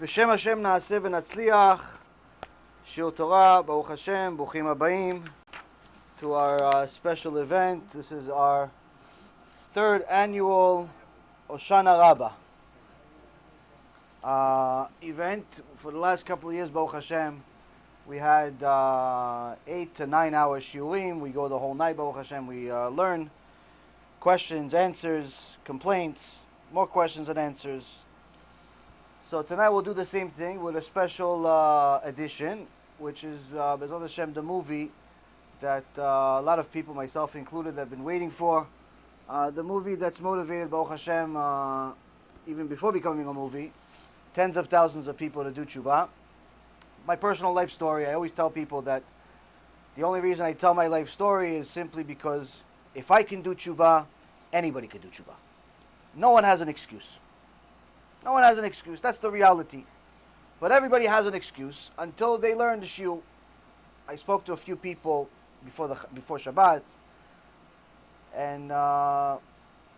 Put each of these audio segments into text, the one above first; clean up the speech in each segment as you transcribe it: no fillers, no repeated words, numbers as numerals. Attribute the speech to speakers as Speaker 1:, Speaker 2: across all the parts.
Speaker 1: בשם HaShem נעשה ונצליח. שיעור Torah, Baruch HaShem, ברוכים הבאים to our special event. This is our third annual HoShana Rabah event. For the last couple of years, Baruch HaShem, we had 8 to 9 hour shiurim. We go the whole night, Baruch HaShem. We learn questions, answers, complaints, more questions and answers. So tonight we'll do the same thing with a special edition, which is B'ezrat Hashem, the movie that a lot of people, myself included, have been waiting for. The movie that's motivated Baruch Hashem, even before becoming a movie, tens of thousands of people to do tshuva. My personal life story, I always tell people that the only reason I tell my life story is simply because if I can do tshuva, anybody can do tshuva. No one has an excuse. No one has an excuse. That's the reality. But everybody has an excuse until they learn the shiur. I spoke to a few people before Shabbat, and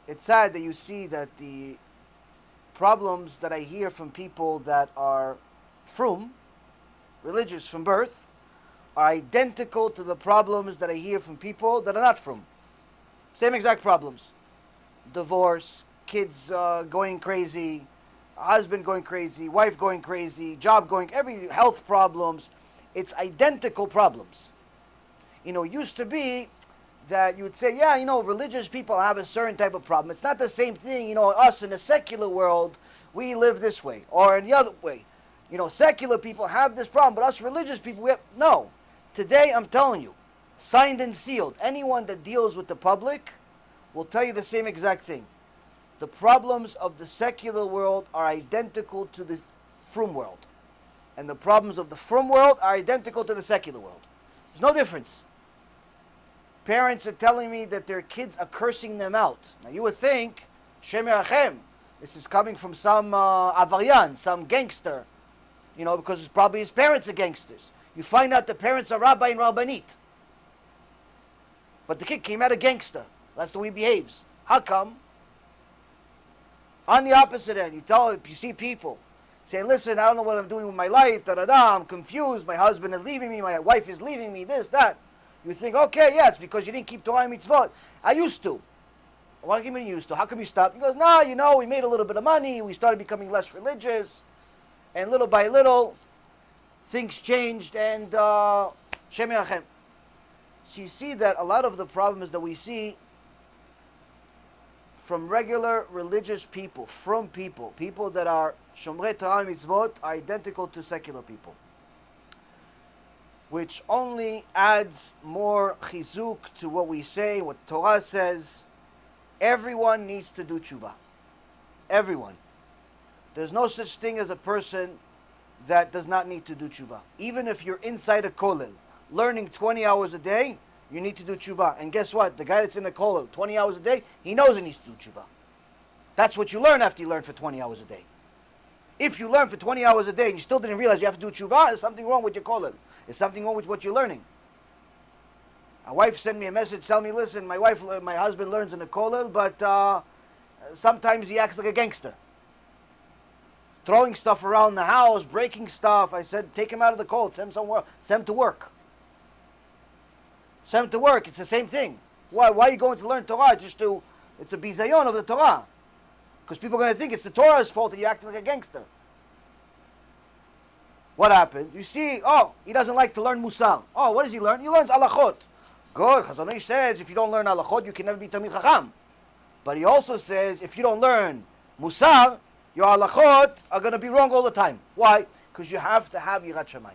Speaker 1: it's sad that you see that the problems that I hear from people that are frum, religious from birth, are identical to the problems that I hear from people that are not frum. Same exact problems. Divorce, kids going crazy, husband going crazy, wife going crazy, job going, every health problems. It's identical problems. Used to be that you would say, yeah, religious people have a certain type of problem. It's not the same thing, us in the secular world, we live this way, or in the other way. Secular people have this problem, but us religious people, no. Today, I'm telling you, signed and sealed, anyone that deals with the public will tell you the same exact thing. The problems of the secular world are identical to the frum world. And the problems of the frum world are identical to the secular world. There's no difference. Parents are telling me that their kids are cursing them out. Now you would think, Shem Yerachem, this is coming from some avaryan, some gangster, because probably his parents are gangsters. You find out the parents are rabbi and rabbanit. But the kid came out a gangster. That's the way he behaves. How come? On the opposite end, you see people saying, listen, I don't know what I'm doing with my life, I'm confused, my husband is leaving me, my wife is leaving me, this, that. You think, okay, yeah, it's because you didn't keep Torah and mitzvot. I used to. What do you mean you used to? How come you stopped? He goes, no, we made a little bit of money, we started becoming less religious, and little by little, things changed, and Shem Yerachem. So you see that a lot of the problems that we see from regular religious people, from people that are Shomrei Torah and Mitzvot, are identical to secular people, which only adds more chizuk to what we say, what Torah says. Everyone needs to do tshuva. Everyone. There's no such thing as a person that does not need to do tshuva. Even if you're inside a kollel, learning 20 hours a day, you need to do tshuva. And guess what? The guy that's in the kollel 20 hours a day, he knows he needs to do tshuva. That's what you learn after you learn for 20 hours a day. If you learn for 20 hours a day and you still didn't realize you have to do tshuva, there's something wrong with your kollel. There's something wrong with what you're learning. My wife sent me a message, tell me, listen, my husband learns in the kollel, but sometimes he acts like a gangster. Throwing stuff around the house, breaking stuff. I said, take him out of the kollel, send him somewhere, send him to work. Send him to work, it's the same thing. Why are you going to learn Torah? It's a bizayon of the Torah. Because people are going to think it's the Torah's fault that you're acting like a gangster. What happened? You see, he doesn't like to learn Musar. What does he learn? He learns Alachot. Good, Chazon Ish says, if you don't learn Alachot, you can never be Talmid Chacham. But he also says, if you don't learn Musar, your Alachot are going to be wrong all the time. Why? Because you have to have Yirat Shamayim.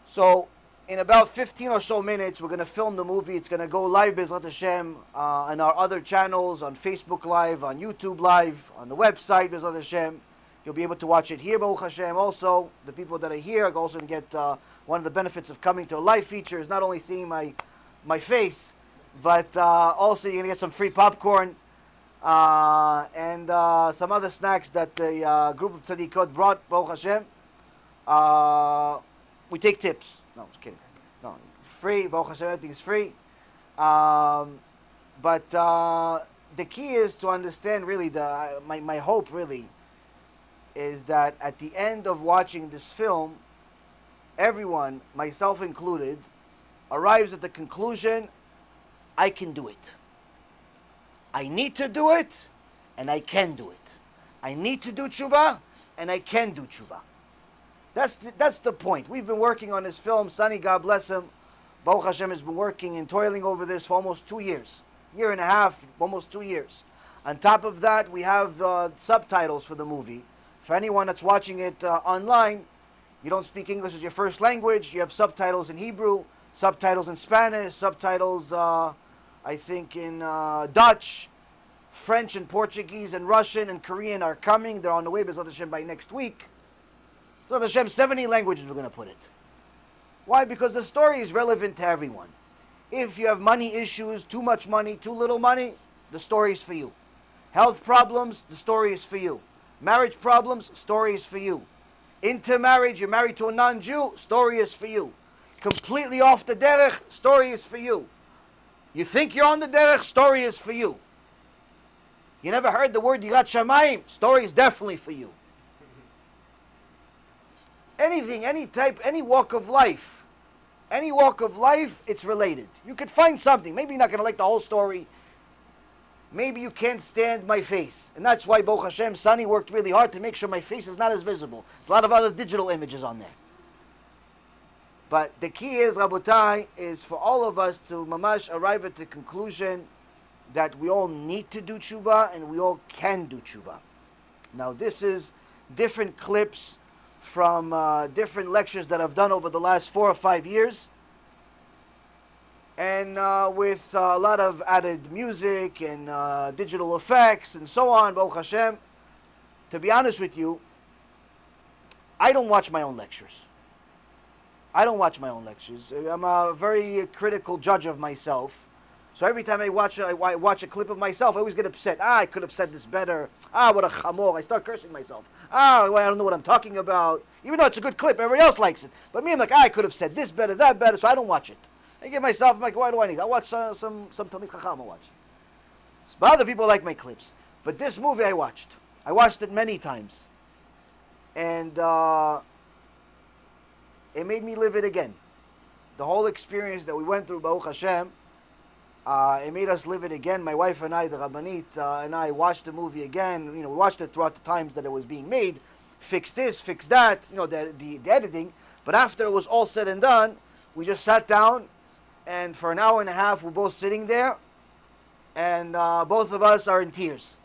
Speaker 1: So, in about 15 or so minutes, we're going to film the movie. It's going to go live, B'ezrat Hashem, on our other channels, on Facebook Live, on YouTube Live, on the website, B'ezrat Hashem. You'll be able to watch it here, Baruch Hashem. Also, the people that are here are also going to get one of the benefits of coming to a live feature is not only seeing my face, but also you're going to get some free popcorn and some other snacks that the group of tzadikot brought, Baruch Hashem. We take tips. No, just kidding. No, free. Baruch Hashem, everything is free. But the key is to understand really my hope really is that at the end of watching this film, everyone, myself included, arrives at the conclusion, I can do it. I need to do it, and I can do it. I need to do tshuva, and I can do tshuva. That's the point. We've been working on this film. Sonny, God bless him, Baruch Hashem, has been working and toiling over this for almost 2 years. Year and a half, almost 2 years. On top of that, we have subtitles for the movie. For anyone that's watching it online, you don't speak English as your first language, you have subtitles in Hebrew, subtitles in Spanish, subtitles, I think, in Dutch, French and Portuguese and Russian and Korean are coming. They're on the way, B'ezrat Hashem, by next week. B'ezrat Hashem, 70 languages we're going to put it. Why? Because the story is relevant to everyone. If you have money issues, too much money, too little money, the story is for you. Health problems, the story is for you. Marriage problems, story is for you. Into marriage, you're married to a non-Jew, story is for you. Completely off the derech, story is for you. You think you're on the derech, story is for you. You never heard the word Yirat Shamayim, story is definitely for you. Anything, any type, any walk of life, it's related. You could find something. Maybe you're not going to like the whole story. Maybe you can't stand my face. And that's why, Baruch Hashem, Sonny worked really hard to make sure my face is not as visible. There's a lot of other digital images on there. But the key is, Rabotai, is for all of us to mamash arrive at the conclusion that we all need to do tshuva and we all can do tshuva. Now, this is different clips from different lectures that I've done over the last 4 or 5 years. And with a lot of added music and digital effects and so on, Baruch Hashem. To be honest with you, I don't watch my own lectures. I'm a very critical judge of myself. So every time I watch a clip of myself, I always get upset. I could have said this better. What a chamor. I start cursing myself. I don't know what I'm talking about. Even though it's a good clip, everybody else likes it. But me, I'm like, I could have said this better, that better, so I don't watch it. I give myself, I'm like, why do I need? I'll watch some Talmid Chacham, I'll watch. But other people like my clips. But this movie I watched. I watched it many times. And it made me live it again. The whole experience that we went through, Baruch Hashem, it made us live it again. My wife and I, the Rabbanit, and I watched the movie again. We watched it throughout the times that it was being made. Fix this, fix that, the editing. But after it was all said and done, we just sat down, and for an hour and a half, we're both sitting there, and both of us are in tears.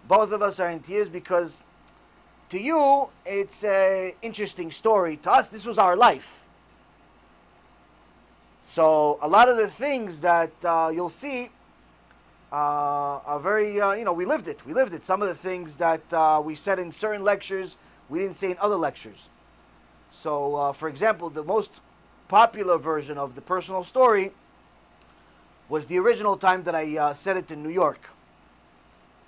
Speaker 1: Both of us are in tears because to you, it's an interesting story. To us, this was our life. So a lot of the things that you'll see are very, we lived it. We lived it. Some of the things that we said in certain lectures, we didn't say in other lectures. So, for example, the most popular version of the personal story was the original time that I said it in New York.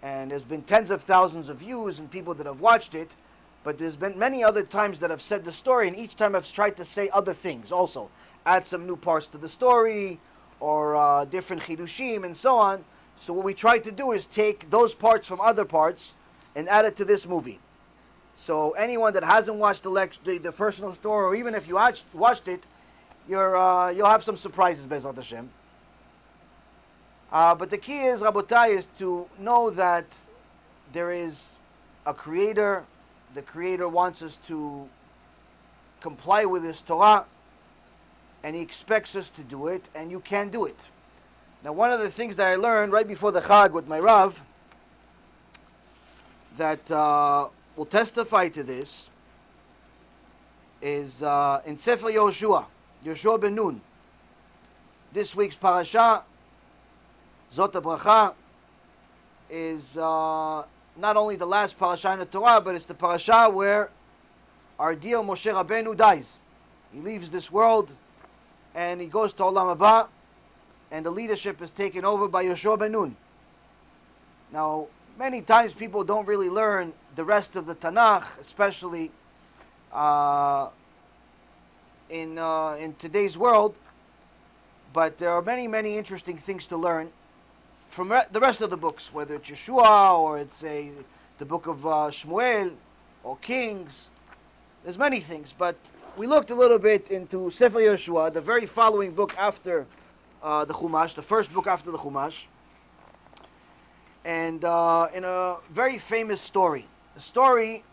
Speaker 1: And there's been tens of thousands of views and people that have watched it. But there's been many other times that I've said the story, and each time I've tried to say other things also. Add some new parts to the story, or different chidushim, and so on. So what we try to do is take those parts from other parts and add it to this movie. So anyone that hasn't watched the personal story, or even if you watched it, you'll have some surprises, B'ezrat Hashem. But the key is, Rabotai, is to know that there is a Creator. The Creator wants us to comply with His Torah, and He expects us to do it, and you can do it. Now, one of the things that I learned right before the Chag with my Rav, that will testify to this, is in Sefer Yoshua ben Nun. This week's parasha, Zot HaBracha, is not only the last parasha in the Torah, but it's the parasha where our dear Moshe Rabbeinu dies. He leaves this world and he goes to Olam Haba, and the leadership is taken over by Yoshua ben Nun. Now, many times people don't really learn the rest of the Tanakh, especially in today's world, but there are many, many interesting things to learn from the rest of the books, whether it's Yeshua or it's a the book of Shmuel, or Kings. There's many things, but we looked a little bit into Sefer Yeshua, the very following book after the Chumash, the first book after the Chumash, and in a very famous story, the story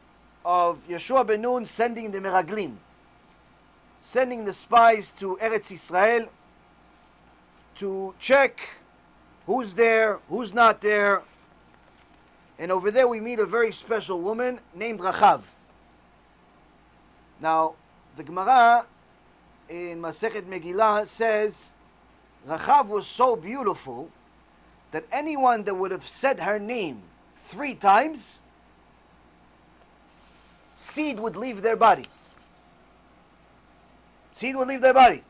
Speaker 1: of Yeshua ben Nun sending the Meraglim, sending the spies to Eretz Israel to check who's there, who's not there. And over there we meet a very special woman named Rachav. Now, the Gemara in Masechet Megillah says Rachav was so beautiful that anyone that would have said her name 3 times, seed would leave their body. Seed would leave their body.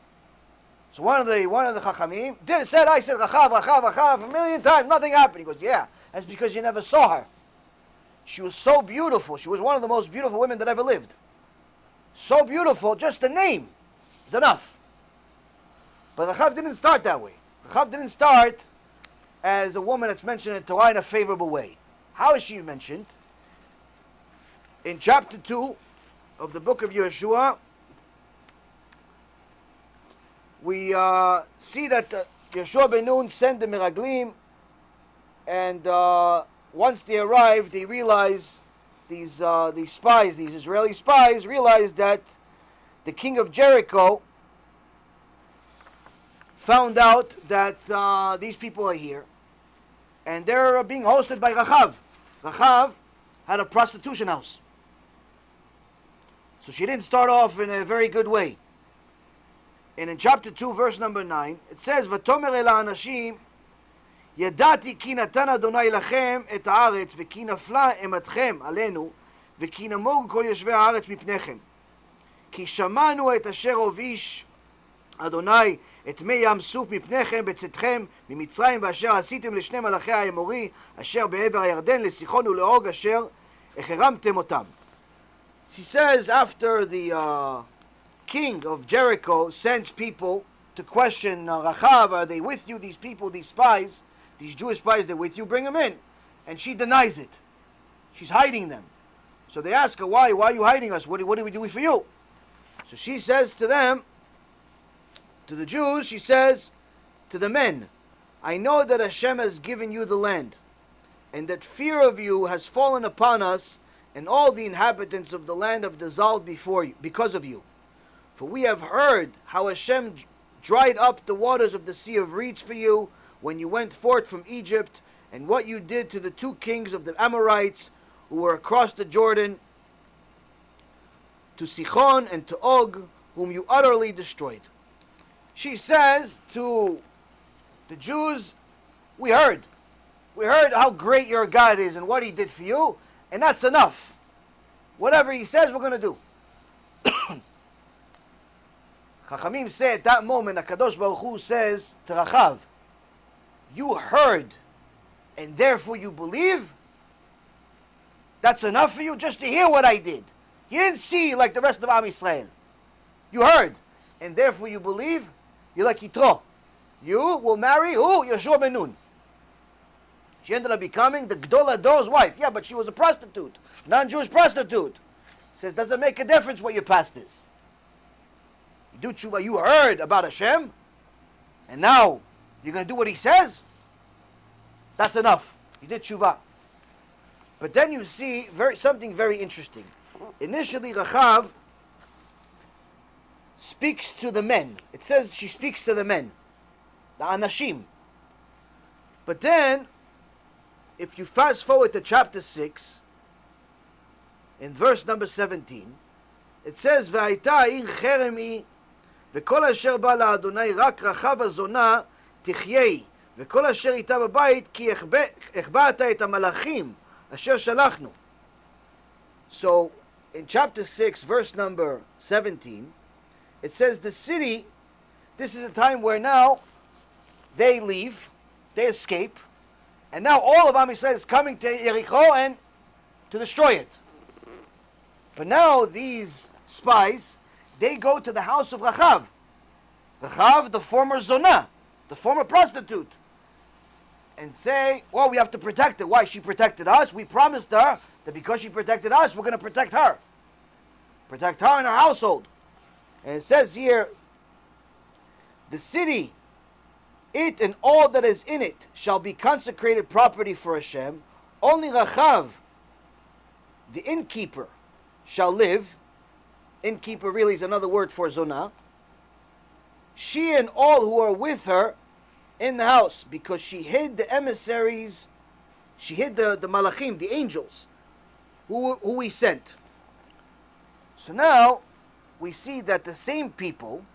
Speaker 1: So one of the Chachamim said, I said Rachav, Rachav, Rachav 1,000,000 times, nothing happened. He goes, yeah, that's because you never saw her. She was so beautiful. She was one of the most beautiful women that ever lived. So beautiful, just the name is enough. But Rachav didn't start that way. Rachav didn't start as a woman that's mentioned in Torah in a favorable way. How is she mentioned? In chapter 2 of the book of Yeshua, we see that Yeshua ben Nun sent the Meraglim, and once they arrived, they realized, these spies, these Israeli spies, realized that the king of Jericho found out that these people are here, and they're being hosted by Rachav. Rachav had a prostitution house. So she didn't start off in a very good way. And in chapter 2, verse number 9, it says, "V'tomer el ha'anashim, ידעתי כי נתן אדוני לכם את הארץ, וכי נפלה אימתכם עלינו, וכי נמוג כל יושבי הארץ מפניכם. כי שמענו את אשר הוביש אדוני את מי ים סוף מפניכם בצאתכם ממצרים, ואשר עשיתם לשני מלאכי האמורי, אשר בעבר הירדן, לסיחון ולעוג, אשר החרמתם אותם." She says, after the king of Jericho sends people to question Rachav, are they with you, these people, these spies, these Jewish spies, they're with you, bring them in. And she denies it. She's hiding them. So they ask her, why are you hiding us? What do we do for you? So she says to them, to the Jews, she says to the men, I know that HaShem has given you the land, and that fear of you has fallen upon us, and all the inhabitants of the land have dissolved before you, because of you. For we have heard how HaShem dried up the waters of the Sea of Reeds for you, when you went forth from Egypt, and what you did to the 2 kings of the Amorites who were across the Jordan, to Sichon and to Og, whom you utterly destroyed. She says to the Jews, we heard how great your God is and what he did for you, and that's enough. Whatever he says, we're going to do. Chachamim say at that moment, HaKadosh Baruch Hu says to Rachav, you heard, and therefore you believe? That's enough for you just to hear what I did. You didn't see like the rest of Am Yisrael. You heard, and therefore you believe? You're like Yitro. You will marry who? Yeshua ben Nun. She ended up becoming the Gdol Ador's wife. Yeah, but she was a prostitute, non-Jewish prostitute. Says, doesn't make a difference what your past is. You do tshuva, you heard about Hashem, and now you're going to do what he says? That's enough. You did tshuva. But then you see something very interesting. Initially, Rachav speaks to the men. It says she speaks to the men, the Anashim. But then, if you fast forward to chapter 6, in verse number 17, it says, והייתה העיר חרם היא, וכל אשר בא לאדוני רק רחב הזונה תחיי, וכל אשר איתה בבית, כי החבאת את המלאכים אשר שלחנו. So, in chapter 6, verse number 17, it says the city, this is a time where now they leave, they escape, and now all of Am Yisrael is coming to Yericho and to destroy it. But now these spies, they go to the house of Rachav. Rachav, the former Zonah, the former prostitute. and say, well, we have to protect her. Why? She protected us. We promised her that because she protected us, we're going to protect her. Protect her and her household. And it says here, the city, it and all that is in it, shall be consecrated property for Hashem. Only Rachav, the innkeeper, shall live. Innkeeper really is another word for zonah. She and all who are with her in the house, because she hid the emissaries, she hid the malachim, the angels, who we sent. So now, we see that the same people,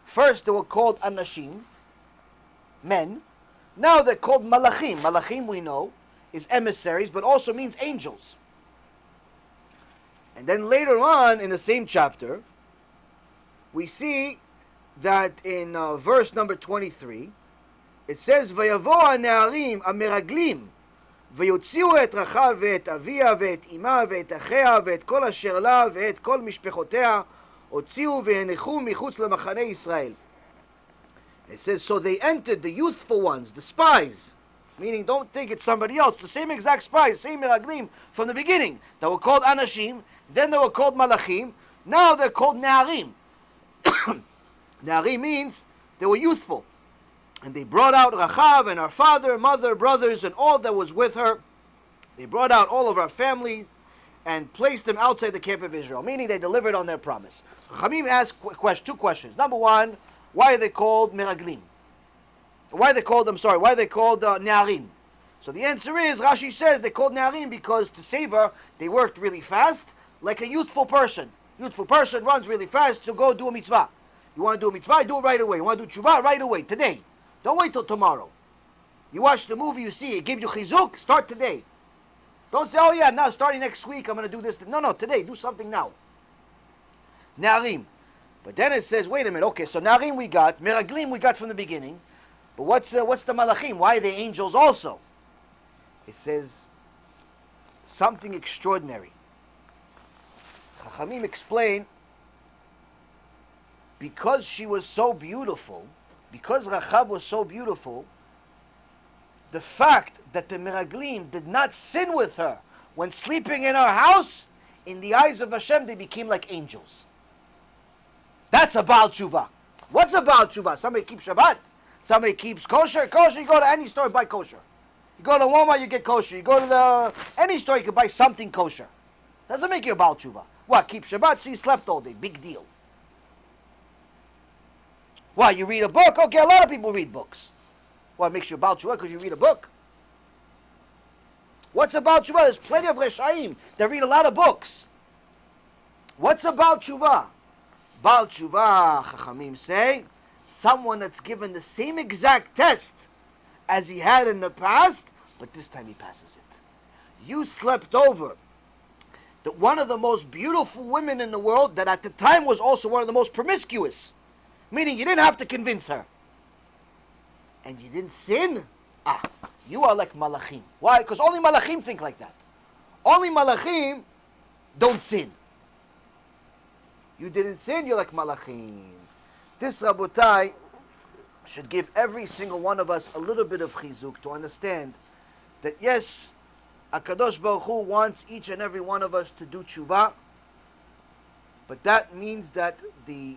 Speaker 1: first they were called anashim, men, now they're called malachim. Malachim, we know, is emissaries, but also means angels. And then later on, in the same chapter, we see that in verse number 23, it says, "Vayavo ha'ne'arim ha'meraglim, vayotziu et Rachav ve'et avia ve'et ima ve'et achea ve'et kol asher la ve'et kol mishpechotea, otziu ve'enechu michutz lemachane Yisrael." It says, so they entered, the youthful ones, the spies, meaning don't think it's somebody else, the same exact spies, same meraglim from the beginning. They were called anashim, then they were called malachim, now they're called ne'arim. Ne'arim means they were youthful. And they brought out Rachav and her father, mother, brothers, and all that was with her. They brought out all of our families and placed them outside the camp of Israel, meaning they delivered on their promise. Chachamim asked two questions. Number one, why are they called meraglim? Why are they called ne'arim? So the answer is, Rashi says they called ne'arim because to save her, they worked really fast, like a youthful person. Youthful person runs really fast to go do a mitzvah. You want to do a mitzvah, do it right away. You want to do tshuva, right away, today. Don't wait till tomorrow. You watch the movie, you see it gives you chizuk, start today. Don't say, oh yeah, now starting next week I'm going to do this. No, today, do something now. Ne'arim. But then it says, wait a minute, okay, so ne'arim we got, meraglim we got from the beginning, but what's the malachim? Why are they angels also? It says something extraordinary. Chachamim explain, because she was so beautiful, because Rachav was so beautiful, the fact that the meraglim did not sin with her when sleeping in her house, in the eyes of Hashem, they became like angels. That's a Baal Tshuva. What's a Baal Tshuva? Somebody keeps Shabbat. Somebody keeps kosher. Kosher, you go to any store, buy kosher. You go to Walmart, you get kosher. You go to any store, you can buy something kosher. Doesn't make you a Baal Tshuva. What, keep Shabbat? So you slept all day. Big deal. Why, you read a book? Okay, a lot of people read books. What makes you a Baal Tshuva? Because you read a book. What's a Baal Tshuva? There's plenty of Reshaim that read a lot of books. What's a Baal Tshuva? Baal Tshuva, Chachamim say, someone that's given the same exact test as he had in the past, but this time he passes it. You slept over one of the most beautiful women in the world that at the time was also one of the most promiscuous. Meaning you didn't have to convince her. And you didn't sin? You are like malachim. Why? Because only malachim think like that. Only malachim don't sin. You didn't sin, you're like malachim. This, Rabotai, should give every single one of us a little bit of chizuk to understand that yes, HaKadosh Baruch Hu wants each and every one of us to do tshuva, but that means that the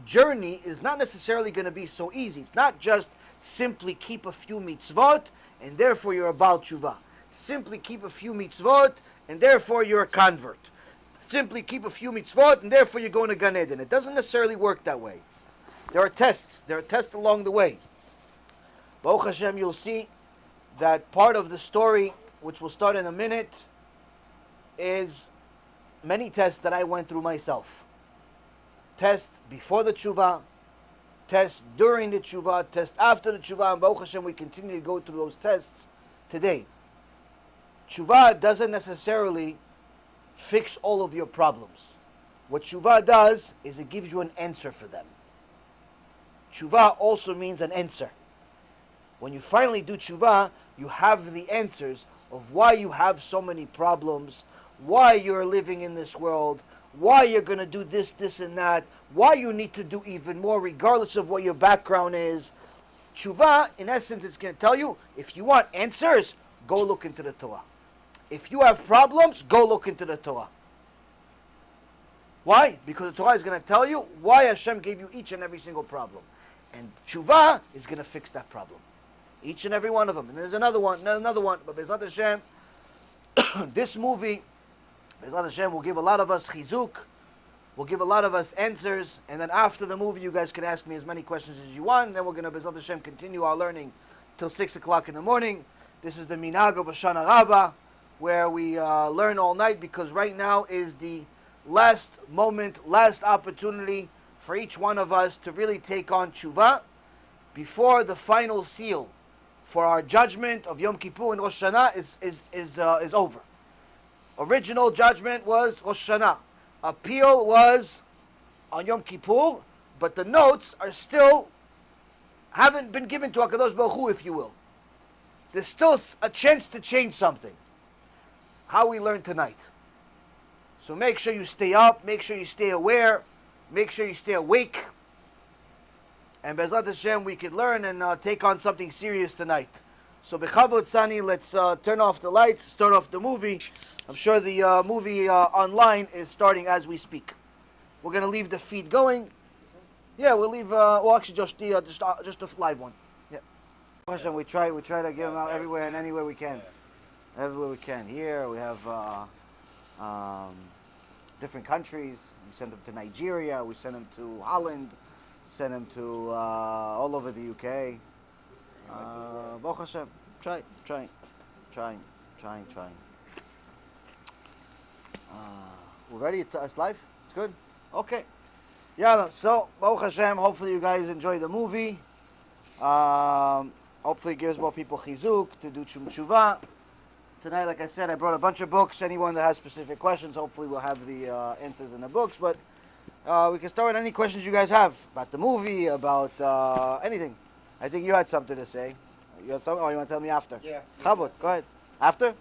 Speaker 1: journey is not necessarily going to be so easy. It's not just simply keep a few mitzvot and therefore you're a Baal Tshuva. Simply keep a few mitzvot and therefore you're a convert. Simply keep a few mitzvot and therefore you're going to Gan Eden. It doesn't necessarily work that way. There are tests. There are tests along the way. Baruch Hashem, you'll see that part of the story, which will start in a minute, is many tests that I went through myself. Test before the tshuva, test during the tshuva, test after the tshuva, and Baruch Hashem, we continue to go through those tests today. Tshuva doesn't necessarily fix all of your problems. What tshuva does is it gives you an answer for them. Tshuva also means an answer. When you finally do tshuva, you have the answers of why you have so many problems, why you're living in this world, why you're going to do this, this, and that, why you need to do even more regardless of what your background is. Tshuva, in essence, is going to tell you, if you want answers, go look into the Torah. If you have problems, go look into the Torah. Why? Because the Torah is going to tell you why Hashem gave you each and every single problem. And Tshuva is going to fix that problem. Each and every one of them. And there's another one. But Bezrat Hashem, this movie, Bezrat Hashem, will give a lot of us chizuk, will give a lot of us answers, and then after the movie you guys can ask me as many questions as you want, and then we're going to, Bezrat Hashem, continue our learning till 6 o'clock in the morning. This is the minhag of HoShana Rabah, where we learn all night, because right now is the last moment, last opportunity for each one of us to really take on tshuva before the final seal for our judgment of Yom Kippur and HoShana is over. Original judgment was HoShana. Appeal was on Yom Kippur, but the notes are still haven't been given to HaKadosh Baruch Hu, if you will. There's still a chance to change something. How we learn tonight. So make sure you stay up, make sure you stay aware, make sure you stay awake. And Bezrat Hashem, we could learn and take on something serious tonight. So Bechavod Sani, let's turn off the lights, start off the movie. I'm sure the movie online is starting as we speak. We're going to leave the feed going. Yeah, we'll leave, actually just the live one. Yeah. Hashem, we try to give them out everywhere and anywhere we can. Everywhere we can. Here we have different countries. We send them to Nigeria. We send them to Holland. Send them to all over the UK. Baruch Hashem. Trying. We're ready? It's live? It's good? Okay. Yeah, so Baruch Hashem, hopefully you guys enjoy the movie. Hopefully it gives more people chizuk to do tshuva. Tonight, like I said, I brought a bunch of books. Anyone that has specific questions, hopefully we'll have the answers in the books. But we can start with any questions you guys have about the movie, about anything. I think you had something to say. You had something, or you want to tell me after?
Speaker 2: Yeah.
Speaker 1: Chabot, go ahead. After?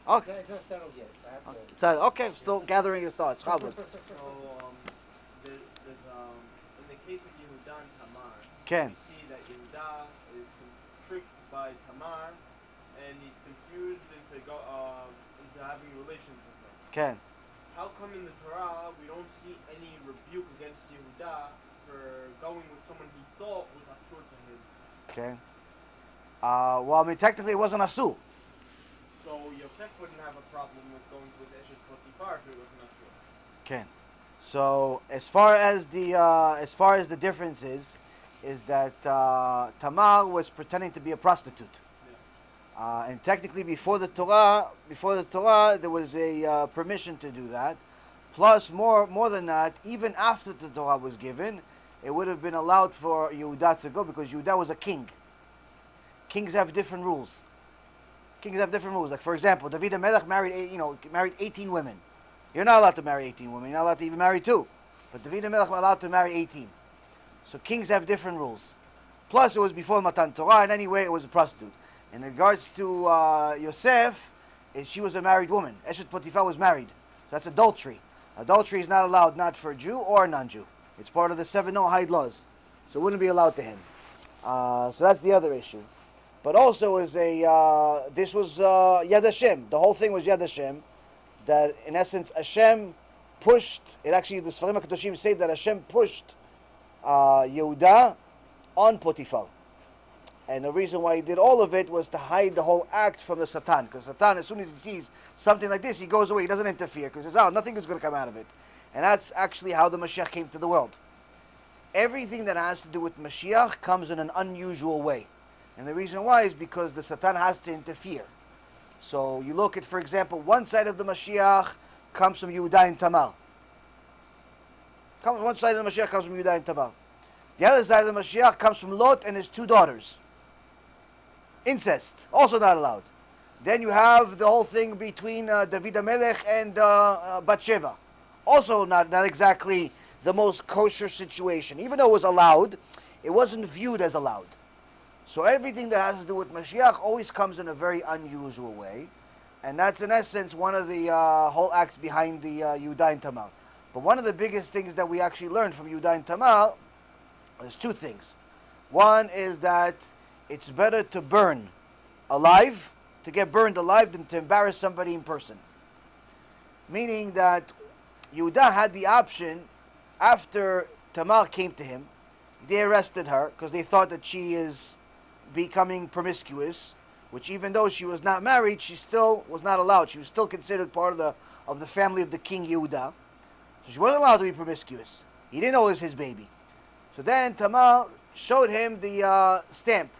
Speaker 1: Okay.
Speaker 2: It's not settled yet. I have to...
Speaker 1: Okay, still gathering his thoughts. Chabot.
Speaker 3: So, there's in the case of Yehuda and Tamar,
Speaker 1: Ken.
Speaker 3: we see that Yehuda is tricked by Tamar, and he's confused into having relations with her.
Speaker 1: Ken.
Speaker 3: How come in the Torah we don't see any rebuke against Yehuda for going with someone he thought was asur to him?
Speaker 1: Okay. Well, I mean, technically it wasn't asur.
Speaker 3: So Yosef wouldn't have a problem with going with Eshet Potifar if it wasn't asur.
Speaker 1: Okay. So as far as the difference is that Tamar was pretending to be a prostitute.
Speaker 3: Yeah.
Speaker 1: And technically, before the Torah, there was a permission to do that. Plus, more than that, even after the Torah was given, it would have been allowed for Yehuda to go because Yehuda was a king. Kings have different rules. Like, for example, David HaMelech married 18 women. You're not allowed to marry 18 women. You're not allowed to even marry 2. But David HaMelech was allowed to marry 18. So kings have different rules. Plus, it was before Matan Torah, and anyway, it was a prostitute. In regards to Yosef, she was a married woman. Eshet Potifar was married. So that's adultery. Adultery is not allowed, not for a Jew or a non-Jew. It's part of the 7 Noahide laws. So it wouldn't be allowed to him. So that's the other issue. But also this was Yad Hashem. The whole thing was Yad Hashem. That in essence Hashem pushed, it actually, the Sfarim HaKadoshim say that Hashem pushed Yehuda on Potifar. And the reason why he did all of it was to hide the whole act from the Satan. Because Satan, as soon as he sees something like this, he goes away. He doesn't interfere. Because he says, nothing is going to come out of it. And that's actually how the Mashiach came to the world. Everything that has to do with Mashiach comes in an unusual way. And the reason why is because the Satan has to interfere. So you look at, for example, one side of the Mashiach comes from Yehuda and Tamar. One side of the Mashiach comes from Yehuda and Tamar. The other side of the Mashiach comes from Lot and his 2 daughters. Incest, also not allowed. Then you have the whole thing between David HaMelech and Bathsheba. Also not exactly the most kosher situation. Even though it was allowed, it wasn't viewed as allowed. So everything that has to do with Mashiach always comes in a very unusual way. And that's in essence one of the whole acts behind the Yehuda and Tamar. But one of the biggest things that we actually learned from Yehuda and Tamar is 2 things. One is that it's better to burn alive, to get burned alive, than to embarrass somebody in person. Meaning that Yehuda had the option, after Tamar came to him, they arrested her because they thought that she is becoming promiscuous, which even though she was not married, she still was not allowed. She was still considered part of the family of the king Yehuda. So she wasn't allowed to be promiscuous. He didn't know it was his baby. So then Tamar showed him the stamp.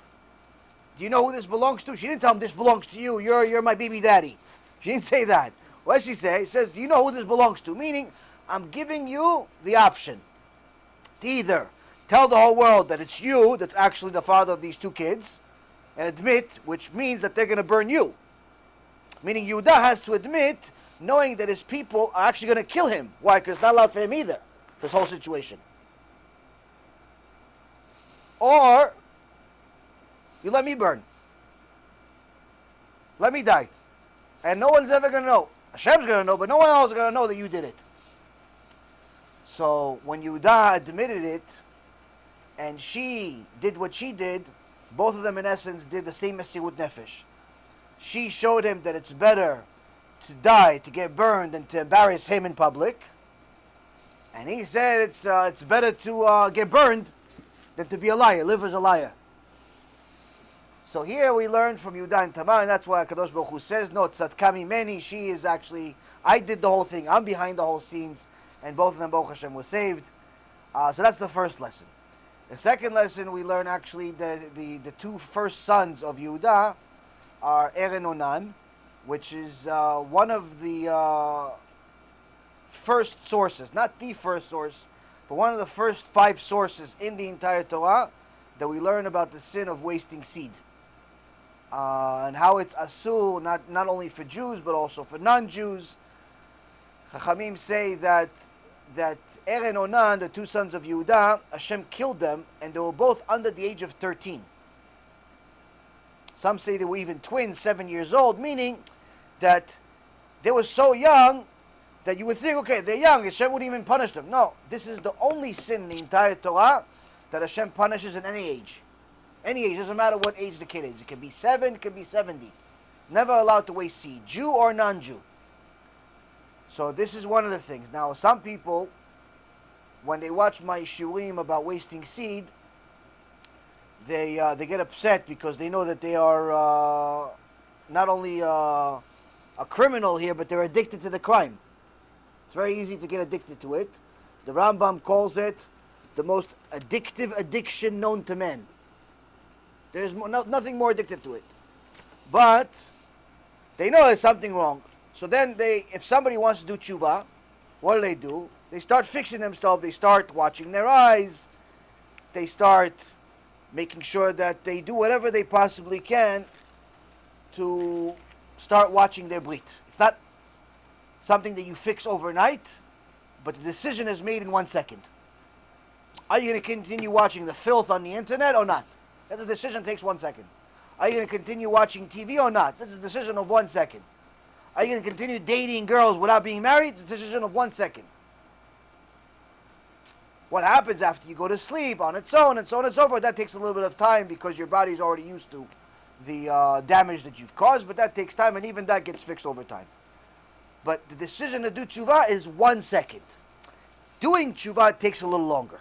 Speaker 1: Do you know who this belongs to? She didn't tell him, this belongs to you. You're my baby daddy. She didn't say that. What does she say? She says, do you know who this belongs to? Meaning, I'm giving you the option to either tell the whole world that it's you that's actually the father of these two kids, and admit, which means that they're going to burn you. Meaning Yehuda has to admit, knowing that his people are actually going to kill him. Why? Because it's not allowed for him either, this whole situation. Or, you let me burn. Let me die. And no one's ever going to know. Hashem's going to know, but no one else is going to know that you did it. So, when Yehuda admitted it, and she did what she did, both of them in essence did the same mesirut nefesh. She showed him that it's better to die, to get burned, than to embarrass him in public. And he said it's better to get burned than to be a liar, live as a liar. So here we learn from Yehuda and Tamar, and that's why HaKadosh Baruch Hu says, no, tzadka mimeni, she is actually, I did the whole thing, I'm behind the whole scenes, and both of them, Baruch Hashem, were saved. So that's the first lesson. The second lesson we learn, actually, the two first sons of Yehuda are Er and Onan, which is one of the first sources, not the first source, but one of the first 5 sources in the entire Torah that we learn about the sin of wasting seed. And how it's asur, not only for Jews, but also for non-Jews. Chachamim say that Er and Onan, the two sons of Yehuda, Hashem killed them, and they were both under the age of 13. Some say they were even twins, 7 years old, meaning that they were so young that you would think, okay, they're young, Hashem wouldn't even punish them. No, this is the only sin in the entire Torah that Hashem punishes in any age. Any age, doesn't matter what age the kid is. It can be 7, it can be 70. Never allowed to waste seed, Jew or non-Jew. So this is one of the things. Now, some people, when they watch my shurim about wasting seed, they get upset because they know that they are not only a criminal here, but they're addicted to the crime. It's very easy to get addicted to it. The Rambam calls it the most addictive addiction known to men. There's nothing more addicted to it. But they know there's something wrong. So then if somebody wants to do tshuva, what do? They start fixing themselves. They start watching their eyes. They start making sure that they do whatever they possibly can to start watching their brit. It's not something that you fix overnight, but the decision is made in 1 second. Are you going to continue watching the filth on the internet or not? That's a decision that takes 1 second. Are you going to continue watching TV or not? That's a decision of 1 second. Are you going to continue dating girls without being married? It's a decision of 1 second. What happens after you go to sleep on its own and so on and so forth, that takes a little bit of time because your body's already used to the damage that you've caused, but that takes time, and even that gets fixed over time. But the decision to do tshuva is 1 second. Doing tshuva takes a little longer.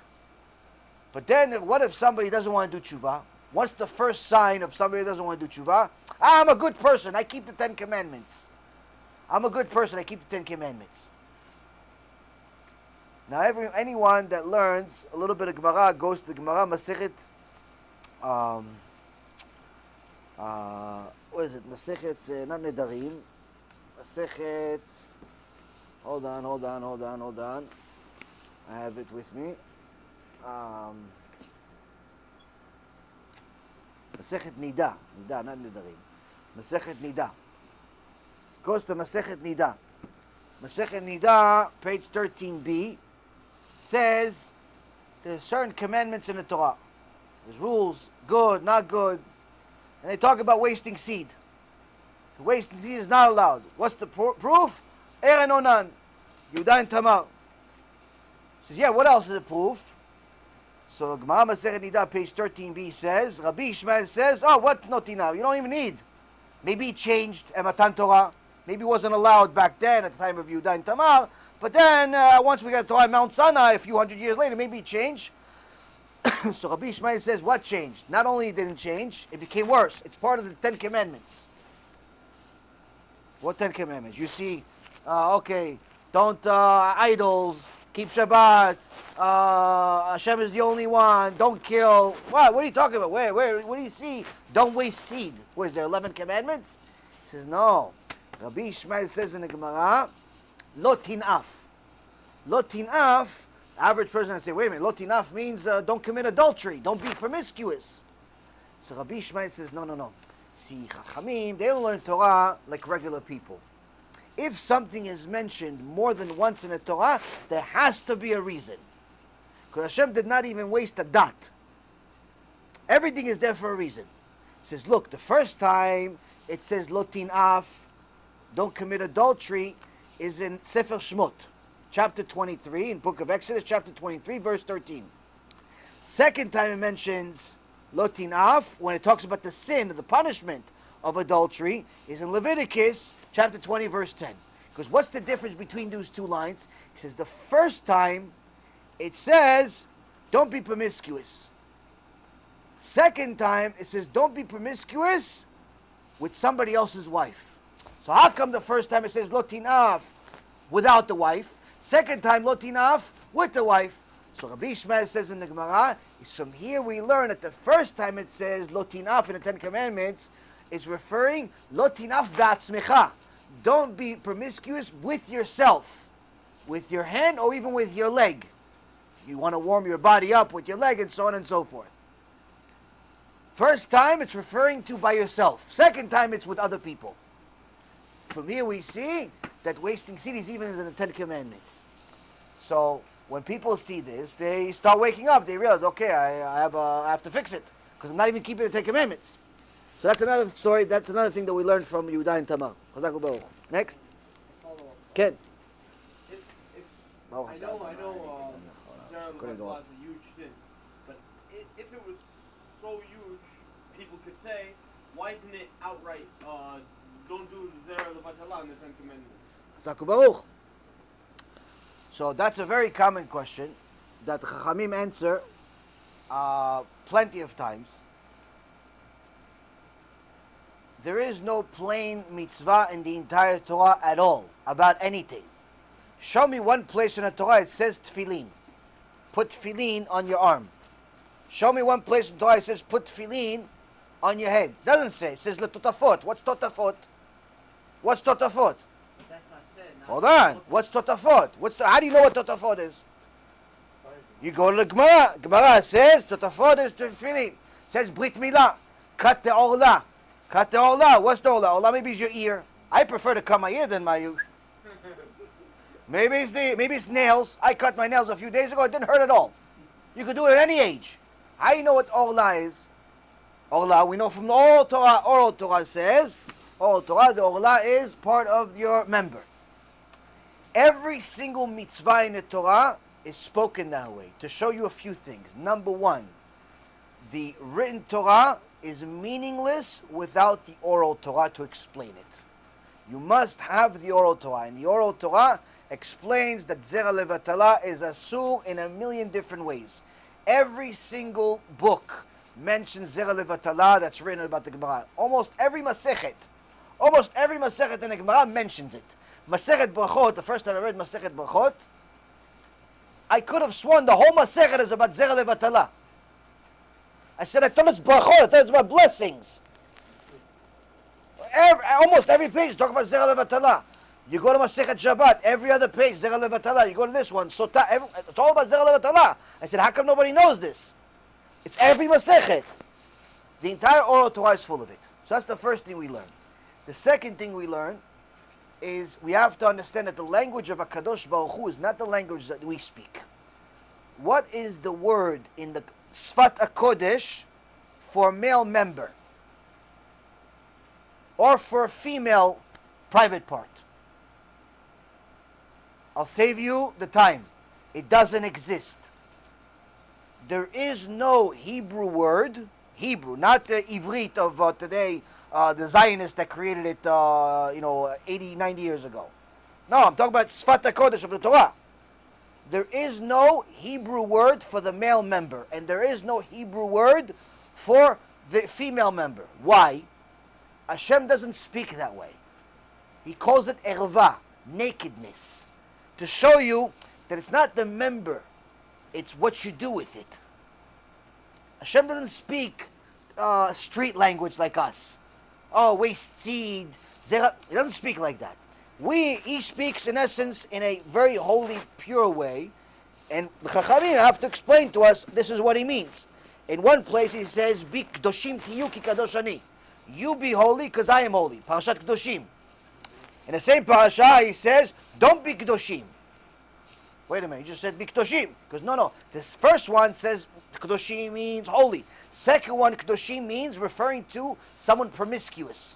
Speaker 1: But then what if somebody doesn't want to do tshuva? What's the first sign of somebody who doesn't want to do tshuva? I'm a good person, I keep the 10 commandments. I'm a good person, I keep the 10 commandments. Now anyone that learns a little bit of Gemara goes to the Gemara Masechet, what is it? Masechet, not Nedarim. Masechet, hold on. I have it with me. Masechet Nida, not Nedarim. Masechet Nida. Goes to Masechet Nida. Masechet Nida, page 13b, says there's certain commandments in the Torah. There's rules, good, not good. And they talk about wasting seed. So wasting seed is not allowed. What's the proof? Er and Onan, Yehuda and Tamar. Says, yeah, what else is the proof? So Gemara Masechet Nida, page 13b says, Rabbi Ishmael says, oh, what notina? You don't even need. Maybe he changed Matan Torah. Maybe it wasn't allowed back then at the time of Yehuda and Tamar. But then, once we got Torah at Mount Sinai, a few hundred years later, maybe it changed. So Rabbi Ishmael says, what changed? Not only did it change, it became worse. It's part of the 10 Commandments. What 10 Commandments? You see, don't idols, keep Shabbat, Hashem is the only one, don't kill. What are you talking about? What do you see? Don't waste seed. Is there 11 Commandments? He says, no. Rabbi Ishmael says in the Gemara, Lo tinaf. Lo tinaf, the average person will say, wait a minute, Lo tinaf means don't commit adultery, don't be promiscuous. So Rabbi Ishmael says, no. See, Chachamim, they don't learn Torah like regular people. If something is mentioned more than once in the Torah, there has to be a reason. Because Hashem did not even waste a dot. Everything is there for a reason. He says, look, the first time it says Lo tinaf, don't commit adultery, is in Sefer Shmot, chapter 23, in book of Exodus, chapter 23, verse 13. Second time it mentions Lo tinaf, when it talks about the sin, the punishment of adultery, is in Leviticus, chapter 20, verse 10. Because what's the difference between those two lines? He says the first time it says, don't be promiscuous. Second time it says, don't be promiscuous with somebody else's wife. So how come the first time it says Lo tinaf without the wife? Second time Lo tinaf with the wife. So Rabbi Ishmael says in the Gemara, from here we learn that the first time it says Lo tinaf in the 10 Commandments is referring Lo tinaf ba'atzmecha. Don't be promiscuous with yourself, with your hand or even with your leg. You want to warm your body up with your leg and so on and so forth. First time it's referring to by yourself. Second time it's with other people. From here we see that wasting seed is even in the 10 Commandments. So when people see this, they start waking up. They realize, okay, I have to fix it because I'm not even keeping the 10 Commandments. So that's another story. That's another thing that we learned from Yehuda and Tamar. Next. Ken.
Speaker 3: I know, Zera is a huge sin, but if it was so huge, people could say, why isn't it outright, don't do Zera Levatala in the 10 Commandments?
Speaker 1: So that's a very common question that Chachamim answer plenty of times. There is no plain mitzvah in the entire Torah at all about anything. Show me one place in the Torah it says tefillin. Put tefillin on your arm. Show me one place in the Torah it says put tefillin on your head. Doesn't say. It says letotafot. What's totafot? What's totafot? Hold on. What's totafot? How do you know what totafot is? You go to the Gemara. Gemara says totafot is tefillin. It says brit milah. Cut the orla. Cut the orla. What's the orla? Orla maybe is your ear. I prefer to cut my ear than my... Maybe it's nails. I cut my nails a few days ago. It didn't hurt at all. You could do it at any age. How do you know what orla is? Orla, we know from the oral Torah. Oral Torah says, oral Torah, the orla is part of your member. Every single mitzvah in the Torah is spoken that way to show you a few things. Number one, the written Torah is meaningless without the oral Torah to explain it. You must have the oral Torah, and the oral Torah explains that Zera Levatala is asur in a million different ways. Every single book mentions Zera Levatala that's written about the Gemara. Almost every Masechet in the Gemara mentions it. Masechet Brachot, the first time I read Masechet Brachot, I could have sworn the whole Masechet is about Zera Levatala. I said, I thought it's Brachot, I thought it's about blessings. Almost every page talk about Zera Levatala. You go to Masechet Shabbat, every other page, Zera Levatala. You go to this one, Sotah, it's all about Zera Levatala. I said, how come nobody knows this? It's every Masechet. The entire oral Torah is full of it. So that's the first thing we learn. The second thing we learn is we have to understand that the language of HaKadosh Baruch Hu is not the language that we speak. What is the word in the Sfat HaKodesh for male member? Or for female private part? I'll save you the time. It doesn't exist. there is no Hebrew word, Hebrew, not the Ivrit of today, the Zionists that created it, 80, 90 years ago. No, I'm talking about Sfat HaKodesh of the Torah. There is no Hebrew word for the male member, and there is no Hebrew word for the female member. Why? Hashem doesn't speak that way. He calls it erva, nakedness, to show you that it's not the member, it's what you do with it. Hashem doesn't speak street language like us. Oh, waste seed, zera. He doesn't speak like that. He speaks in essence in a very holy, pure way, and the Chachamim have to explain to us this is what he means. In one place he says, "Bi kdoshim tiyu ki kadosh ani." You be holy because I am holy. Parashat Kedoshim. In the same parasha he says, "Don't be kdoshim." Wait a minute, you just said be kdoshim. Because no. This first one says kdoshim means holy. Second one, kdoshim means referring to someone promiscuous.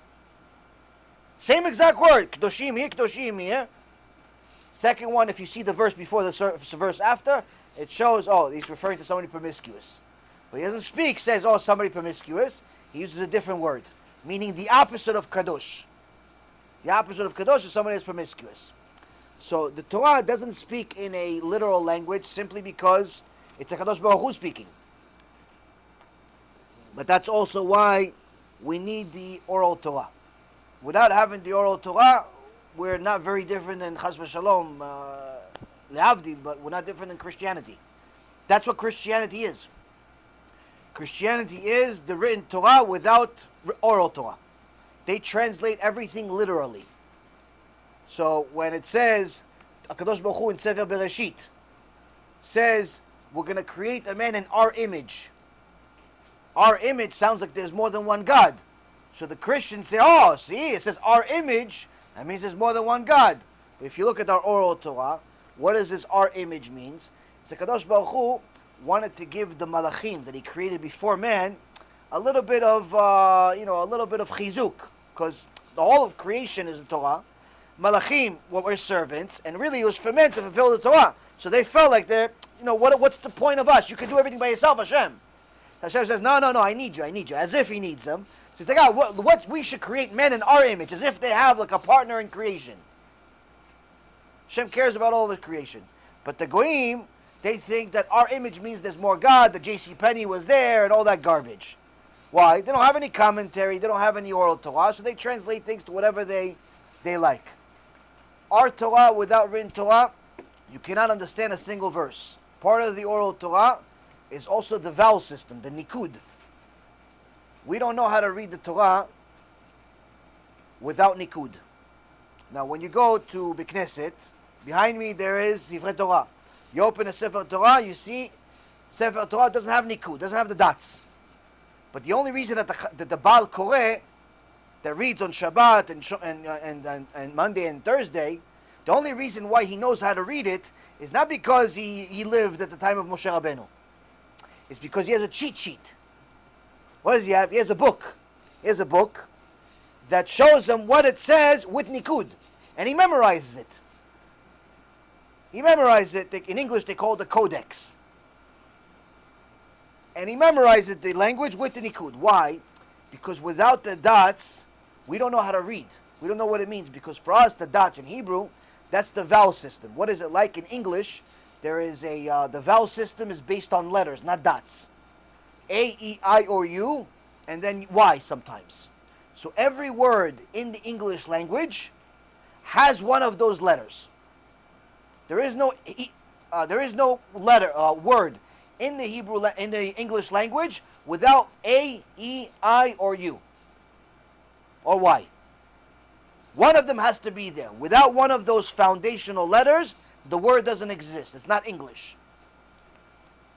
Speaker 1: Same exact word, kdoshim here. Second one, if you see the verse before the verse after, it shows, he's referring to somebody promiscuous. But he doesn't speak, says, somebody promiscuous. He uses a different word, meaning the opposite of kadosh. The opposite of kadosh is somebody that's promiscuous. So the Torah doesn't speak in a literal language simply because it's a Kadosh Baruch Hu speaking. But that's also why we need the oral Torah. Without having the oral Torah, we're not very different than Chas v'Shalom, lehavdil, but we're not different than Christianity. That's what Christianity is. Christianity is the written Torah without oral Torah. They translate everything literally. So when it says, HaKadosh Baruch Hu in Sefer Bereshit says, we're going to create a man in our image. Our image sounds like there's more than one God. So the Christians say, see, it says our image, that means there's more than one God. But if you look at our oral Torah, what does this our image means? It's HaKadosh Baruch Hu wanted to give the malachim that he created before man a little bit of chizuk, because the whole of creation is the Torah. Malachim were servants, and really it was for men to fulfill the Torah. So they felt like what's the point of us? You can do everything by yourself, Hashem. Hashem says, no, I need you, as if he needs them. So he's like, what we should create men in our image, as if they have like a partner in creation. Hashem cares about all of his creation. But the Goyim, they think that our image means there's more God, that J.C. Penney was there, and all that garbage. Why? They don't have any commentary, they don't have any oral Torah, so they translate things to whatever they like. Our Torah, without written Torah, you cannot understand a single verse. Part of the oral Torah is also the vowel system, the nikud. We don't know how to read the Torah without nikud. Now, when you go to B'Knesset, behind me there is Sifrei Torah. You open a Sefer Torah, you see Sefer Torah doesn't have nikud, doesn't have the dots. But the only reason that the Baal Koreh that reads on Shabbat and Monday and Thursday, the only reason why he knows how to read it is not because he lived at the time of Moshe Rabbeinu. It's because he has a cheat sheet. What does he have? He has a book. He has a book that shows him what it says with nikud. And he memorizes it. He memorizes it. In English they call it the codex. And he memorizes the language with the nikud. Why? Because without the dots, we don't know how to read. We don't know what it means. Because for us, the dots in Hebrew, that's the vowel system. What is it like in English? There is the vowel system is based on letters, not dots. A, E, I, or U, and then Y sometimes. So every word in the English language has one of those letters. There is no word in the English language without A, E, I, or U, or Y. One of them has to be there. Without one of those foundational letters, the word doesn't exist. It's not English.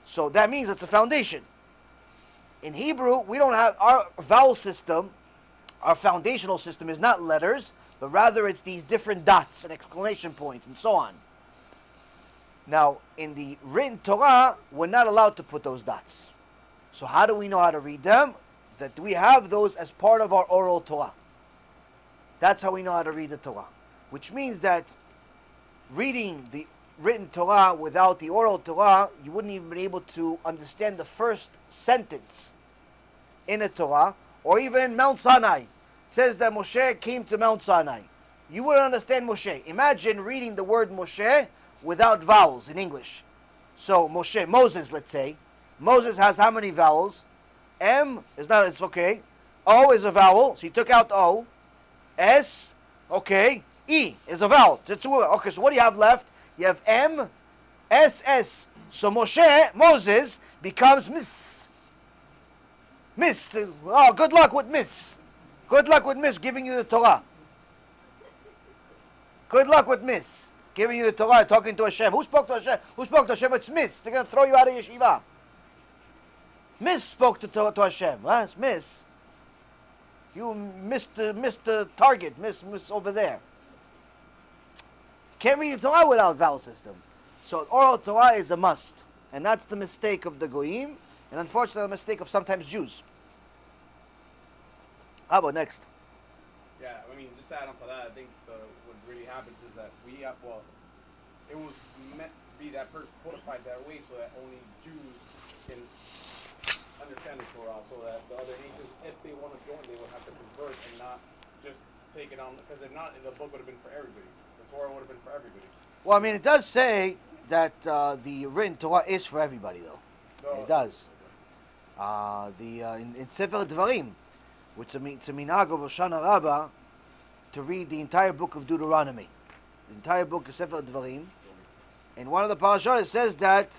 Speaker 1: So that means it's a foundation. In Hebrew, we don't have our vowel system, our foundational system is not letters, but rather it's these different dots and exclamation points and so on. Now, in the written Torah, we're not allowed to put those dots. So how do we know how to read them? That we have those as part of our oral Torah. That's how we know how to read the Torah. Which means that reading the written Torah without the oral Torah, you wouldn't even be able to understand the first sentence in a Torah, or even Mount Sinai says that Moshe came to Mount Sinai. You wouldn't understand Moshe. Imagine reading the word Moshe without vowels in English. So Moses, let's say. Moses has how many vowels? M is not, it's okay. O is a vowel, so you took out the O. S, okay. E is a vowel. Okay, so what do you have left? You have M, S, S. So Moses, becomes Miss. Miss. Oh, good luck with Miss. Good luck with Miss giving you the Torah. Good luck with Miss giving you the Torah, talking to HaShem. Who spoke to HaShem? Who spoke to HaShem? It's Miss. They're going to throw you out of yeshiva. Miss spoke to HaShem. Huh? It's Miss. You missed the target. Miss over there. Can't read the Torah without vowel system. So oral Torah is a must. And that's the mistake of the Goyim. And unfortunately the mistake of sometimes Jews. How about next?
Speaker 3: Yeah, I mean, just to add on to that, I think what really happens is that we have, it was meant to be that codified that way so that only Jews can understand the Torah, so that the other nations, if they want to join, they would have to convert and not just take it on, because if not, the book would have been for everybody. The Torah would have been for everybody.
Speaker 1: Well, I mean, it does say that the written Torah is for everybody, though. No, it does. In Sefer Dvarim, which it's a minhag of HoShana Rabah, to read the entire book of Deuteronomy. The entire book of Sefer Dvarim. In one of the parashot, it says that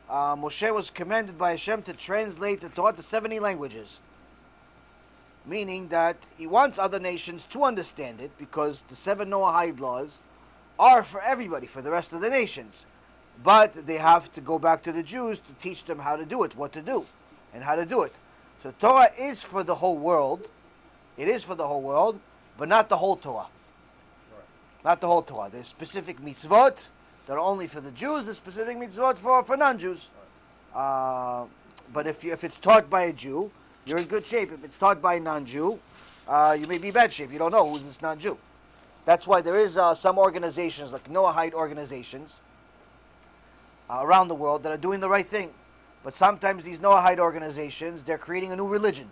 Speaker 1: Moshe was commanded by HaShem to translate the Torah to 70 languages. Meaning that he wants other nations to understand it, because the 7 Noahide laws are for everybody, for the rest of the nations. But they have to go back to the Jews to teach them how to do it, what to do, and how to do it. So Torah is for the whole world. It is for the whole world, but not the whole Torah.
Speaker 3: Right.
Speaker 1: Not the whole Torah. There's specific mitzvot that are only for the Jews. There's specific mitzvot for non-Jews. Right. But if it's taught by a Jew, you're in good shape. If it's taught by a non-Jew, you may be in bad shape. You don't know who's this non-Jew. That's why there is some organizations, like Noahide organizations, around the world that are doing the right thing. But sometimes these Noahide organizations, they're creating a new religion.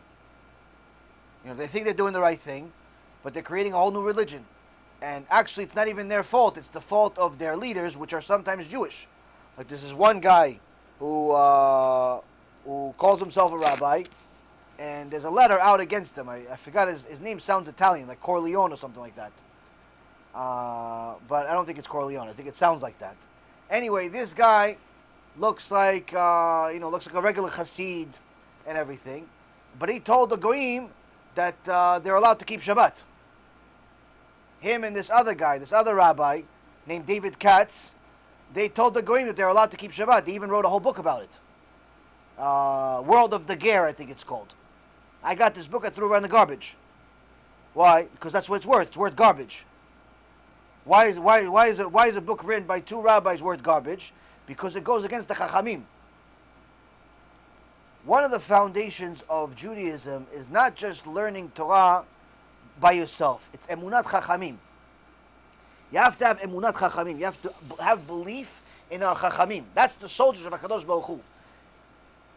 Speaker 1: You know, they think they're doing the right thing, but they're creating a whole new religion. And actually, it's not even their fault. It's the fault of their leaders, which are sometimes Jewish. Like this is one guy who calls himself a rabbi, and there's a letter out against him. I forgot his name sounds Italian, like Corleone or something like that. But I don't think it's Corleone. I think it sounds like that. Anyway, this guy looks like looks like a regular Hasid and everything, but he told the Goyim that they're allowed to keep Shabbat. Him and this other guy, this other rabbi named David Katz, they told the Goyim that they're allowed to keep Shabbat. They even wrote a whole book about it. World of the Ger, I think it's called. I got this book, I threw it in the garbage. Why? Because that's what it's worth. It's worth garbage. Why is a book written by 2 rabbis worth garbage? Because it goes against the Chachamim. One of the foundations of Judaism is not just learning Torah by yourself. It's emunat Chachamim. You have to have emunat Chachamim. You have to have belief in our Chachamim. That's the soldiers of HaKadosh Baruch Hu.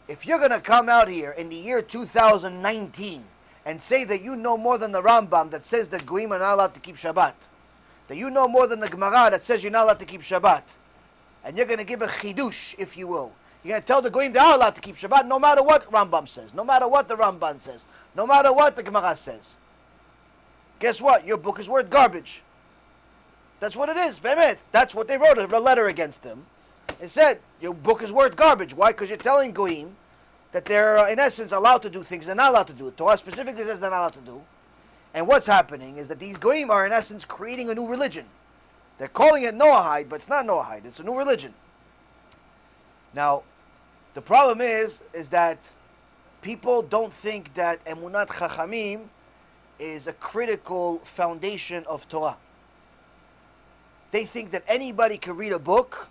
Speaker 1: If you're going to come out here in the year 2019 and say that you know more than the Rambam that says that Goyim are not allowed to keep Shabbat, that you know more than the Gemara that says you're not allowed to keep Shabbat, and you're going to give a chidush, if you will. You're going to tell the Goyim they are allowed to keep Shabbat no matter what Rambam says, no matter what the Ramban says, no matter what the Gemara says. Guess what? Your book is worth garbage. That's what it is, Bemet. That's what they wrote, a letter against him. It said, your book is worth garbage. Why? Because you're telling Goyim that they're, in essence, allowed to do things they're not allowed to do. Torah specifically says they're not allowed to do. And what's happening is that these Goyim are, in essence, creating a new religion. They're calling it Noahide, but it's not Noahide. It's a new religion. Now, the problem is that people don't think that Emunat Chachamim is a critical foundation of Torah. They think that anybody can read a book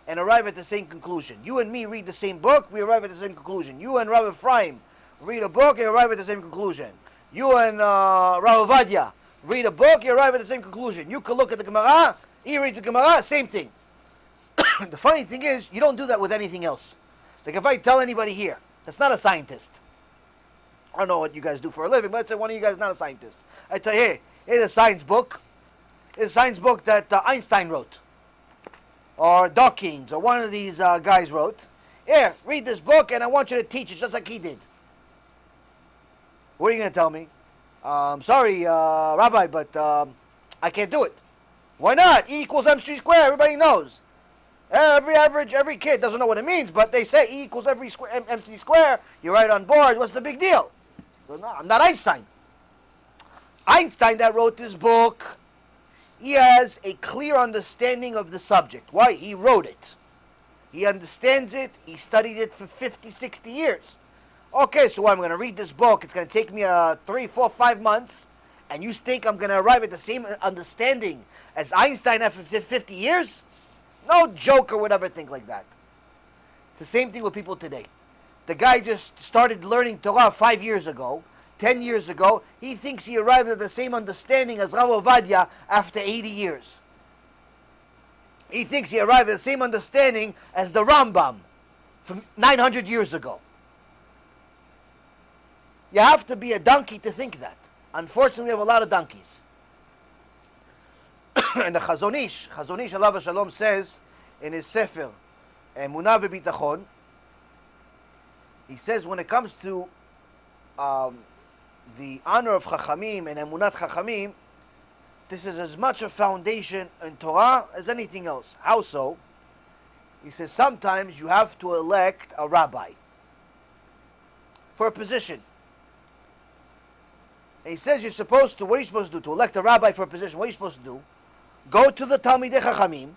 Speaker 1: and arrive at the same conclusion. You and me read the same book, we arrive at the same conclusion. You and Rav Ephraim read a book, and arrive at the same conclusion. You and Rav Ovadia read a book, you arrive at the same conclusion. You can look at the Gemara, he reads the Gemara, same thing. The funny thing is, you don't do that with anything else. Like if I tell anybody here that's not a scientist, I don't know what you guys do for a living, but let's say one of you guys is not a scientist. I tell you, hey, here's a science book. It's a science book that Einstein wrote, or Dawkins, or one of these guys wrote. Here, read this book, and I want you to teach it just like he did. What are you going to tell me? Sorry, Rabbi, but I can't do it. Why not? E equals MC squared. Everybody knows. Every kid doesn't know what it means, but they say E equals MC squared. You're right on board. What's the big deal? So, no, I'm not Einstein. Einstein that wrote this book, he has a clear understanding of the subject. Why? He wrote it. He understands it. He studied it for 50, 60 years. Okay, so I'm going to read this book. It's going to take me 3, 4, 5 months. And you think I'm going to arrive at the same understanding as Einstein after 50 years? No joker would ever think like that. It's the same thing with people today. The guy just started learning Torah 5 years ago, 10 years ago. He thinks he arrived at the same understanding as Rav Ovadia after 80 years. He thinks he arrived at the same understanding as the Rambam from 900 years ago. You have to be a donkey to think that. Unfortunately, we have a lot of donkeys. And the Chazon Ish Alav Shalom says in his Sefer, Emunah V'Bitachon, he says when it comes to the honor of Chachamim and Emunat Chachamim, this is as much a foundation in Torah as anything else. How so? He says sometimes you have to elect a rabbi for a position. And he says you're supposed to, what are you supposed to do? To elect a rabbi for a position, what are you supposed to do? Go to the Talmidei Chachamim,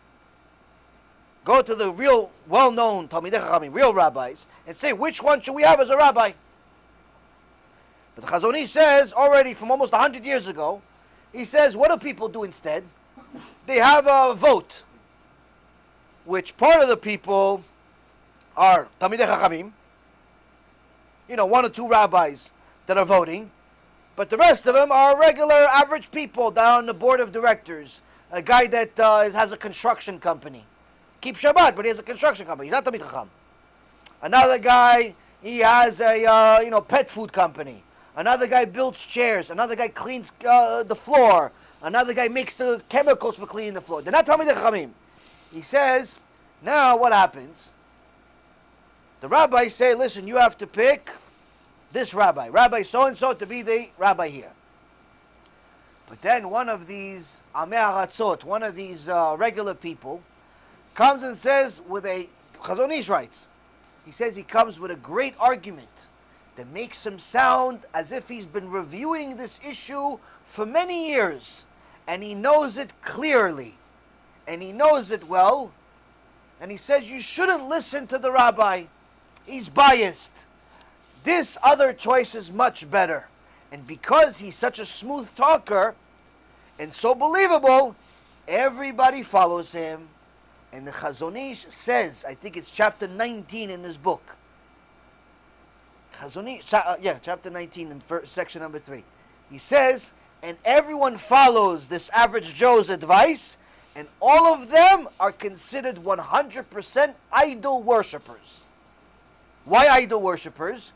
Speaker 1: go to the real, well-known Talmidei Chachamim, real rabbis, and say, which one should we have as a rabbi? But the Chazon Ish says, already from almost 100 years ago, he says, what do people do instead? They have a vote, which part of the people are Talmidei Chachamim, 1 or 2 rabbis that are voting, but the rest of them are regular, average people down on the board of directors. A guy that has a construction company. Keep Shabbat, but he has a construction company. He's not Talmid Chacham. Another guy, he has a pet food company. Another guy builds chairs. Another guy cleans the floor. Another guy makes the chemicals for cleaning the floor. They're not Talmid Chachamim. He says, now what happens? The rabbis say, listen, you have to pick this rabbi, Rabbi so-and-so, to be the rabbi here. But then one of these Amei Haratzot, one of these regular people, comes and says with a, Chazon Ish writes, he says he comes with a great argument that makes him sound as if he's been reviewing this issue for many years, and he knows it clearly, and he knows it well, and he says you shouldn't listen to the rabbi. He's biased. This other choice is much better. And because he's such a smooth talker and so believable, everybody follows him. And the Chazon Ish says, I think it's chapter 19 in this book. Chapter 19 in section number 3. He says, and everyone follows this average Joe's advice, and all of them are considered 100% idol worshippers. Why idol worshippers?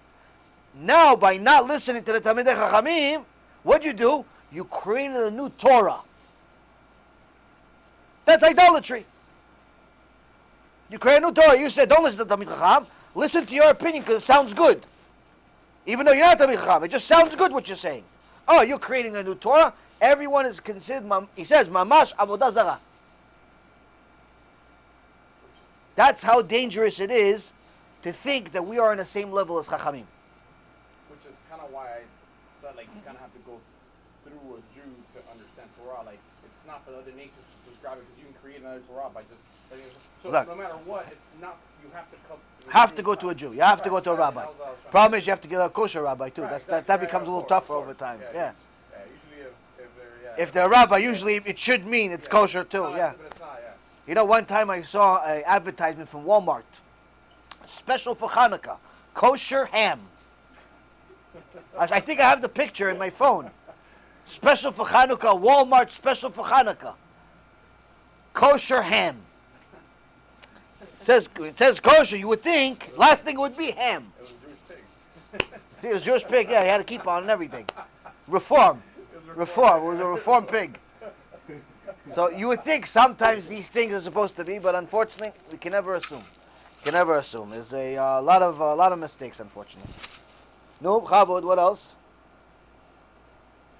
Speaker 1: Now, by not listening to the Talmidei Chachamim, what'd you do? You created a new Torah. That's idolatry. You create a new Torah. You said, don't listen to the Talmid Chacham. Listen to your opinion because it sounds good. Even though you're not Talmid Chacham, it just sounds good what you're saying. Oh, you're creating a new Torah. Everyone is considered, he says, mamash avodah zarah. That's how dangerous it is to think that we are on the same level as Chachamim.
Speaker 3: Which is kind of why I said, like, you kind of have to go through a Jew to understand Torah. Like, it's not for the other nations to subscribe it, because you can create another Torah by just... So
Speaker 1: Look,
Speaker 3: no matter what, it's not... You have to come...
Speaker 1: Have to go to a Jew. You have to go to a rabbi. Problem is you have to get a kosher rabbi too. That becomes a little tougher over time. Yeah.
Speaker 3: Usually if
Speaker 1: they're a rabbi, usually it should mean it's kosher too. Yeah.
Speaker 3: But it's not,
Speaker 1: You know, one time I saw an advertisement from Walmart. Special for Hanukkah. Kosher ham. I think I have the picture in my phone. Special for Hanukkah. Walmart special for Hanukkah. Kosher ham. says kosher, you would think last thing would be ham.
Speaker 3: It was a Jewish pig.
Speaker 1: See, it was Jewish pig. Yeah, he had to keep on and everything. Reform. Reform. It was a reform pig. So you would think sometimes these things are supposed to be, but unfortunately, we can never assume. Can never assume. There's a lot of mistakes, unfortunately. No, Chavod, what else?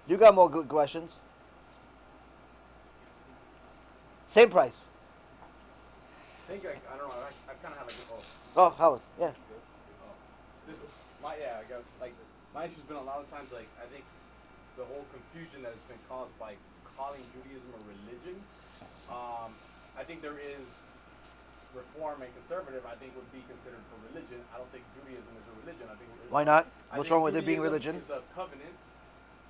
Speaker 1: You got more good questions. Same price.
Speaker 3: I think I don't know. I kind of have like
Speaker 1: Oh, Chavod, yeah.
Speaker 3: This is I guess like my issue's been a lot of times like I think the whole confusion that has been caused by calling Judaism a religion. I think there is Reform and conservative. I think would be considered for religion. I don't think Judaism is a religion. I think
Speaker 1: why not? What's wrong with it being religion?
Speaker 3: It's a covenant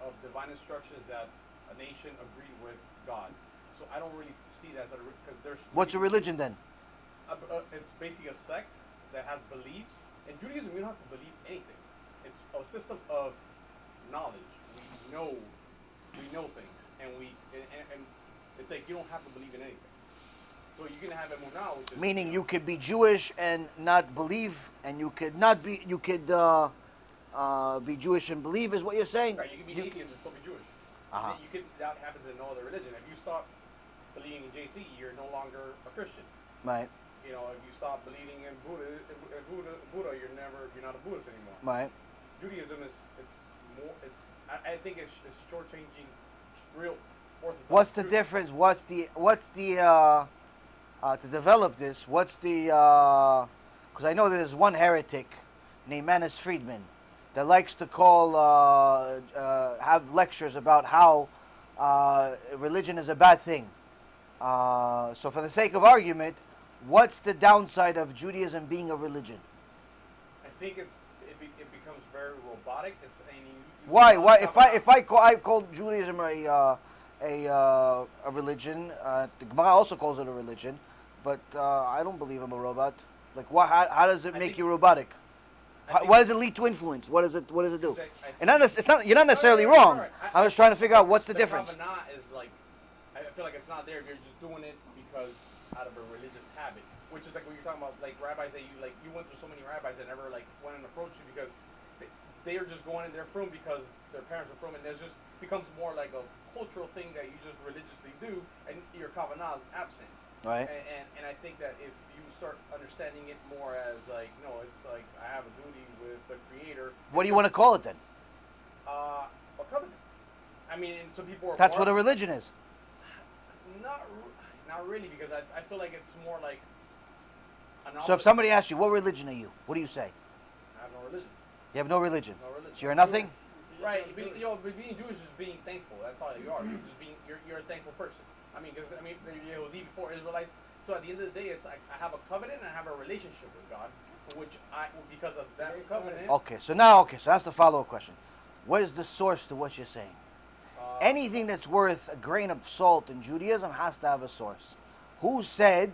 Speaker 3: of divine instructions that a nation agreed with God. So I don't really see that as a because there's.
Speaker 1: What's a religion then?
Speaker 3: It's basically a sect that has beliefs. In Judaism, you don't have to believe anything. It's a system of knowledge. We know things, and it's like you don't have to believe in anything. So you can have emunah, which is
Speaker 1: meaning you could be Jewish and not believe, and you could not be. You could be Jewish and believe, is what you're saying.
Speaker 3: Right, you can be atheist and still be Jewish.
Speaker 1: Uh-huh.
Speaker 3: That happens in no other religion. If you stop believing in JC, you're no longer a Christian.
Speaker 1: Right.
Speaker 3: You know, if you stop believing in Buddha, you're not a Buddhist anymore.
Speaker 1: Right.
Speaker 3: Judaism I think it's shortchanging real orthodox.
Speaker 1: What's the difference? What's the to develop this? What's the because I know there's one heretic named Manis Friedman that likes to call have lectures about how religion is a bad thing. So for the sake of argument, what's the downside of Judaism being a religion?
Speaker 3: I think it becomes very robotic.
Speaker 1: Why? If I call Judaism a religion, the Gemara also calls it a religion, but I don't believe I'm a robot. Like, how does it make you robotic? What does it lead to influence? What does it do? And you're not necessarily wrong. I'm just trying to figure out what's the difference.
Speaker 3: Is like, I feel like it's not there. You're just doing it because out of a religious habit, which is like what you're talking about. Like rabbis that you went through so many rabbis that never like went and approached you because they are just going in there from because their parents are from, and it just becomes more like a cultural thing that you just religiously do, and your kavanah is absent.
Speaker 1: Right.
Speaker 3: And I think that if you start understanding it more as like, no, it's like I have a duty with the Creator.
Speaker 1: What do you want to call it then?
Speaker 3: A covenant. I mean, and some people are.
Speaker 1: That's what a religion is.
Speaker 3: Not really, because I feel like it's more like.
Speaker 1: So if somebody asks you, what religion are you? What do you say?
Speaker 3: I have no religion.
Speaker 1: You have no religion.
Speaker 3: No religion.
Speaker 1: So you're nothing.
Speaker 3: Right. Being Jewish is being thankful. That's all you are. You're a thankful person. I mean, because they're before Israelites. So at the end of the day, it's like I have a covenant and I have a relationship with God, which because of that covenant.
Speaker 1: Okay, so that's the follow-up question. What is the source to what you're saying? Anything that's worth a grain of salt in Judaism has to have a source. Who said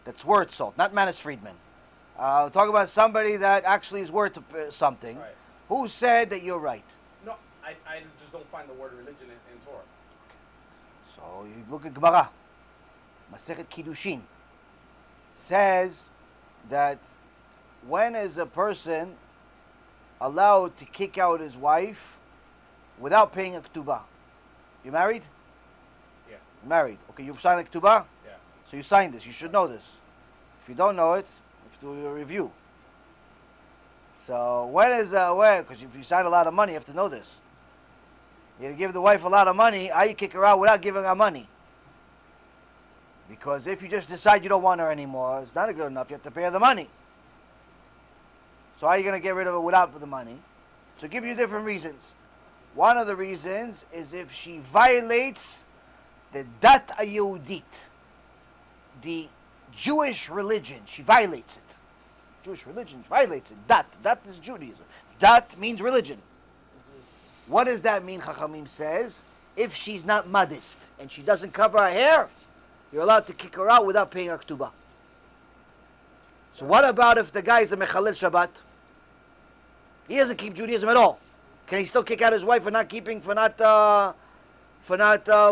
Speaker 1: that's worth salt? Not Manis Friedman. Talk about somebody that actually is worth something.
Speaker 3: Right.
Speaker 1: Who said that you're right?
Speaker 3: No, I just don't find the word religion in Torah.
Speaker 1: So you look at Gemara. Masechet Kiddushin says that when is a person allowed to kick out his wife without paying a ketubah? You married?
Speaker 3: Yeah.
Speaker 1: You're married. Okay, you signed a ketubah?
Speaker 3: Yeah.
Speaker 1: So you signed this. You should know this. If you don't know it, you have to do a review. So when is because if you sign a lot of money, you have to know this. You give the wife a lot of money, how you kick her out without giving her money? Because if you just decide you don't want her anymore, it's not good enough. You have to pay her the money. So how are you going to get rid of her without the money? So give you different reasons. One of the reasons is if she violates the dat ayehudit, the Jewish religion. She violates it. Jewish religion violates it. Dat is Judaism. Dat means religion. What does that mean? Chachamim says, if she's not modest and she doesn't cover her hair, you're allowed to kick her out without paying a ketubah. So what about if the guy is a mechalel Shabbat? He doesn't keep Judaism at all. Can he still kick out his wife for not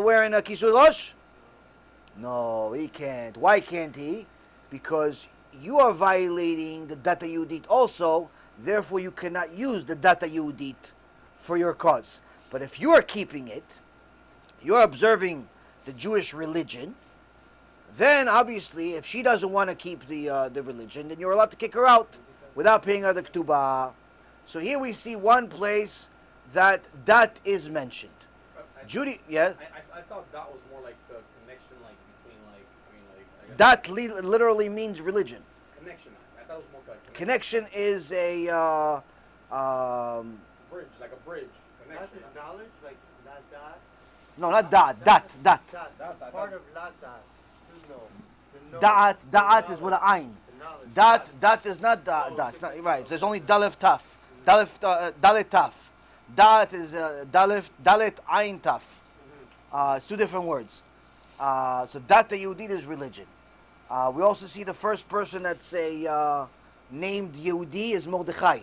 Speaker 1: wearing a kisui rosh? No, he can't. Why can't he? Because you are violating the data Yehudit also, therefore you cannot use the data Yehudit for your cause. But if you are keeping it, you're observing the Jewish religion, then obviously if she doesn't want to keep the religion, then you're allowed to kick her out without paying her the ketubah. So here we see one place that dat is mentioned. Judy, yeah?
Speaker 3: I thought that was more like the connection, like between I guess.
Speaker 1: Dat literally means religion.
Speaker 3: Connection. I thought it was more like
Speaker 1: Connection is a
Speaker 3: bridge, like a bridge. Connection.
Speaker 2: That is knowledge, like not that.
Speaker 1: no, not dat.
Speaker 2: That's part of not that. To know.
Speaker 1: Da'at is with an ayin. Dat is not dat. Not, right. So there's only dalef taf. Dalet taf. Dat is dalet ayin taf. It's two different words. So dat the Yehudit is religion. We also see the first person that's named Yehudi is Mordechai.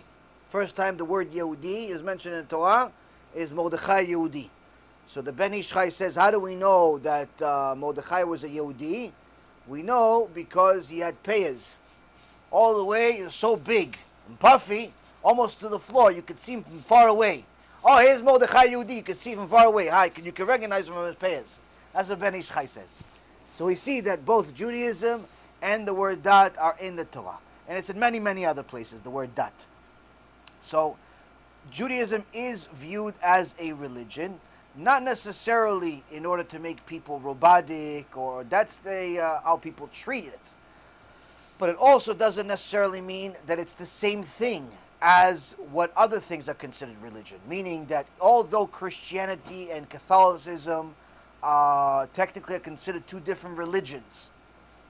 Speaker 1: First time the word Yehudi is mentioned in the Torah is Mordechai Yehudi. So the Ben Ish Chai says, how do we know that Mordechai was a Yehudi? We know because he had payas. All the way, he was so big and puffy, almost to the floor. You could see him from far away. Oh, here's Mordechai Yehudi. You could see him from far away. You can recognize him from his payas. That's what Ben Ish Chai says. So we see that both Judaism and the word dat are in the Torah. And it's in many, many other places, the word dat. So Judaism is viewed as a religion, not necessarily in order to make people robotic, or that's how people treat it. But it also doesn't necessarily mean that it's the same thing as what other things are considered religion. Meaning that although Christianity and Catholicism technically are considered two different religions,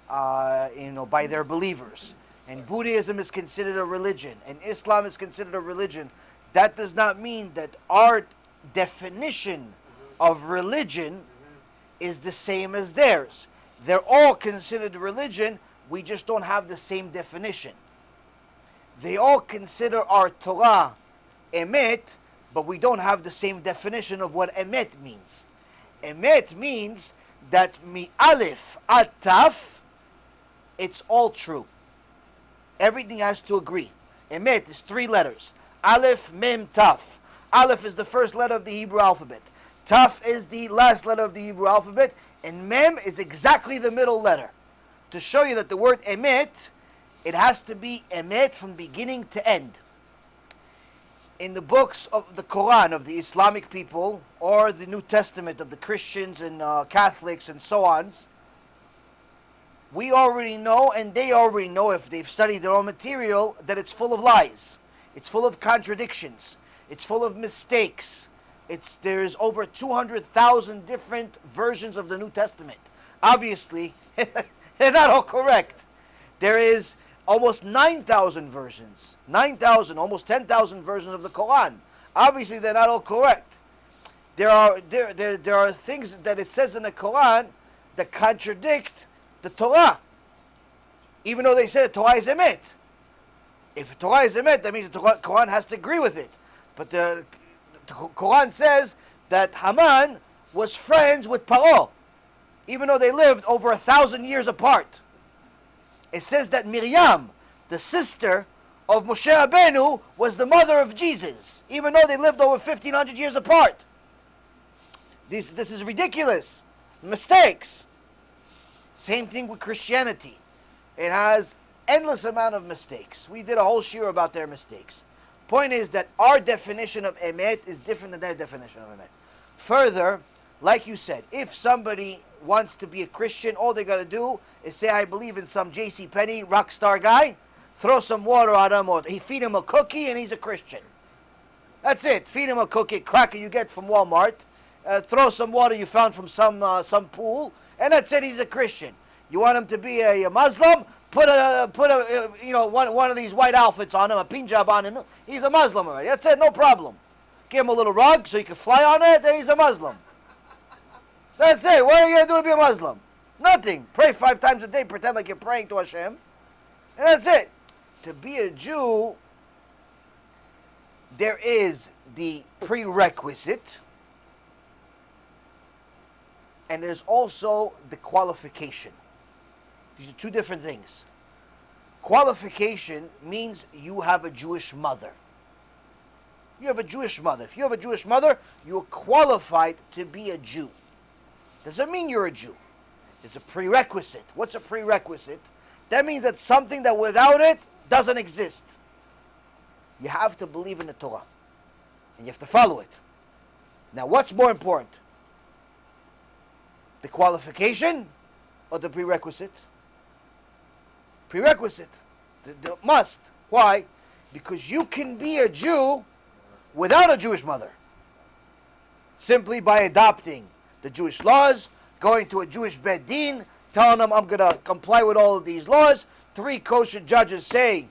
Speaker 1: by their believers, and Buddhism is considered a religion, and Islam is considered a religion, that does not mean that our definition of religion is the same as theirs. They're all considered religion, we just don't have the same definition. They all consider our Torah emet, but we don't have the same definition of what emet means. Emet means that mi aleph ad taf, it's all true. Everything has to agree. Emet is 3 letters. Aleph, Mem, Taf. Aleph is the first letter of the Hebrew alphabet. Taf is the last letter of the Hebrew alphabet. And Mem is exactly the middle letter. To show you that the word emet, it has to be emet from beginning to end. In the books of the Quran of the Islamic people, or the New Testament of the Christians and Catholics and so on, we already know, and they already know if they've studied their own material, that it's full of lies. It's full of contradictions. It's full of mistakes. There's over 200,000 different versions of the New Testament. Obviously, they're not all correct. There is almost 9,000 versions. 9,000, almost 10,000 versions of the Quran. Obviously, they're not all correct. There are things that it says in the Quran that contradict the Torah, even though they say the Torah is emet. If Torah is emet, that means the Quran has to agree with it. But the Quran says that Haman was friends with Paro, even though they lived over 1,000 years apart. It says that Miriam, the sister of Moshe Rabbeinu, was the mother of Jesus, even though they lived over 1,500 years apart. This is ridiculous. Mistakes. Same thing with Christianity. It has endless amount of mistakes. We did a whole shiur about their mistakes. Point is that our definition of emet is different than their definition of emet. Further, like you said, if somebody wants to be a Christian, all they got to do is say, I believe in some J.C. Penney rock star guy, throw some water on him, or he feed him a cookie and he's a Christian. That's it. Feed him a cookie, cracker you get from Walmart, throw some water you found from some pool, and that's it, he's a Christian. You want him to be a Muslim? Put one of these white outfits on him, a pinjab on him. He's a Muslim already. That's it, no problem. Give him a little rug so he can fly on it, then he's a Muslim. That's it. What are you going to do to be a Muslim? Nothing. Pray 5 times a day, pretend like you're praying to HaShem, and that's it. To be a Jew, there is the prerequisite, and there's also the qualification. These are two different things. Qualification means you have a Jewish mother. You have a Jewish mother. If you have a Jewish mother, you are qualified to be a Jew. Doesn't mean you're a Jew. It's a prerequisite. What's a prerequisite? That means that something that without it doesn't exist. You have to believe in the Torah. And you have to follow it. Now, what's more important? The qualification or the prerequisite? Prerequisite. The must. Why? Because you can be a Jew without a Jewish mother. Simply by adopting the Jewish laws, going to a Jewish Beit Din, telling them, I'm going to comply with all of these laws. 3 kosher judges say,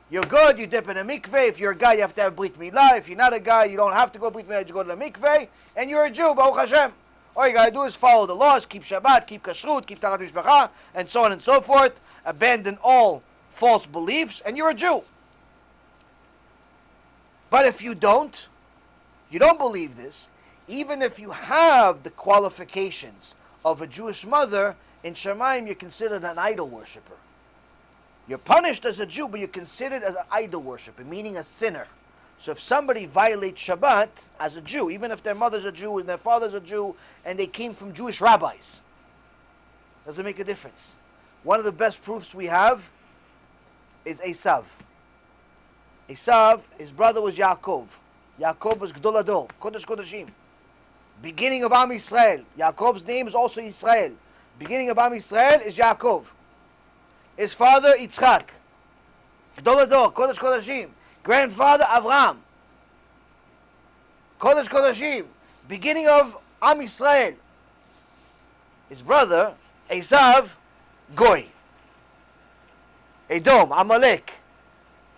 Speaker 1: you're good, you dip in a mikveh. If you're a guy, you have to have brit milah. If you're not a guy, you don't have to go brit milah, you go to the mikveh. And you're a Jew, Baruch Hashem. All you got to do is follow the laws, keep Shabbat, keep Kashrut, keep Tarat Mishpacha, and so on and so forth. Abandon all false beliefs, and you're a Jew. But if you don't believe this, even if you have the qualifications of a Jewish mother, in Shamayim you're considered an idol worshiper. You're punished as a Jew, but you're considered as an idol worshiper, meaning a sinner. So if somebody violates Shabbat as a Jew, even if their mother's a Jew and their father's a Jew, and they came from Jewish rabbis, doesn't make a difference. One of the best proofs we have is Esav. Esav, his brother was Yaakov. Yaakov was Gdol Ador, Kodesh Kodeshim. Beginning of Am Yisrael. Yaakov's name is also Israel. Beginning of Am Yisrael is Yaakov. His father, Yitzchak. Gdol Ador, Kodesh Kodeshim. Grandfather, Avraham. Kodesh Kodeshim. Beginning of Am Yisrael. His brother, Esav, Goy. Edom, Amalek.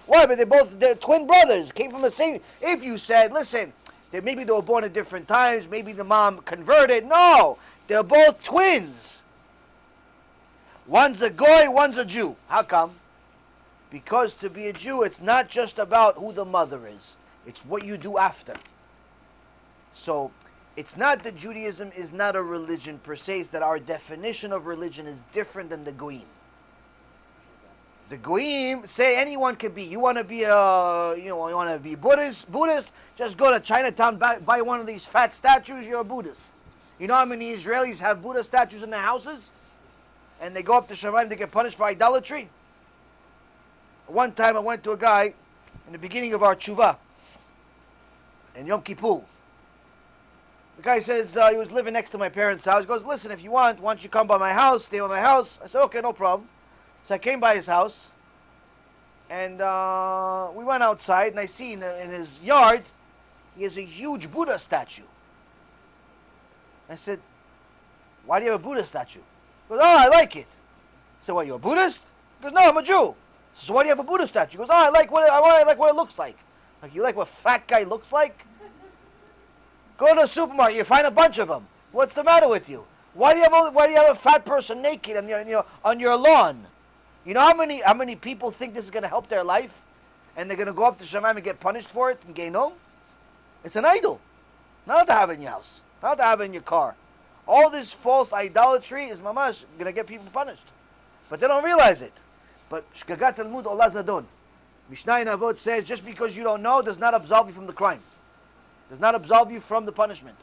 Speaker 1: Why? But they're twin brothers, came from the same. If you said, listen, maybe they were born at different times, maybe the mom converted. No, they're both twins. One's a Goy, one's a Jew. How come? Because to be a Jew, it's not just about who the mother is. It's what you do after. So, it's not that Judaism is not a religion per se, it's that our definition of religion is different than the Goyim. The Goyim say anyone can be. You want to be you want to be Buddhist, just go to Chinatown, buy one of these fat statues, you're a Buddhist. You know how many Israelis have Buddha statues in their houses? And they go up to Shamayim to get punished for idolatry? One time I went to a guy in the beginning of our TeShuva in Yom Kippur. The guy says he was living next to my parents' house. He goes, listen, if you want, why don't you come by my house, stay by my house? I said, okay, no problem. So I came by his house, and we went outside, and I see in his yard, he has a huge Buddha statue. I said, why do you have a Buddha statue? He goes, oh, I like it. I said, what, you're a Buddhist? He goes, no, I'm a Jew. So why do you have a Buddha statue? He goes, oh, I like what it looks like. Like, you like what a fat guy looks like? Go to the supermarket, you find a bunch of them. What's the matter with you? Why do you have a fat person naked on your lawn? You know how many people think this is going to help their life? And they're going to go up to Shamayim and get punished for it and gain home? It's an idol. Not to have in your house. Not to have in your car. All this false idolatry is mamash going to get people punished. But they don't realize it. But Shkagat Talmud Olah Zadon. Mishnah in Avot says just because you don't know does not absolve you from the crime. Does not absolve you from the punishment.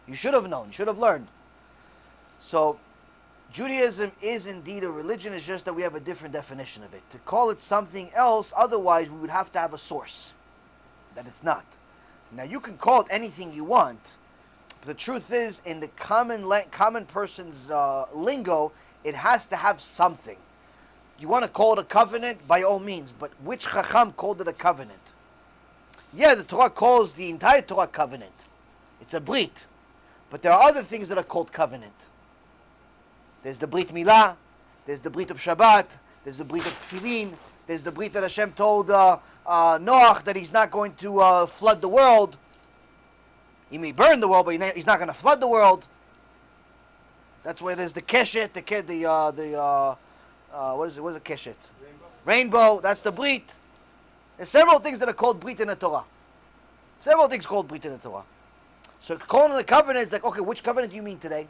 Speaker 1: You should have known. You should have learned. So, Judaism is indeed a religion, it's just that we have a different definition of it. To call it something else, otherwise we would have to have a source. That it's not. Now you can call it anything you want, but the truth is, in the common person's lingo, it has to have something. You want to call it a covenant, by all means, but which Chacham called it a covenant? Yeah, the Torah calls the entire Torah covenant. It's a brit. But there are other things that are called covenant. There's the Brit Milah, there's the Brit of Shabbat, there's the Brit of Tefillin, there's the Brit that Hashem told Noach that he's not going to flood the world. He may burn the world, but he's not going to flood the world. That's where there's the Keshet, what is it? What is a Keshet? Rainbow. That's the Brit. There's several things that are called Brit in the Torah. Several things called Brit in the Torah. So calling it a covenant is like, okay, which covenant do you mean today?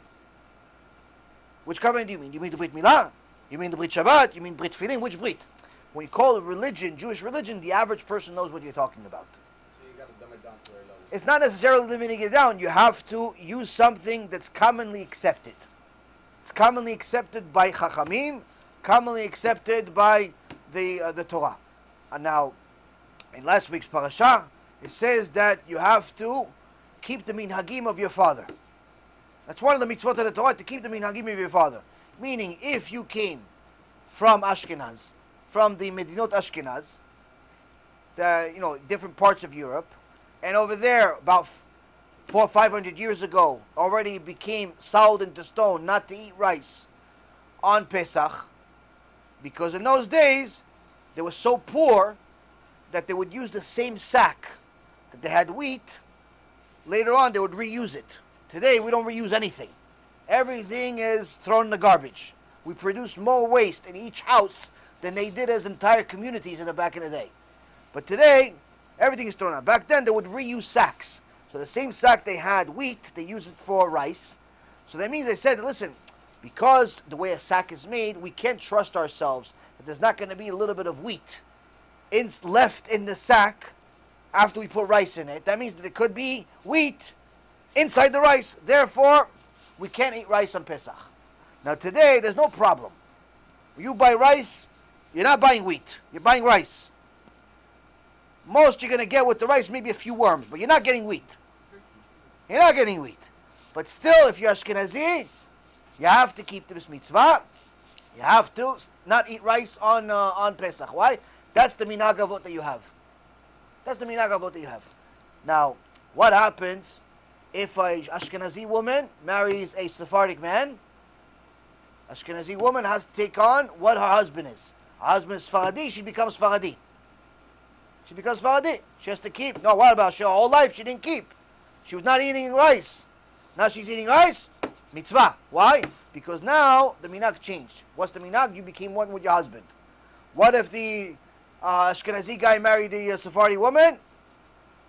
Speaker 1: Which covenant do you mean? You mean the Brit Milah? You mean the Brit Shabbat? You mean Brit Tefillin? Which Brit? when you call it religion, Jewish religion, the average person knows what you're talking about.
Speaker 3: So you got to dumb it down to their level.
Speaker 1: It's not necessarily limiting it down. You have to use something that's commonly accepted. It's commonly accepted by Chachamim, commonly accepted by the Torah. And now, in last week's parasha, it says that you have to keep the minhagim of your father. That's one of the mitzvot of the Torah, to keep the minhagim of your father. Meaning, if you came from Ashkenaz, from the Medinot Ashkenaz, different parts of Europe, and over there, about 400 or 500 years ago, already became solid into stone not to eat rice on Pesach, because in those days, they were so poor that they would use the same sack that they had wheat. Later on, they would reuse it. Today, we don't reuse anything. Everything is thrown in the garbage. We produce more waste in each house than they did as entire communities in the back in the day. But today, everything is thrown out. Back then, they would reuse sacks. So the same sack they had wheat, they use it for rice. So that means they said, listen, because the way a sack is made, we can't trust ourselves that there's not going to be a little bit of wheat left in the sack after we put rice in it. That means that it could be wheat inside the rice. Therefore, we can't eat rice on Pesach. Now today, there's no problem. You buy rice, you're not buying wheat. You're buying rice. Most you're going to get with the rice, maybe a few worms, but you're not getting wheat. You're not getting wheat. But still, if you're Ashkenazi, you have to keep this mitzvah. You have to not eat rice on Pesach. Why? That's the minhag avot that you have. That's the minhag avot that you have. Now, what happens if a Ashkenazi woman marries a Sephardic man? Ashkenazi woman has to take on what her husband is. Her husband is Sfaradi, she becomes Sfaradi. She becomes Sfaradi. She has to keep. No, what about her whole life she didn't keep? She was not eating rice. Now she's eating rice. Mitzvah. Why? Because now the minhag changed. What's the minhag? You became one with your husband. What if the Ashkenazi guy married the Sephardi woman?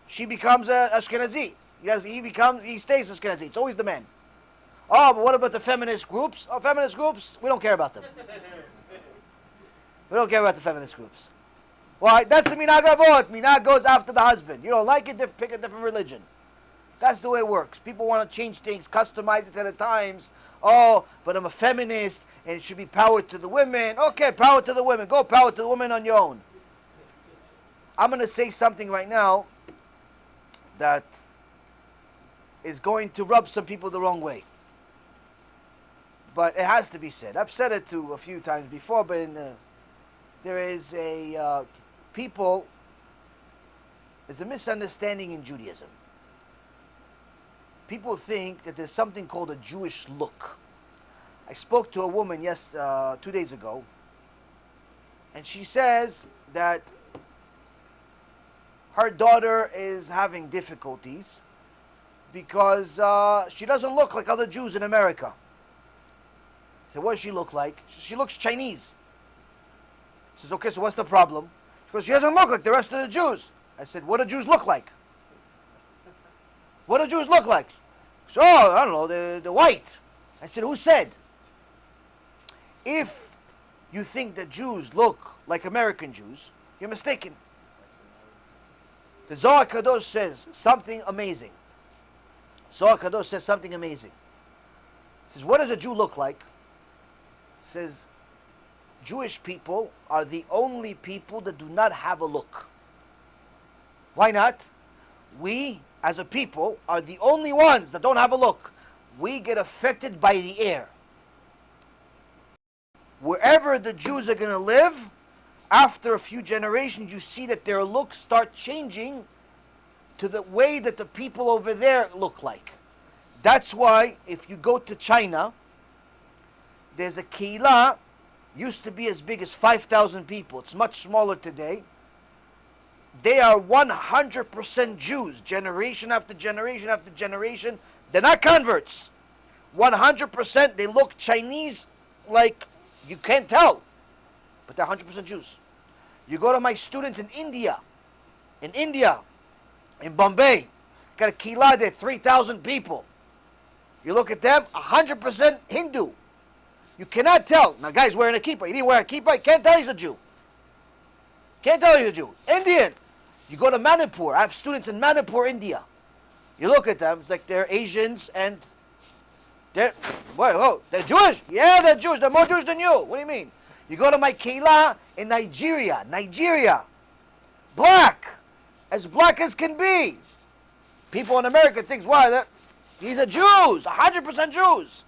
Speaker 1: She becomes Ashkenazi. Yes, he stays Ashkenazi. It's always the man. Oh, but what about the feminist groups? Oh, feminist groups, we don't care about them. We don't care about the feminist groups. Why? That's the minhag avot. Minhag goes after the husband. You don't like it, pick a different religion. That's the way it works. People want to change things, customize it to the times. Oh, but I'm a feminist, and it should be power to the women. Okay, power to the women. Go power to the women on your own. I'm going to say something right now that is going to rub some people the wrong way. But it has to be said. I've said it a few times before, but there is a misunderstanding in Judaism. People think that there's something called a Jewish look. I spoke to a woman 2 days ago, and she says that her daughter is having difficulties because she doesn't look like other Jews in America. I said, what does she look like? She looks Chinese. She says, okay, so what's the problem? She goes, she doesn't look like the rest of the Jews. I said, what do Jews look like? What do Jews look like? So, I don't know, they're white. I said, who said? If you think that Jews look like American Jews, you're mistaken. The Zohar Kadosh says something amazing. Zohar Kadosh says something amazing. It says, what does a Jew look like? It says, Jewish people are the only people that do not have a look. Why not? We, as a people, are the only ones that don't have a look. We get affected by the air. Wherever the Jews are going to live, after a few generations, you see that their looks start changing to the way that the people over there look like. That's why, if you go to China, there's a keilah, used to be as big as 5,000 people. It's much smaller today. They are 100% Jews, generation after generation after generation. They're not converts. 100%, they look Chinese like you can't tell. But they're 100% Jews. You go to my students in India, in Bombay, got a keilah there, 3,000 people. You look at them, 100% Hindu. You cannot tell. Now, guy's wearing a kippah. He didn't wear a kippah. You can't tell he's a Jew. Can't tell you a Jew. Indian. You go to Manipur. I have students in Manipur, India. You look at them, it's like they're Asians and they're Jewish. Yeah, they're Jewish. They're more Jewish than you. What do you mean? You go to my Keilah in Nigeria. Black. As black as can be. People in America think, why? These are Jews. 100% Jews.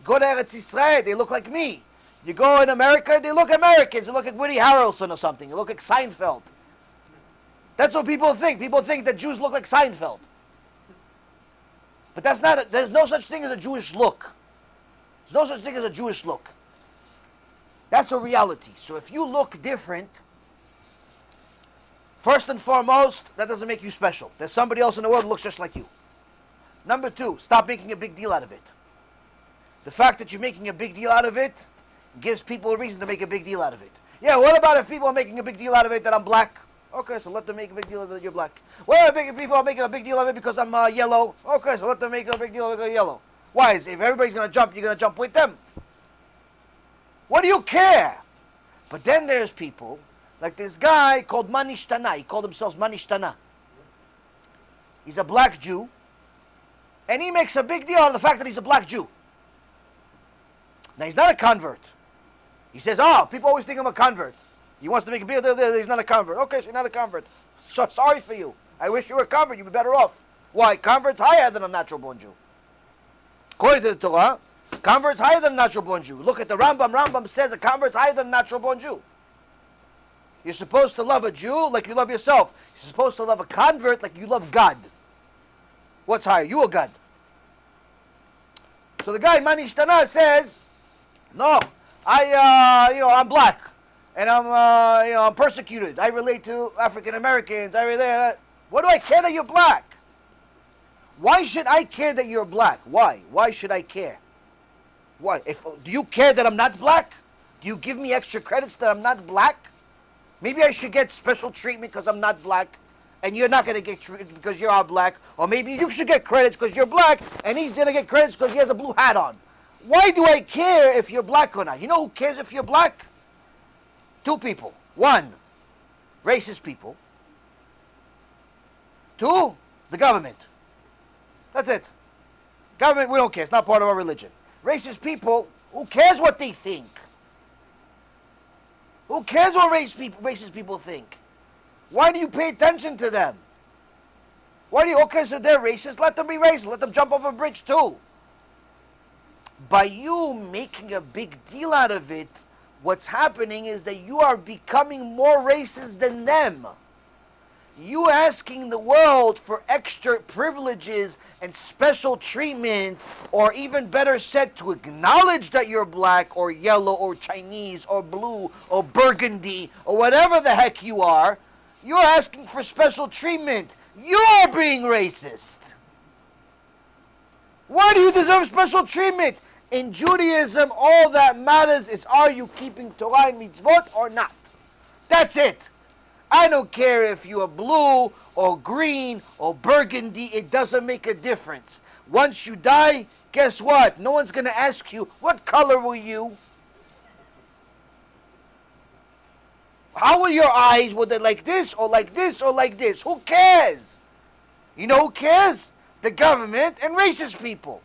Speaker 1: Go to Eretz Yisrael. They look like me. You go in America, they look Americans. You look like Woody Harrelson or something. You look like Seinfeld. That's what people think. People think that Jews look like Seinfeld. But that's not, there's no such thing as a Jewish look. There's no such thing as a Jewish look. That's a reality. So if you look different, first and foremost, that doesn't make you special. There's somebody else in the world who looks just like you. Number two, stop making a big deal out of it. The fact that you're making a big deal out of it gives people a reason to make a big deal out of it. Yeah, what about if people are making a big deal out of it that I'm black? Okay, so let them make a big deal of it that you're black. Well, if people are making a big deal of it because I'm yellow. Okay, so let them make a big deal of it because I'm yellow. Why? If everybody's going to jump, you're going to jump with them. What do you care? But then there's people, like this guy called Manishtana. He called himself Manishtana. He's a black Jew. And he makes a big deal out of the fact that he's a black Jew. Now, he's not a convert. He says, people always think I'm a convert. He wants to make a big deal that he's not a convert. Okay, so you're not a convert. So sorry for you. I wish you were a convert. You'd be better off. Why? Convert's higher than a natural-born Jew. According to the Torah, convert's higher than a natural-born Jew. Look at the Rambam. Rambam says a convert's higher than a natural-born Jew. You're supposed to love a Jew like you love yourself. You're supposed to love a convert like you love God. What's higher, you or God? So the guy, Manishtana, says, no, I'm black. And I'm persecuted. I relate to African Americans. What do I care that you're black? Why should I care that you're black? Why? Why should I care? Why? Do you care that I'm not black? Do you give me extra credits that I'm not black? Maybe I should get special treatment because I'm not black, and you're not going to get treated because you're all black. Or maybe you should get credits because you're black, and he's going to get credits because he has a blue hat on. Why do I care if you're black or not? You know who cares if you're black? Two people. One, racist people. Two, the government. That's it. Government, we don't care. It's not part of our religion. Racist people, who cares what they think? Who cares what racist people think? Why do you pay attention to them? Okay, so they're racist. Let them be racist. Let them jump over a bridge too. By you making a big deal out of it, what's happening is that you are becoming more racist than them. You asking the world for extra privileges and special treatment, or even better said, to acknowledge that you're black or yellow or Chinese or blue or burgundy or whatever the heck you are, you're asking for special treatment. You're being racist. Why do you deserve special treatment? In Judaism, all that matters is, are you keeping Torah and mitzvot or not? That's it. I don't care if you are blue or green or burgundy. It doesn't make a difference. Once you die, guess what? No one's going to ask you, what color were you? How were your eyes? Were they like this or like this or like this? Who cares? You know who cares? The government and racist people.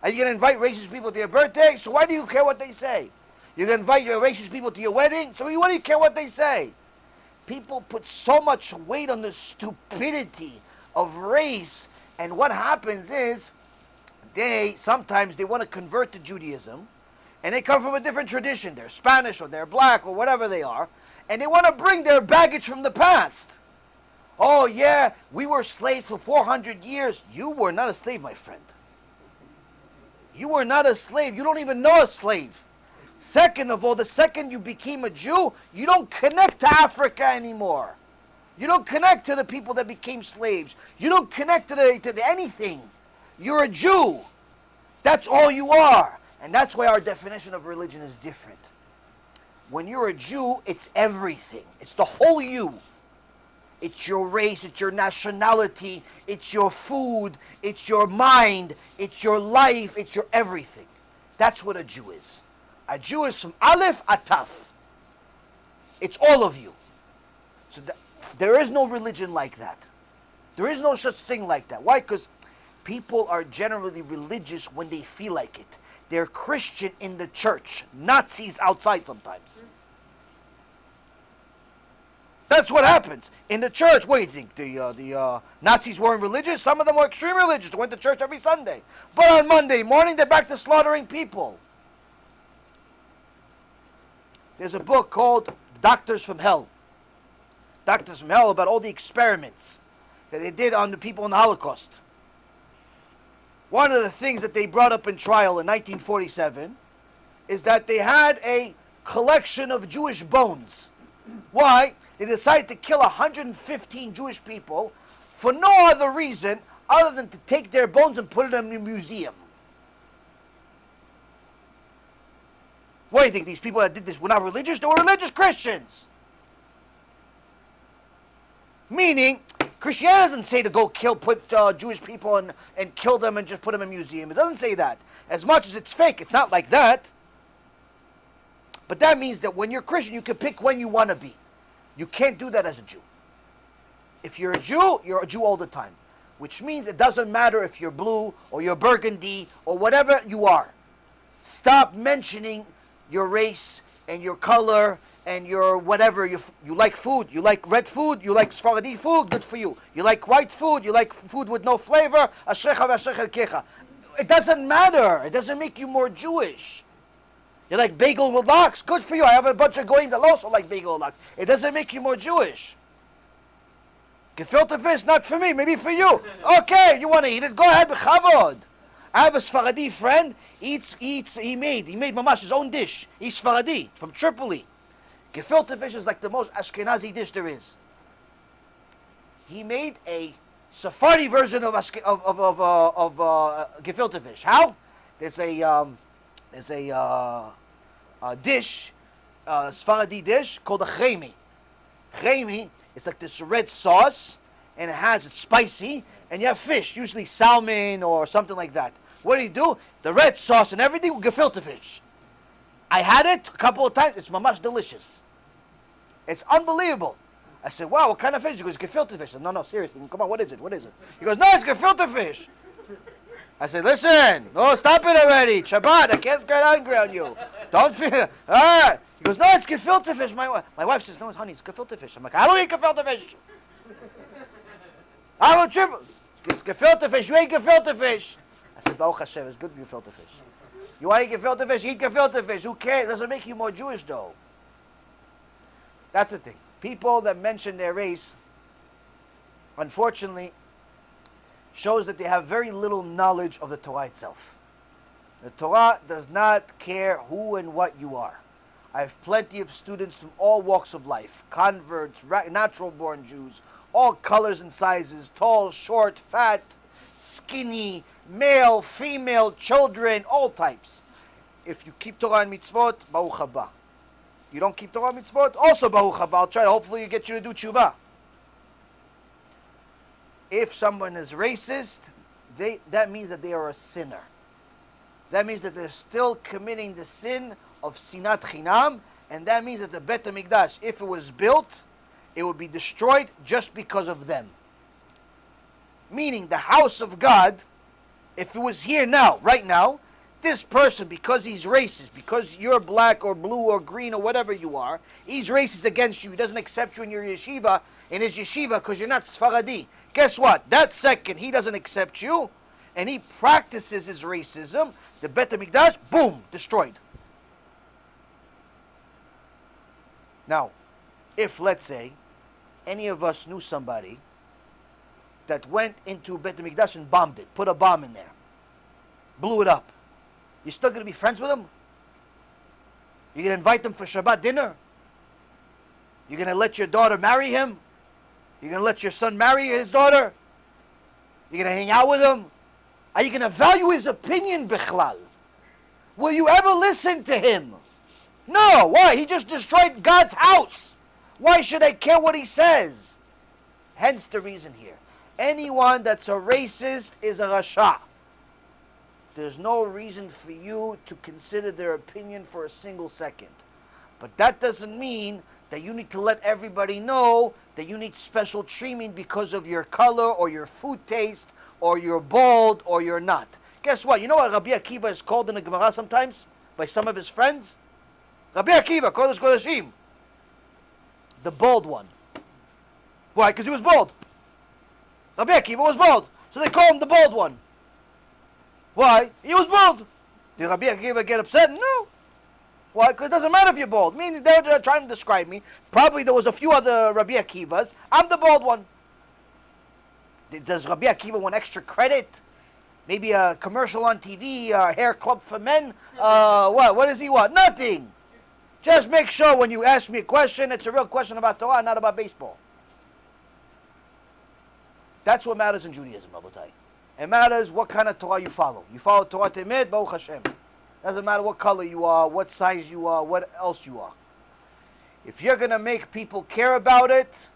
Speaker 1: Are you going to invite racist people to your birthday? So why do you care what they say? You're going to invite your racist people to your wedding? So why do you care what they say? People put so much weight on the stupidity of race, and what happens is sometimes they want to convert to Judaism, and they come from a different tradition. They're Spanish or they're black or whatever they are, and they want to bring their baggage from the past. Oh yeah, we were slaves for 400 years. You were not a slave, my friend. You were not a slave. You don't even know a slave. Second of all, the second you became a Jew, you don't connect to Africa anymore. You don't connect to the people that became slaves. You don't connect to anything. You're a Jew. That's all you are. And that's why our definition of religion is different. When you're a Jew, it's everything. It's the whole you. It's your race, it's your nationality, it's your food, it's your mind, it's your life, it's your everything. That's what a Jew is. A Jew is from Aleph Ataf. It's all of you. So there is no religion like that. There is no such thing like that. Why? Because people are generally religious when they feel like it. They're Christian in the church, Nazis outside sometimes. That's what happens in the church. What do you think? The Nazis weren't religious? Some of them were extremely religious. They went to church every Sunday. But on Monday morning, they're back to slaughtering people. There's a book called Doctors from Hell. Doctors from Hell, about all the experiments that they did on the people in the Holocaust. One of the things that they brought up in trial in 1947 is that they had a collection of Jewish bones. Why? They decided to kill 115 Jewish people for no other reason other than to take their bones and put them in a museum. What do you think? These people that did this were not religious? They were religious Christians. Meaning, Christianity doesn't say to go put Jewish people and kill them and just put them in a museum. It doesn't say that. As much as it's fake, it's not like that. But that means that when you're Christian, you can pick when you want to be. You can't do that as a Jew. If you're a Jew all the time. Which means it doesn't matter if you're blue or you're burgundy or whatever you are. Stop mentioning your race and your color and your whatever. You like food, you like red food, you like Sephardi food, good for you. You like white food, you like food with no flavor, ashrecha v'ashrecha elkecha. It doesn't matter. It doesn't make you more Jewish. You like bagel with lox, good for you. I have a bunch of goyim that also like bagel with lox. It doesn't make you more Jewish. Gefilte fish, not for me, maybe for you. Okay, you want to eat it, go ahead, b'chavod. I have a Sephardi friend, he made mamash his own dish. He's Sephardi, from Tripoli. Gefilte fish is like the most Ashkenazi dish there is. He made a Sephardi version of gefilte fish. How? There's a dish, Sephardi dish called a chemi. Chemi is like this red sauce, and it's spicy, and you have fish, usually salmon or something like that. What do? The red sauce and everything with gefilte fish. I had it a couple of times. It's mamash delicious. It's unbelievable. I said, wow, what kind of fish? He goes, gefilte fish. I said, no, seriously. Come on, what is it? He goes, no, it's gefilte fish. I said, listen, no, stop it already. Shabbat, I can't get angry on you. Don't feel, all right. He goes, no, it's gefilte fish. My wife says, no, honey, it's gefilte fish. I'm like, I don't eat gefilte fish. I'm a triple. It's gefilte fish. You eat gefilte fish. I said, Baruch Hashem, it's good gefilte fish. You want to eat gefilte fish? Eat gefilte fish. Who cares? It doesn't make you more Jewish, though. That's the thing. People that mention their race, unfortunately, shows that they have very little knowledge of the Torah itself. The Torah does not care who and what you are. I have plenty of students from all walks of life, converts, natural-born Jews, all colors and sizes, tall, short, fat, skinny, male, female, children, all types. If you keep Torah and mitzvot, Baruch haba. You don't keep Torah and mitzvot, also Baruch haba. I'll try to hopefully get you to do TeShuva. If someone is racist, that means that they are a sinner. That means that they're still committing the sin of sinat chinam, and that means that the Bet HaMikdash, if it was built, it would be destroyed just because of them. Meaning the house of God, if it was here now, right now, this person, because he's racist, because you're black or blue or green or whatever you are, he's racist against you. He doesn't accept you in your yeshiva, in his yeshiva, because you're not Sephardi. Guess what? That second he doesn't accept you, and he practices his racism, the Bet HaMikdash, boom, destroyed. Now, if, let's say, any of us knew somebody that went into Bet HaMikdash and bombed it, put a bomb in there, blew it up, you still going to be friends with him? You're going to invite them for Shabbat dinner? You're going to let your daughter marry him? You're going to let your son marry his daughter? You're going to hang out with him? Are you going to value his opinion, Bichlal? Will you ever listen to him? No. Why? He just destroyed God's house. Why should I care what he says? Hence the reason here. Anyone that's a racist is a Rasha. There's no reason for you to consider their opinion for a single second. But that doesn't mean that you need to let everybody know that you need special treatment because of your color or your food taste or you're bald or you're not. Guess what? You know what Rabbi Akiva is called in the Gemara sometimes by some of his friends? Rabbi Akiva, Kodesh Kodeshim. The bald one. Why? Because he was bald. Rabbi Akiva was bald. So they call him the bald one. Why? He was bald. Did Rabbi Akiva get upset? No. Why? Because it doesn't matter if you're bald. Meaning they're trying to describe me. Probably there was a few other Rabbi Akivas. I'm the bald one. Does Rabbi Akiva want extra credit? Maybe a commercial on TV, a hair club for men? What? What does he want? Nothing. Just make sure when you ask me a question, it's a real question about Torah, not about baseball. That's what matters in Judaism, Rabotai. It matters what kind of Torah you follow. You follow Torah Temet, Baruch Hashem. Doesn't matter what color you are, what size you are, what else you are. If you're going to make people care about it,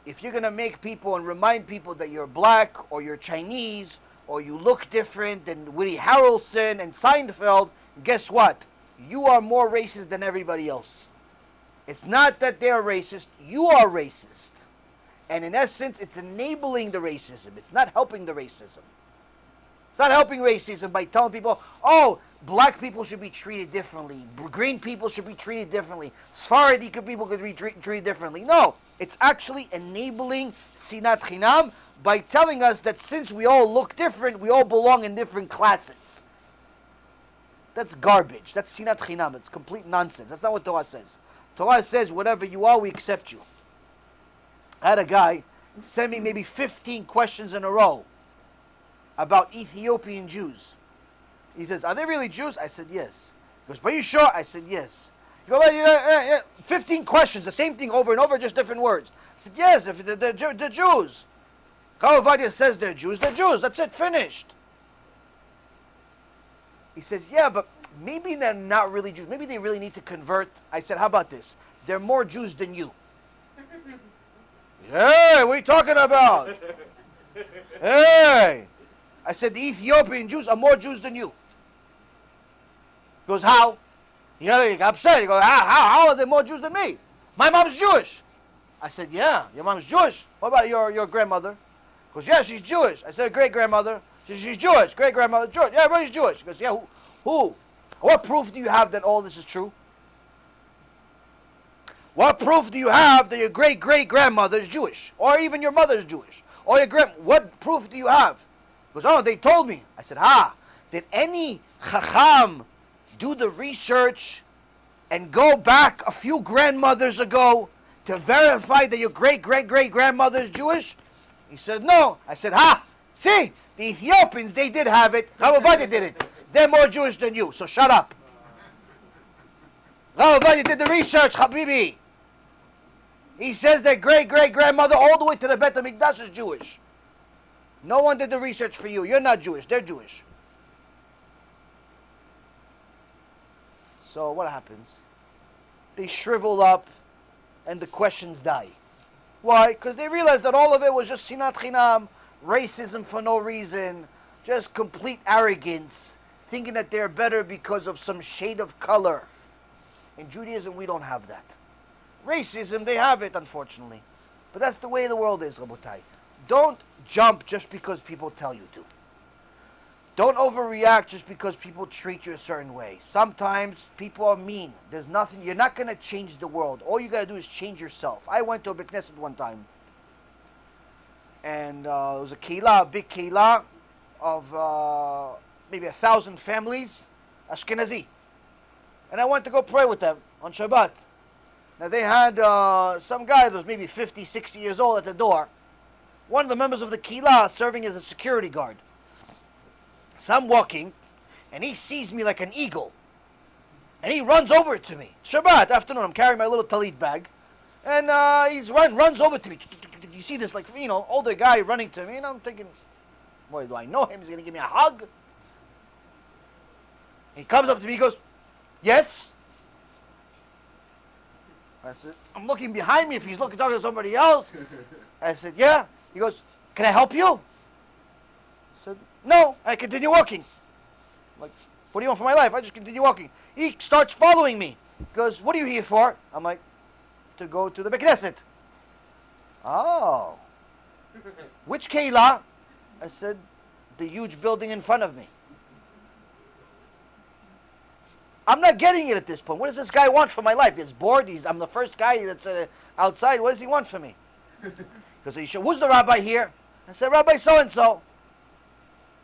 Speaker 1: if you're going to make people and remind people that you're black or you're Chinese or you look different than Woody Harrelson and Seinfeld, guess what? You are more racist than everybody else. It's not that they're racist, you are racist. And in essence, it's enabling the racism. It's not helping the racism. It's not helping racism by telling people, oh, black people should be treated differently. Green people should be treated differently. Sephardic people could be treated differently. No, it's actually enabling sinat chinam by telling us that since we all look different, we all belong in different classes. That's garbage. That's sinat chinam. It's complete nonsense. That's not what Torah says. Torah says, whatever you are, we accept you. I had a guy send me maybe 15 questions in a row about Ethiopian Jews. He says, are they really Jews? I said, yes. He goes, are you sure? I said, yes. He goes, well, 15 questions, the same thing over and over, just different words. I said, yes, if they're Jews. Kavadia says they're Jews, that's it, finished. He says, yeah, but maybe they're not really Jews. Maybe they really need to convert. I said, how about this? They're more Jews than you. Hey, what are you talking about? Hey. I said, the Ethiopian Jews are more Jews than you. He goes, how? He got upset. He goes, how are they more Jews than me? My mom's Jewish. I said, yeah, your mom's Jewish. What about your grandmother? He goes, yeah, she's Jewish. I said, great-grandmother. She's Jewish. Great-grandmother, Jewish. Yeah, everybody's Jewish. He goes, yeah, who? What proof do you have that all this is true? What proof do you have that your great-great-grandmother is Jewish? Or even your mother is Jewish? Or what proof do you have? He goes, oh, they told me. I said, did any chacham do the research and go back a few grandmothers ago to verify that your great-great-great-grandmother is Jewish? He said, no. I said, see, the Ethiopians, they did have it. Ravavadi did it. They're more Jewish than you, so shut up. Ravavadi did the research, Habibi. He says that great-great-grandmother all the way to the Bet HaMikdash is Jewish. No one did the research for you. You're not Jewish. They're Jewish. So what happens? They shrivel up and the questions die. Why? Because they realized that all of it was just sinat chinam, racism for no reason, just complete arrogance, thinking that they're better because of some shade of color. In Judaism, we don't have that. Racism, they have it, unfortunately. But that's the way the world is, Rabotai. Don't jump just because people tell you to. Don't overreact just because people treat you a certain way. Sometimes people are mean. There's nothing, you're not going to change the world. All you got to do is change yourself. I went to a Beit Knesset one time. And it was a big keilah of maybe 1,000 families, Ashkenazi. And I went to go pray with them on Shabbat. Now they had some guy that was maybe 50, 60 years old at the door. One of the members of the keilah serving as a security guard. So I'm walking, and he sees me like an eagle. And he runs over to me. Shabbat afternoon, I'm carrying my little talit bag. And he runs over to me. You see this, older guy running to me. And I'm thinking, boy, do I know him? He's going to give me a hug? He comes up to me, he goes, yes? I said, I'm looking behind me if he's talking to somebody else. I said, yeah. He goes, can I help you? I said, no. I continue walking. I'm like, what do you want for my life? I just continue walking. He starts following me. He goes, what are you here for? I'm like, to go to the Knesset. Oh. Which Keilah? I said, the huge building in front of me. I'm not getting it at this point. What does this guy want from my life? He's bored. I'm the first guy that's outside. What does he want from me? Because he said, who's the rabbi here? I said, Rabbi so-and-so.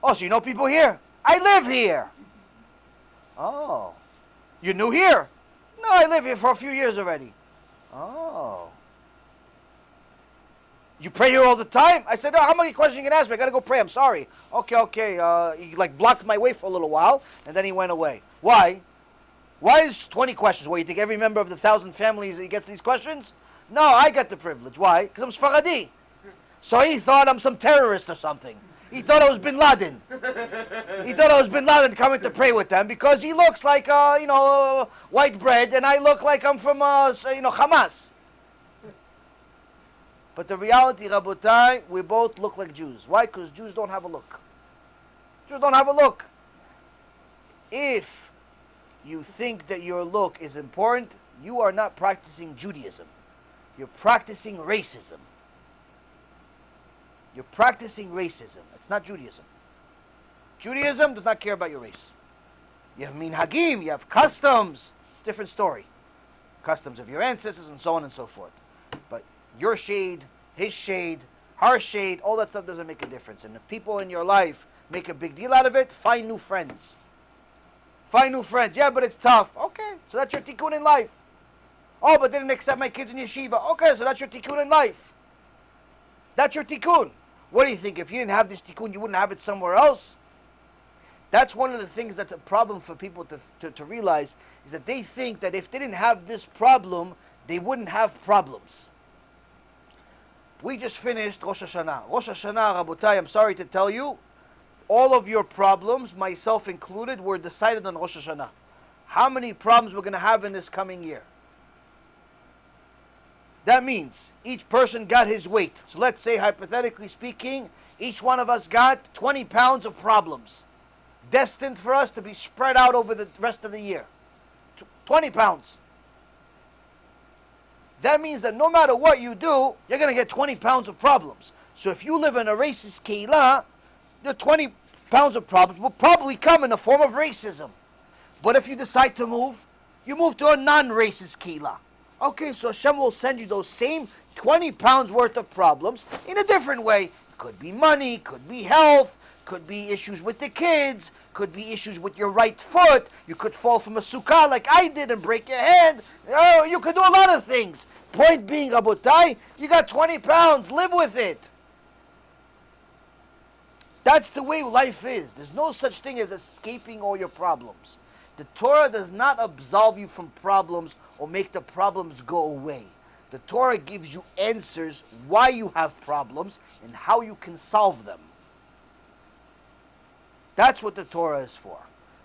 Speaker 1: Oh, so you know people here? I live here. Oh. You're new here? No, I live here for a few years already. Oh. You pray here all the time? I said, how many questions you can ask me? I got to go pray. I'm sorry. Okay. He blocked my way for a little while, and then he went away. Why? Why is 20 questions? Well, you think every member of the 1,000 families he gets these questions? No, I got the privilege. Why? Because I'm Sfaradi. So he thought I'm some terrorist or something. He thought I was Bin Laden. He thought I was Bin Laden coming to pray with them because he looks like, white bread, and I look like I'm from, Hamas. But the reality, Rabotai, we both look like Jews. Why? Because Jews don't have a look. Jews don't have a look. If you think that your look is important, you are not practicing Judaism. You're practicing racism. You're practicing racism. It's not Judaism. Judaism does not care about your race. You have minhagim, you have customs. It's a different story. Customs of your ancestors and so on and so forth. But your shade, his shade, her shade, all that stuff doesn't make a difference. And if people in your life make a big deal out of it, find new friends. Find new friends. Yeah, but it's tough. Okay, so that's your tikkun in life. Oh, but they didn't accept my kids in yeshiva. Okay, so that's your tikkun in life. That's your tikkun. What do you think? If you didn't have this tikkun, you wouldn't have it somewhere else? That's one of the things that's a problem for people to realize, is that they think that if they didn't have this problem, they wouldn't have problems. We just finished Rosh Hashanah. Rosh Hashanah, Rabotai, I'm sorry to tell you, all of your problems, myself included, were decided on Rosh Hashanah. How many problems we're going to have in this coming year? That means each person got his weight. So let's say, hypothetically speaking, each one of us got 20 pounds of problems, destined for us to be spread out over the rest of the year. 20 pounds. That means that no matter what you do, you're going to get 20 pounds of problems. So if you live in a racist keilah, your 20 pounds of problems will probably come in the form of racism. But if you decide to move, you move to a non-racist keilah. Okay, so Hashem will send you those same 20 pounds worth of problems in a different way. Could be money, could be health, could be issues with the kids, could be issues with your right foot. You could fall from a sukkah like I did and break your hand. Oh, you could do a lot of things. Point being, Rabotai, you got 20 pounds, live with it. That's the way life is. There's no such thing as escaping all your problems. The Torah does not absolve you from problems or make the problems go away. The Torah gives you answers why you have problems and how you can solve them. That's what the Torah is for.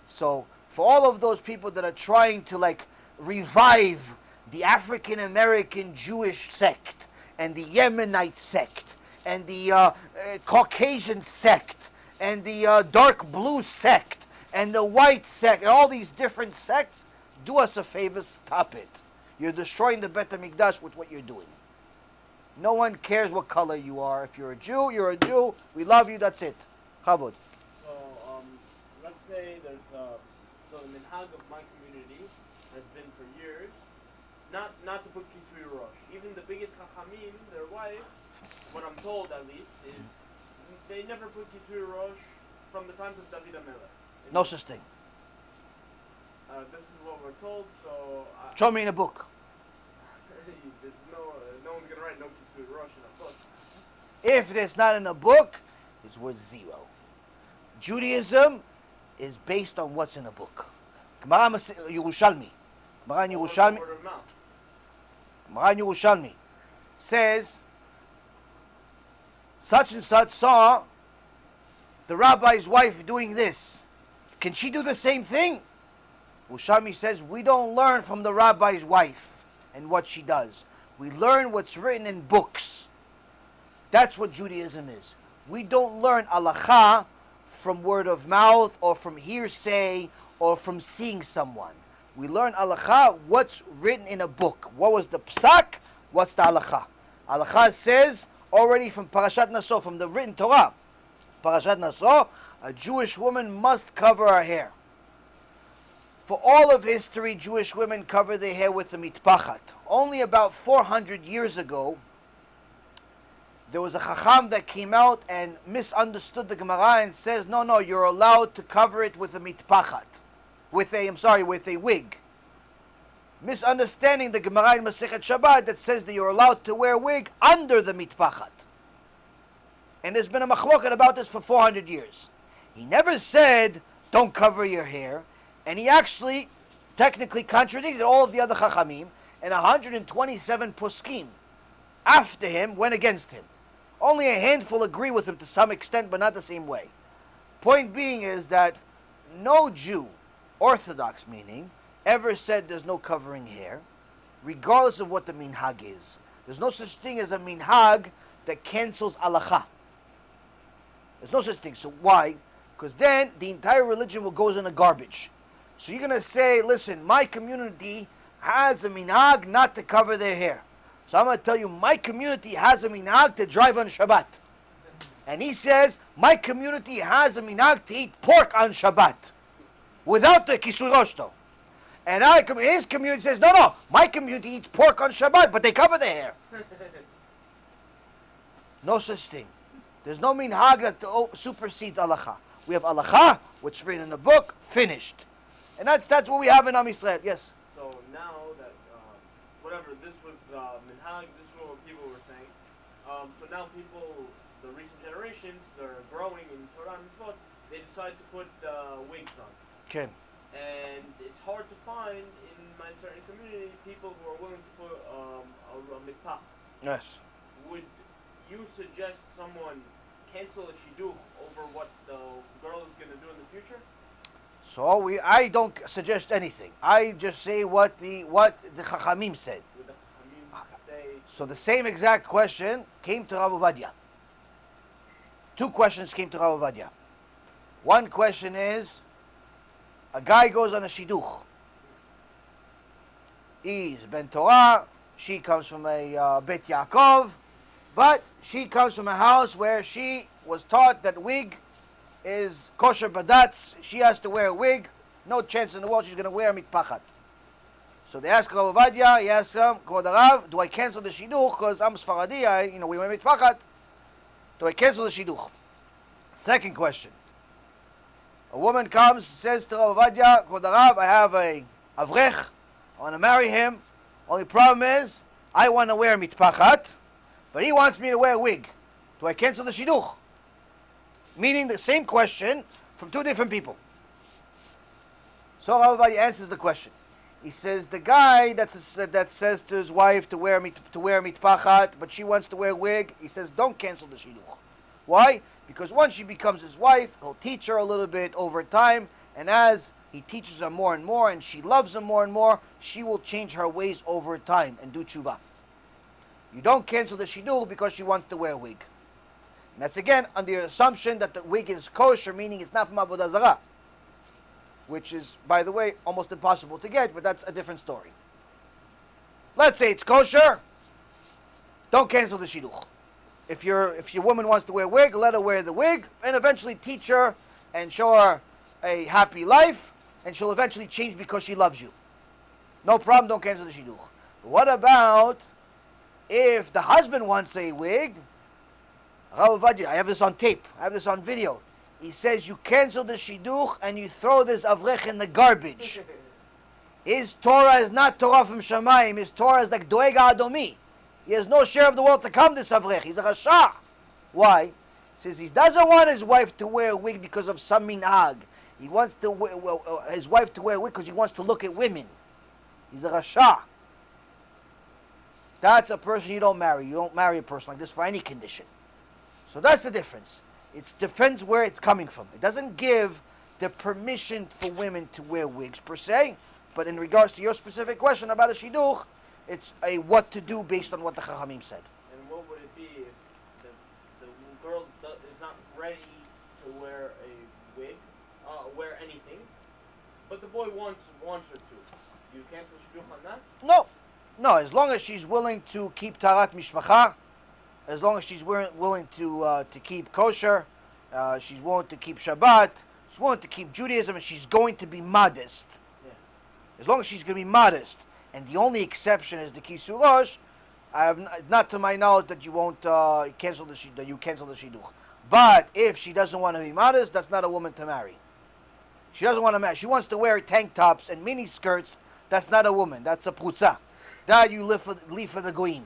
Speaker 1: So, for all of those people that are trying to revive the African American Jewish sect and the Yemenite sect and the Caucasian sect and the dark blue sect and the white sect and all these different sects, do us a favor, stop it. You're destroying the Bet HaMikdash with what you're doing. No one cares what color you are. If you're a Jew, you're a Jew. We love you, that's it. Chavod.
Speaker 4: So, let's say there's so the minhag of my community has been for years not to put kisui rosh. Even the biggest chachamim, their wives, what I'm told at least, is they never put kisui rosh from the times of David HaMelech.
Speaker 1: No such thing.
Speaker 4: This is what we're told, so...
Speaker 1: Show me in a book.
Speaker 4: There's no one's going to write no kisui rosh in a book.
Speaker 1: If it's not in a book, it's worth zero. Judaism is based on what's in a book. Gemara Yerushalmi. Gemara Yerushalmi.
Speaker 4: Word of mouth.
Speaker 1: Gemara Yerushalmi says, such and such saw the rabbi's wife doing this. Can she do the same thing? Yerushalmi says, we don't learn from the rabbi's wife and what she does. We learn what's written in books. That's what Judaism is. We don't learn halakha from word of mouth or from hearsay or from seeing someone. We learn halacha, what's written in a book. What was the psak? What's the halacha? Halacha says, already from Parashat Naso, from the written Torah, Parashat Naso, a Jewish woman must cover her hair. For all of history, Jewish women cover their hair with the mitpachat. Only about 400 years ago, there was a chacham that came out and misunderstood the Gemara and says, no, you're allowed to cover it with a mitpachat. With a wig. Misunderstanding the Gemara in Masechet Shabbat that says that you're allowed to wear a wig under the mitpachat. And there's been a machloket about this for 400 years. He never said, don't cover your hair. And he actually technically contradicted all of the other chachamim. And 127 poskim after him went against him. Only a handful agree with him to some extent, but not the same way. Point being is that no Jew, Orthodox meaning, ever said there's no covering hair, regardless of what the minhag is. There's no such thing as a minhag that cancels halacha. There's no such thing. So why? Because then the entire religion will go in the garbage. So you're going to say, listen, my community has a minhag not to cover their hair. So I'm going to tell you, my community has a minhag to drive on Shabbat. And he says, my community has a minhag to eat pork on Shabbat. Without the kisui rosh though. And his community says, no, my community eats pork on Shabbat, but they cover their hair. No such thing. There's no minhag that supersedes halacha. We have halacha, which is written in the book, finished. And that's what we have in Am Yisrael. Yes?
Speaker 4: So now that, this was minhag, this is what people were saying. So now people, the recent generations, they're growing in Torah and Mitzvot, they decide to put wigs on.
Speaker 1: Okay.
Speaker 4: And it's hard to find in my certain community people who are willing to put a mikpah.
Speaker 1: Yes.
Speaker 4: Would you suggest someone cancel a shidduch over what the girl is going to do in the future?
Speaker 1: So I don't suggest anything. I just say what the Chachamim said.
Speaker 4: Would the Chachamim say?
Speaker 1: So the same exact question came to Rav Ovadia. Two questions came to Rav Ovadia. One question is, a guy goes on a shidduch. He's ben Torah. She comes from a Bet Yaakov, but she comes from a house where she was taught that wig is kosher badatz. She has to wear a wig. No chance in the world she's going to wear a mitpachat. So they ask Rav Ovadia. He asks him, Kvod Harav, do I cancel the shidduch because I'm Sfaradi? We wear mitpachat. Do I cancel the shidduch? Second question. A woman comes, says to Rav Ovadia, Kvod Harav, I have a avrech. I want to marry him. Only problem is, I want to wear mitpachat, but he wants me to wear a wig. Do I cancel the shidduch? Meaning the same question from two different people. So Rav Ovadia answers the question. He says the guy that says to his wife to wear mitpachat, but she wants to wear a wig, he says don't cancel the shidduch. Why? Because once she becomes his wife, he'll teach her a little bit over time, and as he teaches her more and more, and she loves him more and more, she will change her ways over time and do tshuva. You don't cancel the shidduch because she wants to wear a wig. And that's again under the assumption that the wig is kosher, meaning it's not from Avodah Zarah, which is, by the way, almost impossible to get, but that's a different story. Let's say it's kosher, don't cancel the shidduch. If your woman wants to wear a wig, let her wear the wig, and eventually teach her and show her a happy life, and she'll eventually change because she loves you. No problem, don't cancel the shidduch. What about if the husband wants a wig? Rav Ovadia, I have this on tape, I have this on video. He says you cancel the shidduch and you throw this avrech in the garbage. His Torah is not Torah from Shamayim. His Torah is like Doeg Adomi. He has no share of the world to come, this avrech. He's a rasha. Why? He says he doesn't want his wife to wear a wig because of some minhag. He wants his wife to wear a wig because he wants to look at women. He's a rasha. That's a person you don't marry. You don't marry a person like this for any condition. So that's the difference. It depends where it's coming from. It doesn't give the permission for women to wear wigs per se, but in regards to your specific question about a shidduch, it's a what to do based on what the Chachamim said.
Speaker 4: And what would it be if the girl is not ready to wear a wig, wear anything, but the boy wants her to? Do you cancel shidduch on that?
Speaker 1: No. No, as long as she's willing to keep tarat mishpacha, as long as she's willing to keep kosher, she's willing to keep Shabbat, she's willing to keep Judaism, and she's going to be modest.
Speaker 4: Yeah.
Speaker 1: As long as she's going to be modest. And the only exception is the kisurosh. I have not to my knowledge that you won't cancel the shidduch. But if she doesn't want to be modest, that's not a woman to marry. She doesn't want to marry. She wants to wear tank tops and mini skirts. That's not a woman. That's a prutza. That you leave for the goyim.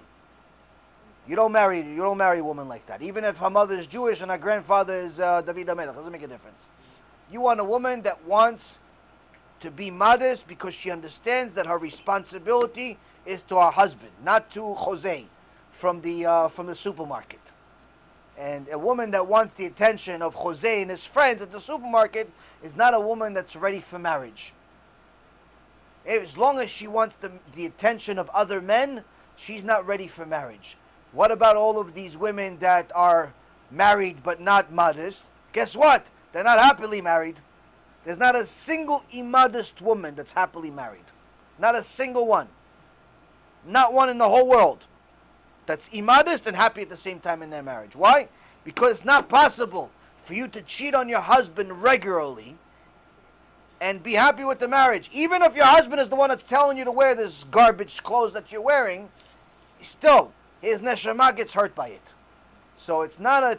Speaker 1: You don't marry a woman like that. Even if her mother is Jewish and her grandfather is David HaMelech, doesn't make a difference. You want a woman that wants to be modest because she understands that her responsibility is to her husband, not to Jose from the supermarket. And a woman that wants the attention of Jose and his friends at the supermarket is not a woman that's ready for marriage. As long as she wants the attention of other men, she's not ready for marriage. What about all of these women that are married but not modest? Guess what? They're not happily married. There's not a single immodest woman that's happily married. Not a single one. Not one in the whole world that's immodest and happy at the same time in their marriage. Why? Because it's not possible for you to cheat on your husband regularly and be happy with the marriage. Even if your husband is the one that's telling you to wear this garbage clothes that you're wearing, still his neshama gets hurt by it. So it's not a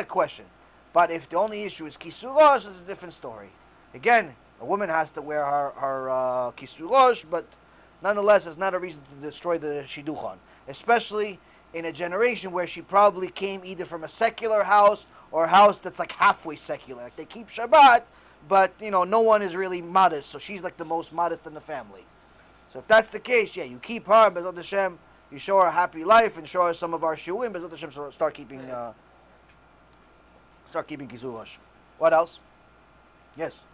Speaker 1: question. But if the only issue is kisurosh, it's a different story. Again, a woman has to wear her kisurosh, but nonetheless, it's not a reason to destroy the shidduchon. Especially in a generation where she probably came either from a secular house or a house that's like halfway secular. Like they keep Shabbat, but no one is really modest, so she's like the most modest in the family. So if that's the case, yeah, you keep her, Bezat Hashem, you show her a happy life and show her some of our shuim, Bezat Hashem, so start keeping kisurosh. What else? Yes.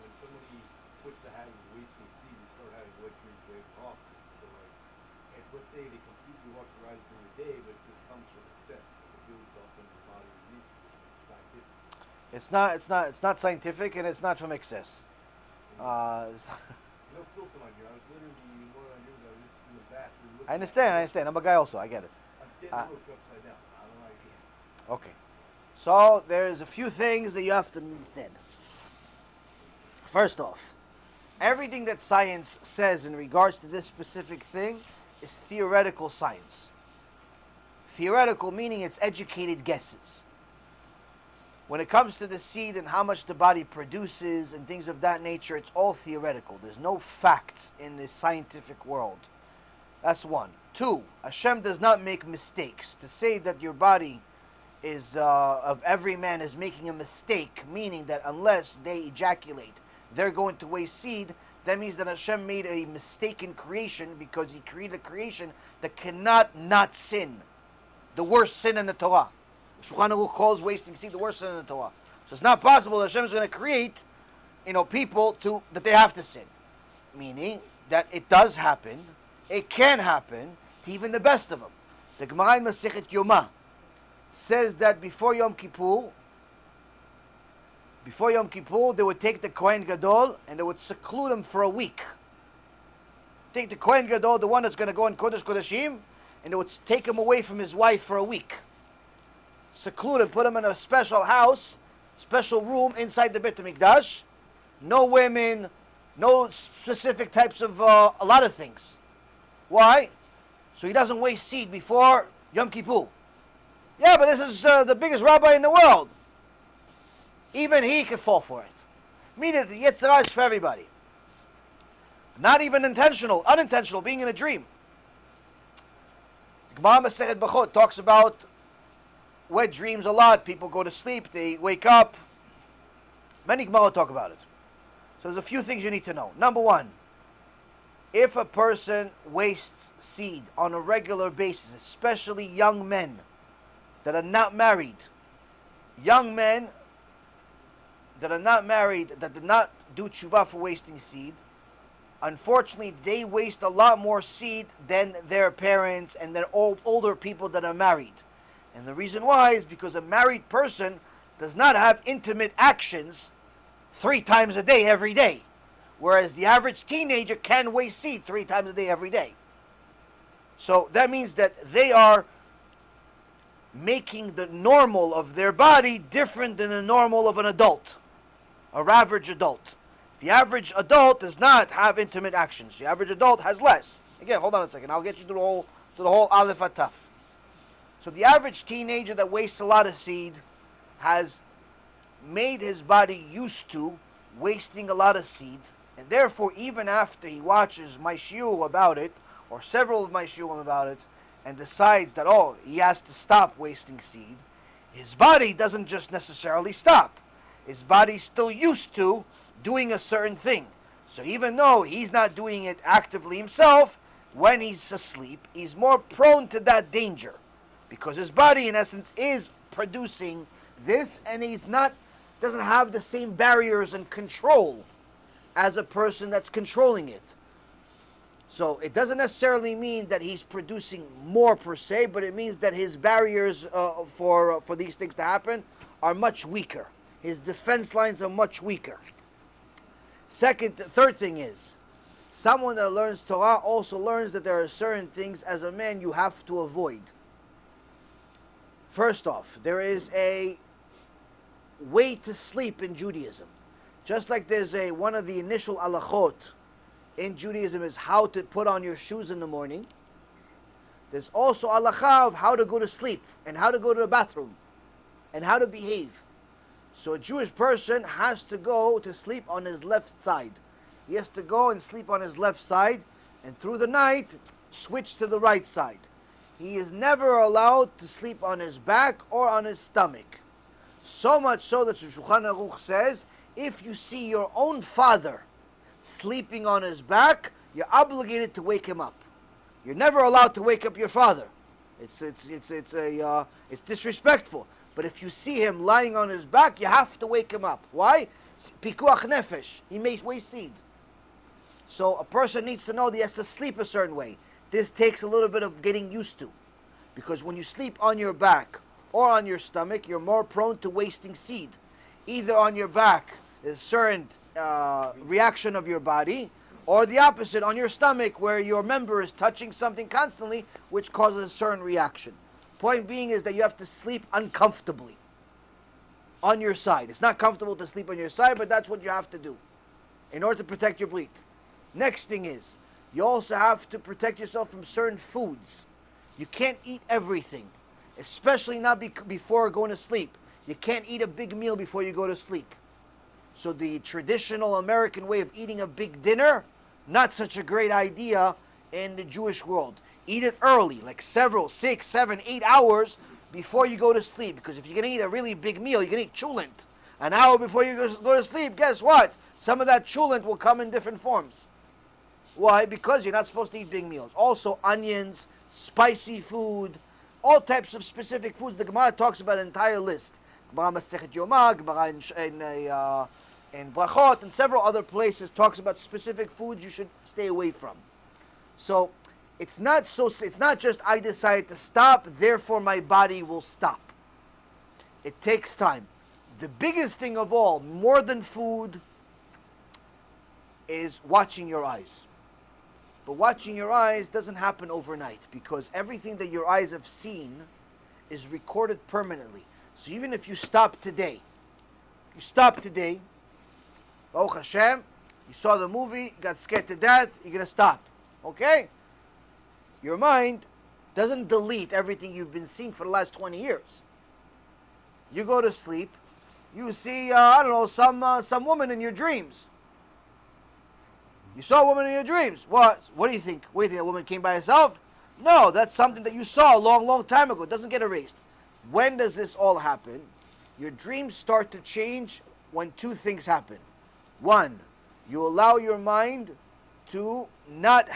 Speaker 5: When somebody puts the habit of wasting seed, they start having wet dreams very often. So, if let's say they completely watch their eyes during the day, but it just comes from excess, it builds up in the body release, it's scientific.
Speaker 1: It's not scientific, and it's not from excess.
Speaker 5: No filter on you. I was literally one of you. I was just in the bathroom.
Speaker 1: I understand. I'm a guy also. I get it.
Speaker 5: I didn't look upside down. I don't like it.
Speaker 1: Okay. So there's a few things that you have to understand. First off, everything that science says in regards to this specific thing is theoretical science. Theoretical meaning it's educated guesses. When it comes to the seed and how much the body produces and things of that nature, it's all theoretical. There's no facts in this scientific world. That's one. Two, Hashem does not make mistakes. To say that your body is of every man is making a mistake, meaning that unless they ejaculate, they're going to waste seed, that means that Hashem made a mistake in creation because He created a creation that cannot not sin. The worst sin in the Torah. Shulchan Aruch calls wasting seed the worst sin in the Torah. So it's not possible that Hashem is going to create, people that they have to sin. Meaning that it does happen, it can happen to even the best of them. The Gemara in Masechet Yomah says that before Yom Kippur, they would take the Kohen Gadol and they would seclude him for a week. Take the Kohen Gadol, the one that's going to go in Kodesh Kodeshim, and they would take him away from his wife for a week. Seclude him, put him in a special house, special room inside the Beit HaMikdash. No women, no specific types of, a lot of things. Why? So he doesn't waste seed before Yom Kippur. Yeah, but this is the biggest rabbi in the world. Even he could fall for it. Meaning the Yetzirah is for everybody. Not even unintentional, being in a dream. The Gemara Masechet Bachot talks about wet dreams a lot. People go to sleep, they wake up. Many Gemara talk about it. So there's a few things you need to know. Number one, if a person wastes seed on a regular basis, especially young men that are not married, young men that are not married, that did not do tshuva for wasting seed, unfortunately, they waste a lot more seed than their parents and their older people that are married. And the reason why is because a married person does not have intimate actions 3 times a day, every day. whereas the average teenager can waste seed 3 times a day every day. So that means that they are making the normal of their body different than the normal of an adult, an average adult. The average adult does not have intimate actions. The average adult has less. Again, hold on a second. I'll get you to the whole Aleph Ataf. So the average teenager that wastes a lot of seed has made his body used to wasting a lot of seed, and therefore even after he watches my shiur about it, or several of my shiurim about it, and decides that, he has to stop wasting seed, his body doesn't just necessarily stop. His body's still used to doing a certain thing. So even though he's not doing it actively himself, when he's asleep, he's more prone to that danger. Because his body, in essence, is producing this, and doesn't have the same barriers and control as a person that's controlling it. So it doesn't necessarily mean that he's producing more per se, but it means that his barriers for these things to happen are much weaker. His defense lines are much weaker. Third thing is, someone that learns Torah also learns that there are certain things as a man you have to avoid. First off, there is a way to sleep in Judaism. Just like there's one of the initial halachot in Judaism is how to put on your shoes in the morning. There's also halacha of how to go to sleep and how to go to the bathroom and how to behave. So a Jewish person has to go to sleep on his left side. He has to go and sleep on his left side, and through the night switch to the right side. He is never allowed to sleep on his back or on his stomach. So much so that HoShana says, if you see your own father sleeping on his back, you're obligated to wake him up. You're never allowed to wake up your father. It's disrespectful. But if you see him lying on his back, you have to wake him up. Why? Pikuach nefesh. He may waste seed. So a person needs to know that he has to sleep a certain way. This takes a little bit of getting used to. Because when you sleep on your back or on your stomach, you're more prone to wasting seed. Either on your back, there's a certain reaction of your body, or the opposite, on your stomach, where your member is touching something constantly, which causes a certain reaction. Point being is that you have to sleep uncomfortably on your side. It's not comfortable to sleep on your side, but that's what you have to do in order to protect your bleat. Next thing is, you also have to protect yourself from certain foods. You can't eat everything, especially not before going to sleep. You can't eat a big meal before you go to sleep. So the traditional American way of eating a big dinner, not such a great idea in the Jewish world. Eat it early, like 6, 7, 8 hours before you go to sleep. Because if you're going to eat a really big meal, you're going to eat chulent. An hour before you go to sleep, guess what? Some of that chulent will come in different forms. Why? Because you're not supposed to eat big meals. Also, onions, spicy food, all types of specific foods. The Gemara talks about an entire list. Gemara Masechet Yomah, Gemara in Brachot, and several other places talks about specific foods you should stay away from. So it's not just I decided to stop, therefore my body will stop. It takes time. The biggest thing of all, more than food, is watching your eyes. But watching your eyes doesn't happen overnight, because everything that your eyes have seen is recorded permanently. So even if you stop today, Baruch HaShem, you saw the movie, got scared to death, you're going to stop. Okay? Your mind doesn't delete everything you've been seeing for the last 20 years. You go to sleep, you see, some woman in your dreams. You saw a woman in your dreams. What do you think? What do you think, that woman came by herself? No, that's something that you saw a long, long time ago. It doesn't get erased. When does this all happen? Your dreams start to change when 2 things happen. 1, you allow your mind to not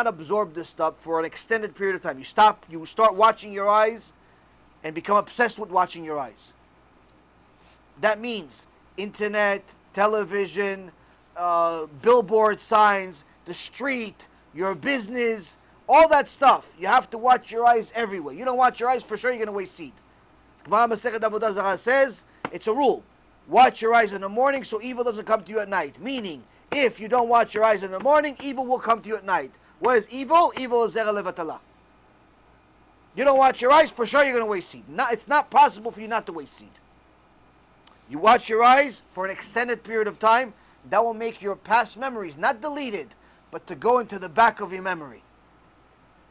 Speaker 1: absorb this stuff for an extended period of time. You start watching your eyes and become obsessed with watching your eyes. That means internet, television, billboard signs, the street, your business, all that stuff. You have to watch your eyes everywhere. You don't watch your eyes, for sure you're going to waste seed. Gemara Masechet Avodah Zarah says, it's a rule. Watch your eyes in the morning so evil doesn't come to you at night. Meaning, If you don't watch your eyes in the morning, evil will come to you at night. What is evil? Evil is zera levatala. You don't watch your eyes, for sure you're going to waste seed. It's not possible for you not to waste seed. You watch your eyes for an extended period of time, that will make your past memories, not deleted, but to go into the back of your memory.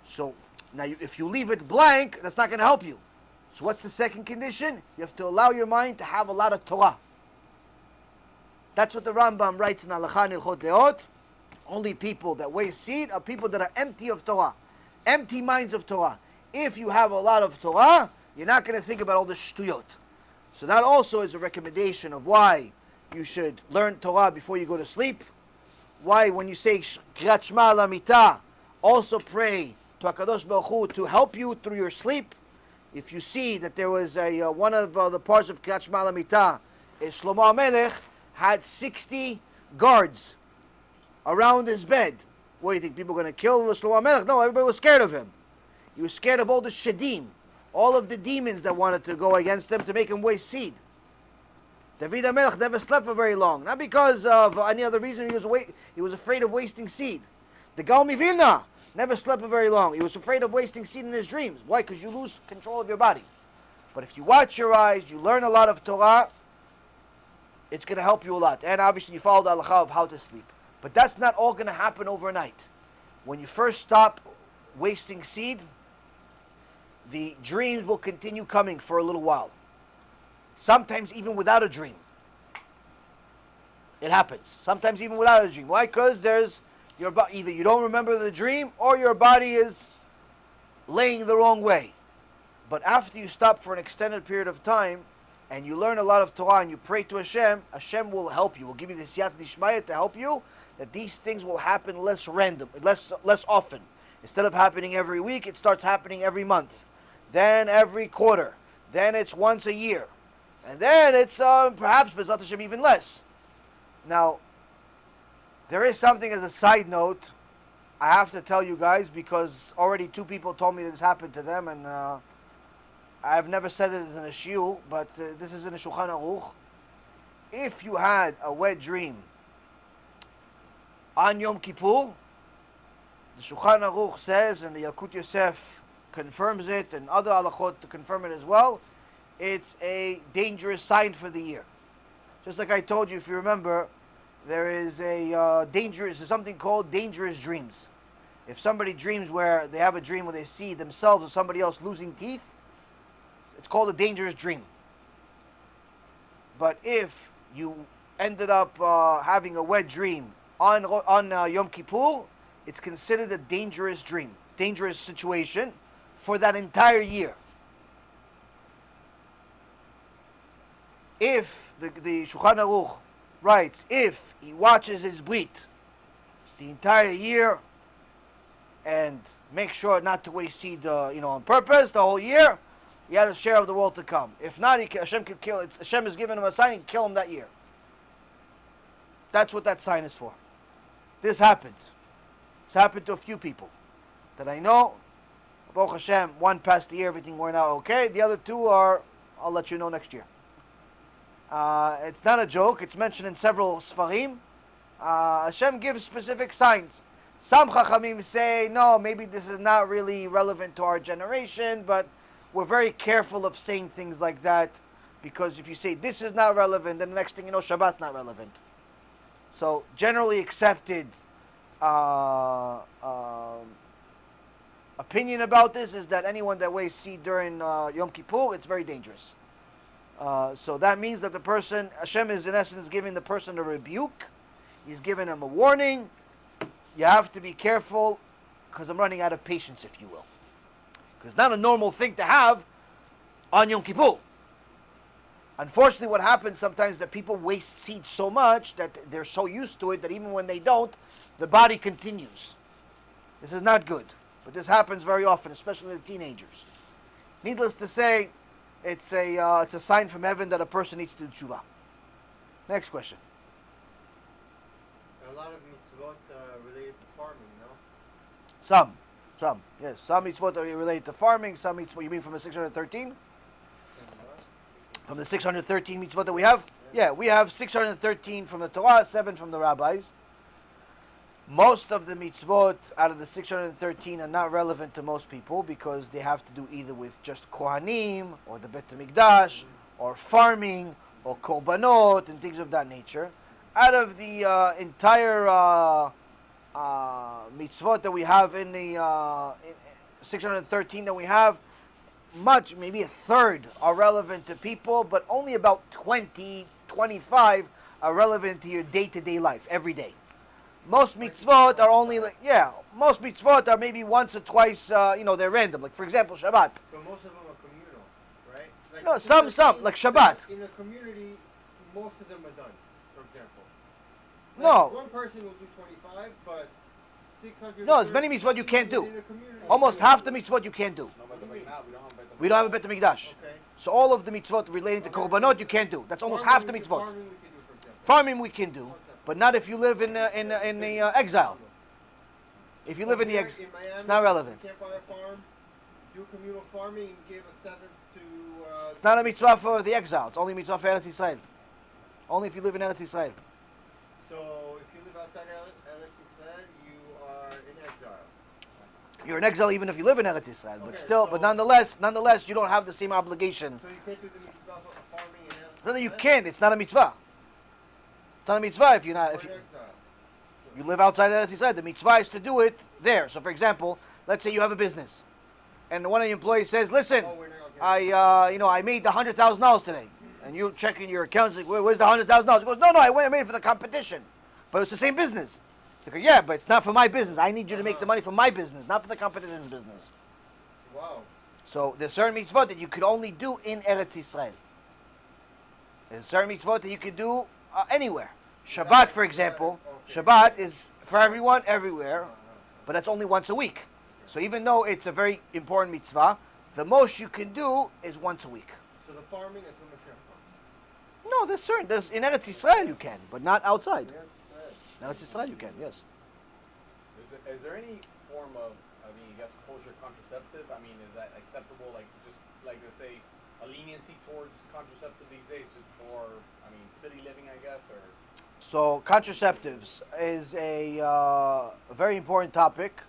Speaker 1: So, now if you leave it blank, that's not going to help you. So what's the second condition? You have to allow your mind to have a lot of Torah. That's what the Rambam writes in Halakha Nilchot Leot. Only people that waste seed are people that are empty of Torah. Empty minds of Torah. If you have a lot of Torah, you're not going to think about all the shtuyot. So that also is a recommendation of why you should learn Torah before you go to sleep. Why when you say Kriyat Shema Lamita, also pray to HaKadosh Baruch Hu to help you through your sleep. If you see that there was one of the parts of Kriyat Shema Lamita, Shlomo HaMelech had 60 guards around his bed. What do you think? People are going to kill Shlomo HaMelech? No, everybody was scared of him. He was scared of all the shadim, all of the demons that wanted to go against him to make him waste seed. David HaMelech never slept for very long. Not because of any other reason, he was afraid of wasting seed. The Gaon Mivilna never slept for very long. He was afraid of wasting seed in his dreams. Why? Because you lose control of your body. But if you watch your eyes, you learn a lot of Torah, it's going to help you a lot. And obviously you follow the halakha of how to sleep. But that's not all going to happen overnight. When you first stop wasting seed, the dreams will continue coming for a little while. Sometimes even without a dream. It happens. Sometimes even without a dream. Why? Because either you don't remember the dream or your body is laying the wrong way. But after you stop for an extended period of time and you learn a lot of Torah and you pray to Hashem, Hashem will help you. Will give you the siyat d'ishmaya to help you that these things will happen less often. Instead of happening every week, it starts happening every month. Then every quarter. Then it's once a year. And then it's perhaps, B'ezrat Hashem, even less. Now, there is something as a side note I have to tell you guys, because already 2 people told me this happened to them, and I've never said it in a shiur, but this is in a Shulchan Aruch. If you had a wet dream on Yom Kippur, the Shulchan Aruch says, and the Yakut Yosef confirms it, and other halachot to confirm it as well, it's a dangerous sign for the year. Just like I told you, if you remember, there is there's something called dangerous dreams. If somebody dreams where they have a dream where they see themselves or somebody else losing teeth, it's called a dangerous dream. But if you ended up having a wet dream on Yom Kippur, it's considered a dangerous dream, dangerous situation for that entire year. If the Shulchan Aruch writes, if he watches his brit the entire year and make sure not to waste seed, on purpose the whole year, he has a share of the world to come. If not, Hashem could kill. Hashem has given him a sign; he can kill him that year. That's what that sign is for. This happens. It's happened to a few people that I know. Baruch Hashem, one passed the year, everything went out okay. The other 2 are, I'll let you know next year. It's not a joke. It's mentioned in several Sfarim. Hashem gives specific signs. Some Chachamim say, no, maybe this is not really relevant to our generation, but we're very careful of saying things like that, because if you say this is not relevant, then the next thing you know, Shabbat's not relevant. So, generally accepted opinion about this is that anyone that wastes seed during Yom Kippur, it's very dangerous. So that means that the person, Hashem is in essence giving the person a rebuke. He's giving him a warning. You have to be careful, because I'm running out of patience, if you will. Because it's not a normal thing to have on Yom Kippur. Unfortunately, what happens sometimes is that people waste seed so much that they're so used to it that even when they don't, the body continues. This is not good. But this happens very often, especially with teenagers. Needless to say, it's a sign from heaven that a person needs to do tshuva. Next question.
Speaker 2: A lot of mitzvot related to farming, no?
Speaker 1: Some, yes. Some mitzvot are related to farming. Some mitzvot, you mean from the 613? From the 613 mitzvot that we have? Yeah, we have 613 from the Torah, 7 from the rabbis. Most of the mitzvot out of the 613 are not relevant to most people because they have to do either with just Kohanim or the Bet HaMikdash or farming or korbanot and things of that nature. Out of the entire mitzvot that we have in the 613 that we have, maybe a third are relevant to people, but only about 20, 25 are relevant to your day-to-day life, every day. Most mitzvot are only most mitzvot are maybe once or twice, they're random. Like, for example, Shabbat.
Speaker 2: But most of them are communal, right? Like
Speaker 1: No, some, like Shabbat.
Speaker 2: In a community, most of them are done, for example.
Speaker 1: No.
Speaker 2: One person will do 25, but 600...
Speaker 1: No, there's many mitzvot you can't do.
Speaker 2: in a community-
Speaker 1: Almost half the mitzvot you can't do.
Speaker 3: No, but like now,
Speaker 1: We don't have a Bet HaMikdash.
Speaker 2: Okay.
Speaker 1: So all of the mitzvot relating to korbanot you can't do. That's almost half the mitzvot.
Speaker 2: Farming we can do, for example.
Speaker 1: Farming we can do, but not if you live in the exile. If you live in the
Speaker 2: Here
Speaker 1: exile,
Speaker 2: Miami,
Speaker 1: it's not relevant.
Speaker 2: You can't buy a farm, do communal farming, and give a seventh to...
Speaker 1: It's not a mitzvah for the exile. It's only a mitzvah for Eretz Yisrael. Only if you live in Eretz Yisrael.
Speaker 2: So, if you live outside Eretz Yisrael, you are in exile.
Speaker 1: You're in exile even if you live in Eretz Yisrael, but
Speaker 2: Okay,
Speaker 1: still,
Speaker 2: so-
Speaker 1: but nonetheless, you don't have the same obligation.
Speaker 2: So you can't do the mitzvah of farming in Eretz
Speaker 1: No, you
Speaker 2: Yisrael?
Speaker 1: can. It's not a mitzvah. It's not a mitzvah if you're not.
Speaker 2: Or
Speaker 1: If
Speaker 2: in
Speaker 1: you,
Speaker 2: exile.
Speaker 1: you live outside Eretz Yisrael, the mitzvah is to do it there. So, for example, let's say you have a business, and one of the employees says, "Listen,
Speaker 2: Oh, we're not okay.
Speaker 1: I made $100,000 today," and you check in your accounts, like, "Where's the $100,000?" He goes, "No, I made it for the competition, but it's the same business." They go, "Yeah, but it's not for my business. I need you to make the money for my business, not for the competition's business."
Speaker 2: Wow.
Speaker 1: So there's certain mitzvot that you could only do in Eretz Yisrael. There's certain mitzvot that you could do anywhere. Shabbat, for example,
Speaker 2: Okay.
Speaker 1: Shabbat is for everyone, everywhere, but that's only once a week. So even though it's a very important mitzvah, the most you can do is once a week.
Speaker 2: So the farming is from Hashem.
Speaker 1: No, there's in Eretz Yisrael you can, but not outside.
Speaker 2: Yes,
Speaker 1: In Eretz Yisrael you can, yes.
Speaker 3: Is there any form of, I guess, kosher contraceptive? I mean, is that acceptable? Like, just like to say, a leniency towards contraceptive these days, just for, city living, I guess, or.
Speaker 1: So contraceptives is a very important topic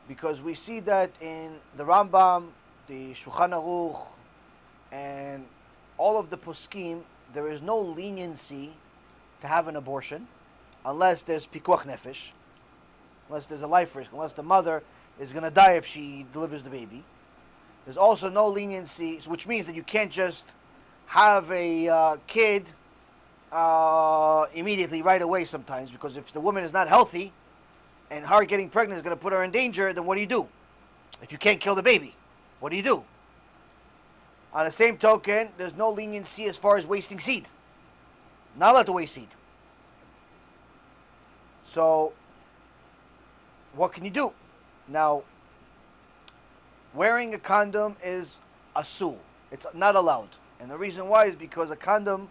Speaker 1: because we see that in the Rambam, the Shulchan Aruch, and all of the poskim, there is no leniency to have an abortion unless there's pikuach nefesh, unless there's a life risk, unless the mother is going to die if she delivers the baby. There's also no leniency, which means that you can't just have a kid immediately, right away sometimes, because if the woman is not healthy and her getting pregnant is going to put her in danger, then what do you do? If you can't kill the baby, what do you do? On the same token, there's no leniency as far as wasting seed. Not allowed to waste seed. So, what can you do? Now, wearing a condom is asur. It's not allowed. And the reason why is because a condom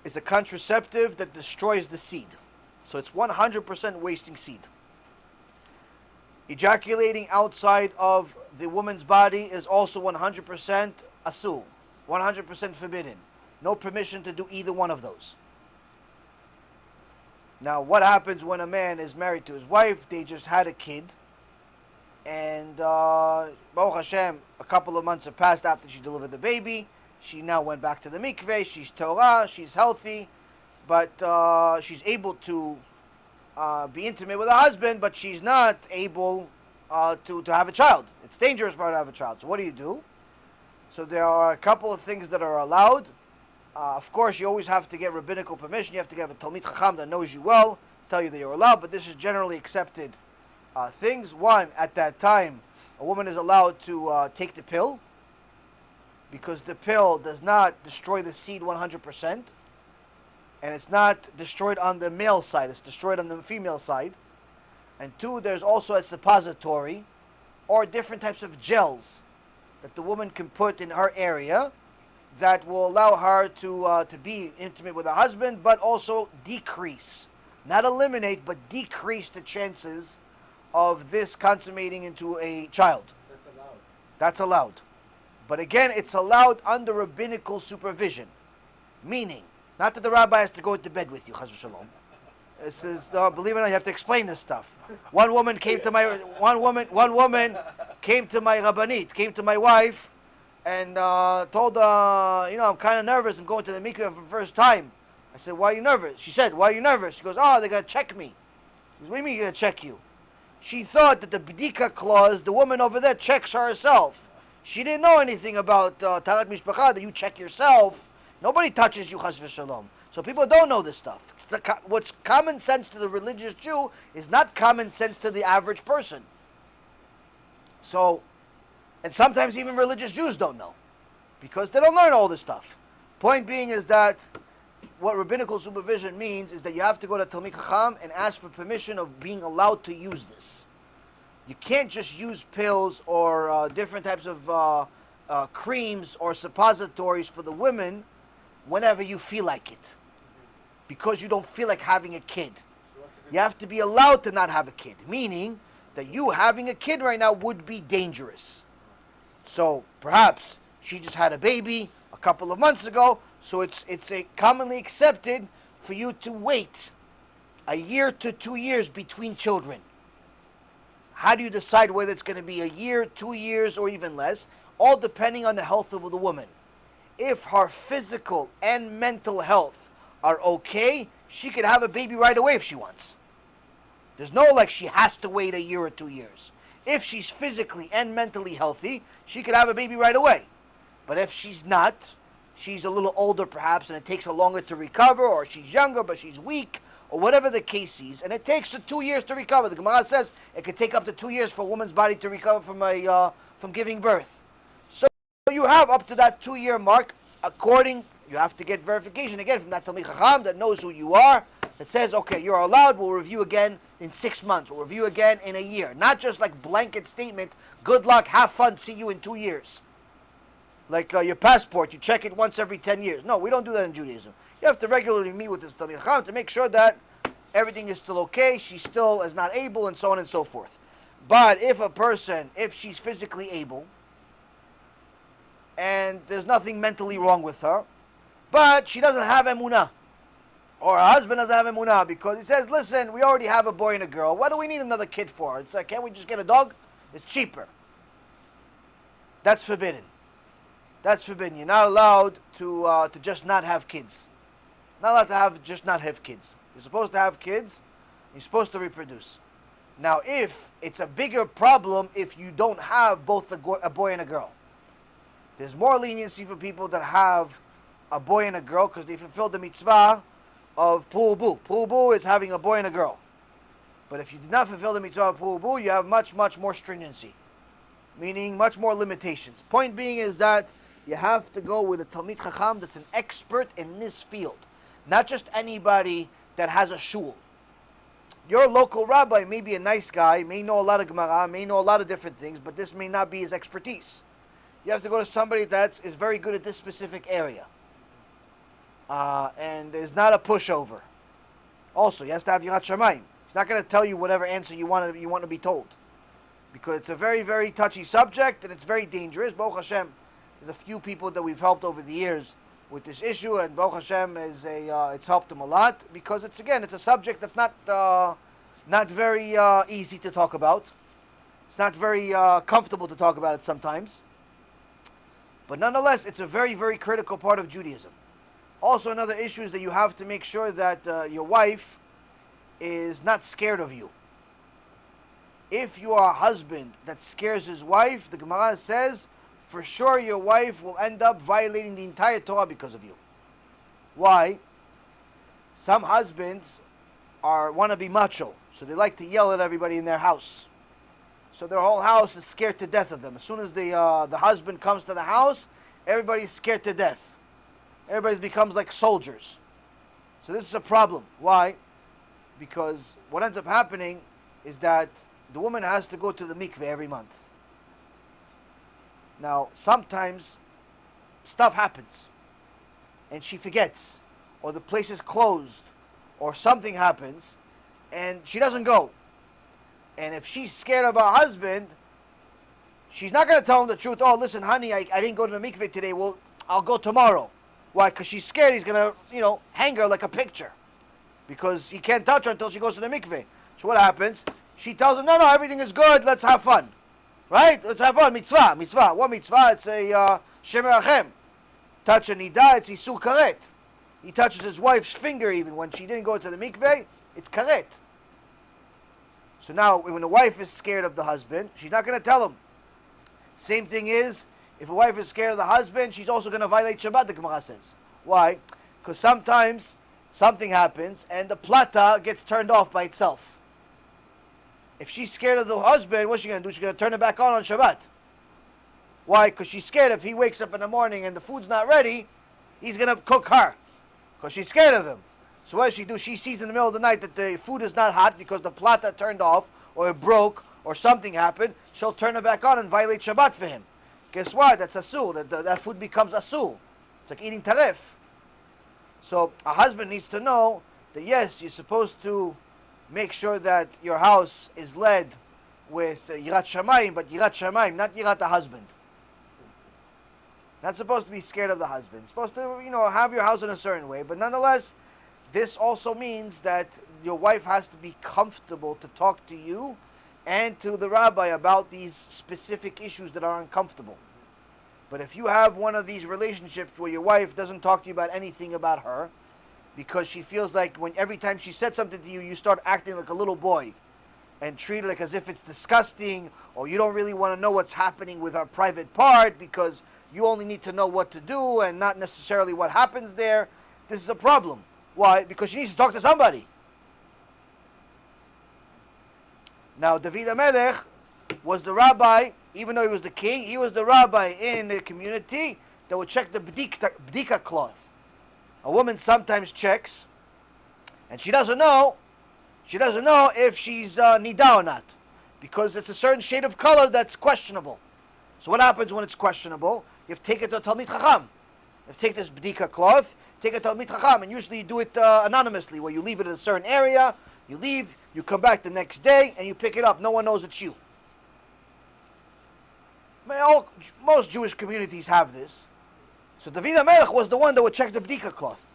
Speaker 1: is a contraceptive that destroys the seed. So it's 100% wasting seed. Ejaculating outside of the woman's body is also 100% asur, 100% forbidden. No permission to do either one of those. Now, what happens when a man is married to his wife? They just had a kid, and Baruch Hashem, a couple of months have passed after she delivered the baby. She now went back to the mikveh. She's Torah. She's healthy, but she's able to be intimate with her husband, but she's not able to have a child. It's dangerous for her to have a child. So what do? So there are a couple of things that are allowed. Of course, you always have to get rabbinical permission. You have to get a Talmid Chacham that knows you well, tell you that you're allowed, but this is generally accepted things. One, at that time, a woman is allowed to take the pill, because the pill does not destroy the seed 100%, and it's not destroyed on the male side, it's destroyed on the female side. And two, there's also a suppository or different types of gels that the woman can put in her area that will allow her to be intimate with her husband, but also decrease, not eliminate, but decrease the chances of this consummating into a child.
Speaker 2: That's allowed.
Speaker 1: That's allowed. But again, it's allowed under rabbinical supervision. Meaning, not that the rabbi has to go into bed with you, chas v'shalom. This is believe it or not, you have to explain this stuff. One woman came to my rabbanit, came to my wife, and told her, I'm kind of nervous. I'm going to the mikveh for the first time. I said, why are you nervous? She said, why are you nervous? She goes, they're going to check me. He goes, what do you mean you're going to check you? She thought that the b'dika clause, the woman over there checks herself. She didn't know anything about talat mishpacha, that you check yourself. Nobody touches you, chas v'shalom. So people don't know this stuff. What's common sense to the religious Jew is not common sense to the average person. So, and sometimes even religious Jews don't know, because they don't learn all this stuff. Point being is that what rabbinical supervision means is that you have to go to Talmid Chacham and ask for permission of being allowed to use this. You can't just use pills or different types of creams or suppositories for the women whenever you feel like it, because you don't feel like having a kid. You have to be allowed to not have a kid, meaning that you having a kid right now would be dangerous. So perhaps she just had a baby a couple of months ago, so it's commonly accepted for you to wait a year to 2 years between children. How do you decide whether it's going to be a year, 2 years, or even less? All depending on the health of the woman. If her physical and mental health are okay, she could have a baby right away if she wants. There's no she has to wait a year or 2 years. If she's physically and mentally healthy, she could have a baby right away. But if she's not, she's a little older perhaps, and it takes her longer to recover, or she's younger but she's weak, or whatever the case is, and it takes her 2 years to recover. The Gemara says it could take up to 2 years for a woman's body to recover from giving birth. So you have up to that 2 year mark. You have to get verification again from that Talmid Chacham that knows who you are, that says, okay, you're allowed, we'll review again in 6 months, we'll review again in a year. Not just blanket statement, good luck, have fun, see you in 2 years. Like your passport, you check it once every 10 years. No, we don't do that in Judaism. You have to regularly meet with this Talmid Chacham to make sure that everything is still okay, she still is not able, and so on and so forth. But if she's physically able, and there's nothing mentally wrong with her, but she doesn't have emunah, or her husband doesn't have emunah, because he says, listen, we already have a boy and a girl, what do we need another kid for? It's can't we just get a dog? It's cheaper. That's forbidden. That's forbidden. You're not allowed to just not have kids. Not allowed to just not have kids. You're supposed to have kids. You're supposed to reproduce. Now, if it's a bigger problem if you don't have both a boy and a girl. There's more leniency for people that have a boy and a girl because they fulfill the mitzvah of pu'ubu. Pu'ubu is having a boy and a girl. But if you did not fulfill the mitzvah of pu'ubu, you have much, much more stringency. Meaning much more limitations. Point being is that you have to go with a Talmid Chacham that's an expert in this field. Not just anybody that has a shul. Your local rabbi may be a nice guy, may know a lot of Gemara, may know a lot of different things, but this may not be his expertise. You have to go to somebody that is very good at this specific area. And is not a pushover. Also, he has to have Yirat Shamayim. He's not going to tell you whatever answer you want to be told. Because it's a very, very touchy subject, and it's very dangerous. Baruch Hashem, there's a few people that we've helped over the years with this issue, and Baruch Hashem it's helped them a lot, because it's a subject that's not very easy to talk about. It's not very comfortable to talk about it sometimes. But nonetheless, it's a very, very critical part of Judaism. Also, another issue is that you have to make sure that your wife is not scared of you. If you are a husband that scares his wife, the Gemara says, for sure your wife will end up violating the entire Torah because of you. Why? Some husbands want to be macho, so they like to yell at everybody in their house. So their whole house is scared to death of them. As soon as the husband comes to the house, everybody's scared to death. Everybody becomes like soldiers. So this is a problem. Why? Because what ends up happening is that the woman has to go to the mikveh every month. Now, sometimes stuff happens and she forgets, or the place is closed, or something happens and she doesn't go. And if she's scared of her husband, she's not going to tell him the truth. Oh, listen, honey, I didn't go to the mikveh today. Well, I'll go tomorrow. Why? Because she's scared he's going to, hang her like a picture. because he can't touch her until she goes to the mikveh. So what happens? She tells him, no, everything is good, let's have fun. Right? Let's have fun. Mitzvah. What mitzvah? It's a shemerachem. Touch a nida, it's isur karet. He touches his wife's finger even when she didn't go to the mikveh, it's karet. So now, when the wife is scared of the husband, she's not going to tell him. Same thing is, if a wife is scared of the husband, she's also going to violate Shabbat, the Gemara says. Why? Because sometimes something happens and the plata gets turned off by itself. If she's scared of the husband, what's she going to do? She's going to turn it back on Shabbat. Why? Because she's scared if he wakes up in the morning and the food's not ready, he's going to cook her. Because she's scared of him. So what does she do? She sees in the middle of the night that the food is not hot because the plata turned off, or it broke, or something happened. She'll turn it back on and violate Shabbat for him. Guess what? That's asur. That food becomes asur. It's like eating taref. So a husband needs to know that yes, you're supposed to make sure that your house is led with yirat shamayim, but yirat shamayim, not yirat the husband. Not supposed to be scared of the husband. Supposed to, have your house in a certain way. But nonetheless, this also means that your wife has to be comfortable to talk to you and to the rabbi about these specific issues that are uncomfortable. But if you have one of these relationships where your wife doesn't talk to you about anything about her, because she feels like when every time she said something to you, you start acting like a little boy and treat it like as if it's disgusting, or you don't really want to know what's happening with her private part because you only need to know what to do and not necessarily what happens there, this is a problem. Why? Because she needs to talk to somebody. Now, David HaMelech was the rabbi, even though he was the king, he was the rabbi in the community that would check the bdika cloth. A woman sometimes checks, and she doesn't know if she's nida or not, because it's a certain shade of color that's questionable. So what happens when it's questionable? You have to take it to a Talmid Chacham. You have to take this bdika cloth, take it to a Talmid Chacham, and usually you do it anonymously, where you leave it in a certain area, you leave, you come back the next day, and you pick it up. No one knows it's you. Most Jewish communities have this. So David HaMelech was the one that would check the bdika cloth,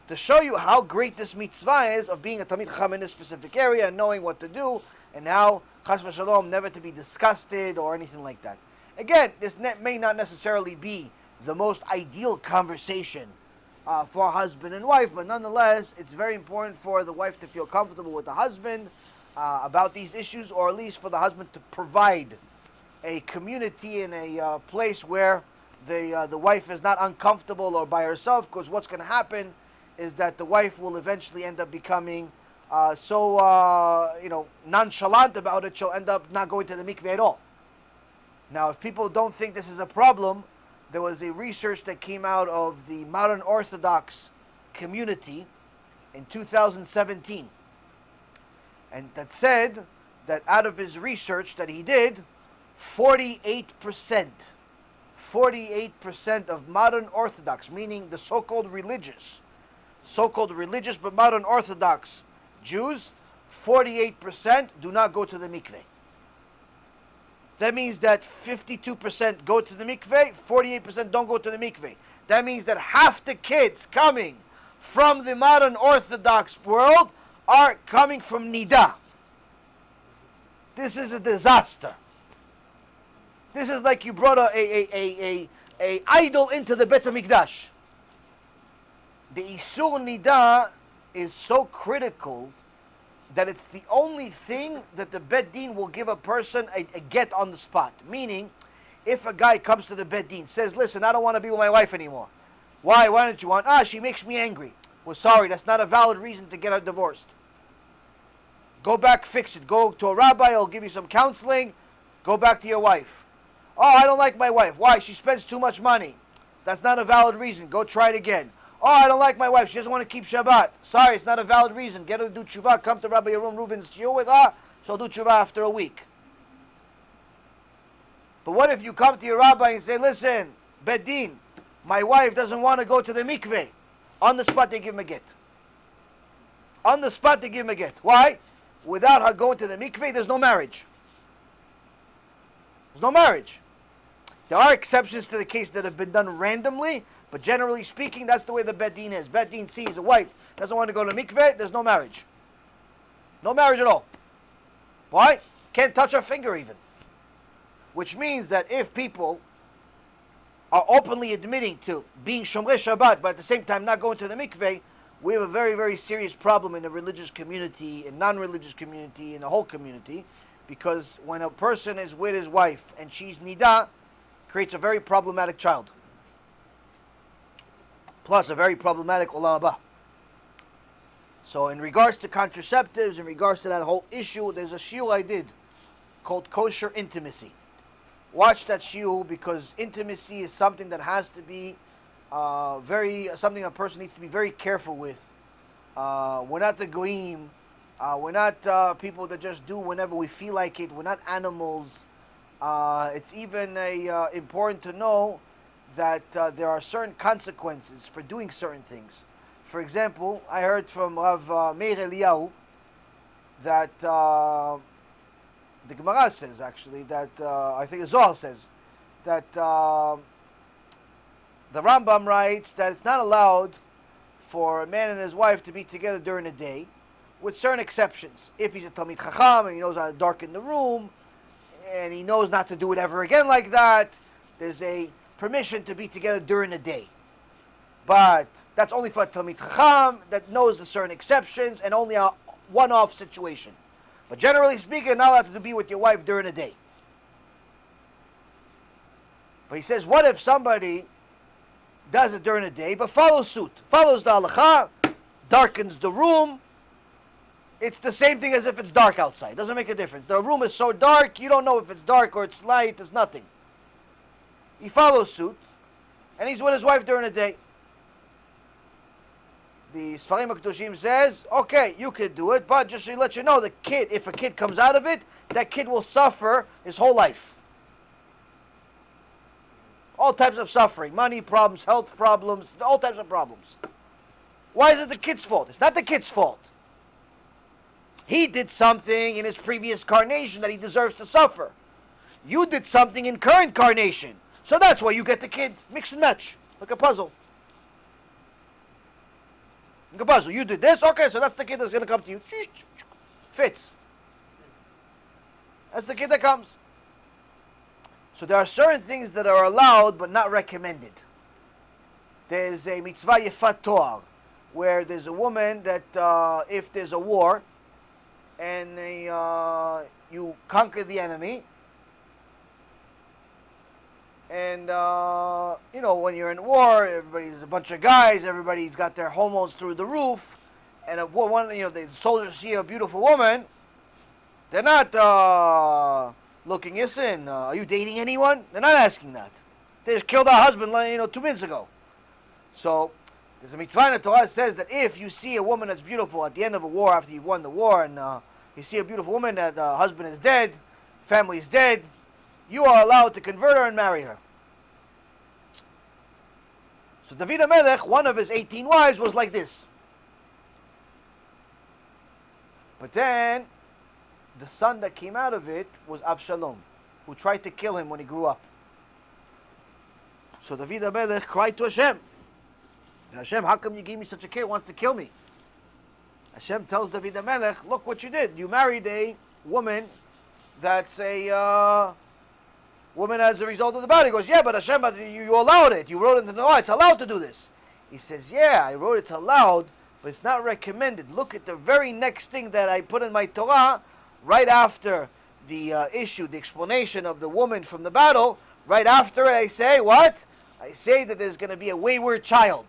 Speaker 1: to show you how great this mitzvah is of being a Talmid Chacham in this specific area and knowing what to do, and how, chas v'shalom, never to be disgusted or anything like that. Again, this may not necessarily be the most ideal conversation for a husband and wife, but nonetheless, it's very important for the wife to feel comfortable with the husband about these issues, or at least for the husband to provide a community in a place where the wife is not uncomfortable or by herself, because what's going to happen is that the wife will eventually end up becoming so nonchalant about it, she'll end up not going to the mikveh at all. Now, if people don't think this is a problem, there was a research that came out of the modern Orthodox community in 2017. And that said that out of his research that he did, 48% of modern Orthodox, meaning the so-called religious but modern Orthodox Jews, 48% do not go to the mikveh. That means that 52% go to the mikveh, 48% don't go to the mikveh. That means that half the kids coming from the modern Orthodox world are coming from nida. This is a disaster. This is like you brought a idol into the Bet HaMikdash. The Isur Nida is so critical that it's the only thing that the Bet Din will give a person a get on the spot. Meaning, if a guy comes to the Bet Din, says, listen, I don't want to be with my wife anymore. Why? Why don't you want? She makes me angry. Well, sorry, that's not a valid reason to get her divorced. Go back, fix it. Go to a rabbi, he'll give you some counseling. Go back to your wife. I don't like my wife. Why? She spends too much money. That's not a valid reason. Go try it again. I don't like my wife. She doesn't want to keep Shabbat. Sorry, it's not a valid reason. Get her to do TeShuva. Come to Rabbi Yaron Reuven's shiur with her. She'll do TeShuva after a week. But what if you come to your rabbi and say, listen, Bet Din, my wife doesn't want to go to the mikveh. On the spot, they give him a get. On the spot, they give him a get. Why? Without her going to the mikveh, there's no marriage. There's no marriage. There are exceptions to the case that have been done randomly, But generally speaking, that's the way the Bet Din is. Bet Din sees a wife doesn't want to go to mikveh, there's no marriage. No marriage at all. Why? Can't touch her finger even. Which means that if people are openly admitting to being Shomrei Shabbat, but at the same time not going to the mikveh, we have a very, very serious problem in the religious community, in non-religious community, in the whole community, because when a person is with his wife and she's nida, creates a very problematic child. Plus a very problematic olam haba. So in regards to contraceptives, in regards to that whole issue, there's a shiur I did called Kosher Intimacy. Watch that shiur, because intimacy is something that has to be something a person needs to be very careful with. We're not the goyim. We're not people that just do whenever we feel like it. We're not animals. It's even important to know that there are certain consequences for doing certain things. For example, I heard from Rav Meir Eliyahu that the Gemara says, actually, that I think the Zohar says that the Rambam writes that it's not allowed for a man and his wife to be together during the day, with certain exceptions. If he's a Talmid Chacham and he knows how to darken the room, and he knows not to do it ever again like that, there's a permission to be together during the day. But that's only for a Talmid Chacham that knows the certain exceptions and only a one-off situation. But generally speaking, you're not allowed to be with your wife during the day. But he says, what if somebody does it during the day, but follows suit, follows the halakha, darkens the room? It's the same thing as if it's dark outside. Doesn't make a difference. The room is so dark, you don't know if it's dark or it's light. It's nothing. He follows suit, and he's with his wife during the day. The Sfarim HaKadoshim says, okay, you could do it, but just to let you know, the kid, if a kid comes out of it, that kid will suffer his whole life. All types of suffering, money problems, health problems, all types of problems. Why is it the kid's fault? It's not the kid's fault. He did something in his previous incarnation that he deserves to suffer. You did something in current incarnation, so that's why you get the kid. Mix and match, like a puzzle. Like a puzzle. You did this, okay, so that's the kid that's going to come to you. Fits. That's the kid that comes. So there are certain things that are allowed but not recommended. There's a mitzvah yefat toar, where there's a woman that if there's a war and you conquer the enemy, and when you're in war, everybody's a bunch of guys, everybody's got their hormones through the roof, and the soldiers see a beautiful woman, they're not looking, listen, are you dating anyone? They're not asking that. They just killed our husband 2 minutes ago. So there's a mitzvah in the Torah that says that if you see a woman that's beautiful at the end of a war, after you've won the war, and you see a beautiful woman that husband is dead, family is dead, you are allowed to convert her and marry her. So David HaMelech, one of his 18 wives, was like this. But then the son that came out of it was Avshalom, who tried to kill him when he grew up. So David HaMelech cried to Hashem, Hashem, how come you gave me such a kid who wants to kill me? Hashem tells David HaMelech, look what you did. You married a woman that's a woman as a result of the battle. He goes, yeah, but Hashem, you allowed it. You wrote it in the Torah. It's allowed to do this. He says, yeah, I wrote it allowed, but it's not recommended. Look at the very next thing that I put in my Torah, right after the issue, the explanation of the woman from the battle. Right after it, I say, what? I say that there's going to be a wayward child.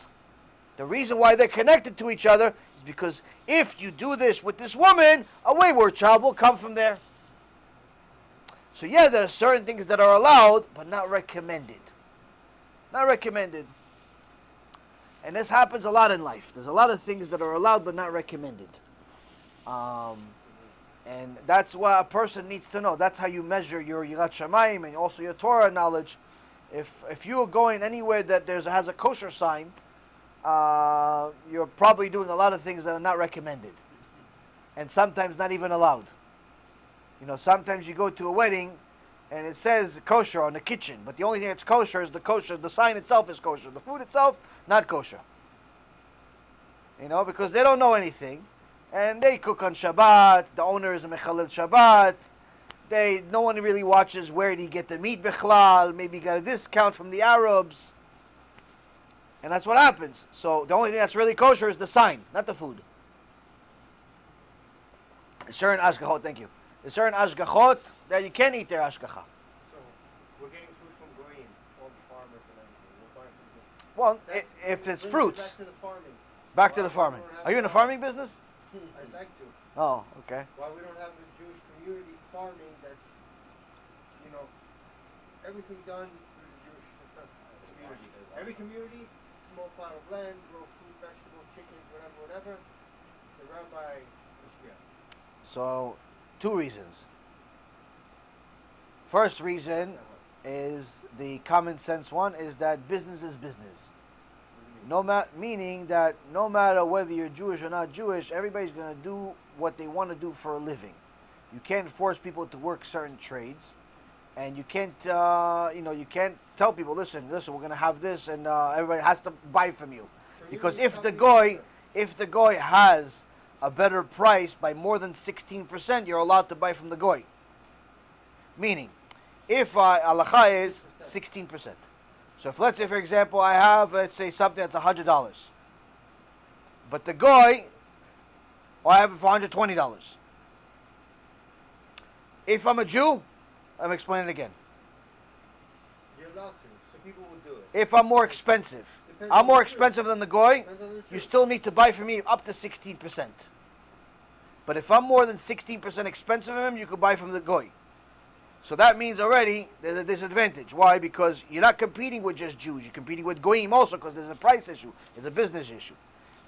Speaker 1: The reason why they're connected to each other is because if you do this with this woman, a wayward child will come from there. So yeah, there are certain things that are allowed, but not recommended. Not recommended. And this happens a lot in life. There's a lot of things that are allowed, but not recommended. And that's what a person needs to know. That's how you measure your Yirat Shamayim and also your Torah knowledge. If you are going anywhere that has a kosher sign, you're probably doing a lot of things that are not recommended. And sometimes not even allowed. Sometimes you go to a wedding and it says kosher on the kitchen, but the only thing that's kosher is the kosher. The sign itself is kosher. The food itself, not kosher. You know, because they don't know anything, and they cook on Shabbat. The owner is a mechalel Shabbat. No one really watches where did he get the meat bichlal. Maybe he got a discount from the Arabs, and that's what happens. So the only thing that's really kosher is the sign, not the food. Certain ashgachot, thank you. There's certain ashgachot that you can't eat their ashgacha.
Speaker 2: So, we're getting food from grain, all the farmers and everything. We're buying from them.
Speaker 1: Well,
Speaker 2: That's-
Speaker 1: if it's
Speaker 2: brings me
Speaker 1: fruits,
Speaker 2: Back to the farming.
Speaker 1: back to the
Speaker 2: Why
Speaker 1: farming.
Speaker 2: we don't have
Speaker 1: Are you in the
Speaker 2: farm-
Speaker 1: farming business?
Speaker 2: I'd like to.
Speaker 1: Oh, okay.
Speaker 2: Why we don't have a Jewish community farming that's, you know, everything done through the Jewish community. Every community, small plot of land, grow fruit, vegetables, chickens, whatever. The rabbi,
Speaker 1: So, two reasons. First reason is the common sense one is that business is business. Meaning that no matter whether you're Jewish or not Jewish, everybody's going to do what they want to do for a living. You can't force people to work certain trades, and you can't, you can't tell people, listen, we're going to have this, and everybody has to buy from you, because if the goy has a better price by more than 16%, you're allowed to buy from the goy. Meaning, if halacha is 16%. So if, let's say, for example, I have, let's say, something that's $100, but the goy, I have it for $120. If I'm a Jew, I'm explaining it again.
Speaker 2: you're allowed to, so people will do it.
Speaker 1: If I'm more expensive,
Speaker 2: Depends
Speaker 1: I'm
Speaker 2: on
Speaker 1: more
Speaker 2: the truth.
Speaker 1: expensive than the goy,
Speaker 2: Depends on the
Speaker 1: you
Speaker 2: truth.
Speaker 1: still need to buy from me up to 16%. But if I'm more than 16% expensive of him, you could buy from the goy. So that means already there's a disadvantage. Why? Because you're not competing with just Jews. You're competing with goyim also, because there's a price issue. There's a business issue.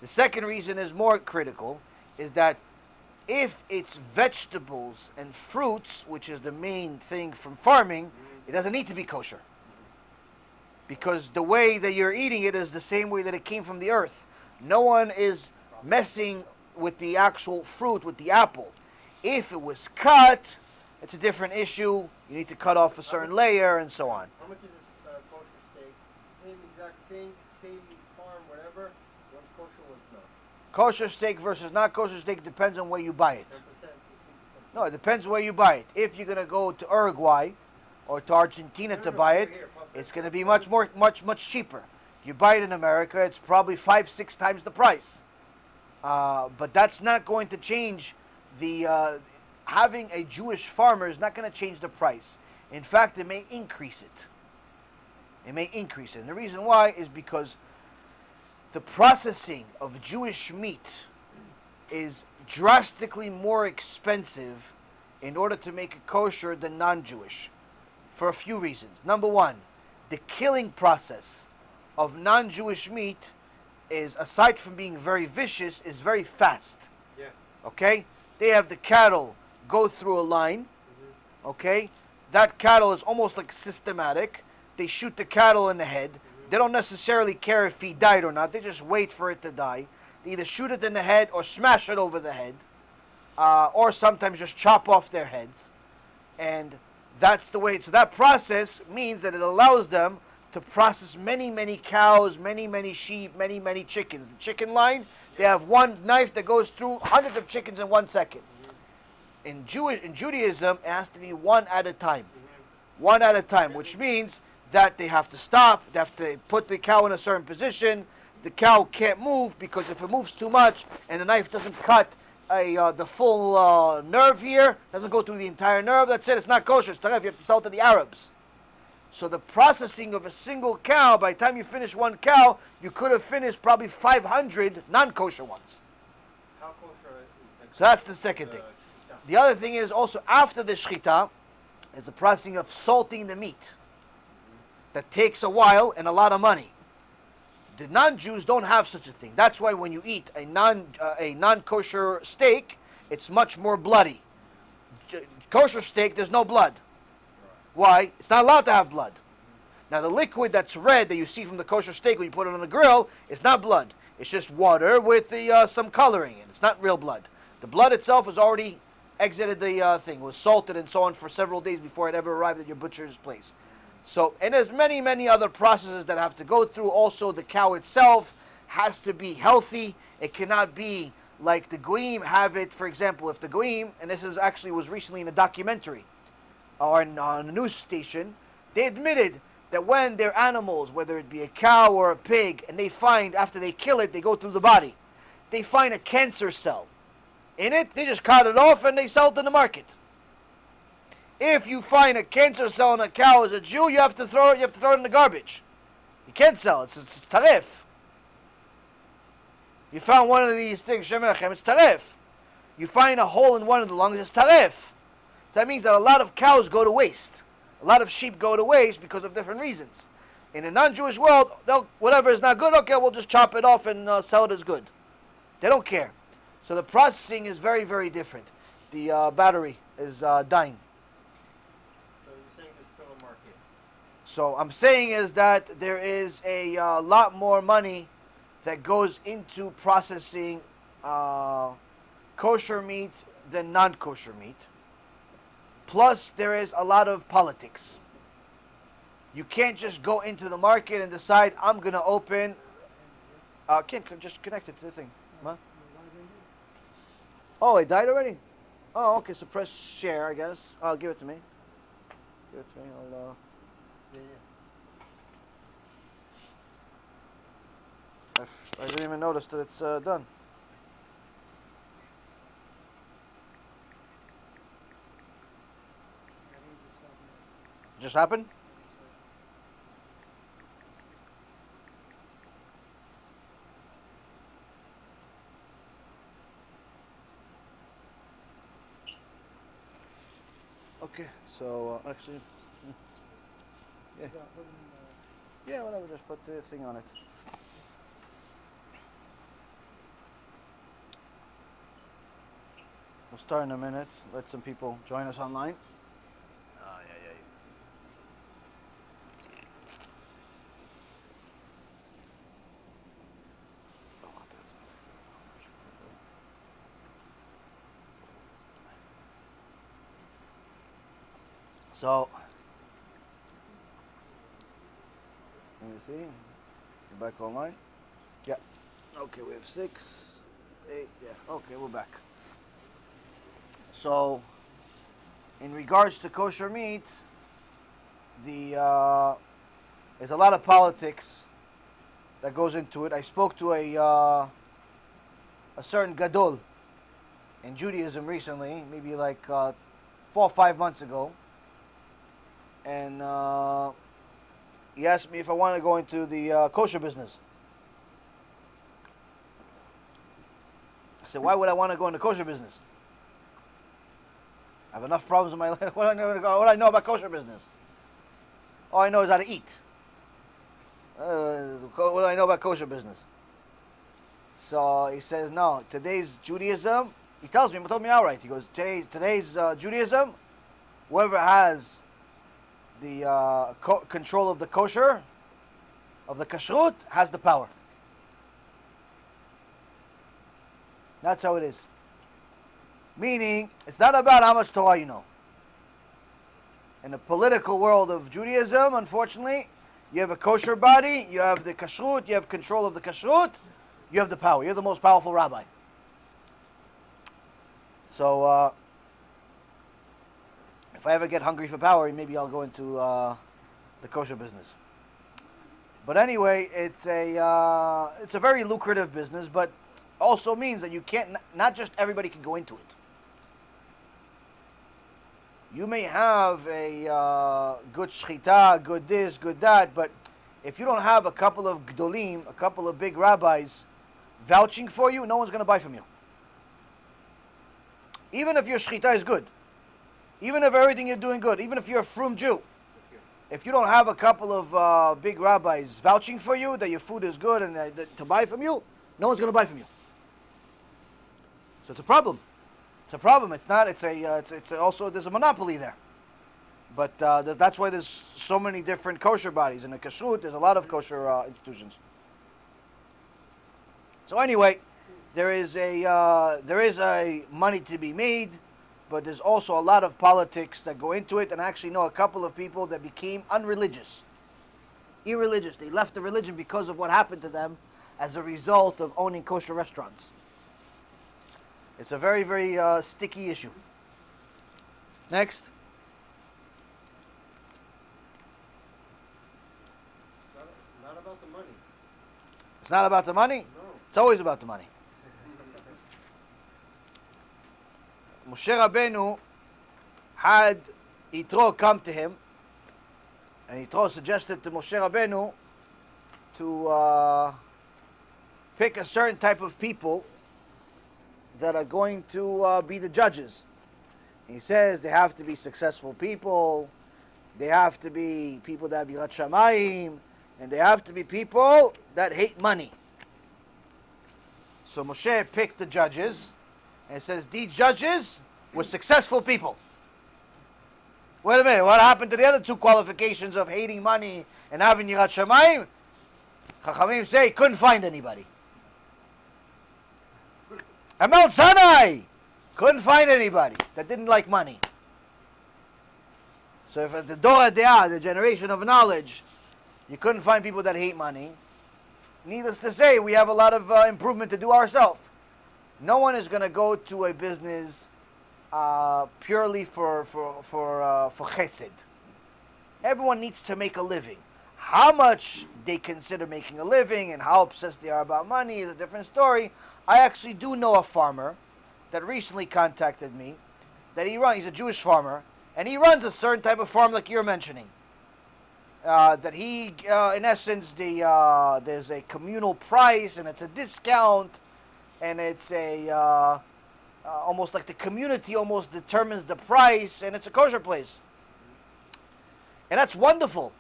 Speaker 1: The second reason is more critical, is that if it's vegetables and fruits, which is the main thing from farming, it doesn't need to be kosher. Because the way that you're eating it is the same way that it came from the earth. No one is messing with the actual fruit, with the apple. If it was cut, it's a different issue. You need to cut off a certain layer and so on.
Speaker 2: How much is this kosher steak? Same exact thing, same farm, whatever. One's kosher, one's not.
Speaker 1: Kosher steak versus not kosher steak depends on where you buy it.
Speaker 2: 10%, 16%.
Speaker 1: No, it depends where you buy it. If you're going to go to Uruguay or to Argentina to buy it, it's going to be much cheaper. You buy it in America, it's probably 5-6 times the price. But that's not going to change the... having a Jewish farmer is not going to change the price. In fact, it may increase it. It may increase it. And the reason why is because the processing of Jewish meat is drastically more expensive in order to make it kosher than non-Jewish, for a few reasons. Number one, the killing process of non-Jewish meat is, aside from being very vicious, is very fast.
Speaker 2: Yeah.
Speaker 1: Okay? They have the cattle go through a line. Okay? That cattle is almost like systematic. They shoot the cattle in the head. They don't necessarily care if he died or not. They just wait for it to die. They either shoot it in the head or smash it over the head. Or sometimes just chop off their heads. And that's the way. So that process means that it allows them to process many, many cows, many, many sheep, many, many chickens. The chicken line, they have one knife that goes through hundreds of chickens in 1 second. In Judaism, it has to be one at a time. One at a time, which means that they have to stop, they have to put the cow in a certain position. The cow can't move, because if it moves too much and the knife doesn't cut the full nerve here, doesn't go through the entire nerve, that's it, it's not kosher, it's taref, you have to sell to the Arabs. So the processing of a single cow, by the time you finish one cow, you could have finished probably 500 non-kosher ones.
Speaker 2: How kosher is
Speaker 1: So that's the second thing. The other thing is also after the shechita, is the processing of salting the meat. That takes a while and a lot of money. The non-Jews don't have such a thing. That's why when you eat a non-kosher steak, it's much more bloody. Kosher steak, there's no blood. Why? It's not allowed to have blood. Now the liquid that's red that you see from the kosher steak when you put it on the grill is not blood. It's just water with some coloring in it. It's not real blood. The blood itself is already exited the thing, was salted and so on for several days before it ever arrived at your butcher's place. So, and there's many, many other processes that have to go through. Also, the cow itself has to be healthy. It cannot be like the goyim have it. For example, if the goyim, and this is actually was recently in a documentary or on a news station, they admitted that when their animals, whether it be a cow or a pig, and they find after they kill it, they go through the body, they find a cancer cell in it, they just cut it off and they sell it in the market. If you find a cancer cell in a cow as a Jew, you have to throw it in the garbage. You can't sell it. It's tarif. You found one of these things, Shem Erechem, it's tarif. You find a hole in one of the lungs, it's tarif. So that means that a lot of cows go to waste. A lot of sheep go to waste because of different reasons. In a non-Jewish world, whatever is not good, okay, we'll just chop it off and sell it as good. They don't care. So the processing is very, very different. The battery is dying.
Speaker 2: So you're saying there's still a market?
Speaker 1: So I'm saying is that there is a lot more money that goes into processing kosher meat than non-kosher meat. Plus, there is a lot of politics. You can't just go into the market and decide, I'm going to open... can't just connect it to the thing. Huh? Oh, it died already? Oh, okay, so press share, I guess. Give it to me. Give it to me. I didn't even notice that it's done. Just happened? Okay, so actually, yeah. Yeah, whatever, just put the thing on it. We'll start in a minute. Let some people join us online. So, let me see. You're back online? Yeah. Okay, we have 6, 8, yeah. Okay, we're back. So, in regards to kosher meat, there's a lot of politics that goes into it. I spoke to a certain gadol in Judaism recently, maybe like 4 or 5 months ago. And he asked me if I want to go into the kosher business. I said, why would I want to go into kosher business? I have enough problems in my life. What do I know about kosher business? All I know is how to eat. What do I know about kosher business? So he says, no, today's Judaism, he told me outright. He goes, today's Judaism, whoever has the control of the kosher, of the kashrut, has the power. That's how it is. Meaning, it's not about how much Torah you know. In the political world of Judaism, unfortunately, you have a kosher body, you have the kashrut, you have control of the kashrut, you have the power. You're the most powerful rabbi. So, if I ever get hungry for power, maybe I'll go into the kosher business. But anyway, it's a very lucrative business, but also means that you can't. Not just everybody can go into it. You may have a good shchita, good this, good that, but if you don't have a couple of gdolim, a couple of big rabbis vouching for you, no one's going to buy from you. Even if your shchita is good. Even if everything you're doing good, even if you're a frum Jew, if you don't have a couple of big rabbis vouching for you that your food is good and to buy from you, no one's going to buy from you. So it's a problem. It's a problem. It's not. It's also there's a monopoly there. But that's why there's so many different kosher bodies. In the kashrut, there's a lot of kosher institutions. So anyway, there is a money to be made. but there's also a lot of politics that go into it, and I actually know a couple of people that became unreligious, irreligious. They left the religion because of what happened to them as a result of owning kosher restaurants. It's a very, very sticky issue. Next.
Speaker 2: Not about the money.
Speaker 1: It's not about the money?
Speaker 2: No.
Speaker 1: It's always about the money. Moshe Rabbeinu had Yitro come to him, and Yitro suggested to Moshe Rabbeinu to pick a certain type of people that are going to be the judges. He says they have to be successful people, they have to be people that have Yirat Shamayim, and they have to be people that hate money. So Moshe picked the judges, and it says these judges were successful people. Wait a minute, what happened to the other two qualifications of hating money and having Yirat Shamayim? Chachamim say couldn't find anybody. Amel Sanai couldn't find anybody that didn't like money. So if at the Dora De'ah, the generation of knowledge, you couldn't find people that hate money, needless to say, we have a lot of improvement to do ourselves. No one is going to go to a business purely for chesed. Everyone needs to make a living. How much they consider making a living and how obsessed they are about money is a different story. I actually do know a farmer that recently contacted me. He's a Jewish farmer, and he runs a certain type of farm like you're mentioning. That he, in essence, there's a communal price, and it's a discount, and it's a almost like the community almost determines the price, and it's a kosher place, and that's wonderful.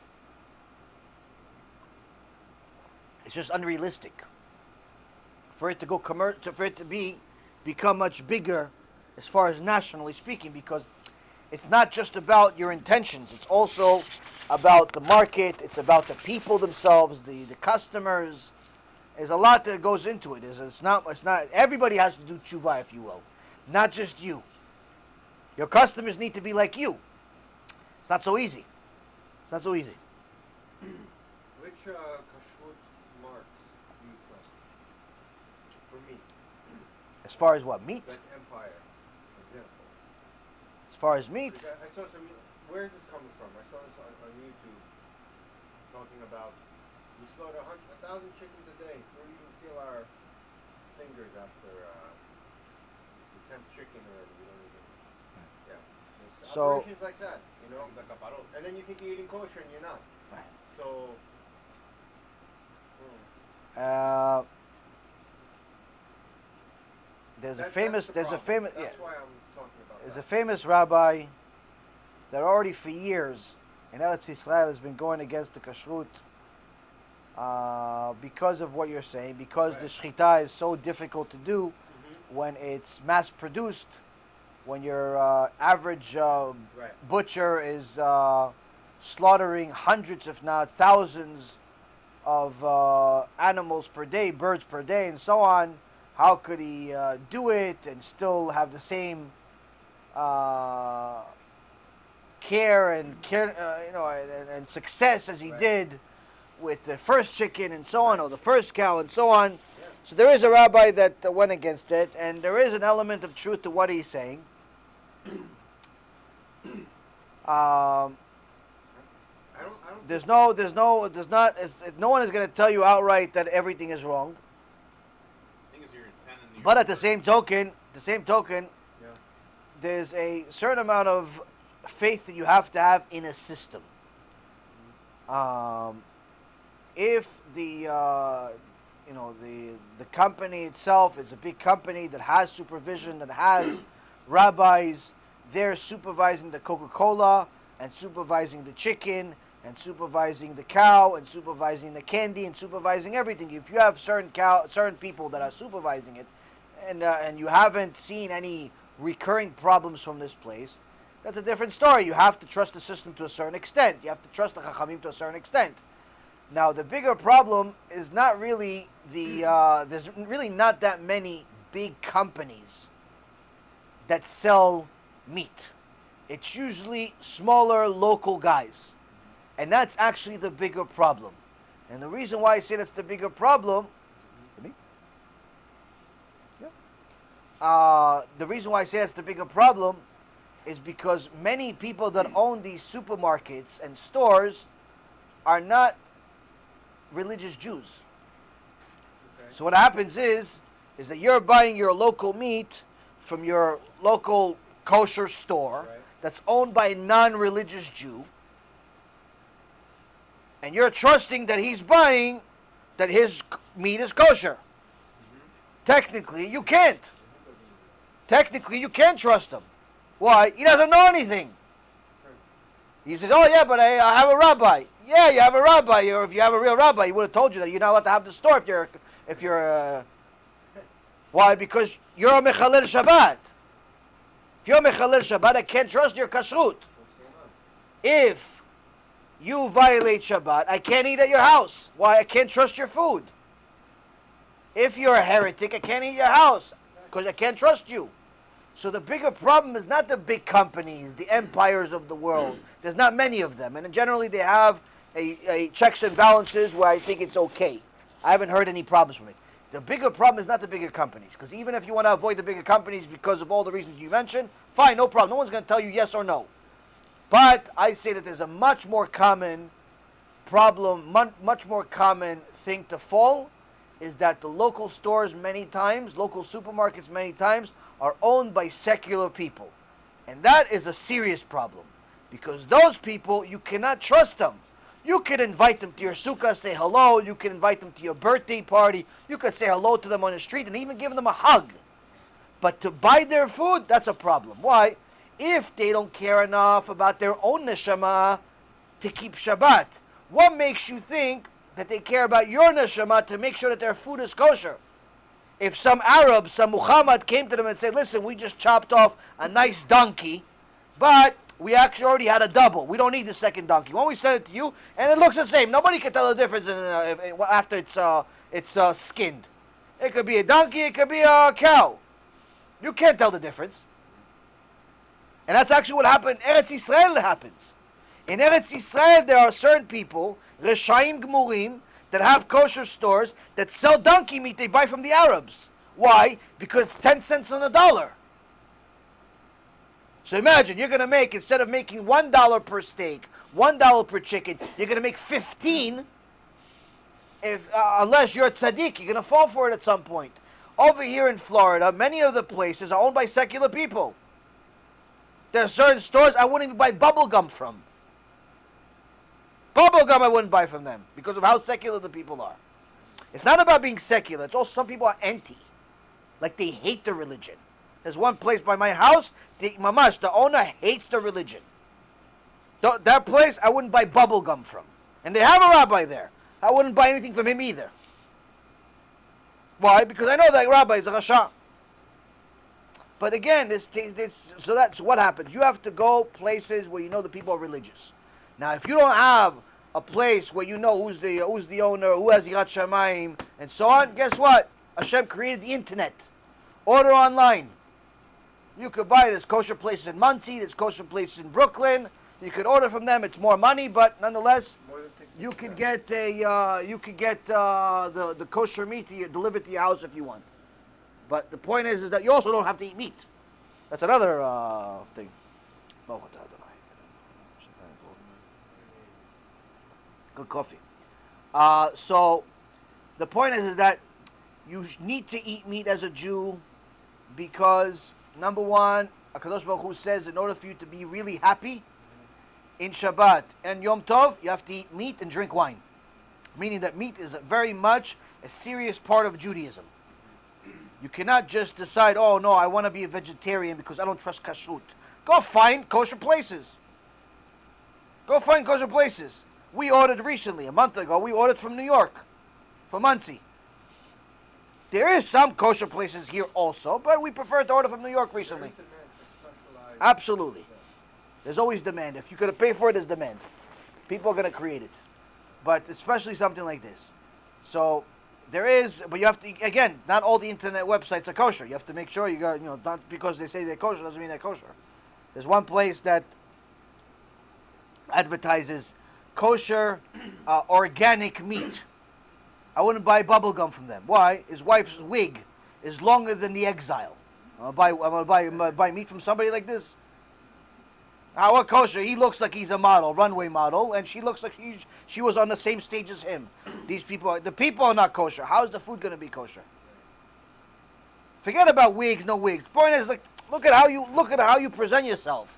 Speaker 1: It's just unrealistic for it to go for it to become much bigger as far as nationally speaking, because it's not just about your intentions. It's also about the market. It's about the people themselves, the customers. There's a lot that goes into it. It's not. Everybody has to do tshuva, if you will, not just you. Your customers need to be like you. It's not so easy. It's not so easy.
Speaker 2: Which kashrut marks do you trust? For me,
Speaker 1: As far as what, meat?
Speaker 2: like Empire, for example.
Speaker 1: As far as meat,
Speaker 2: Because I saw some. Where is this coming from? I saw this on YouTube talking about we slaughter 1,000 chickens a day. We don't even feel our fingers after the 10th chicken already. We don't even. Yeah. It's
Speaker 1: So-
Speaker 2: operations like that, you know. And then you think you're eating kosher and you're not.
Speaker 1: Right.
Speaker 2: So.
Speaker 1: there's
Speaker 2: That's
Speaker 1: a famous.
Speaker 2: the
Speaker 1: There's a
Speaker 2: problem.
Speaker 1: famous. Yeah.
Speaker 2: That's why I'm talking about
Speaker 1: There's
Speaker 2: that.
Speaker 1: a famous rabbi that already for years in Eretz Yisrael has been going against the kashrut because of what you're saying, because the shechita is so difficult to do when it's mass produced, when your average butcher is slaughtering hundreds, if not thousands, of animals per day, birds per day, and so on. How could he do it and still have the same care and success as he did with the first chicken and so on, or the first cow and so on? So there is a rabbi that went against it, and there is an element of truth to what he's saying. No one is going to tell you outright that everything is wrong. But at the same token, there's a certain amount of faith that you have to have in a system. If the company itself is a big company that has supervision, that has rabbis, they're supervising the Coca-Cola and supervising the chicken and supervising the cow and supervising the candy and supervising everything. If you have certain people that are supervising it, and you haven't seen any recurring problems from this place, that's a different story. You have to trust the system to a certain extent. You have to trust the chachamim to a certain extent. Now, the bigger problem is not really there's really not that many big companies that sell meat. It's usually smaller local guys. And that's actually the bigger problem. And the reason why I say that's the bigger problem, the reason why I say that's the bigger problem is because many people that own these supermarkets and stores are not religious Jews.
Speaker 3: Okay.
Speaker 1: So what happens is that you're buying your local meat from your local kosher store
Speaker 3: Right.
Speaker 1: that's owned by a non-religious Jew, and you're trusting that he's buying that his meat is kosher. Technically, you can't. Technically, you can't trust him. Why? He doesn't know anything. He says, oh yeah, but I have a rabbi. Yeah, you have a rabbi. Or if you have a real rabbi, he would have told you that you're not allowed to have the store if you're why? Because you're a mechalel Shabbat. If you're a mechalel Shabbat, I can't trust your kashrut. If you violate Shabbat, I can't eat at your house. Why? I can't trust your food. If you're a heretic, I can't eat your house because I can't trust you. So the bigger problem is not the big companies, the empires of the world. There's not many of them. And generally they have a checks and balances where I think it's okay. I haven't heard any problems from it. The bigger problem is not the bigger companies. Because even if you want to avoid the bigger companies because of all the reasons you mentioned, fine, no problem. No one's going to tell you yes or no. But I say that there's a much more common problem, much more common thing to fall, is that the local stores many times, local supermarkets many times, are owned by secular people. And that is a serious problem. Because those people, you cannot trust them. You can invite them to your sukkah, say hello. You can invite them to your birthday party. You can say hello to them on the street and even give them a hug. But to buy their food, that's a problem. Why? If they don't care enough about their own neshama to keep Shabbat, what makes you think that they care about your neshama to make sure that their food is kosher? If some Arab, some Muhammad came to them and said, listen, we just chopped off a nice donkey, but we actually already had a double. We don't need the second donkey. Why don't we send it to you? And it looks the same. Nobody can tell the difference after it's skinned. It could be a donkey, it could be a cow. You can't tell the difference. And that's actually what happened in Eretz Yisrael happens. In Eretz Yisrael, there are certain people, Reshaim Gmurim, that have kosher stores that sell donkey meat they buy from the Arabs. Why? Because it's 10 cents on the dollar. So imagine, you're going to make, instead of making $1 per steak, $1 per chicken, you're going to make 15. Unless you're a tzaddik, you're going to fall for it at some point. Over here in Florida, many of the places are owned by secular people. There are certain stores I wouldn't even buy bubble gum from. Bubble gum I wouldn't buy from them because of how secular the people are. It's not about being secular. It's also some people are anti. Like they hate the religion. There's one place by my house, the owner hates the religion. That place I wouldn't buy bubble gum from. And they have a rabbi there. I wouldn't buy anything from him either. Why? Because I know that rabbi is a rasha. But again, so that's what happens. You have to go places where you know the people are religious. Now, if you don't have a place where you know who's the owner, who has Yirat Shamayim, and so on, guess what? HaShem created the internet. Order online. You could buy this kosher places in Muncie, there's kosher places in Brooklyn. You could order from them. It's more money, but nonetheless, you could get the kosher meat delivered to your house if you want. But the point is that you also don't have to eat meat. That's another thing. Good coffee. So the point is that you need to eat meat as a Jew because, number one, HaKadosh Baruch Hu says in order for you to be really happy in Shabbat and Yom Tov, you have to eat meat and drink wine. Meaning that meat is very much a serious part of Judaism. You cannot just decide, oh no, I want to be a vegetarian because I don't trust kashrut. Go find kosher places. Go find kosher places. We ordered recently, a month ago, we ordered from New York, from Muncie. There is some kosher places here also, but we prefer to order from New York recently. Absolutely. There's always demand. If you're going to pay for it, there's demand. People are going to create it. But especially something like this. So there is, but you have to, again, not all the internet websites are kosher. You have to make sure you got, not because they say they're kosher doesn't mean they're kosher. There's one place that advertises kosher organic meat. I wouldn't buy bubble gum from them. Why? His wife's wig is longer than the exile. I'm gonna buy meat from somebody like this. What kosher? He looks like he's a model, runway model, and she looks like she was on the same stage as him. The people are not kosher. How is the food going to be kosher? Forget about wigs, no wigs. The point is, look at how you present yourself.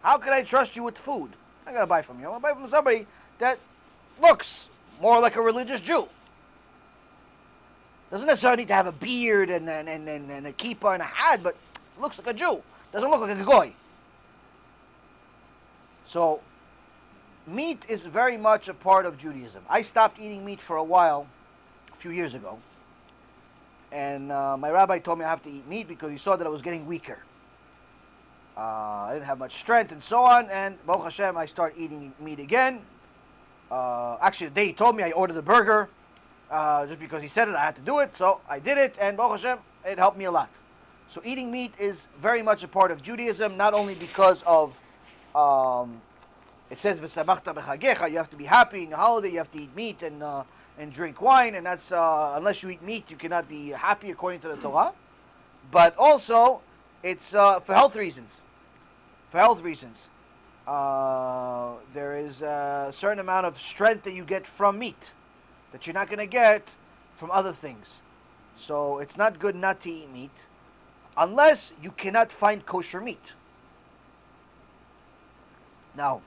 Speaker 1: How can I trust you with food? I'm not gonna buy from you. I'm gonna buy from somebody that looks more like a religious Jew. Doesn't necessarily need to have a beard and a kippah and a hat, but looks like a Jew. Doesn't look like a goy. So, meat is very much a part of Judaism. I stopped eating meat for a while, a few years ago. And my rabbi told me I have to eat meat because he saw that I was getting weaker. I didn't have much strength and so on. And Baruch Hashem, I started eating meat again. Actually, the day he told me, I ordered a burger. Just because he said it, I had to do it. So I did it. And Baruch Hashem, it helped me a lot. So eating meat is very much a part of Judaism, not only because of it says v'samachta b'chagecha, you have to be happy in the holiday, you have to eat meat and drink wine, and that's unless you eat meat, you cannot be happy according to the Torah. But also, it's for health reasons. For health reasons, there is a certain amount of strength that you get from meat that you're not going to get from other things. So it's not good not to eat meat unless you cannot find kosher meat. Now,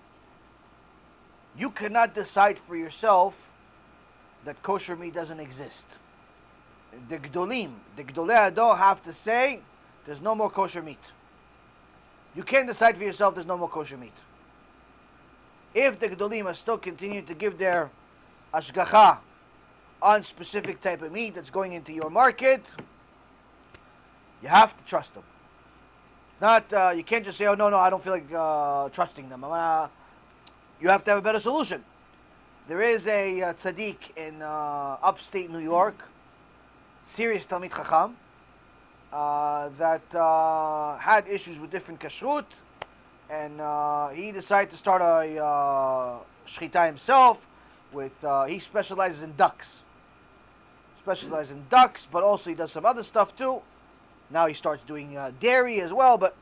Speaker 1: you cannot decide for yourself that kosher meat doesn't exist. The Gdolei Ador have to say, there's no more kosher meat. You can't decide for yourself there's no more kosher meat. If the Gdolim are still continuing to give their ashgacha on specific type of meat that's going into your market, you have to trust them. Not you can't just say, oh no, I don't feel like trusting them. You have to have a better solution. There is a tzaddik in upstate New York, serious Talmid Chacham, that had issues with different kashrut, and he decided to start a shchita himself. He specializes in ducks. But also he does some other stuff too. Now he starts doing dairy as well. But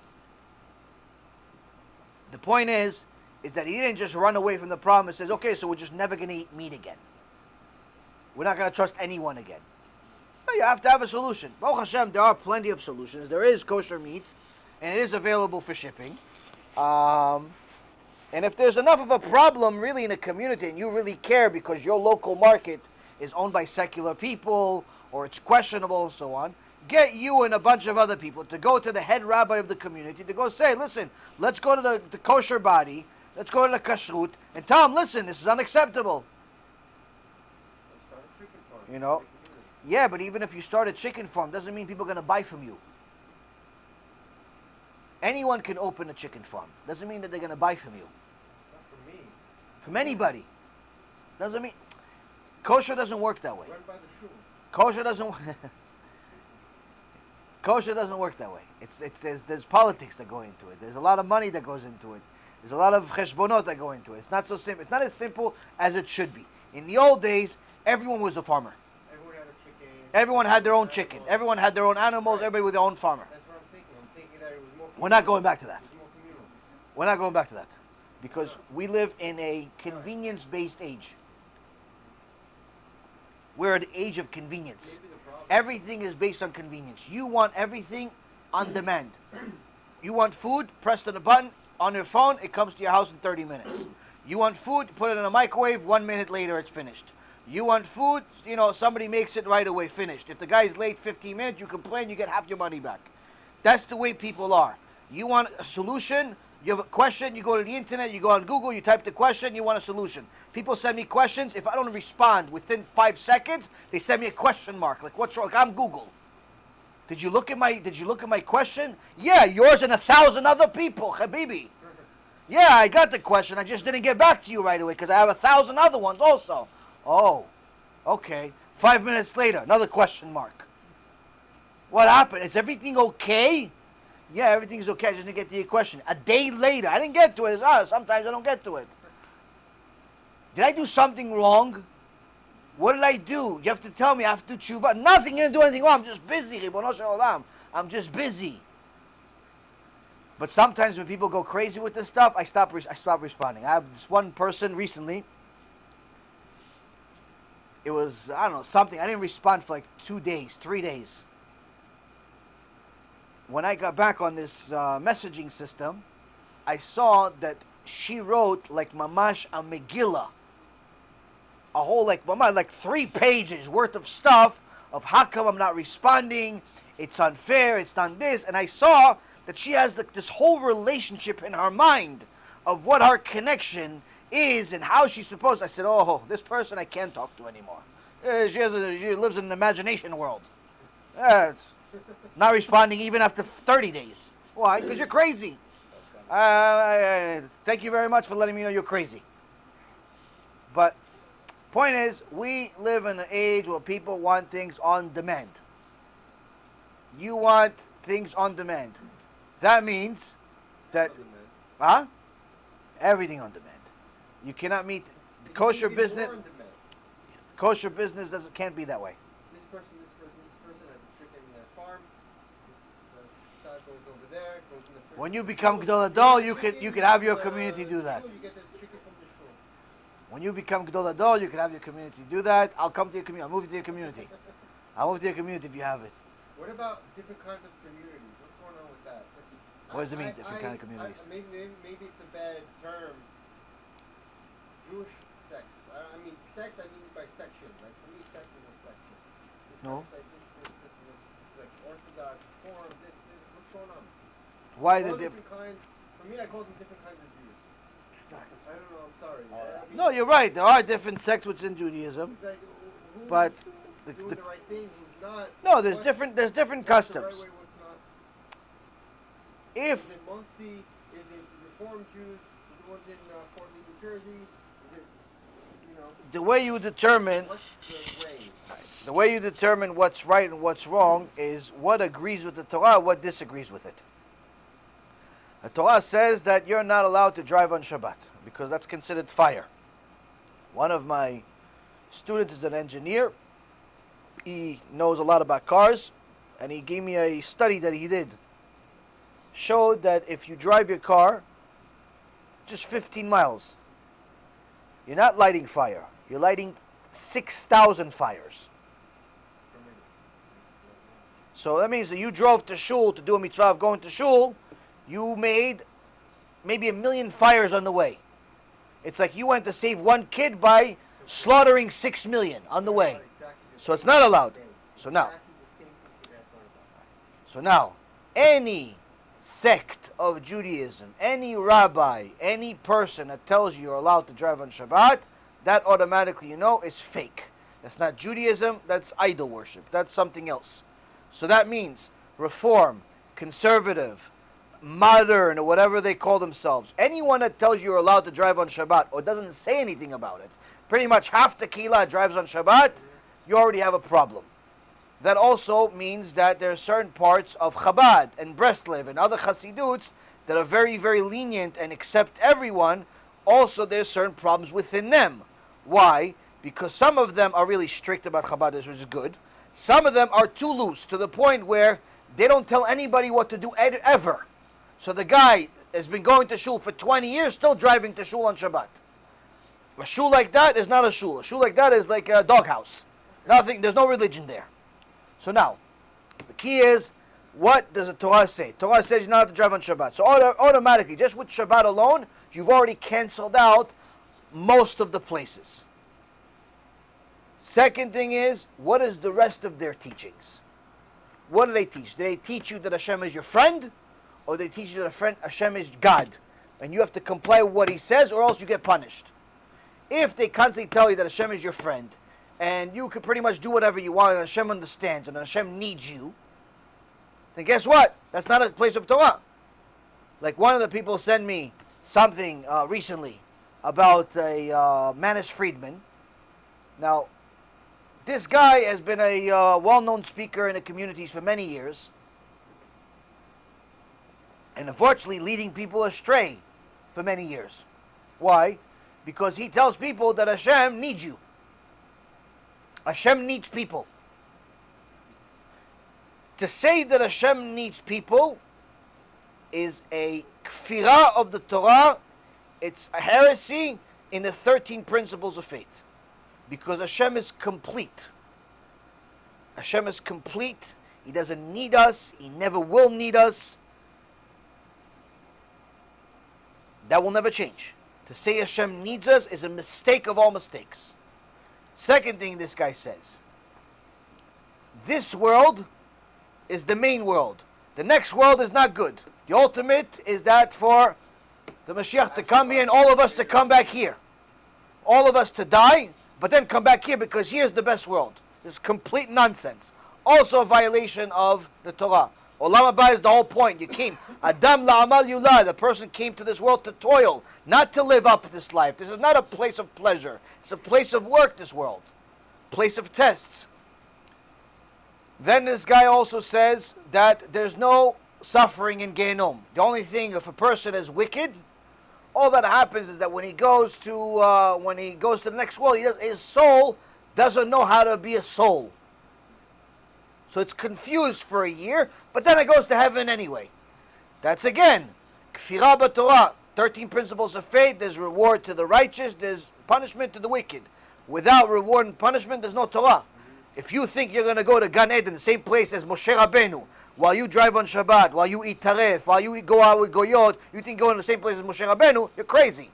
Speaker 1: the point is that he didn't just run away from the problem and says, okay, so we're just never going to eat meat again. We're not going to trust anyone again. No, you have to have a solution. Baruch Hashem, there are plenty of solutions. There is kosher meat, and it is available for shipping. And if there's enough of a problem really in a community, and you really care because your local market is owned by secular people, or it's questionable and so on, get you and a bunch of other people to go to the head rabbi of the community to go say, listen, let's go to the kosher body, let's go to the kashrut, and tell them, listen, this is unacceptable. You know? Yeah, but even if you start a chicken farm, doesn't mean people are going to buy from you. Anyone can open a chicken farm. Doesn't mean that they're going to buy from you.
Speaker 2: Not from me.
Speaker 1: From anybody. Doesn't mean... Kosher doesn't work that way.
Speaker 2: Run by the shoe.
Speaker 1: Kosher doesn't work that way. There's politics that go into it. There's a lot of money that goes into it. There's a lot of cheshbonot that go into it. It's not so simple. It's not as simple as it should be. In the old days, everyone was a farmer.
Speaker 2: Everyone had a chicken.
Speaker 1: Everyone had their own chicken. Everyone had their own animals. Everybody was their own farmer.
Speaker 2: That's what I'm thinking. I'm thinking that it was more.
Speaker 1: We're not going back to that.
Speaker 2: It was more communal.
Speaker 1: We're not going back to that. Because we live in a convenience-based age. We're at the age of convenience.
Speaker 2: Maybe the problem.
Speaker 1: Everything is based on convenience. You want everything on demand. You want food, press on a button on your phone, it comes to your house in 30 minutes. You want food, put it in a microwave, 1 minute later it's finished. You want food, somebody makes it right away, finished. If the guy's late 15 minutes, you complain, you get half your money back. That's the way people are. You want a solution, you have a question, you go to the internet, you go on Google, you type the question, you want a solution. People send me questions. If I don't respond within 5 seconds, they send me a question mark. Like, what's wrong? Like, I'm Google. Did you look at my question? Yeah, yours and 1,000 other people, Habibi. Yeah, I got the question. I just didn't get back to you right away because I have 1,000 other ones also. Oh, okay. 5 minutes later, another question mark. What happened? Is everything okay? Yeah, everything's okay. I just didn't get to your question. A day later, I didn't get to it. Sometimes I don't get to it. Did I do something wrong? What did I do? You have to tell me. I have to do tshuva. Nothing. You didn't do anything wrong. I'm just busy. Ribono shel olam. I'm just busy. But sometimes when people go crazy with this stuff, I stop responding. I have this one person recently. It was, I don't know, something. I didn't respond for like 2 days, 3 days. When I got back on this messaging system, I saw that she wrote like mamash a Megillah. A whole like 3 pages worth of stuff of how come I'm not responding, it's unfair, it's done this. And I saw that she has this whole relationship in her mind of what her connection is and how she's supposed. I said, oh, this person I can't talk to anymore. She lives in an imagination world. It's not responding even after 30 days. Why? Because you're crazy. Thank you very much for letting me know you're crazy. But point is, we live in an age where people want things on demand. You want things on demand. That means that, everything on demand. You cannot meet the kosher business. Kosher business can't be that way.
Speaker 2: This person at the chicken farm. The shot goes over there. Goes in the
Speaker 1: When you become Gdol Adol, you could have your community do that.
Speaker 2: You get the chicken from the shul.
Speaker 1: When you become Gdol Adol, you can have your community do that. I'll come to your community. I'll move to your community. I'll move to your community if you have it.
Speaker 2: What about different kinds of communities? What's going on with that?
Speaker 1: What does it mean, different kind of communities?
Speaker 2: Maybe it's a bad term. Jewish sects. I mean sects. I mean by section. Like for me, sect is a section.
Speaker 1: No.
Speaker 2: Like Orthodox, Forum. This. What's going on?
Speaker 1: Why the
Speaker 2: different kinds? For me, I call them different kinds of Jews. I don't know. I'm sorry.
Speaker 1: No, you're right. There are different sects within Judaism,
Speaker 2: It's like, who's
Speaker 1: but
Speaker 2: doing the right thing? Who's not?
Speaker 1: no, there's different
Speaker 2: what's
Speaker 1: customs.
Speaker 2: The right way, what's not?
Speaker 1: If
Speaker 2: Is it Muncie? Is it Reformed Jews? The ones in Fort Lee, New Jersey? Is it,
Speaker 1: the way you determine
Speaker 2: what's the way?
Speaker 1: the way you determine what's right and what's wrong is what agrees with the Torah, what disagrees with it. The Torah says that you're not allowed to drive on Shabbat because that's considered fire. One of my students is an engineer. He knows a lot about cars, and he gave me a study that he did. Showed that if you drive your car just 15 miles, you're not lighting fire. You're lighting 6,000 fires. So that means that you drove to shul to do a mitzvah of going to shul, you made maybe 1 million fires on the way. It's like you went to save one kid by slaughtering 6 million on the way. So it's not allowed. So now, any sect of Judaism, any rabbi, any person that tells you you're allowed to drive on Shabbat, that automatically is fake. That's not Judaism, that's idol worship. That's something else. So that means Reform, conservative, modern, or whatever they call themselves. Anyone that tells you you're allowed to drive on Shabbat or doesn't say anything about it, pretty much half the Kehillah drives on Shabbat, you already have a problem. That also means that there are certain parts of Chabad and Breslev and other Chasiduts that are very, very lenient and accept everyone. Also, there's certain problems within them. Why? Because some of them are really strict about Chabad, which is good. Some of them are too loose to the point where they don't tell anybody what to do ever. So the guy has been going to shul for 20 years, still driving to shul on Shabbat. A shul like that is not a shul. A shul like that is like a doghouse. Nothing. There's no religion there. So now, the key is, what does the Torah say? Torah says you're not allowed to drive on Shabbat. So automatically, just with Shabbat alone, you've already canceled out most of the places. Second thing is, what is the rest of their teachings? What do they teach? Do they teach you that Hashem is your friend? Or do they teach you that Hashem is God? And you have to comply with what He says, or else you get punished. If they constantly tell you that Hashem is your friend, and you can pretty much do whatever you want, and Hashem understands, and Hashem needs you, then guess what? That's not a place of Torah. Like one of the people sent me something recently about a Manis Friedman. Now, this guy has been a well-known speaker in the communities for many years. And unfortunately leading people astray for many years. Why? Because he tells people that Hashem needs you. Hashem needs people. To say that Hashem needs people is a kfirah of the Torah. It's a heresy in the 13 principles of faith. Because Hashem is complete. Hashem is complete. He doesn't need us. He never will need us. That will never change. To say Hashem needs us is a mistake of all mistakes. Second thing this guy says. This world is the main world. The next world is not good. The ultimate is that for the Mashiach to come here and all of us to come back here. All of us to die, but then come back here because here's the best world. This is complete nonsense. Also a violation of the Torah. Olam haba is the whole point. You came. Adam la'amal yulad. The person came to this world to toil, not to live up this life. This is not a place of pleasure. It's a place of work, this world. Place of tests. Then this guy also says that there's no suffering in Gehenom. The only thing, if a person is wicked, all that happens is that when he goes to the next world, his soul doesn't know how to be a soul. So it's confused for a year, but then it goes to heaven anyway. That's again, Kfirah b'Torah, 13 principles of faith. There's reward to the righteous, there's punishment to the wicked. Without reward and punishment, there's no Torah. If you think you're going to go to Gan Eden, the same place as Moshe Rabbeinu, while you drive on Shabbat, while you eat taref, while you go out with Goyot, you think you're going to the same place as Moshe Rabbeinu, you're crazy.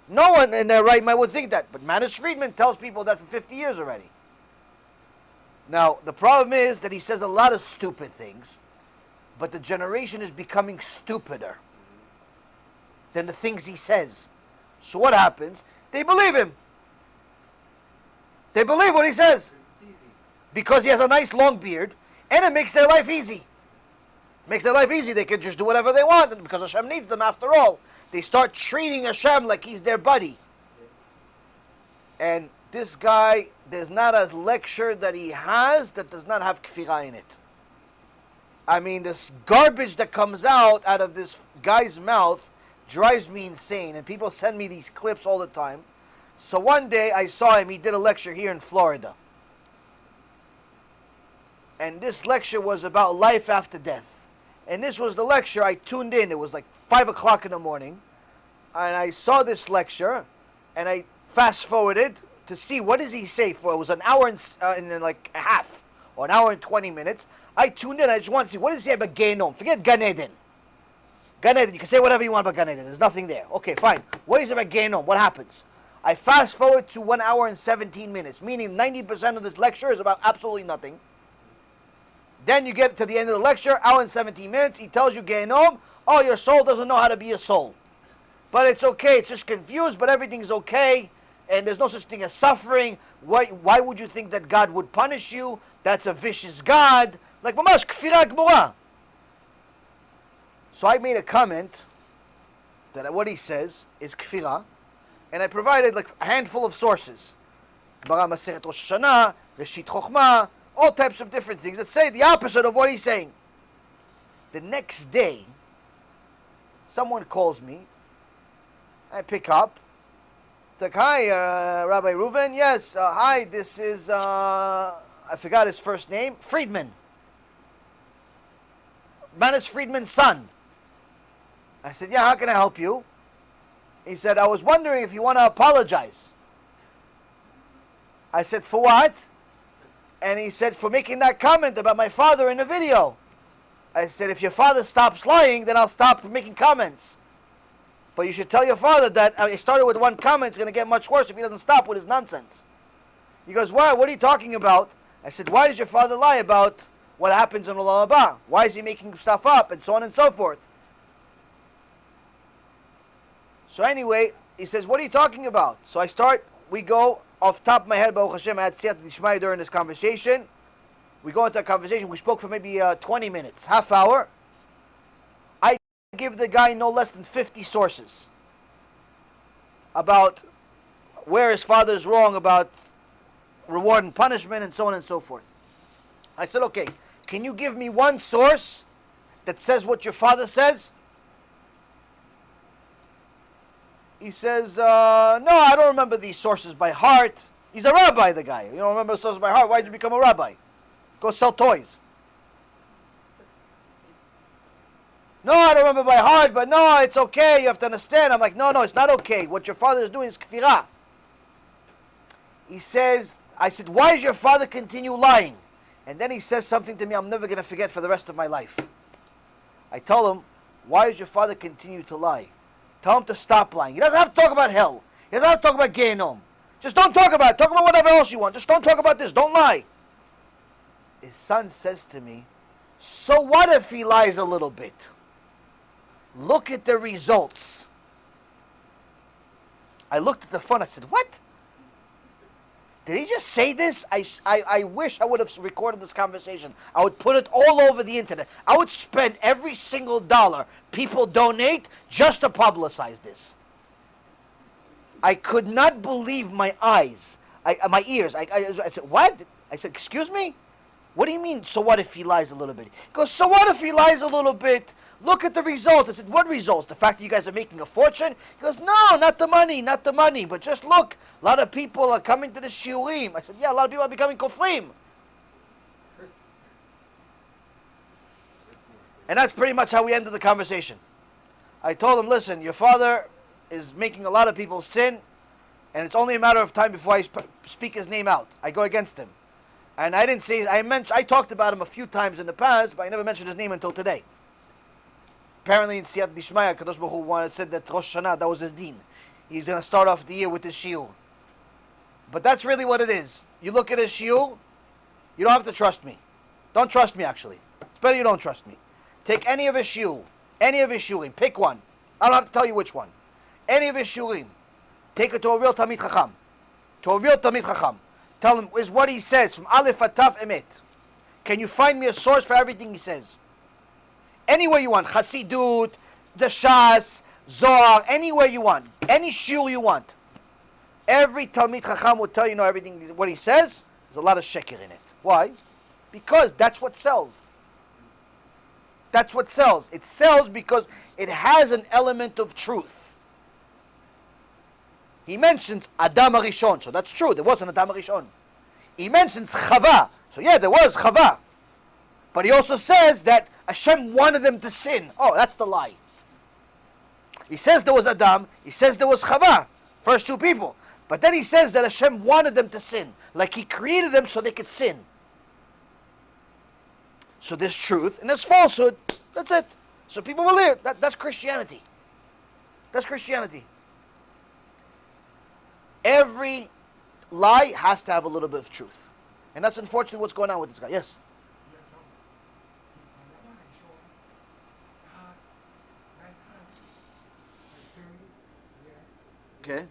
Speaker 1: No one in their right mind would think that. But Manis Friedman tells people that for 50 years already. Now, the problem is that he says a lot of stupid things, but the generation is becoming stupider than the things he says. So what happens? They believe him. They believe what he says. Because he has a nice long beard, and it makes their life easy. Makes their life easy. They can just do whatever they want, and because Hashem needs them after all. They start treating Hashem like he's their buddy. And this guy, there's not a lecture that he has that does not have kfirah in it. I mean, this garbage that comes out of this guy's mouth drives me insane. And people send me these clips all the time. So one day I saw him, he did a lecture here in Florida. And this lecture was about life after death. And this was the lecture, I tuned in, it was like 5 o'clock in the morning. And I saw this lecture, and I fast forwarded to see what does he say for. It was an hour and like a half, or an hour and 20 minutes. I tuned in, I just want to see, what does he say about Gehenom? Forget Gan Eden. Gan Eden, you can say whatever you want about Gan Eden, there's nothing there. Okay, fine. What is it about Gehenom? What happens? I fast forward to 1 hour and 17 minutes, meaning 90% of this lecture is about absolutely nothing. Then you get to the end of the lecture, hour and 17 minutes, he tells you Gehenom, oh, your soul doesn't know how to be a soul. But it's okay, it's just confused, but everything's okay, and there's no such thing as suffering. Why would you think that God would punish you? That's a vicious God. Like, mamash, kfirah gmura. So I made a comment that what he says is kfirah, and I provided like a handful of sources. Bara Maseret HoShana, Reshit Chochmah, all types of different things that say the opposite of what he's saying. The next day, someone calls me. I pick up. It's like, hi, Rabbi Reuven. Yes, hi, this is, I forgot his first name, Friedman. Manis Friedman's son. I said, yeah, how can I help you? He said, I was wondering if you want to apologize. I said, for what? And he said, for making that comment about my father in the video. I said, if your father stops lying, then I'll stop making comments. But you should tell your father that he started with one comment, it's going to get much worse if he doesn't stop with his nonsense. He goes, why? What are you talking about? I said, why does your father lie about what happens in Olam Haba? Why is he making stuff up? And so on and so forth. So anyway, he says, what are you talking about? So we go off top of my head, Baruch Hashem, I had Siyat Dishmai during this conversation. We go into a conversation, we spoke for maybe 20 minutes, half hour. I give the guy no less than 50 sources about where his father's wrong, about reward and punishment, and so on and so forth. I said, okay, can you give me one source that says what your father says? He says, no, I don't remember these sources by heart. He's a rabbi, the guy. You don't remember the sources by heart? Why did you become a rabbi? Go sell toys. No, I don't remember by heart, but no, it's okay. You have to understand. I'm like, no, it's not okay. What your father is doing is kfirah. He says, I said, why does your father continue lying? And then he says something to me I'm never going to forget for the rest of my life. I told him, why does your father continue to lie? Tell him to stop lying. He doesn't have to talk about hell. He doesn't have to talk about Gehenom. Just don't talk about it. Talk about whatever else you want. Just don't talk about this. Don't lie. His son says to me, so what if he lies a little bit? Look at the results. I looked at the phone. I said, what? Did he just say this? I wish I would have recorded this conversation. I would put it all over the internet. I would spend every single dollar people donate just to publicize this. I could not believe my eyes, my ears. I said, what? I said, excuse me? What do you mean, so what if he lies a little bit? He goes, so what if he lies a little bit? Look at the results. I said, what results? The fact that you guys are making a fortune? He goes, no, not the money, but just look. A lot of people are coming to the shiurim. I said, yeah, a lot of people are becoming kofrim. And that's pretty much how we ended the conversation. I told him, listen, your father is making a lot of people sin, and it's only a matter of time before I speak his name out. I go against him. And I didn't say, I talked about him a few times in the past, but I never mentioned his name until today. Apparently in Siyat Dishmaya, Kadosh Baruch Hu said that HoShana, that was his deen. He's going to start off the year with his shiur. But that's really what it is. You look at his shiur, you don't have to trust me. Don't trust me, actually. It's better you don't trust me. Take any of his shiur, any of his shiurim, pick one. I don't have to tell you which one. Any of his shiurim. Take it to a real Talmid Chacham. To a real Talmid Chacham. Tell him, is what he says from Aleph Atav Emet. Can you find me a source for everything he says? Anywhere you want. Chassidut, the Shas, Zohar, anywhere you want. Any shiur you want. Every Talmid Chacham will tell you everything, what he says. There's a lot of sheker in it. Why? Because that's what sells. That's what sells. It sells because it has an element of truth. He mentions Adam HaRishon, so that's true. There was an Adam HaRishon. He mentions Chava, so yeah, there was Chava. But he also says that HaShem wanted them to sin. Oh, that's the lie. He says there was Adam, he says there was Chava, first two people. But then he says that HaShem wanted them to sin. Like he created them so they could sin. So there's truth and there's falsehood. That's it. So people will live. That's Christianity. That's Christianity. Every lie has to have a little bit of truth. And that's unfortunately what's going on with this guy. Yes? Okay.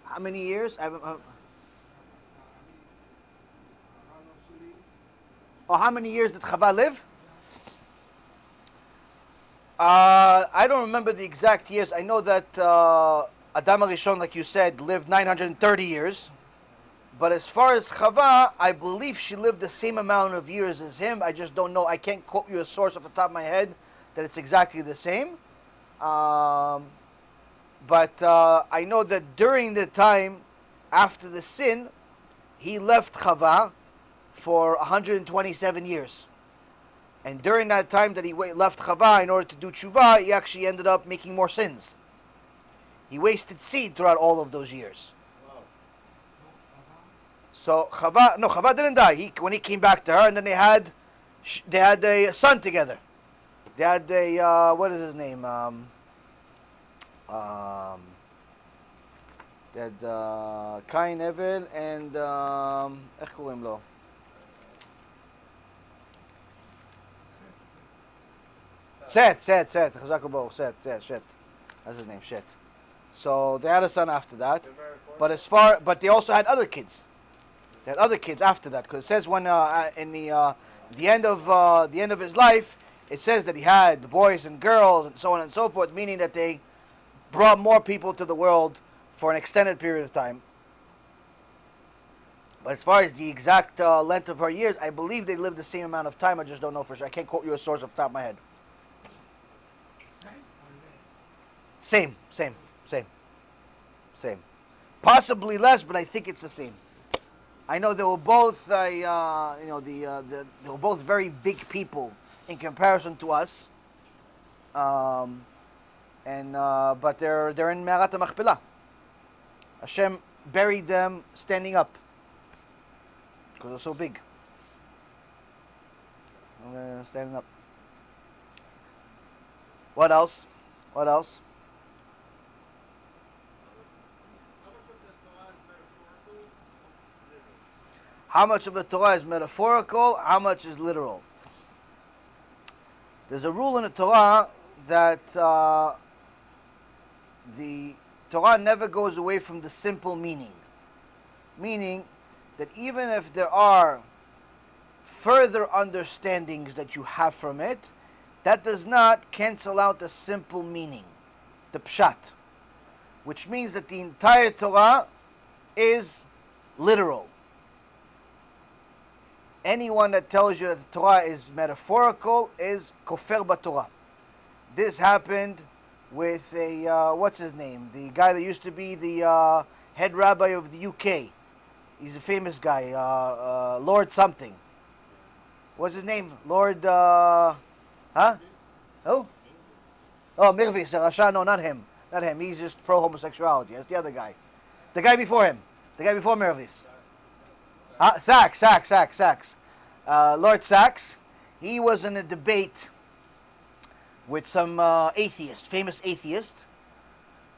Speaker 1: How many years? How many years did Chava live? I don't remember the exact years. I know that Adam HaRishon, like you said, lived 930 years. But as far as Chava, I believe she lived the same amount of years as him. I just don't know. I can't quote you a source off the top of my head that it's exactly the same. But I know that during the time after the sin, he left Chava for 127 years. And during that time that he left Chava in order to do TeShuva, he actually ended up making more sins. He wasted seed throughout all of those years.
Speaker 4: Wow.
Speaker 1: So Chava didn't die. When he came back to her, and then they had a son together. They had a what is his name? They had Cain, Evel, and איך קוראים לו? Seth. Seth. That's his name, Seth. So they had a son after that. But they also had other kids. They had other kids after that, because it says when in the end of his life, it says that he had boys and girls and so on and so forth, meaning that they brought more people to the world for an extended period of time. But as far as the exact length of her years, I believe they lived the same amount of time. I just don't know for sure. I can't quote you a source off the top of my head. Same. Possibly less, but I think it's the same. I know they were both, they were both very big people in comparison to us. But they're in Me'arat HaMachpelah. Hashem buried them standing up because they're so big. They're standing up. What else? How much of the Torah is metaphorical? How much is literal? There's a rule in the Torah that the Torah never goes away from the simple meaning. Meaning that even if there are further understandings that you have from it, that does not cancel out the simple meaning, the pshat. Which means that the entire Torah is literal. Anyone that tells you that the Torah is metaphorical is kofer b'Torah. This happened with a, what's his name? The guy that used to be the head rabbi of the UK. He's a famous guy, Lord something. What's his name? Lord, Who? Oh, Mirvis, Rasha, no, not him. He's just pro-homosexuality. That's the other guy. The guy before him. The guy before Mirvis. Sachs. Lord Sachs. He was in a debate with some famous atheist.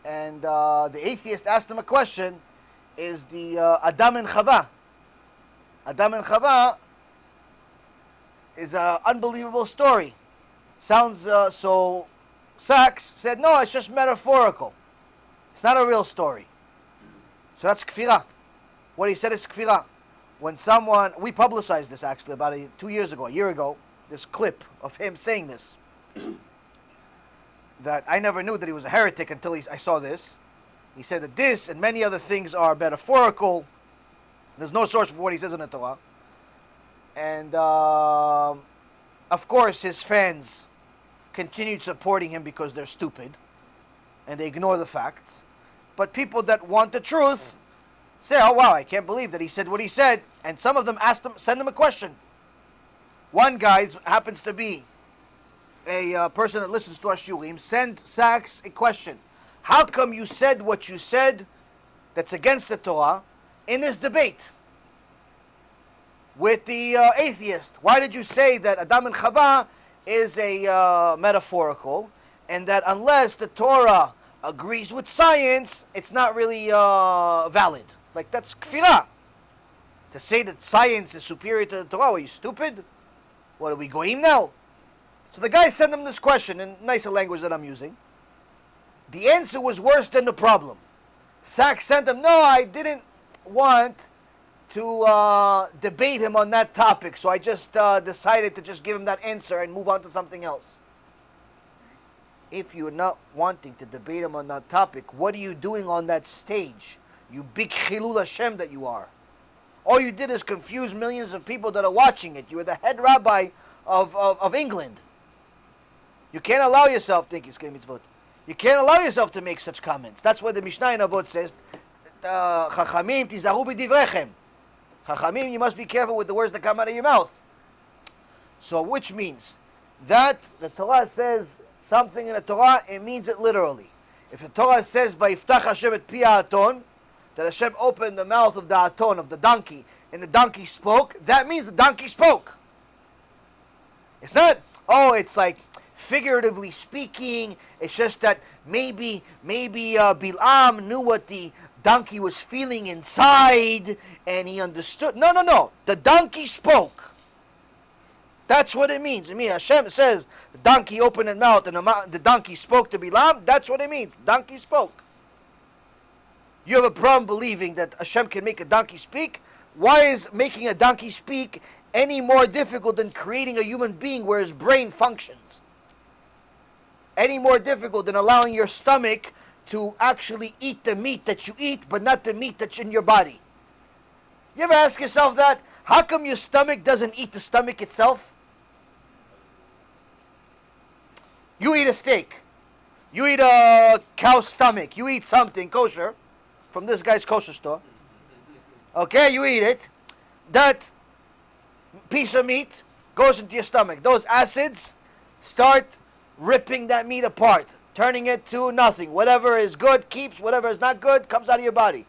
Speaker 1: And the atheist asked him a question. Is the Adam and Chava. Adam and Chava is an unbelievable story. Sounds so. Sachs said, no, it's just metaphorical. It's not a real story. So that's kfirah. What he said is kfirah. When someone, we publicized this actually about a year ago, this clip of him saying this. That I never knew that he was a heretic until I saw this. He said that this and many other things are metaphorical. There's no source for what he says in the Torah. And of course his fans continued supporting him because they're stupid and they ignore the facts. But people that want the truth say, oh wow, I can't believe that he said what he said. And some of them send him a question. One guy happens to be a person that listens to us shulim, send Sachs a question. How come you said what you said that's against the Torah in this debate with the atheist? Why did you say that Adam and Chava is a metaphorical, and that unless the Torah agrees with science, it's not really valid? Like, that's kfirah. To say that science is superior to the Torah, are you stupid? What, are we goyim now? So the guy sent him this question in nicer language that I'm using. The answer was worse than the problem. Sachs sent him, no, I didn't want to debate him on that topic, so I just decided to just give him that answer and move on to something else. If you're not wanting to debate him on that topic, what are you doing on that stage? You big chilul Hashem that you are. All you did is confuse millions of people that are watching it. You were the head rabbi of England. You can't allow yourself, thank you, mitzvot. You can't allow yourself to make such comments. That's why the Mishnah in Avot says, Chachamim tizahu b'divrechem. Chachamim, you must be careful with the words that come out of your mouth. So, which means that the Torah says something in the Torah, it means it literally. If the Torah says, Vayiftach Hashem et pi ha'aton, that Hashem opened the mouth of the aton, of the donkey, and the donkey spoke, that means the donkey spoke. It's not, it's like figuratively speaking, it's just that maybe Bilam knew what the donkey was feeling inside and he understood. No. The donkey spoke. That's what it means. I mean, Hashem says the donkey opened his mouth and the donkey spoke to Bilam. That's what it means. Donkey spoke. You have a problem believing that Hashem can make a donkey speak? Why is making a donkey speak any more difficult than creating a human being where his brain functions? Any more difficult than allowing your stomach to actually eat the meat that you eat, but not the meat that's in your body? You ever ask yourself that? How come your stomach doesn't eat the stomach itself? You eat a steak. You eat a cow stomach. You eat something kosher from this guy's kosher store. Okay, you eat it. That piece of meat goes into your stomach. Those acids start ripping that meat apart, turning it to nothing. Whatever is good keeps, whatever is not good comes out of your body.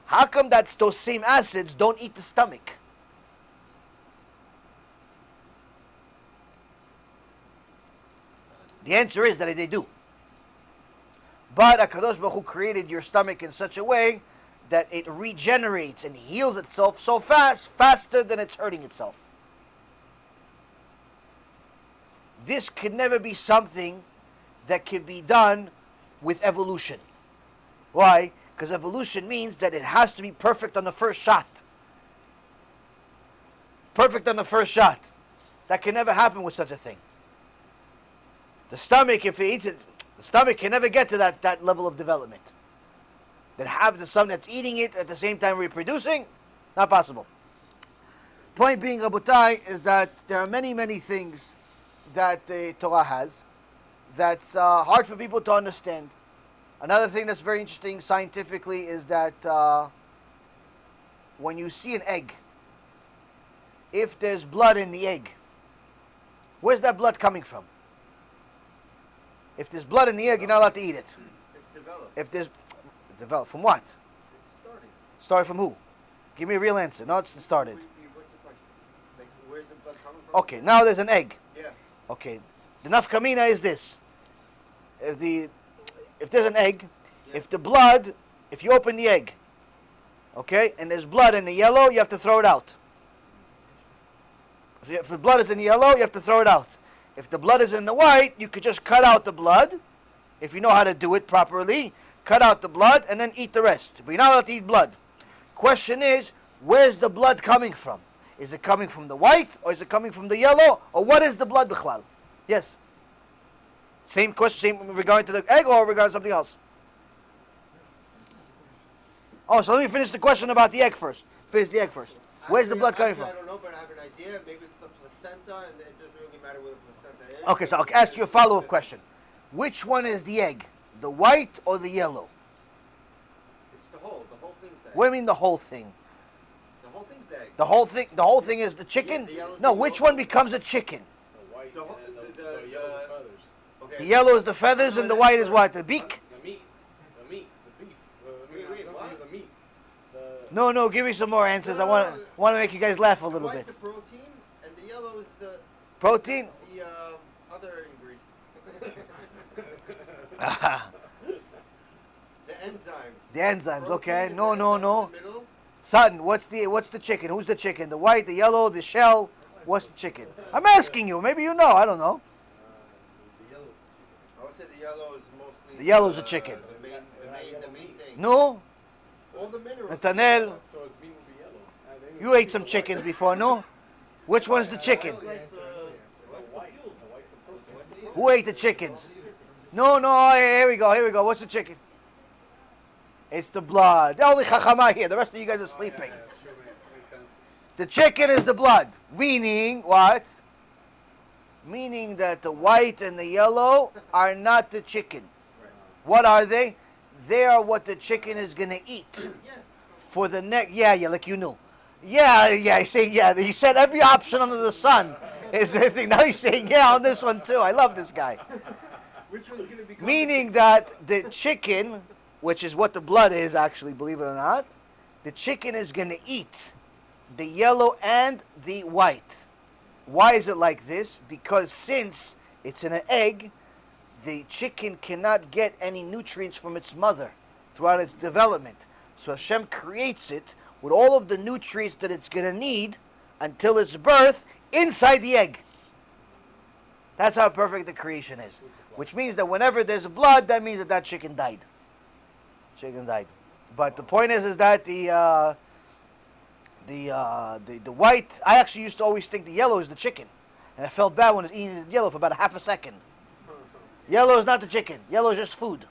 Speaker 1: How come those same acids don't eat the stomach? The answer is that they do. But HaKadosh Baruch Hu created your stomach in such a way that it regenerates and heals itself so fast, faster than it's hurting itself. This could never be something that can be done with evolution. Why? Because evolution means that it has to be perfect on the first shot. Perfect on the first shot. That can never happen with such a thing. The stomach, if it eats it, the stomach can never get to that level of development. That have the son that's eating it at the same time reproducing, not possible. Point being, Rabotai, is that there are many, many things that the Torah has that's hard for people to understand. Another thing that's very interesting scientifically is that when you see an egg, if there's blood in the egg, where's that blood coming from? If there's blood in the egg, you're not allowed to eat it.
Speaker 2: It's developed.
Speaker 1: If there's developed from what?
Speaker 2: It's starting.
Speaker 1: Started from who? Give me a real answer. No, it's started.
Speaker 2: What's the question? Like, where's the blood coming from?
Speaker 1: Okay, now there's an egg.
Speaker 2: Yeah.
Speaker 1: Okay, the nafkamina is this. If there's an egg,
Speaker 2: Yeah.
Speaker 1: if you open the egg, okay, and there's blood in the yellow, you have to throw it out. If the blood is in the yellow, you have to throw it out. If the blood is in the white, you could just cut out the blood, if you know how to do it properly, cut out the blood and then eat the rest. But you're not allowed to eat blood. Question is, where's the blood coming from? Is it coming from the white, or is it coming from the yellow, or what is the blood bichlal? Yes. Same question, same regarding to the egg, or regarding something else? Oh, so let me finish the question about the egg first. Finish the egg first. Where's the blood coming from?
Speaker 2: I don't know, but I have an idea. Maybe it's the placenta, and it doesn't really matter where the placenta is.
Speaker 1: Okay, so I'll ask you a follow-up question. Which one is the egg? The white or the yellow?
Speaker 2: It's the whole thing's the egg.
Speaker 1: What do you mean the whole thing?
Speaker 2: The whole thing's the egg.
Speaker 1: The whole thing is the chicken?
Speaker 2: the yellow's
Speaker 1: No,
Speaker 2: the
Speaker 1: which
Speaker 2: yellow.
Speaker 1: one becomes a chicken?
Speaker 3: The white
Speaker 2: The whole-
Speaker 3: and then
Speaker 2: the-
Speaker 3: the yellow's the feathers.
Speaker 2: Okay.
Speaker 1: The yellow is the feathers and the white is what? The beak?
Speaker 3: The meat, the beef.
Speaker 2: Wait, what?
Speaker 3: The meat.
Speaker 1: No, give me some more answers. I want to make you guys laugh a little
Speaker 2: White's
Speaker 1: bit.
Speaker 2: the protein, and the yellow is the
Speaker 1: Protein?
Speaker 2: other ingredient. The enzymes.
Speaker 1: The enzymes,
Speaker 2: Protein
Speaker 1: okay.
Speaker 2: and
Speaker 1: No.
Speaker 2: the enzymes in the middle.
Speaker 1: Son, what's the chicken? Who's the chicken? The white, the yellow, the shell? What's the chicken? I'm asking you. Maybe you know. I don't know.
Speaker 2: I would say the yellow is mostly.
Speaker 1: The yellow's the chicken.
Speaker 2: The main thing.
Speaker 1: No?
Speaker 2: All the minerals.
Speaker 1: Nathaniel,
Speaker 3: So it's meat will be yellow.
Speaker 1: you ate some chickens before, no? Which one's the chicken?
Speaker 2: Like the
Speaker 3: White's a protein.
Speaker 1: Who ate the chickens? No, here we go. What's the chicken? It's the blood. The only chachama here. The rest of you guys are sleeping.
Speaker 3: Yeah, that's true, man. Makes sense.
Speaker 1: The chicken is the blood. Meaning what? Meaning that the white and the yellow are not the chicken. What are they? They are what the chicken is going to eat. For the next... Yeah, like you knew. Yeah, he's saying yeah. He said every option under the sun is the thing. Now he's saying yeah on this one too. I love this guy.
Speaker 2: which one's gonna become?
Speaker 1: Meaning that the chicken, which is what the blood is actually, believe it or not, the chicken is going to eat the yellow and the white. Why is it like this? Because since it's in an egg, the chicken cannot get any nutrients from its mother throughout its development. So Hashem creates it with all of the nutrients that it's going to need until its birth inside the egg. That's how perfect the creation is. Which means that whenever there's blood, that means that chicken died. Chicken died. But the point is that the white, I actually used to always think the yellow is the chicken. And I felt bad when I was eating the yellow for about a half a second. Yellow is not the chicken. Yellow is just food.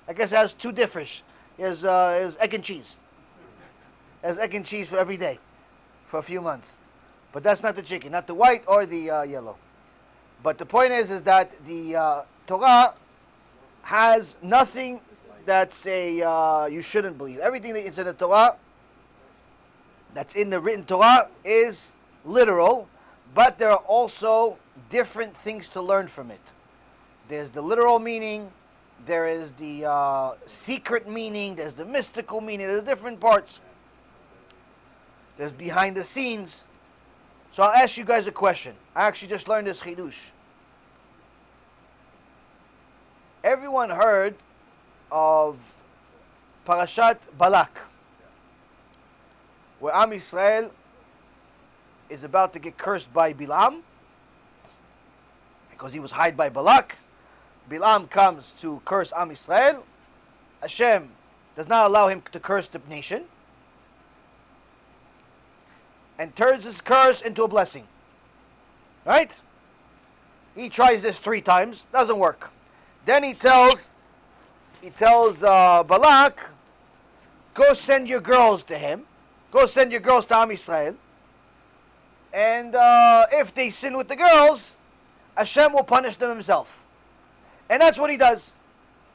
Speaker 1: I guess it has two different. It has egg and cheese. has egg and cheese for every day, for a few months. But that's not the chicken, not the white or the yellow. But the point is that the Torah has nothing that's you shouldn't believe. Everything that's in the Torah, that's in the written Torah, is literal, but there are also different things to learn from it. There's the literal meaning, there is the secret meaning, there's the mystical meaning, there's different parts. There's behind the scenes. So I'll ask you guys a question. I actually just learned this chidush. Everyone heard of Parashat Balak, where Am Yisrael is about to get cursed by Bilam because he was hired by Balak. Bilam comes to curse Am Yisrael. Hashem does not allow him to curse the nation and turns his curse into a blessing. Right? He tries this 3 times, doesn't work. Then he tells Balak, go send your girls to him. Go send your girls to Am Yisrael. And if they sin with the girls, Hashem will punish them himself. And that's what he does.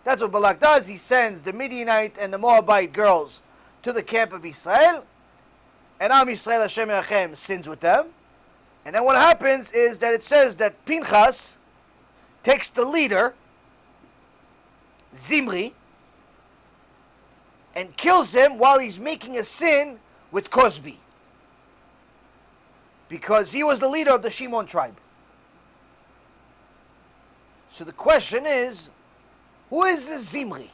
Speaker 1: That's what Balak does. He sends the Midianite and the Moabite girls to the camp of Israel. And Am Yisrael, Hashem Yachem, sins with them. And then what happens is that it says that Pinchas takes the leader, Zimri, and kills him while he's making a sin with Cosby. Because he was the leader of the Shimon tribe. So the question is, who is this Zimri?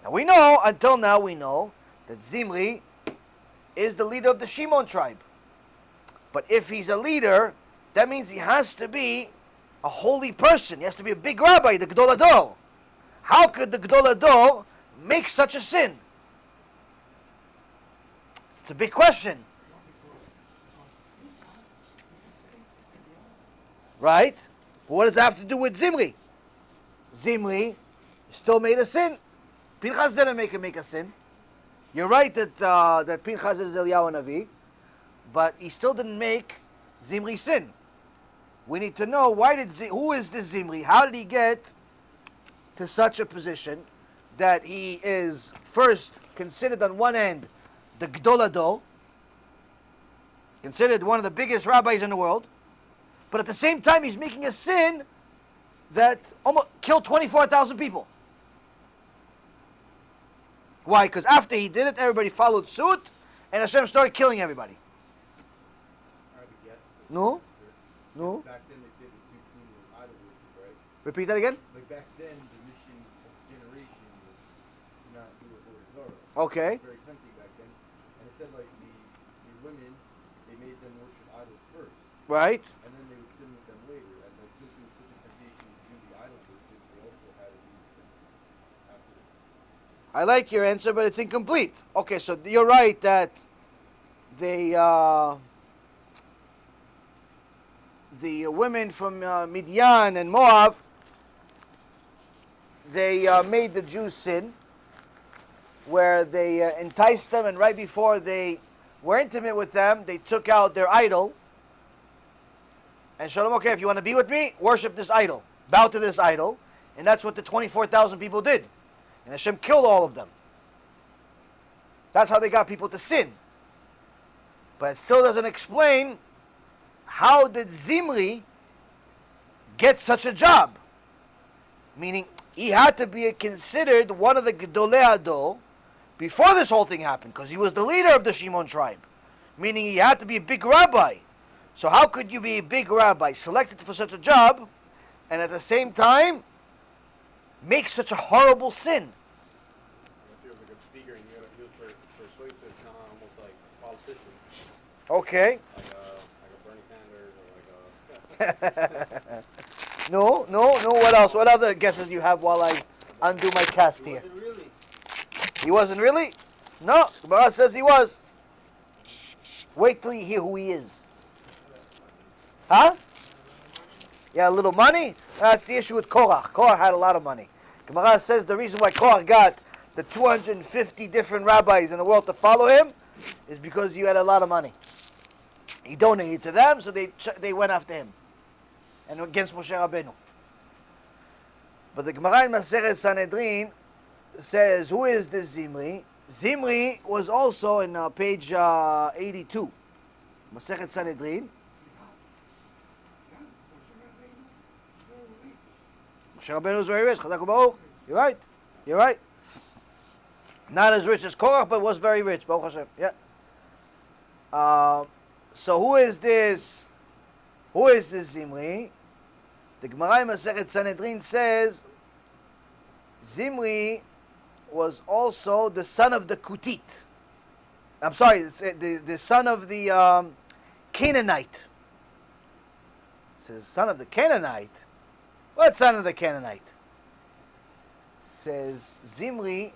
Speaker 1: Now we know, until now we know, that Zimri is the leader of the Shimon tribe. But if he's a leader, that means he has to be a holy person. He has to be a big rabbi, the Gdol Hador. How could the Gdol Hador make such a sin? It's a big question. Right? But what does that have to do with Zimri? Zimri still made a sin. Pinchas didn't make a sin. You're right that Pinchas is Eliyahu Navi, but he still didn't make Zimri sin. We need to know who is this Zimri? How did he get to such a position that he is first considered on one end the Gdol Hador, considered one of the biggest rabbis in the world, but at the same time he's making a sin that almost killed 24,000 people. Why? Because after he did it, everybody followed suit, and Hashem started killing everybody.
Speaker 5: I have a guess.
Speaker 1: No? No?
Speaker 5: Back then they said the two queen was idol worship, right?
Speaker 1: Repeat that again?
Speaker 5: Like back then the mission of generation was not do a Zorah.
Speaker 1: Okay.
Speaker 5: It was very tempting back then. And it said like the women, they made them worship idols first.
Speaker 1: Right.
Speaker 5: And then they would sin with them later. And like since it was such a temptation to do the idol worship, they also had to do sin after.
Speaker 1: I like your answer, but it's incomplete. Okay, so you're right that the women from Midian and Moab, they made the Jews sin, where they enticed them, and right before they were intimate with them, they took out their idol and showed them, okay, if you want to be with me, worship this idol, bow to this idol, and that's what the 24,000 people did. And Hashem killed all of them. That's how they got people to sin. But it still doesn't explain how did Zimri get such a job. Meaning, he had to be considered one of the Gedolei Hador before this whole thing happened, because he was the leader of the Shimon tribe. Meaning, he had to be a big rabbi. So how could you be a big rabbi, selected for such a job, and at the same time, make such a horrible sin?
Speaker 3: He was a good speaker, and he was persuasive, kind of almost like politicians,
Speaker 1: Okay.
Speaker 3: like a Bernie Sanders or like a.
Speaker 1: No. What else? What other guesses do you have while I undo my cast here?
Speaker 2: Wasn't really.
Speaker 1: He wasn't really? No. The Gemara says he was. Wait till you hear who he is. Huh? Yeah, a little money? That's the issue with Korach. Korach had a lot of money. Gemara says the reason why Korach got the 250 different rabbis in the world to follow him is because you had a lot of money. He donated to them, so they went after him and against Moshe Rabbeinu. But the Gemara in Masechet Sanhedrin says, who is this Zimri? Zimri was also in page 82. Masechet Sanhedrin. Moshe Rabbeinu was very rich. Chazak u'Baruch. You're right. You're right. Not as rich as Korach, but was very rich. Baruch Hashem. Yeah. So who is this? Who is this Zimri? The Gemara in Masechet Sanhedrin says Zimri was also the son of the Kutit. I'm sorry, the son of the Canaanite. It says son of the Canaanite. What son of the Canaanite? It says Zimri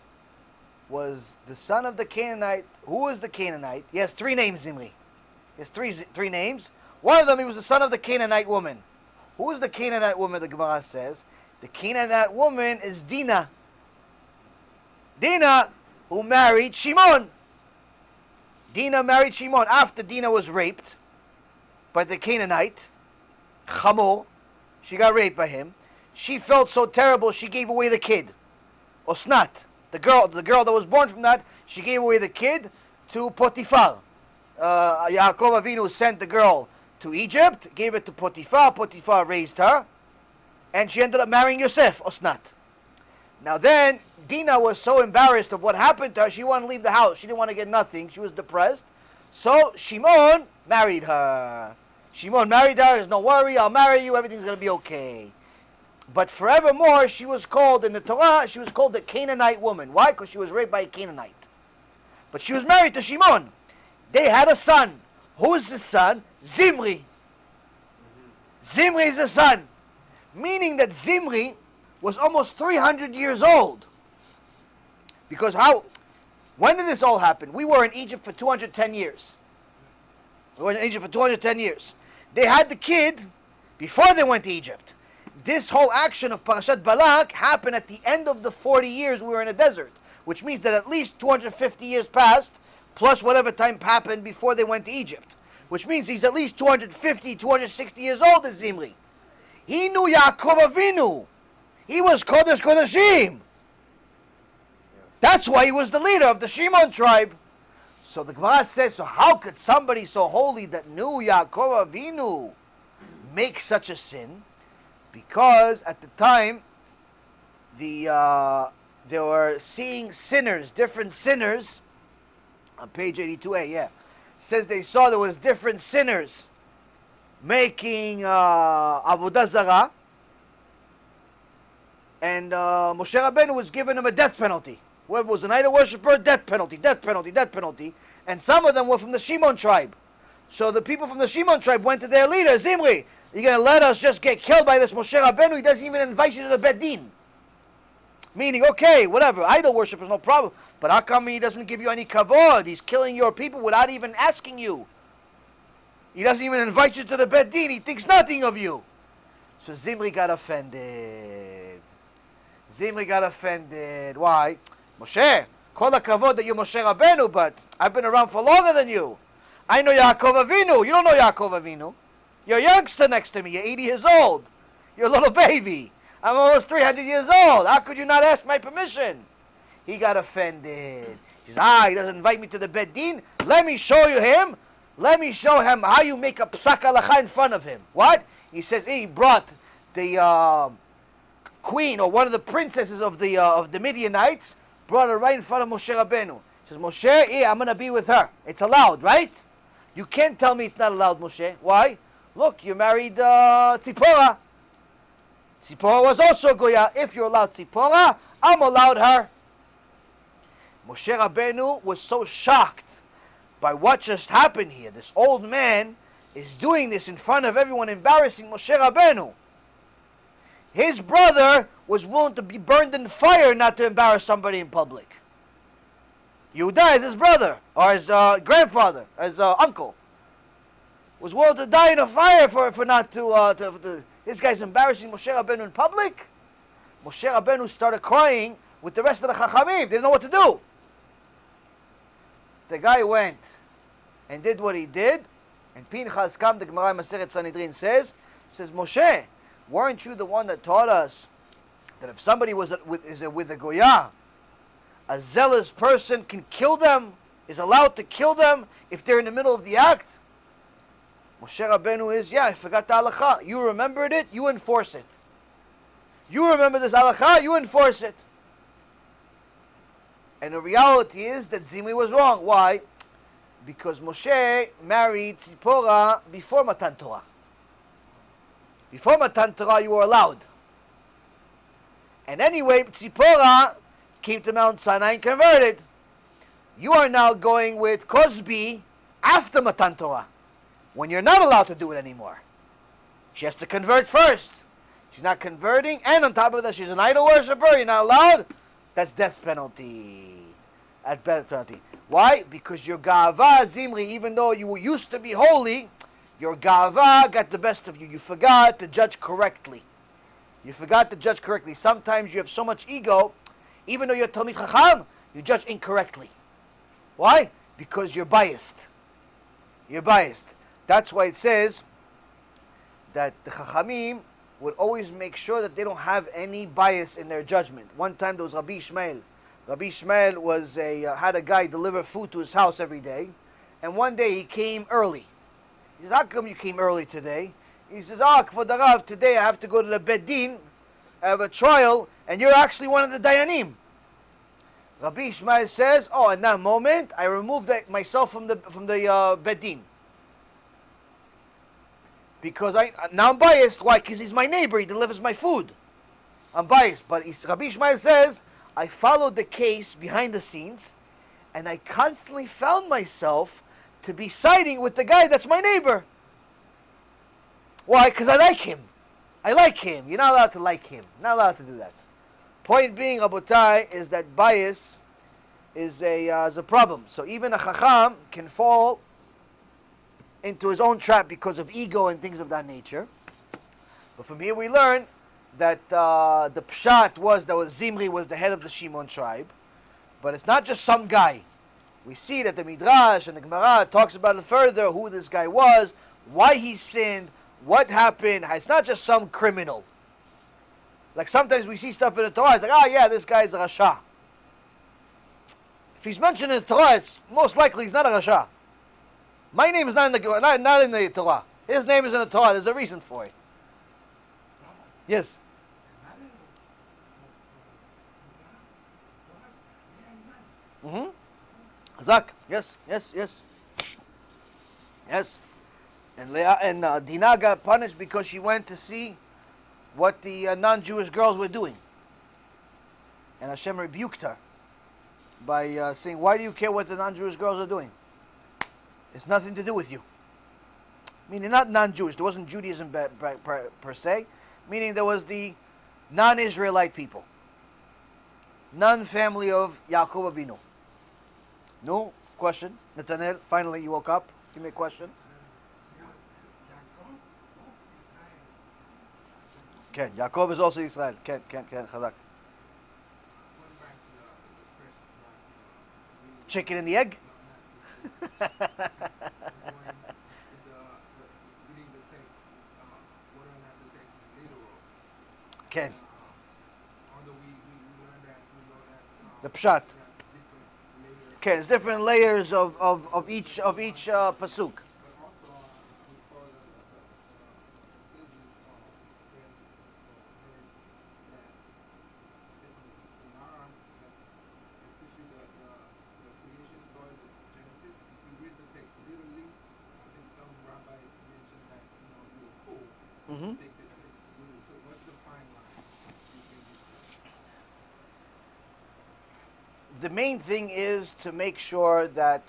Speaker 1: was the son of the Canaanite. Who was the Canaanite? He has three names, Zimri. He has three names. One of them, he was the son of the Canaanite woman. Who is the Canaanite woman, the Gemara says? The Canaanite woman is Dinah. Dinah, who married Shimon. Dinah married Shimon after Dinah was raped by the Canaanite, Chamor. She got raped by him. She felt so terrible, she gave away the kid. Osnat, the girl that was born from that, she gave away the kid to Potiphar. Yaakov Avinu sent the girl to Egypt, gave it to Potiphar. Potiphar raised her, and she ended up marrying Yosef, Osnat. Now then, Dinah was so embarrassed of what happened to her, she wanted to leave the house. She didn't want to get nothing. She was depressed. So Shimon married her. Shimon married her. There's no worry. I'll marry you. Everything's going to be okay. But forevermore, she was called, in the Torah, she was called the Canaanite woman. Why? Because she was raped by a Canaanite. But she was married to Shimon. They had a son. Who's the son? Zimri. Zimri is the son. Meaning that Zimri was almost 300 years old. Because when did this all happen? We were in Egypt for 210 years. We were in Egypt for 210 years. They had the kid before they went to Egypt. This whole action of Parashat Balak happened at the end of the 40 years we were in a desert, which means that at least 250 years passed, plus whatever time happened before they went to Egypt, which means he's at least 250, 260 years old as Zimri. He knew Yaakov Avinu. He was Kodesh Kodeshim. That's why he was the leader of the Shimon tribe. So the Gemara says, so how could somebody so holy that knew Yaakov Avinu make such a sin? Because at the time, they were seeing sinners, different sinners. On page 82a, yeah. Says they saw there was different sinners making Avodah Zarah. And Moshe Rabbeinu was giving them a death penalty. Whoever was an idol worshiper, death penalty, death penalty, death penalty. And some of them were from the Shimon tribe. So the people from the Shimon tribe went to their leader, Zimri, you're going to let us just get killed by this Moshe Rabbeinu? He doesn't even invite you to the Beit Din. Meaning, okay, whatever, idol worship is no problem. But how come he doesn't give you any kavod? He's killing your people without even asking you. He doesn't even invite you to the Beit Din. He thinks nothing of you. So Zimri got offended. Zimri got offended. Why? Moshe, call the kavod that you're Moshe Rabbeinu, but I've been around for longer than you. I know Yaakov Avinu. You don't know Yaakov Avinu. You're a youngster next to me. You're 80 years old. You're a little baby. I'm almost 300 years old. How could you not ask my permission? He got offended. He says, he doesn't invite me to the Beit Din. Let me show you him. Let me show him how you make a psak halacha in front of him. What? He says, he brought the queen or one of the princesses of the Midianites, brought her right in front of Moshe Rabbeinu. He says, Moshe, here, I'm going to be with her. It's allowed, right? You can't tell me it's not allowed, Moshe. Why? Look, you married Tzipora. Tzipora was also Goya. If you're allowed Tzipora, I'm allowed her. Moshe Rabbeinu was so shocked by what just happened here. This old man is doing this in front of everyone, embarrassing Moshe Rabbeinu. His brother was willing to be burned in fire not to embarrass somebody in public. Yehuda is his brother, or his grandfather, his uncle. Was willing to die in a fire for not to this guy's embarrassing Moshe Rabbeinu in public. Moshe Rabbeinu started crying with the rest of the Chachamim. They didn't know what to do. The guy went and did what he did, and Pinchas come, the Gemara Masechet Sanhedrin says, Moshe, weren't you the one that taught us that if somebody is with a Goyah, a zealous person can kill them, is allowed to kill them if they're in the middle of the act? Moshe Rabbeinu is, I forgot the halakha. You remembered it, you enforce it. You remember this halakha, you enforce it. And the reality is that Zimri was wrong. Why? Because Moshe married Tzipora before Matan Torah. Before Matan Torah, you were allowed. And anyway, Tzipora came to Mount Sinai and converted. You are now going with Cosby after Matan Torah, when you're not allowed to do it anymore. She has to convert first. She's not converting, and on top of that, she's an idol worshiper. You're not allowed. That's death penalty. That's death penalty. Why? Because your ga'ava, Zimri, even though you used to be holy, your ga'ava got the best of you. You forgot to judge correctly. Sometimes you have so much ego, even though you're Talmid Chacham, you judge incorrectly. Why? Because you're biased. That's why it says that the Chachamim would always make sure that they don't have any bias in their judgment. One time there was Rabbi Ishmael. Rabbi Ishmael was had a guy deliver food to his house every day, and one day he came early. He says, "How come you came early today?" He says, "For the Rav, today I have to go to the Beit Din. I have a trial, and you're actually one of the Dayanim." Rabbi Ishmael says, in that moment, I removed myself from the Beit Din. Because now I'm biased. Why? Because he's my neighbor. He delivers my food. I'm biased. But Rabbi Ishmael says, I followed the case behind the scenes, and I constantly found myself to be siding with the guy that's my neighbor. Why? Because I like him. You're not allowed to like him. Not allowed to do that. Point being, Rabotai, is that bias is a problem. So even a Chacham can fall into his own trap because of ego and things of that nature. But from here we learn that the pshat was that Zimri was the head of the Shimon tribe. But it's not just some guy. We see that the Midrash and the Gemara talks about it further, who this guy was, why he sinned, what happened. It's not just some criminal. Like sometimes we see stuff in the Torah, it's like, this guy is a Rasha. If he's mentioned in the Torah, it's most likely he's not a Rasha. My name is not in the Torah. His name is in the Torah. There's a reason for it. Yes. Zak. Yes. And Leah and Dinah got punished because she went to see what the non-Jewish girls were doing. And HaShem rebuked her by saying, why do you care what the non-Jewish girls are doing? It's nothing to do with you. Meaning not non-Jewish. There wasn't Judaism per se. Meaning there was the non-Israelite people. Non-family of Yaakov Avinu. No question. Nathaniel, finally you woke up. Give me a question. Ken, Yaakov is also Israel. Ken, Chazak. Chicken and the egg? Ken. The pshat. Okay, there's different layers of each pasuk. The main thing is to make sure that,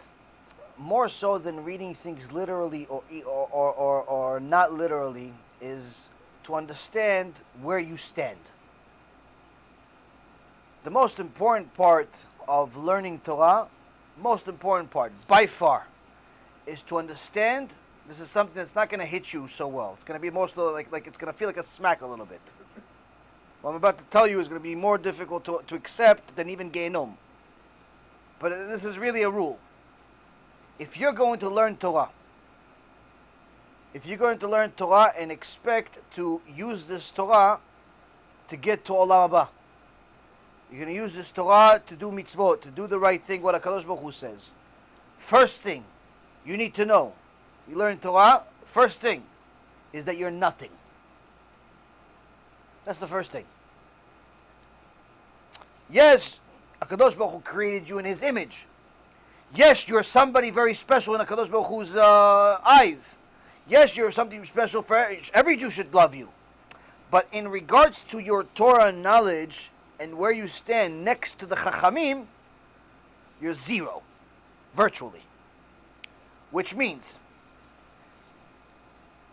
Speaker 1: more so than reading things literally or not literally, is to understand where you stand. The most important part of learning Torah, by far, is to understand this is something that's not going to hit you so well. It's going to be mostly like it's going to feel like a smack a little bit. what I'm about to tell you is going to be more difficult to accept than even Genom. But this is really a rule. If you're going to learn Torah, and expect to use this Torah to get to Olam Haba, you're going to use this Torah to do mitzvot, to do the right thing, what HaKadosh Baruch Hu says. First thing you need to know, you learn Torah, first thing is that you're nothing. That's the first thing. Yes, HaKadosh Baruch Hu created you in His image. Yes, you're somebody very special in HaKadosh Baruch Hu's eyes. Yes, you're something special for every Jew should love you. But in regards to your Torah knowledge and where you stand next to the Chachamim, you're zero, virtually. Which means,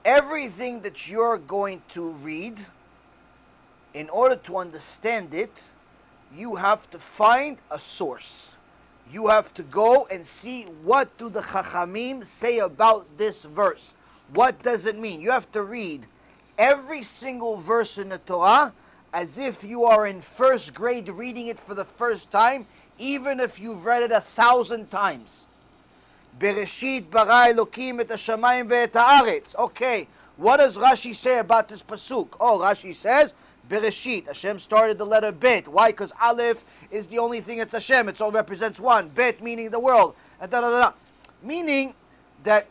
Speaker 1: everything that you're going to read, in order to understand it, you have to find a source. You have to go and see, what do the Chachamim say about this verse? What does it mean? You have to read every single verse in the Torah as if you are in first grade reading it for the first time, even if you've read it 1,000 times. Bereshit bara Elokim et hashamayim ve'et haaretz. Okay, what does Rashi say about this pasuk? Oh, Rashi says, Bereshit, Hashem started the letter Bet. Why? Because Aleph is the only thing that's Hashem. It all represents one. Bet meaning the world. And da da da da. Meaning that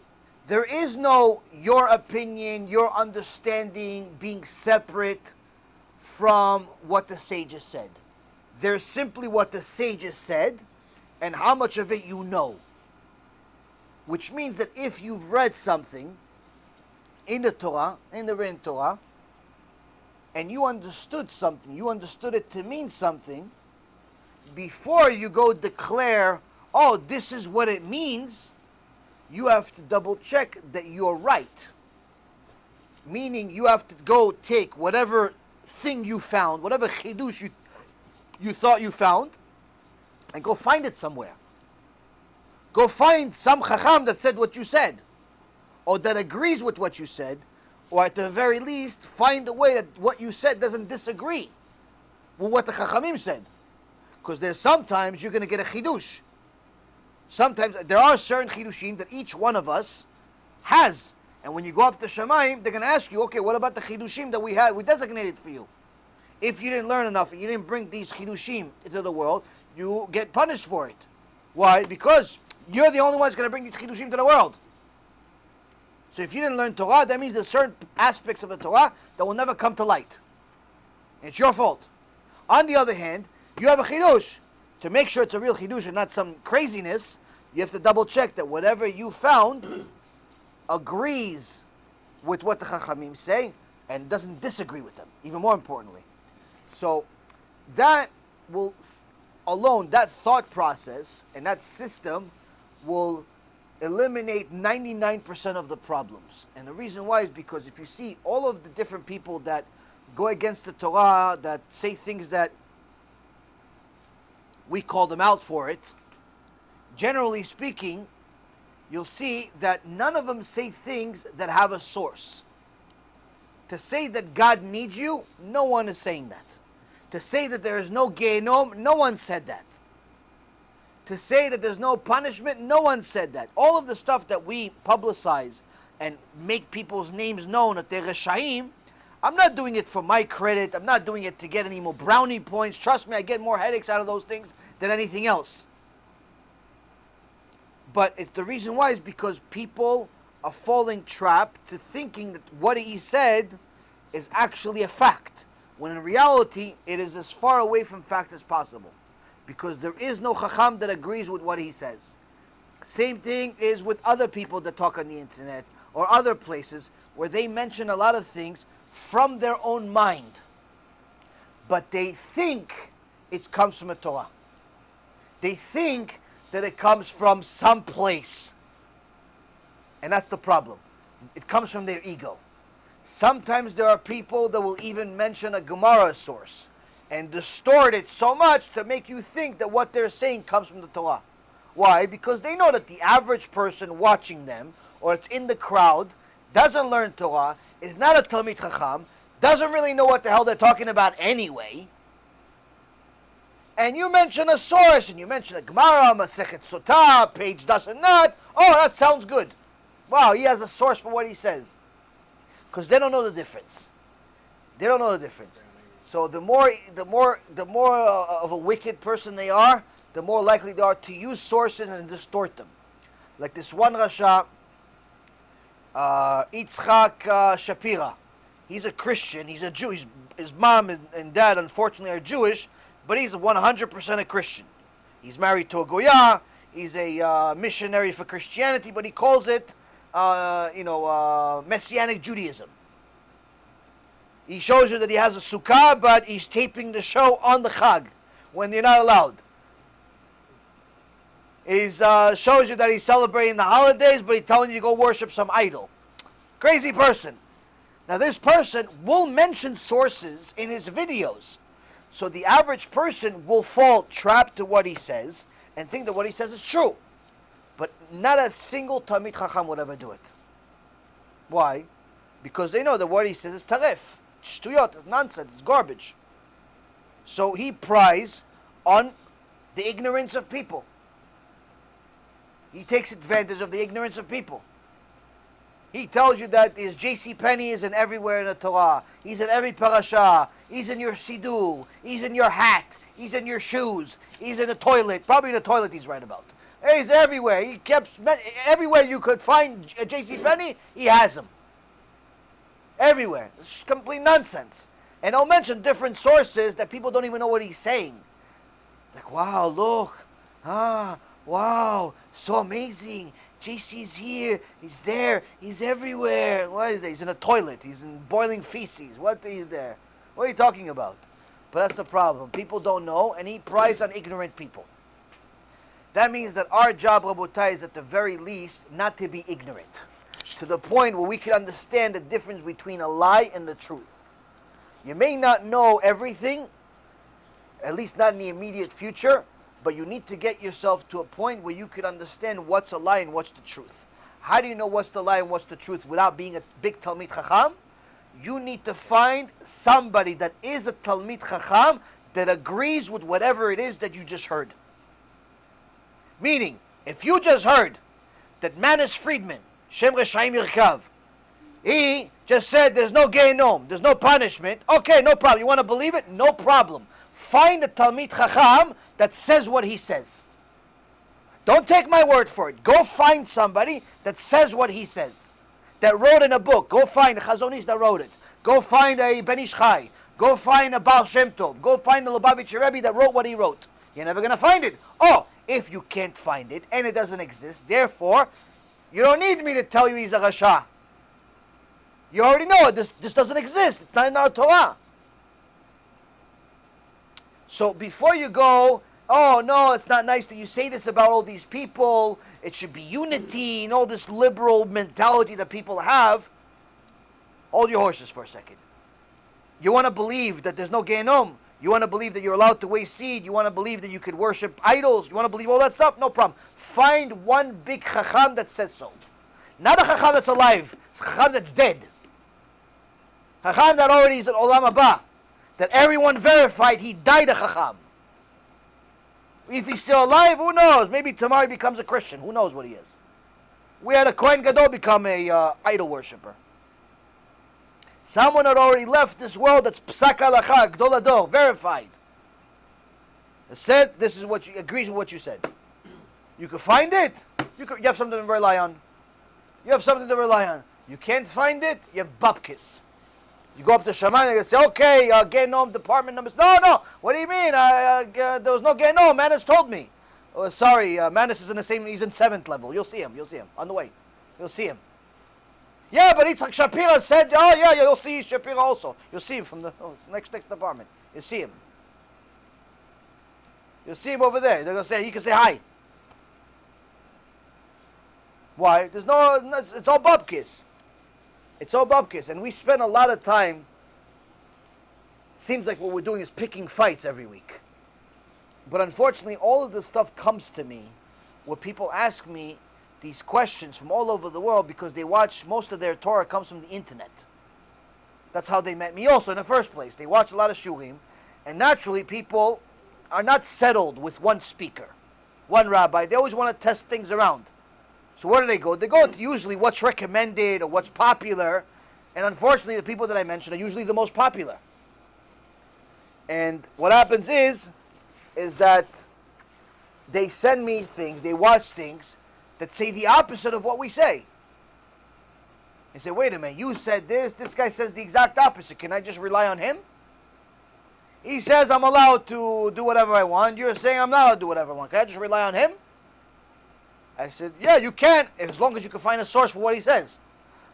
Speaker 1: there is no your opinion, your understanding being separate from what the sages said. There's simply what the sages said and how much of it you know. Which means that if you've read something in the Torah, in the written Torah, and you understood something, you understood it to mean something, before you go declare, oh, this is what it means, you have to double check that you're right. Meaning you have to go take whatever thing you found, whatever chidush you thought you found, and go find it somewhere. Go find some chacham that said what you said, or that agrees with what you said, or at the very least, find a way that what you said doesn't disagree with what the chachamim said. Because there's sometimes you're going to get a chidush. Sometimes there are certain chidushim that each one of us has. And when you go up to Shamayim, they're going to ask you, okay, what about the chidushim that we designated for you? If you didn't learn enough and you didn't bring these chidushim into the world, you get punished for it. Why? Because you're the only one that's going to bring these chidushim to the world. So if you didn't learn Torah, that means there's certain aspects of the Torah that will never come to light. It's your fault. On the other hand, you have a chidush. To make sure it's a real chidush and not some craziness, you have to double check that whatever you found agrees with what the Chachamim say and doesn't disagree with them, even more importantly. So that will alone, that thought process and that system will eliminate 99% of the problems. And the reason why is because if you see all of the different people that go against the Torah, that say things that we call them out for it, generally speaking, you'll see that none of them say things that have a source. To say that God needs you, no one is saying that. To say that there is no Gehenom, no one said that. To say that there's no punishment, no one said that. All of the stuff that we publicize and make people's names known that they're Reshaim, I'm not doing it for my credit. I'm not doing it to get any more brownie points. Trust me, I get more headaches out of those things than anything else. But the reason why is because people are falling trapped to thinking that what he said is actually a fact, when in reality it is as far away from fact as possible, because there is no chacham that agrees with what he says. Same thing is with other people that talk on the internet or other places where they mention a lot of things from their own mind, but they think it comes from a Torah. They think that it comes from some place. And that's the problem. It comes from their ego. Sometimes there are people that will even mention a Gemara source and distort it so much to make you think that what they're saying comes from the Torah. Why? Because they know that the average person watching them, or it's in the crowd, doesn't learn Torah, is not a Talmid Chacham, doesn't really know what the hell they're talking about anyway, and you mention a source, and you mention a Gemara, Masechet Sotah, page thus and that, oh, that sounds good. Wow, he has a source for what he says. Because they don't know the difference. They don't know the difference. So the more of a wicked person they are, the more likely they are to use sources and distort them. Like this one Rasha, Yitzchak Shapira. He's a Christian. He's a Jew. His mom and dad, unfortunately, are Jewish, but he's 100% a Christian. He's married to a Goya. He's a missionary for Christianity, but he calls it, Messianic Judaism. He shows you that he has a sukkah, but he's taping the show on the Chag when you're not allowed. He shows you that he's celebrating the holidays, but he's telling you to go worship some idol. Crazy person. Now this person will mention sources in his videos. So the average person will fall trapped to what he says and think that what he says is true. But not a single Talmid Chacham would ever do it. Why? Because they know that what he says is taref. Shtuyot, it's nonsense, it's garbage. So he prides on the ignorance of people. He takes advantage of the ignorance of people. He tells you that his J.C. Penney is in everywhere in the Torah. He's in every parasha. He's in your siddur. He's in your hat. He's in your shoes. He's in the toilet. Probably the toilet he's right about. He's everywhere. He kept everywhere you could find a J.C. Penney, he has him. Everywhere. It's just complete nonsense. And I'll mention different sources that people don't even know what he's saying. It's like, wow, look. Wow, so amazing. JC's here, he's there, he's everywhere. What is that? He's in a toilet, he's in boiling feces. What is there? What are you talking about? But that's the problem. People don't know, and he prides on ignorant people. That means that our job, Rabotai, is at the very least not to be ignorant. To the point where we can understand the difference between a lie and the truth. You may not know everything, at least not in the immediate future, but you need to get yourself to a point where you could understand what's a lie and what's the truth. How do you know what's the lie and what's the truth without being a big Talmid Chacham? You need to find somebody that is a Talmid Chacham that agrees with whatever it is that you just heard. Meaning, if you just heard that Manis Friedman, Shem Reshaim Yirkav, he just said there's no Gehenom, there's no punishment, okay, no problem. You want to believe it? No problem. Find a Talmid Chacham that says what he says. Don't take my word for it. Go find somebody that says what he says. That wrote in a book. Go find a Chazon Ish that wrote it. Go find a Ben Ish Chai. Go find a Baal Shem Tov. Go find a Lubavitcher Rebbe that wrote what he wrote. You're never going to find it. Oh, if you can't find it and it doesn't exist, therefore, you don't need me to tell you he's a Rasha. You already know it. This doesn't exist. It's not in our Torah. So before you go, oh no, it's not nice that you say this about all these people, it should be unity and all this liberal mentality that people have, hold your horses for a second. You want to believe that there's no Gehenom, you want to believe that you're allowed to waste seed, you want to believe that you could worship idols, you want to believe all that stuff, no problem. Find one big Chacham that says so. Not a Chacham that's alive, it's a Chacham that's dead. Chacham that already is an Olam Haba. That everyone verified he died a Chacham. If he's still alive, who knows? Maybe tomorrow he becomes a Christian. Who knows what he is? We had a Kohen Gadol become a idol worshiper. Someone had already left this world that's Psak Halacha, Gdol Ador, verified. It said, this is what you agrees with what you said. You can find it. You have something to rely on. You have something to rely on. You can't find it, you have Bapkis. You go up to Shaman and say, okay, Gehenom department numbers. No, what do you mean? There was no Gehenom. Manis told me. Oh, sorry, Manis is in the same, he's in 7th level. You'll see him, on the way. You'll see him. Yeah, but Yitzchak Shapira said, oh yeah, you'll see Shapira also. You'll see him from the next department. You'll see him. You'll see him over there. They're going to say, you can say hi. Why? It's all Bubkis. It's all Bubkis, and we spend a lot of time, seems like what we're doing is picking fights every week. But unfortunately, all of this stuff comes to me where people ask me these questions from all over the world because they watch, most of their Torah comes from the internet. That's how they met me also in the first place. They watch a lot of shurim, and naturally people are not settled with one speaker, one rabbi. They always want to test things around. So where do they go? They go to usually what's recommended or what's popular, and unfortunately the people that I mentioned are usually the most popular. And what happens is that they send me things, they watch things that say the opposite of what we say. They say, wait a minute, you said this guy says the exact opposite. Can I just rely on him? He says I'm allowed to do whatever I want. You're saying I'm not allowed to do whatever I want. Can I just rely on him? I said, yeah, you can, as long as you can find a source for what he says.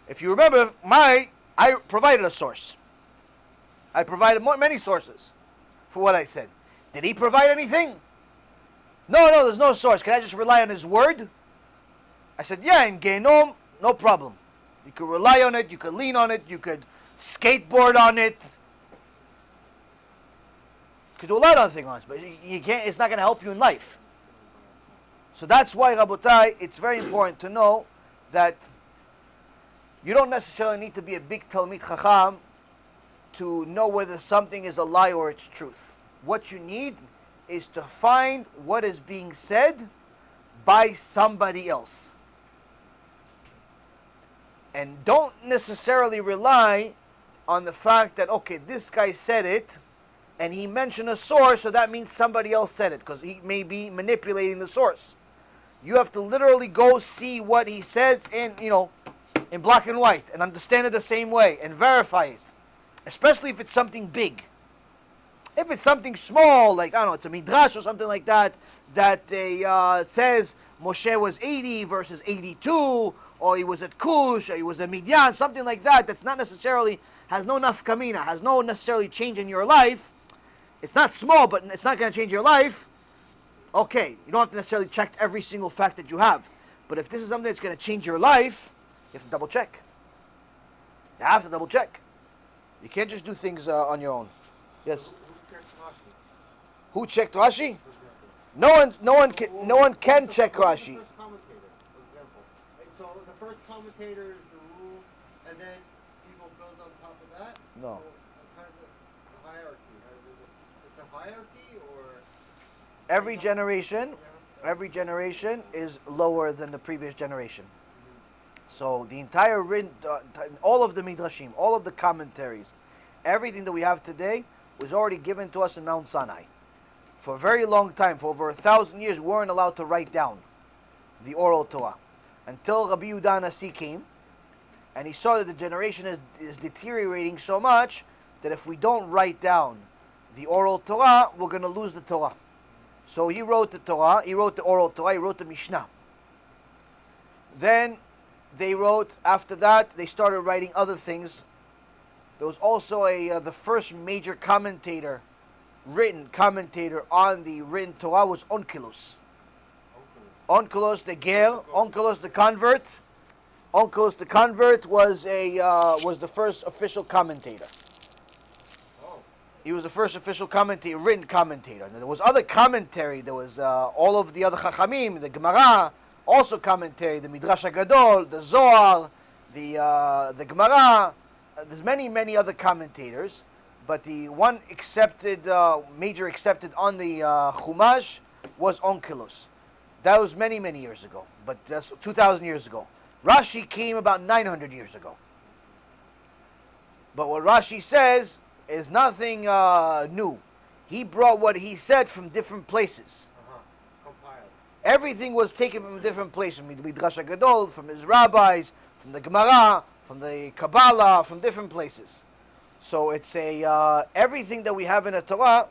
Speaker 1: If you remember, I provided a source. I provided many sources for what I said. Did he provide anything? No, there's no source. Can I just rely on his word? I said, yeah, in Genom, no problem. You could rely on it, you could lean on it, you could skateboard on it. You could do a lot of other things on it, but you can't, it's not going to help you in life. So that's why, Rabotai, it's very important to know that you don't necessarily need to be a big Talmid Chacham to know whether something is a lie or it's truth. What you need is to find what is being said by somebody else. And don't necessarily rely on the fact that, okay, this guy said it, and he mentioned a source, so that means somebody else said it, because he may be manipulating the source. You have to literally go see what he says in black and white, and understand it the same way, and verify it. Especially if it's something big. If it's something small, like, I don't know, it's a midrash or something like that, that says Moshe was 80 versus 82, or he was at Kush, or he was at Midian, something like that, that's not necessarily, has no nafkamina, has no necessarily change in your life. It's not small, but it's not going to change your life. Okay, you don't have to necessarily check every single fact that you have. But if this is something that's going to change your life, you have to double check. You have to double check. You can't just do things on your own. Yes. Who checked Rashi? No one can check Rashi.
Speaker 2: The first commentator, for example. And so the first commentator is the rule, and then people build on top of that.
Speaker 1: No.
Speaker 2: So how is it a hierarchy? It's a hierarchy, or
Speaker 1: Every generation is lower than the previous generation. So the entire all of the midrashim, all of the commentaries, everything that we have today was already given to us in Mount Sinai. For a very long time, for over 1,000 years, we weren't allowed to write down the oral Torah. Until Rabbi Yehuda Nasi came, and he saw that the generation is deteriorating so much that if we don't write down the oral Torah, we're going to lose the Torah. So he wrote the Torah, he wrote the oral Torah, he wrote the Mishnah. Then they wrote, after that, they started writing other things. There was also the first major commentator, written commentator on the written Torah was Onkelos. Onkelos the Ger, Onkelos the convert. Onkelos the convert was the first official commentator. He was the first official commentator, written commentator. And there was other commentary. There was all of the other Chachamim, the Gemara, also commentary, the Midrash HaGadol, the Zohar, the Gemara. There's many other commentators. But the one major accepted on the Chumash was Onkelos. That was many years ago. But that's 2,000 years ago. Rashi came about 900 years ago. But what Rashi says is nothing new. He brought what he said from different places.
Speaker 2: compiled?
Speaker 1: Everything was taken from a different place. From the Midrash HaGadol, from his rabbis, from the Gemara, from the Kabbalah, from different places. So it's everything that we have in the Torah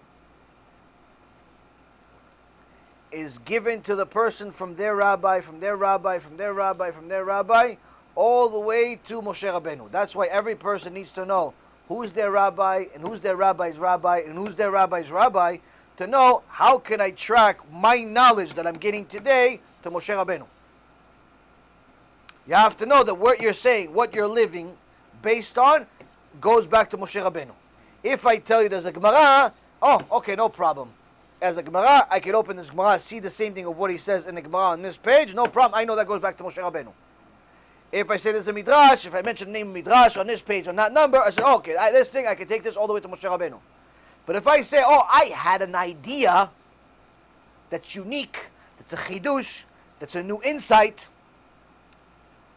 Speaker 1: is given to the person from their rabbi, from their rabbi, from their rabbi, from their rabbi, all the way to Moshe Rabbeinu. That's why every person needs to know who's their rabbi, and who's their rabbi's rabbi, and who's their rabbi's rabbi, to know how can I track my knowledge that I'm getting today to Moshe Rabbeinu. You have to know that what you're saying, what you're living based on, goes back to Moshe Rabbeinu. If I tell you there's a Gemara, okay, no problem. As a Gemara, I can open this Gemara, see the same thing of what he says in the Gemara on this page, no problem. I know that goes back to Moshe Rabbeinu. If I say there's a midrash, if I mention the name of midrash on this page, on that number, I say, okay, this thing, I can take this all the way to Moshe Rabbeinu. But if I say, I had an idea that's unique, that's a chidush, that's a new insight,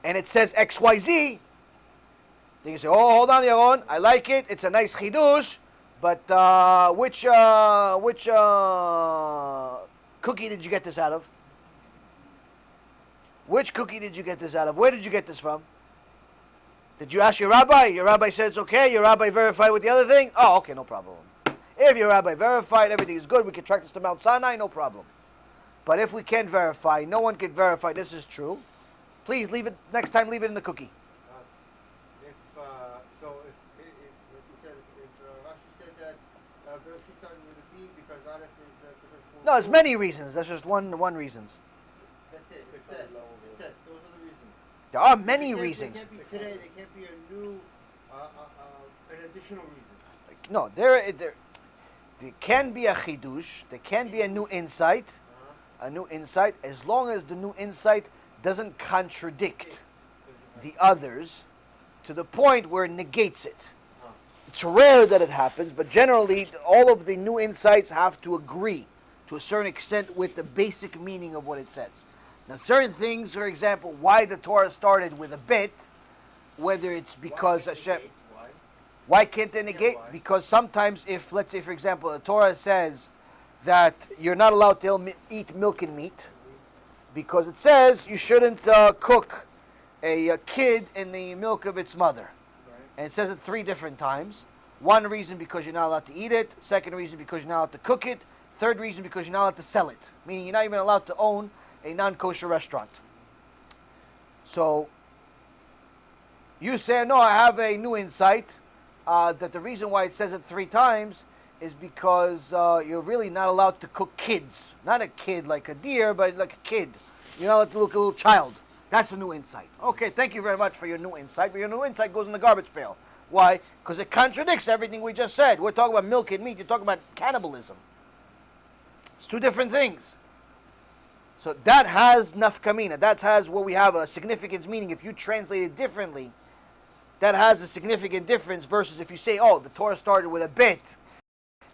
Speaker 1: and it says XYZ, then you say, hold on, Yaron, I like it, it's a nice chidush, but which cookie did you get this out of? Which cookie did you get this out of? Where did you get this from? Did you ask your rabbi? Your rabbi said it's okay. Your rabbi verified with the other thing? Oh, okay, no problem. If your rabbi verified, everything is good, we can track this to Mount Sinai, no problem. But if we can't verify, no one can verify this is true, please leave it, next time leave it in the cookie.
Speaker 2: If Rashi said that Bereshit started with a B because Aleph is...
Speaker 1: No, there's many reasons. That's just one reasons.
Speaker 2: That's it. It's it. Those are the reasons.
Speaker 1: There are many reasons.
Speaker 2: They can't be today. They can't be a new, an additional reason.
Speaker 1: No, there can be a chidush, there can be a new insight, as long as the new insight doesn't contradict the others to the point where it negates it. It's rare that it happens, but generally all of the new insights have to agree to a certain extent with the basic meaning of what it says. Now certain things, for example, why the Torah started with a bit, whether it's because Hashem... Why can't they negate? Because sometimes if, let's say for example, the Torah says that you're not allowed to eat milk and meat, because it says you shouldn't cook a kid in the milk of its mother. And it says it 3 different times. One reason because you're not allowed to eat it. Second reason because you're not allowed to cook it. Third reason because you're not allowed to sell it. Meaning you're not even allowed to own a non-kosher restaurant. So you say, no, I have a new insight. That the reason why it says it 3 times is because you're really not allowed to cook kids. Not a kid like a deer, but like a kid. You're not allowed to look a little child. That's a new insight. Okay, thank you very much for your new insight, but your new insight goes in the garbage pail. Why? Because it contradicts everything we just said. We're talking about milk and meat. You're talking about cannibalism. It's 2 different things. So that has nafkamina. That has what we have a significance, meaning if you translate it differently, that has a significant difference versus if you say, the Torah started with a bet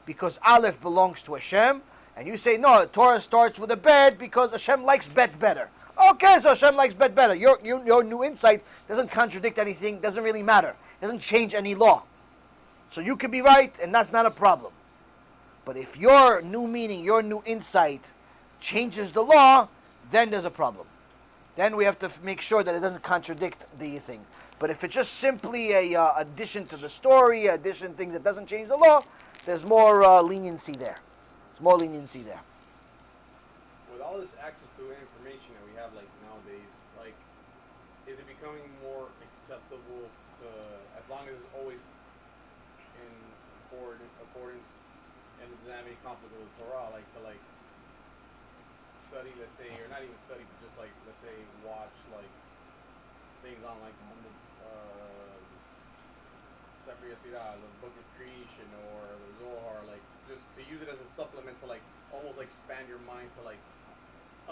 Speaker 1: because Aleph belongs to Hashem, and you say, no, the Torah starts with a bet because Hashem likes bet better. Okay, so Hashem likes bet better. Your new insight doesn't contradict anything, doesn't really matter. Doesn't change any law. So you could be right, and that's not a problem. But if your new meaning, your new insight changes the law, then there's a problem. Then we have to make sure that it doesn't contradict the thing. But if it's just simply a addition to the story, addition things that doesn't change the law, there's more leniency there. There's more leniency there.
Speaker 3: With all this access to information that we have like nowadays, like, is it becoming more acceptable to, as long as it's always in accordance and it doesn't have any conflict with the Torah, like to like study, let's say, or not even study, but just like, let's say, watch like things on like Sefer Yetzirah, the Book of Creation, or the Zohar, like just to use it as a supplement to like almost like expand your mind to like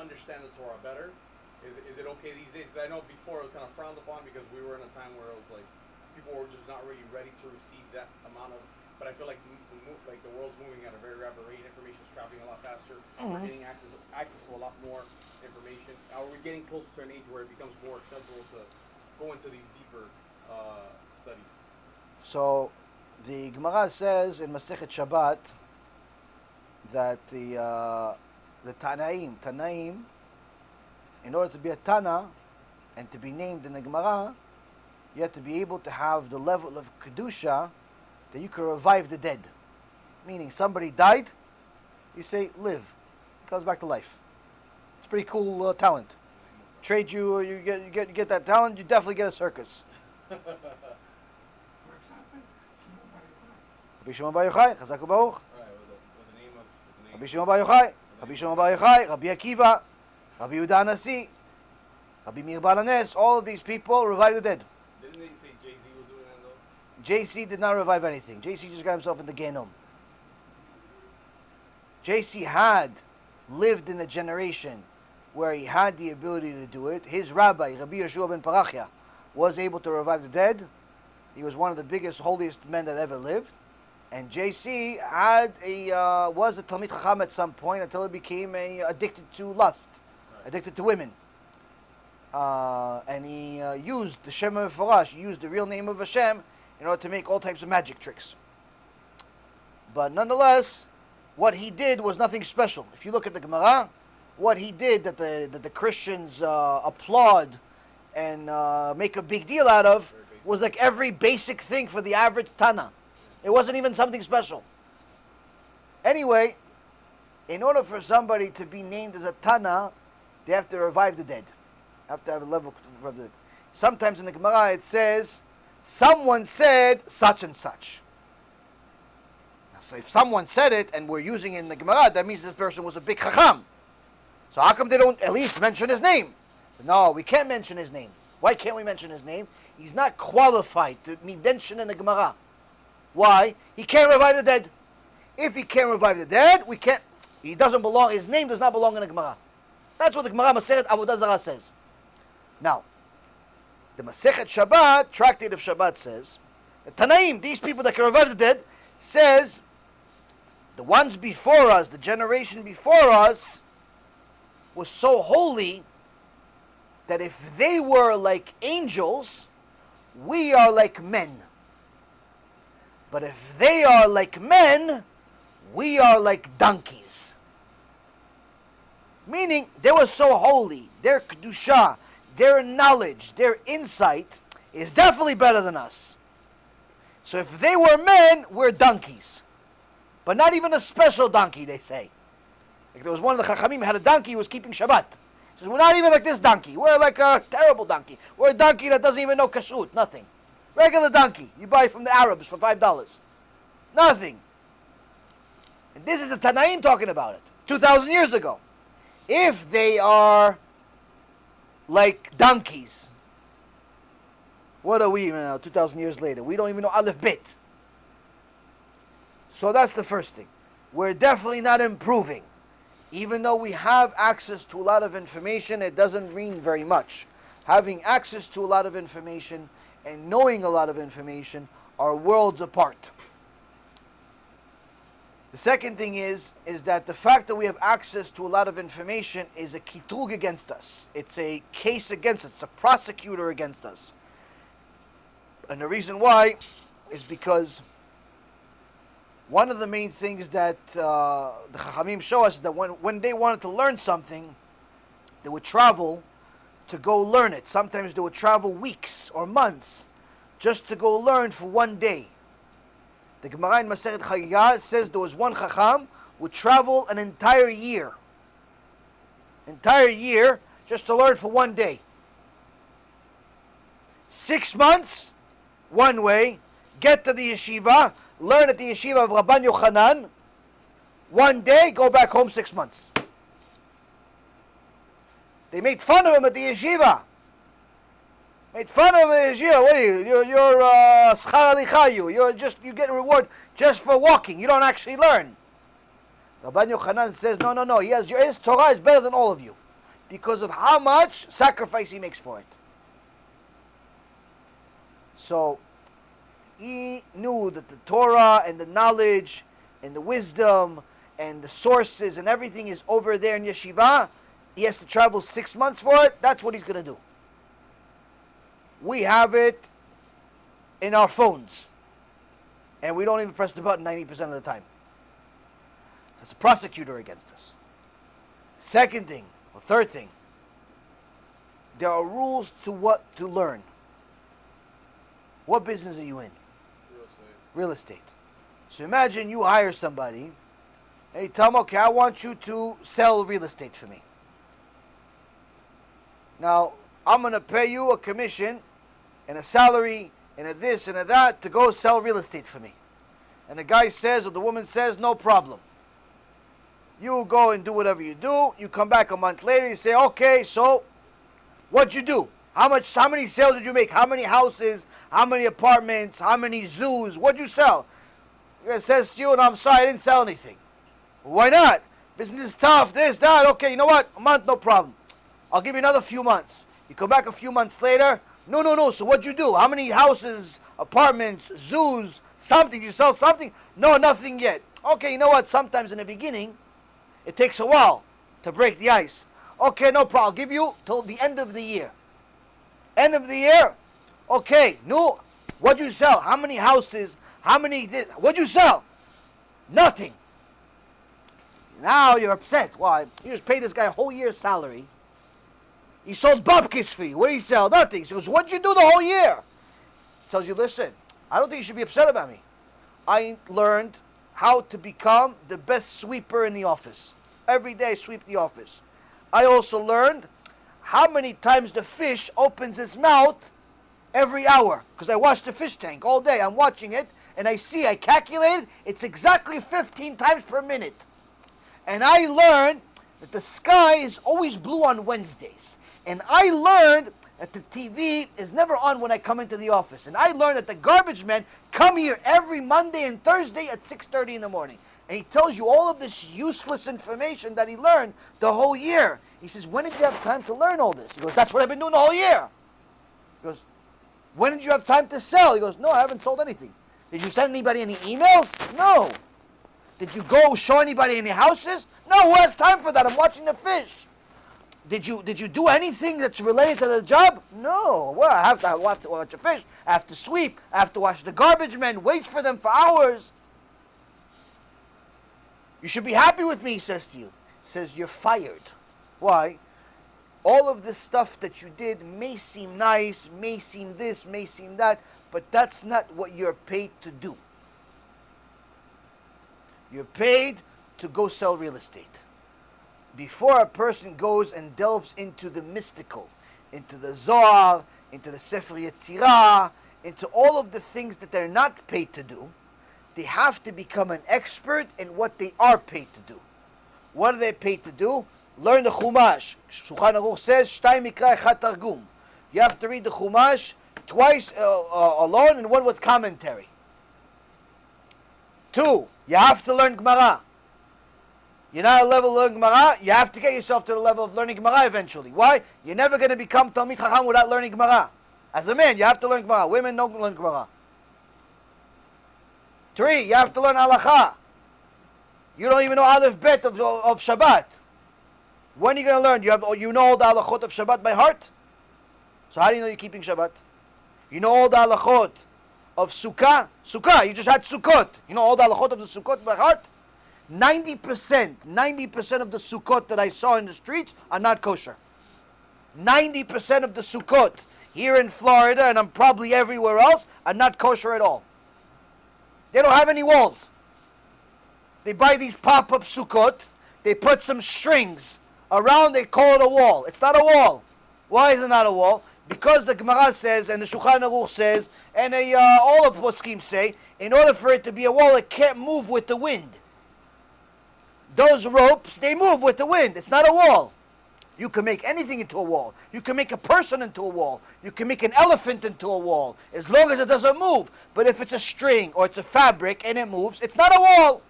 Speaker 3: understand the Torah better. Is it okay these days? Because I know before it was kind of frowned upon because we were in a time where it was like people were just not really ready to receive that amount of. But I feel like the world's moving at a very rapid rate. Information's traveling a lot faster. We're getting access to a lot more information. Are we getting closer to an age where it becomes more acceptable to go into these deeper studies?
Speaker 1: So the Gemara says in Masechet Shabbat that the Tanaim, in order to be a Tana and to be named in the Gemara, you have to be able to have the level of Kedusha that you can revive the dead. Meaning somebody died, you say live, it comes back to life. It's pretty cool talent. Trade you get that talent, you definitely get a circus. Rabbi Shimon Bar Yochai, Chazak u'Baruch. Rabbi Shimon Bar Yochai, Rabbi Shimon Bar Yochai, Rabbi Akiva, Rabbi Yehuda Hanasi, Rabbi Meir Baal HaNes, all of these people revive the dead.
Speaker 3: Didn't they say Jay-Z was doing that though?
Speaker 1: Jay-Z did not revive anything. Jay-Z just got himself in the Gehenom. Jay-Z had lived in a generation where he had the ability to do it. His rabbi, Rabbi Yeshua ben Parachia, was able to revive the dead. He was one of the biggest, holiest men that ever lived. And JC was a Talmid Chacham at some point until he became addicted to lust, addicted to women. And he used the Shem Meforash, he used the real name of Hashem in order to make all types of magic tricks. But nonetheless, what he did was nothing special. If you look at the Gemara, what he did that the Christians applaud and make a big deal out of was like every basic thing for the average Tana. It wasn't even something special. Anyway, in order for somebody to be named as a Tana, they have to revive the dead. Have to have a level of revive the dead. Sometimes in the Gemara it says, someone said such and such. So if someone said it and we're using it in the Gemara, that means this person was a big Chacham. So how come they don't at least mention his name? No, we can't mention his name. Why can't we mention his name? He's not qualified to be mentioned in the Gemara. Why? He can't revive the dead. If he can't revive the dead, we can't. He doesn't belong. His name does not belong in the Gemara. That's what the Gemara Masechet Avodah Zarah says. Now, the Masechet Shabbat, Tractate of Shabbat says, the Tanaim, these people that can revive the dead, says the ones before us, the generation before us, was so holy that if they were like angels, we are like men. But if they are like men, we are like donkeys. Meaning, they were so holy, their kedusha, their knowledge, their insight is definitely better than us. So if they were men, we're donkeys. But not even a special donkey, they say. Like there was one of the Chachamim had a donkey who was keeping Shabbat. He says, we're not even like this donkey. We're like a terrible donkey. We're a donkey that doesn't even know kashrut, nothing. Regular donkey. You buy from the Arabs for $5. Nothing. And this is the Tanaim talking about it. 2,000 years ago. If they are like donkeys, what are we now 2,000 years later? We don't even know Aleph Bet. So that's the first thing. We're definitely not improving. Even though we have access to a lot of information, it doesn't mean very much. Having access to a lot of information and knowing a lot of information are worlds apart. The second thing is that the fact that we have access to a lot of information is a kitrug against us. It's a case against us. It's a prosecutor against us. And the reason why is because one of the main things that the Chachamim show us is that when they wanted to learn something, they would travel to go learn it. Sometimes they would travel weeks or months just to go learn for one day. The Gemara in Masechet Chagigah says there was one Chacham who would travel an entire year. Entire year just to learn for one day. 6 months, one way, get to the yeshiva, learn at the yeshiva of Rabbi Yochanan, one day, go back home 6 months. They made fun of him at the yeshiva. Made fun of him at the yeshiva. What are you? You're schar alicha. You get a reward just for walking. You don't actually learn. Rabbi Yochanan says, no. His Torah is better than all of you because of how much sacrifice he makes for it. So he knew that the Torah and the knowledge and the wisdom and the sources and everything is over there in yeshiva. He has to travel 6 months for it. That's what he's going to do. We have it in our phones. And we don't even press the button 90% of the time. That's a prosecutor against us. Second thing, or third thing, there are rules to what to learn. What business are you in? Real estate. So imagine you hire somebody, and you tell them, okay, I want you to sell real estate for me. Now, I'm going to pay you a commission and a salary and a this and a that to go sell real estate for me. And the guy says, or the woman says, no problem. You go and do whatever you do. You come back a month later, you say, okay, so what'd you do? How many sales did you make? How many houses? How many apartments? How many zoos? What'd you sell? It says to you, and I'm sorry, I didn't sell anything. Why not? Business is tough, this, that. Okay, you know what? A month, no problem. I'll give you another few months. You come back a few months later. No. So what'd you do? How many houses, apartments, zoos, something? You sell something? No, nothing yet. Okay, you know what? Sometimes in the beginning, it takes a while to break the ice. Okay, no problem. I'll give you till the end of the year. End of the year? Okay, no. What'd you sell? How many houses? How many this? What'd you sell? Nothing. Now you're upset. Why? You just paid this guy a whole year's salary. He sold babkis for you. What did he sell? Nothing. He goes, what'd you do the whole year? He tells you, listen, I don't think you should be upset about me. I learned how to become the best sweeper in the office. Every day I sweep the office. I also learned how many times the fish opens its mouth every hour. Because I watch the fish tank all day. I'm watching it and I calculated, it's exactly 15 times per minute. And I learned that the sky is always blue on Wednesdays. And I learned that the TV is never on when I come into the office. And I learned that the garbage men come here every Monday and Thursday at 6:30 in the morning. And he tells you all of this useless information that he learned the whole year. He says, when did you have time to learn all this? He goes, that's what I've been doing the whole year. He goes, when did you have time to sell? He goes, no, I haven't sold anything. Did you send anybody any emails? No. Did you go show anybody any houses? No, who has time for that? I'm watching the fish. Did you do anything that's related to the job? No. Well, I have to watch the fish. I have to sweep. I have to watch the garbage men. Wait for them for hours. You should be happy with me, he says to you. He says, you're fired. Why? All of this stuff that you did may seem nice, may seem this, may seem that, but that's not what you're paid to do. You're paid to go sell real estate. Before a person goes and delves into the mystical, into the Zohar, into the Sefer Yetzirah, into all of the things that they're not paid to do, they have to become an expert in what they are paid to do. What are they paid to do? Learn the Chumash. Shulchan Aruch says, Shtay Mikra Echad Targum. You have to read the Chumash twice alone and one with commentary. 2, you have to learn Gemara. You're not at a level of learning Gemara, you have to get yourself to the level of learning Gemara eventually. Why? You're never going to become Talmid Chacham without learning Gemara. As a man, you have to learn Gemara. Women don't learn Gemara. 3, you have to learn Halakha. You don't even know Aleph Bet of Shabbat. When are you going to learn? You know all the halachot of Shabbat by heart? So how do you know you're keeping Shabbat? You know all the halachot of Sukkah? Sukkah, you just had Sukkot. You know all the halachot of the Sukkot by heart? 90% of the Sukkot that I saw in the streets are not kosher. 90% of the Sukkot here in Florida, and I'm probably everywhere else, are not kosher at all. They don't have any walls. They buy these pop-up Sukkot, they put some strings around, they call it a wall. It's not a wall. Why is it not a wall? Because the Gemara says, and the Shulchan Aruch says, and all of poskim say, in order for it to be a wall, it can't move with the wind. Those ropes, they move with the wind. It's not a wall. You can make anything into a wall. You can make a person into a wall. You can make an elephant into a wall, as long as it doesn't move. But if it's a string or it's a fabric and it moves, it's not a wall.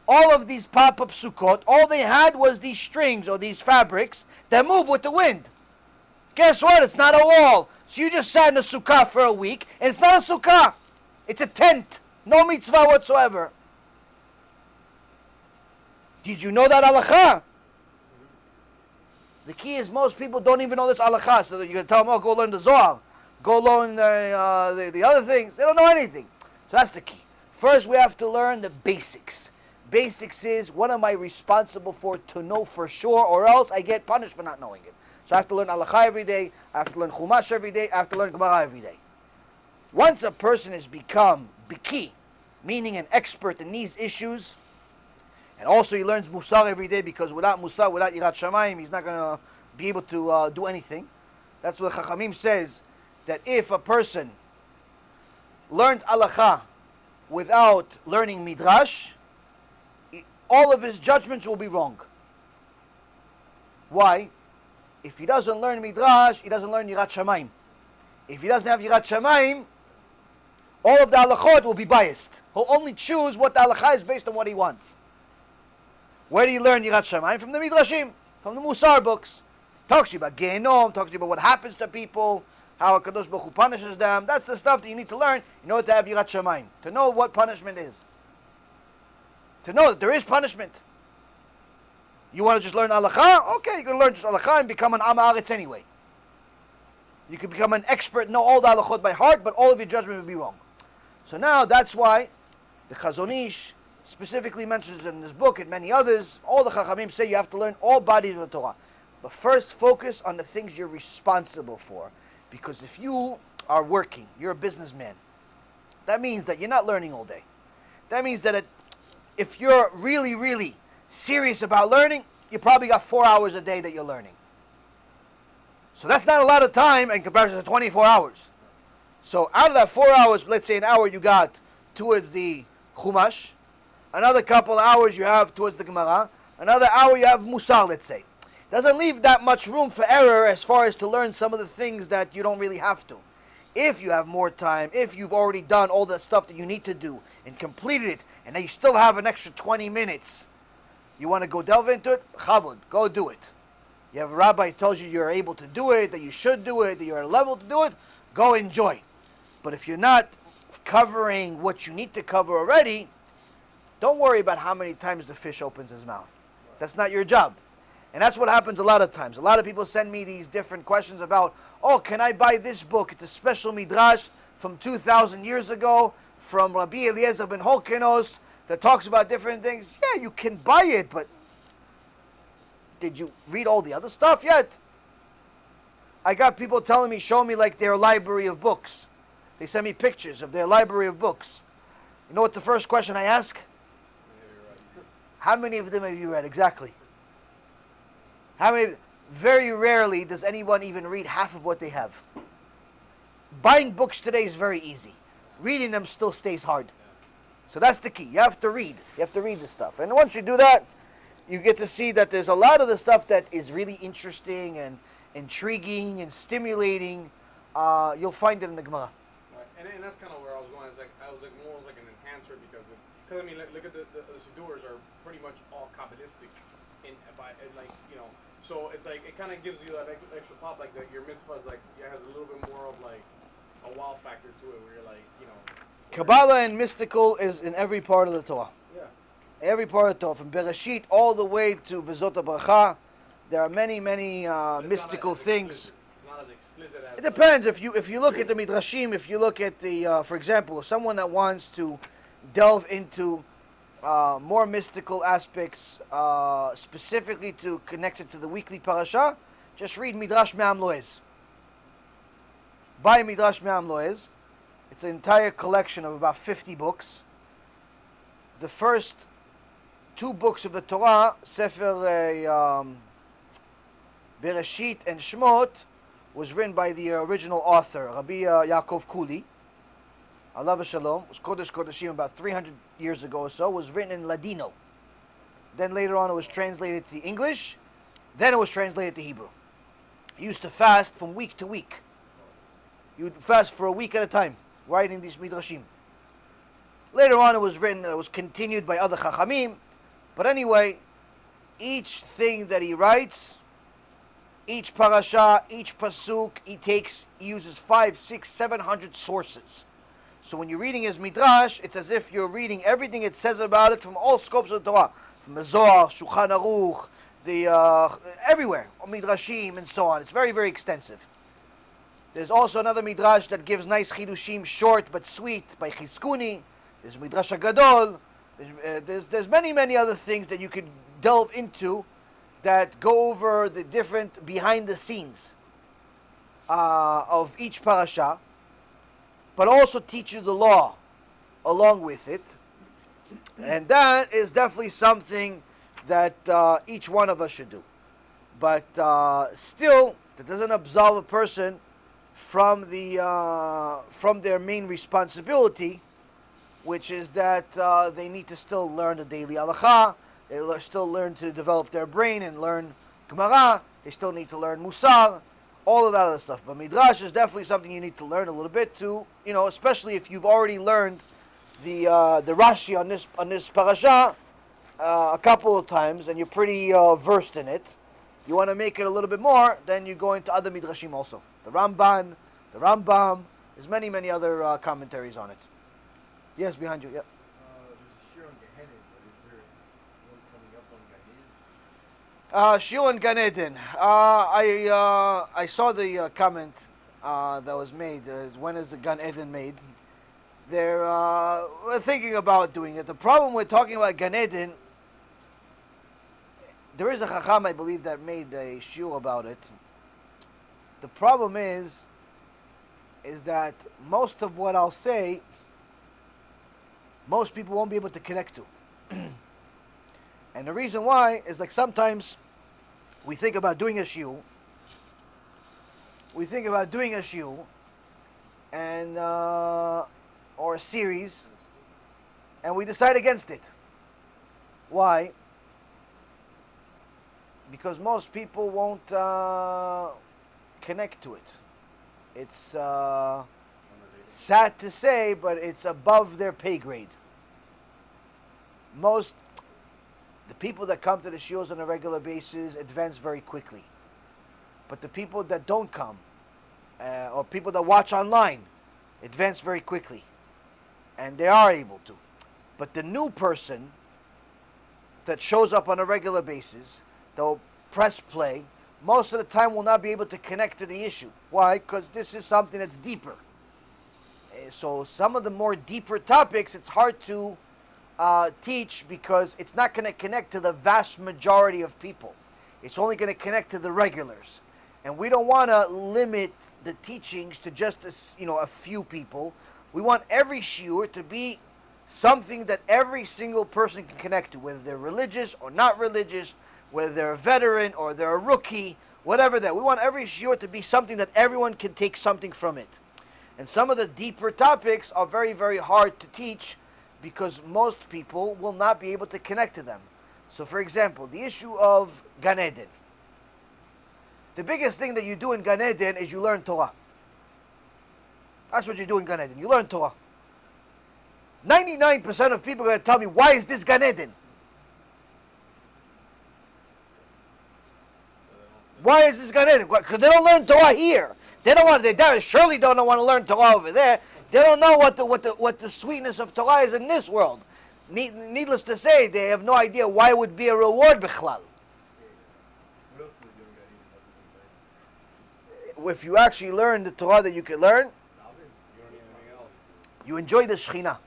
Speaker 1: All of these pop-up sukkot, all they had was these strings or these fabrics that move with the wind. Guess what? It's not a wall. So you just sat in a sukkah for a week, and it's not a sukkah. It's a tent. No mitzvah whatsoever. Did you know that halakha? The key is most people don't even know this halakha. So you're going to tell them, oh, go learn the Zohar. Go learn the other things. They don't know anything. So that's the key. First, we have to learn the basics. Basics is, what am I responsible for to know for sure, or else I get punished for not knowing it. So I have to learn halakha every day. I have to learn chumash every day. I have to learn Gemara every day. Once a person has become biki, meaning an expert in these issues, and also he learns musar every day, because without musar, without yirat shamayim, he's not going to be able to do anything. That's what Chachamim says, that if a person learns halakha without learning midrash, all of his judgments will be wrong. Why? If he doesn't learn midrash, he doesn't learn yirat shamayim. If he doesn't have yirat shamayim, all of the halachot will be biased. He'll only choose what the halakha is based on what he wants. Where do you learn yirat shamayim? From the midrashim, from the musar books. Talks to you about Gehenom, talks to you about what happens to people, how HaKadosh Baruch Hu punishes them. That's the stuff that you need to learn in order to have Yirat Shamayim, to know what punishment is. To know that there is punishment. You want to just learn Halakha? Okay, you're going to learn just Halakha and become an Am Haaretz anyway. You could become an expert, know all the Halachot by heart, but all of your judgment would be wrong. So now that's why the Chazon Ish specifically mentions in this book and many others, all the Chachamim say you have to learn all bodies of the Torah. But first focus on the things you're responsible for. Because if you are working, you're a businessman, that means that you're not learning all day. That means that if you're really, really serious about learning, you probably got 4 hours a day that you're learning. So that's not a lot of time in comparison to 24 hours. So out of that 4 hours, let's say an hour you got towards the Chumash, another couple hours you have towards the Gemara, another hour you have Musar, let's say. Doesn't leave that much room for error as far as to learn some of the things that you don't really have to. If you have more time, if you've already done all the stuff that you need to do and completed it, and then you still have an extra 20 minutes, you want to go delve into it? Chavod, go do it. You have a rabbi who tells you you're able to do it, that you should do it, that you're at a level to do it, go enjoy. But if you're not covering what you need to cover already, don't worry about how many times the fish opens his mouth. That's not your job. And that's what happens a lot of times. A lot of people send me these different questions about, oh, can I buy this book? It's a special midrash from 2,000 years ago from Rabbi Eliezer ben Holkenos that talks about different things. Yeah, you can buy it, but did you read all the other stuff yet? I got people telling me, show me like their library of books. They send me pictures of their library of books. You know what the first question I ask? How many of them have you read? Exactly. How many? Very rarely does anyone even read half of what they have. Buying books today is very easy. Reading them still stays hard. So that's the key. You have to read. You have to read the stuff. And once you do that, you get to see that there's a lot of the stuff that is really interesting and intriguing and stimulating. You'll find it in the Gemara.
Speaker 3: Right. And that's kind of where I was going. I was more like an enhancer because I mean, look at the Sidurs are pretty much all Kabbalistic so it's like it kind of gives you that extra pop, like your mitzvah is like it has a little bit more of like a wow factor to it, where you're like,
Speaker 1: Kabbalah and mystical is in every part of the Torah.
Speaker 3: Yeah.
Speaker 1: Every part of the Torah, from Bereshit all the way to Vizot HaBracha, there are many mystical things.
Speaker 3: It's not as explicit as
Speaker 1: it depends. If you look at the Midrashim, if you look at the, for example, someone that wants to delve into more mystical aspects, specifically to connect it to the weekly parasha, just read Midrash Me'am Loez. Buy Midrash Me'am Loez. It's an entire collection of about 50 books. The first 2 books of the Torah, Sefer Bereshit and Shmot, was written by the original author, Rabbi Yaakov Kuli. Alav Shalom, was Kodesh Kodeshim about 300 years ago or so, was written in Ladino. Then later on it was translated to English, then it was translated to Hebrew. He used to fast from week to week. He would fast for a week at a time, writing these Midrashim. Later on it was continued by other Chachamim, but anyway, each thing that he writes, each parasha, each pasuk, he uses 500, 600, 700 sources. So when you're reading his Midrash, it's as if you're reading everything it says about it from all scopes of the Torah. From the Zohar, Shulchan Aruch, everywhere, Midrashim and so on. It's very, very extensive. There's also another Midrash that gives nice Chidushim, short but sweet, by Chizkuni. There's Midrash HaGadol. There's many other things that you could delve into that go over the different behind the scenes of each parasha, but also teach you the law along with it. And that is definitely something that each one of us should do. But still, that doesn't absolve a person from their main responsibility, which is that they need to still learn the daily halacha. They still learn to develop their brain and learn Gemara. They still need to learn Musar, all of that other stuff. But Midrash is definitely something you need to learn a little bit to, especially if you've already learned the Rashi on this parasha a couple of times and you're pretty versed in it. You want to make it a little bit more, then you go into other midrashim also. The Ramban, the Rambam. There's many, many other commentaries on it. Yes, behind you. Yep.
Speaker 5: There's a shir on Gehenna, but is there one coming up on Gan Eden?
Speaker 1: Shul and Gan Eden. I saw the comment that was made. When is the Gan Eden made? We're thinking about doing it. The problem with talking about Gan Eden, there is a Chacham, I believe, that made a shul about it. The problem is that most of what I'll say, most people won't be able to connect to. And the reason why is like sometimes we think about doing a shul. And or a series, and we decide against it. Why? Because most people won't connect to it. It's sad to say, but it's above their pay grade. The people that come to the shiuros on a regular basis advance very quickly. But the people that don't come, or people that watch online, advance very quickly. And they are able to. But the new person that shows up on a regular basis, they'll press play, most of the time will not be able to connect to the issue. Why? Because this is something that's deeper. So some of the more deeper topics, it's hard to teach because it's not going to connect to the vast majority of people. It's only going to connect to the regulars. And we don't want to limit the teachings to just a few people. We want every shiur to be something that every single person can connect to, whether they're religious or not religious, whether they're a veteran or they're a rookie, whatever that. We want every shiur to be something that everyone can take something from it. And some of the deeper topics are very, very hard to teach because most people will not be able to connect to them. So for example, the issue of Gan Eden. The biggest thing that you do in Gan Eden is you learn Torah. That's what you do in Gan Eden. You learn Torah. 99% of people are going to tell me, why is this Gan Eden? Why is this Gan Eden? Because they don't learn Torah here. They surely don't want to learn Torah over there. They don't know what the sweetness of Torah is in this world. Needless to say, they have no idea why it would be a reward bichlal.
Speaker 5: What else are they doing Gan Eden?
Speaker 1: If you actually learn the Torah that you can learn,
Speaker 3: You don't need anything else.
Speaker 1: you enjoy the Shekhinah.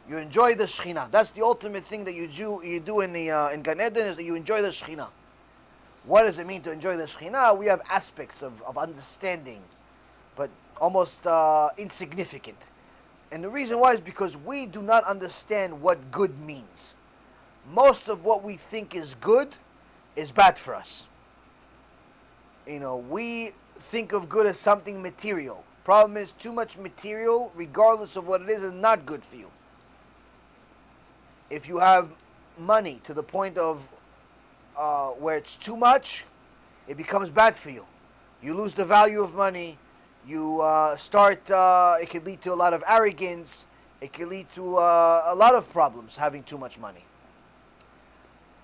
Speaker 1: You enjoy the Shekhinah. That's the ultimate thing that you do in Gan Eden, is that you enjoy the Shekhinah. What does it mean to enjoy the Shekhinah? We have aspects of understanding, but almost insignificant. And the reason why is because we do not understand what good means. Most of what we think is good is bad for us. We think of good as something material. Problem is, too much material, regardless of what it is not good for you. If you have money to the point of where it's too much, it becomes bad for you. You lose the value of money. You it could lead to a lot of arrogance. It could lead to a lot of problems, having too much money.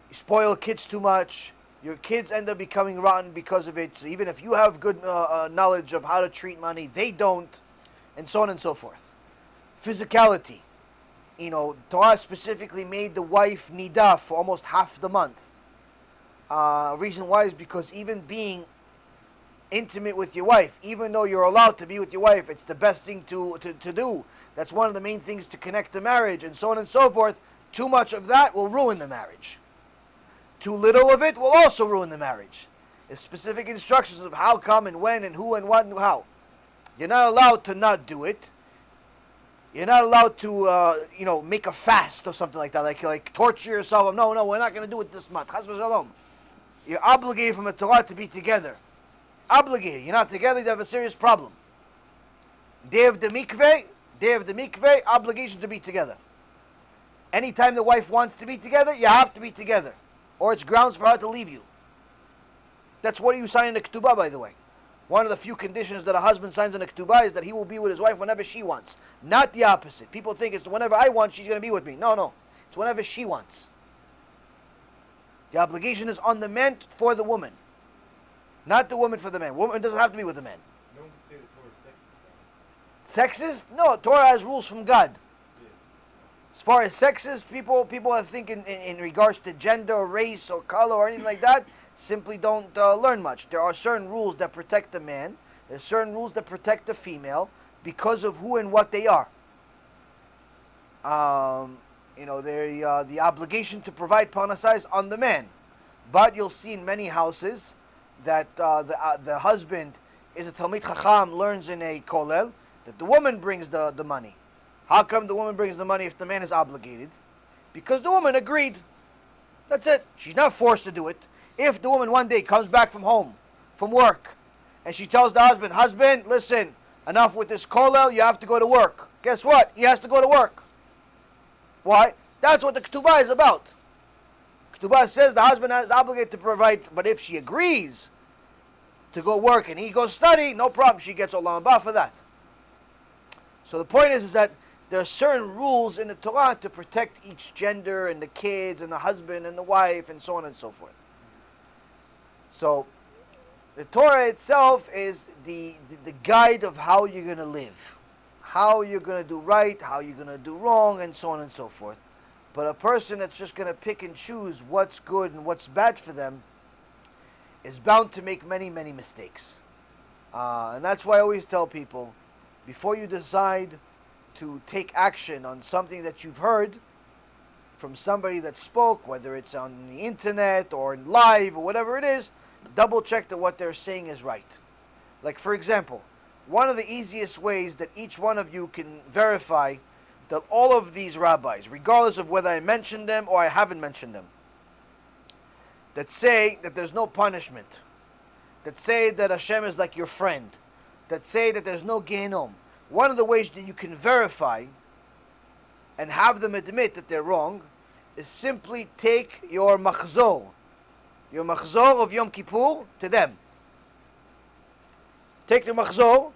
Speaker 1: You spoil kids too much. Your kids end up becoming rotten because of it. So even if you have good knowledge of how to treat money, they don't, and so on and so forth. Physicality. Torah specifically made the wife nidah for almost half the month. Reason why is because even being intimate with your wife, even though you're allowed to be with your wife, it's the best thing to do. That's one of the main things to connect the marriage, and so on and so forth. Too much of that will ruin the marriage. Too little of it will also ruin the marriage. There's specific instructions of how come and when and who and what and how. You're not allowed to not do it. You're not allowed to, make a fast or something like that, like torture yourself. No, we're not going to do it this month. Chas v'shalom. You're obligated from the Torah to be together. Obligated. You're not together, you have a serious problem. Day of the mikveh, obligation to be together. Anytime the wife wants to be together, you have to be together. Or it's grounds for her to leave you. That's what you sign in the ketubah, by the way. One of the few conditions that a husband signs in a ketubah is that he will be with his wife whenever she wants. Not the opposite. People think it's whenever I want, she's going to be with me. No. It's whenever she wants. The obligation is on the man for the woman, not the woman for the man. Woman doesn't have to be with the man.
Speaker 5: No one can say the Torah is sexist.
Speaker 1: Sexist? No, Torah has rules from God.
Speaker 5: Yeah.
Speaker 1: As far as sexist, people are thinking in regards to gender or race or color or anything like that, simply don't learn much. There are certain rules that protect the man. There's certain rules that protect the female because of who and what they are. The obligation to provide parnasah is on the man. But you'll see in many houses that the husband is a Talmid Chacham, learns in a kollel, that the woman brings the money. How come the woman brings the money if the man is obligated? Because the woman agreed. That's it. She's not forced to do it. If the woman one day comes back from home, from work, and she tells the husband, listen, enough with this kollel, you have to go to work. Guess what? He has to go to work. Why? That's what the Ketubah is about. Ketubah says the husband is obligated to provide, but if she agrees to go work and he goes study, no problem. She gets Olam Haba for that. So the point is that there are certain rules in the Torah to protect each gender and the kids and the husband and the wife and so on and so forth. So the Torah itself is the guide of how you're going to live, how you're going to do right, how you're going to do wrong, and so on and so forth. But a person that's just going to pick and choose what's good and what's bad for them is bound to make many, many mistakes. And that's why I always tell people, before you decide to take action on something that you've heard from somebody that spoke, whether it's on the internet or in live or whatever it is, double check that what they're saying is right. Like, for example, one of the easiest ways that each one of you can verify that all of these rabbis, regardless of whether I mentioned them or I haven't mentioned them, that say that there's no punishment, that say that HaShem is like your friend, that say that there's no Gehenom, one of the ways that you can verify and have them admit that they're wrong is simply take your machzor of Yom Kippur to them. Take the machzor,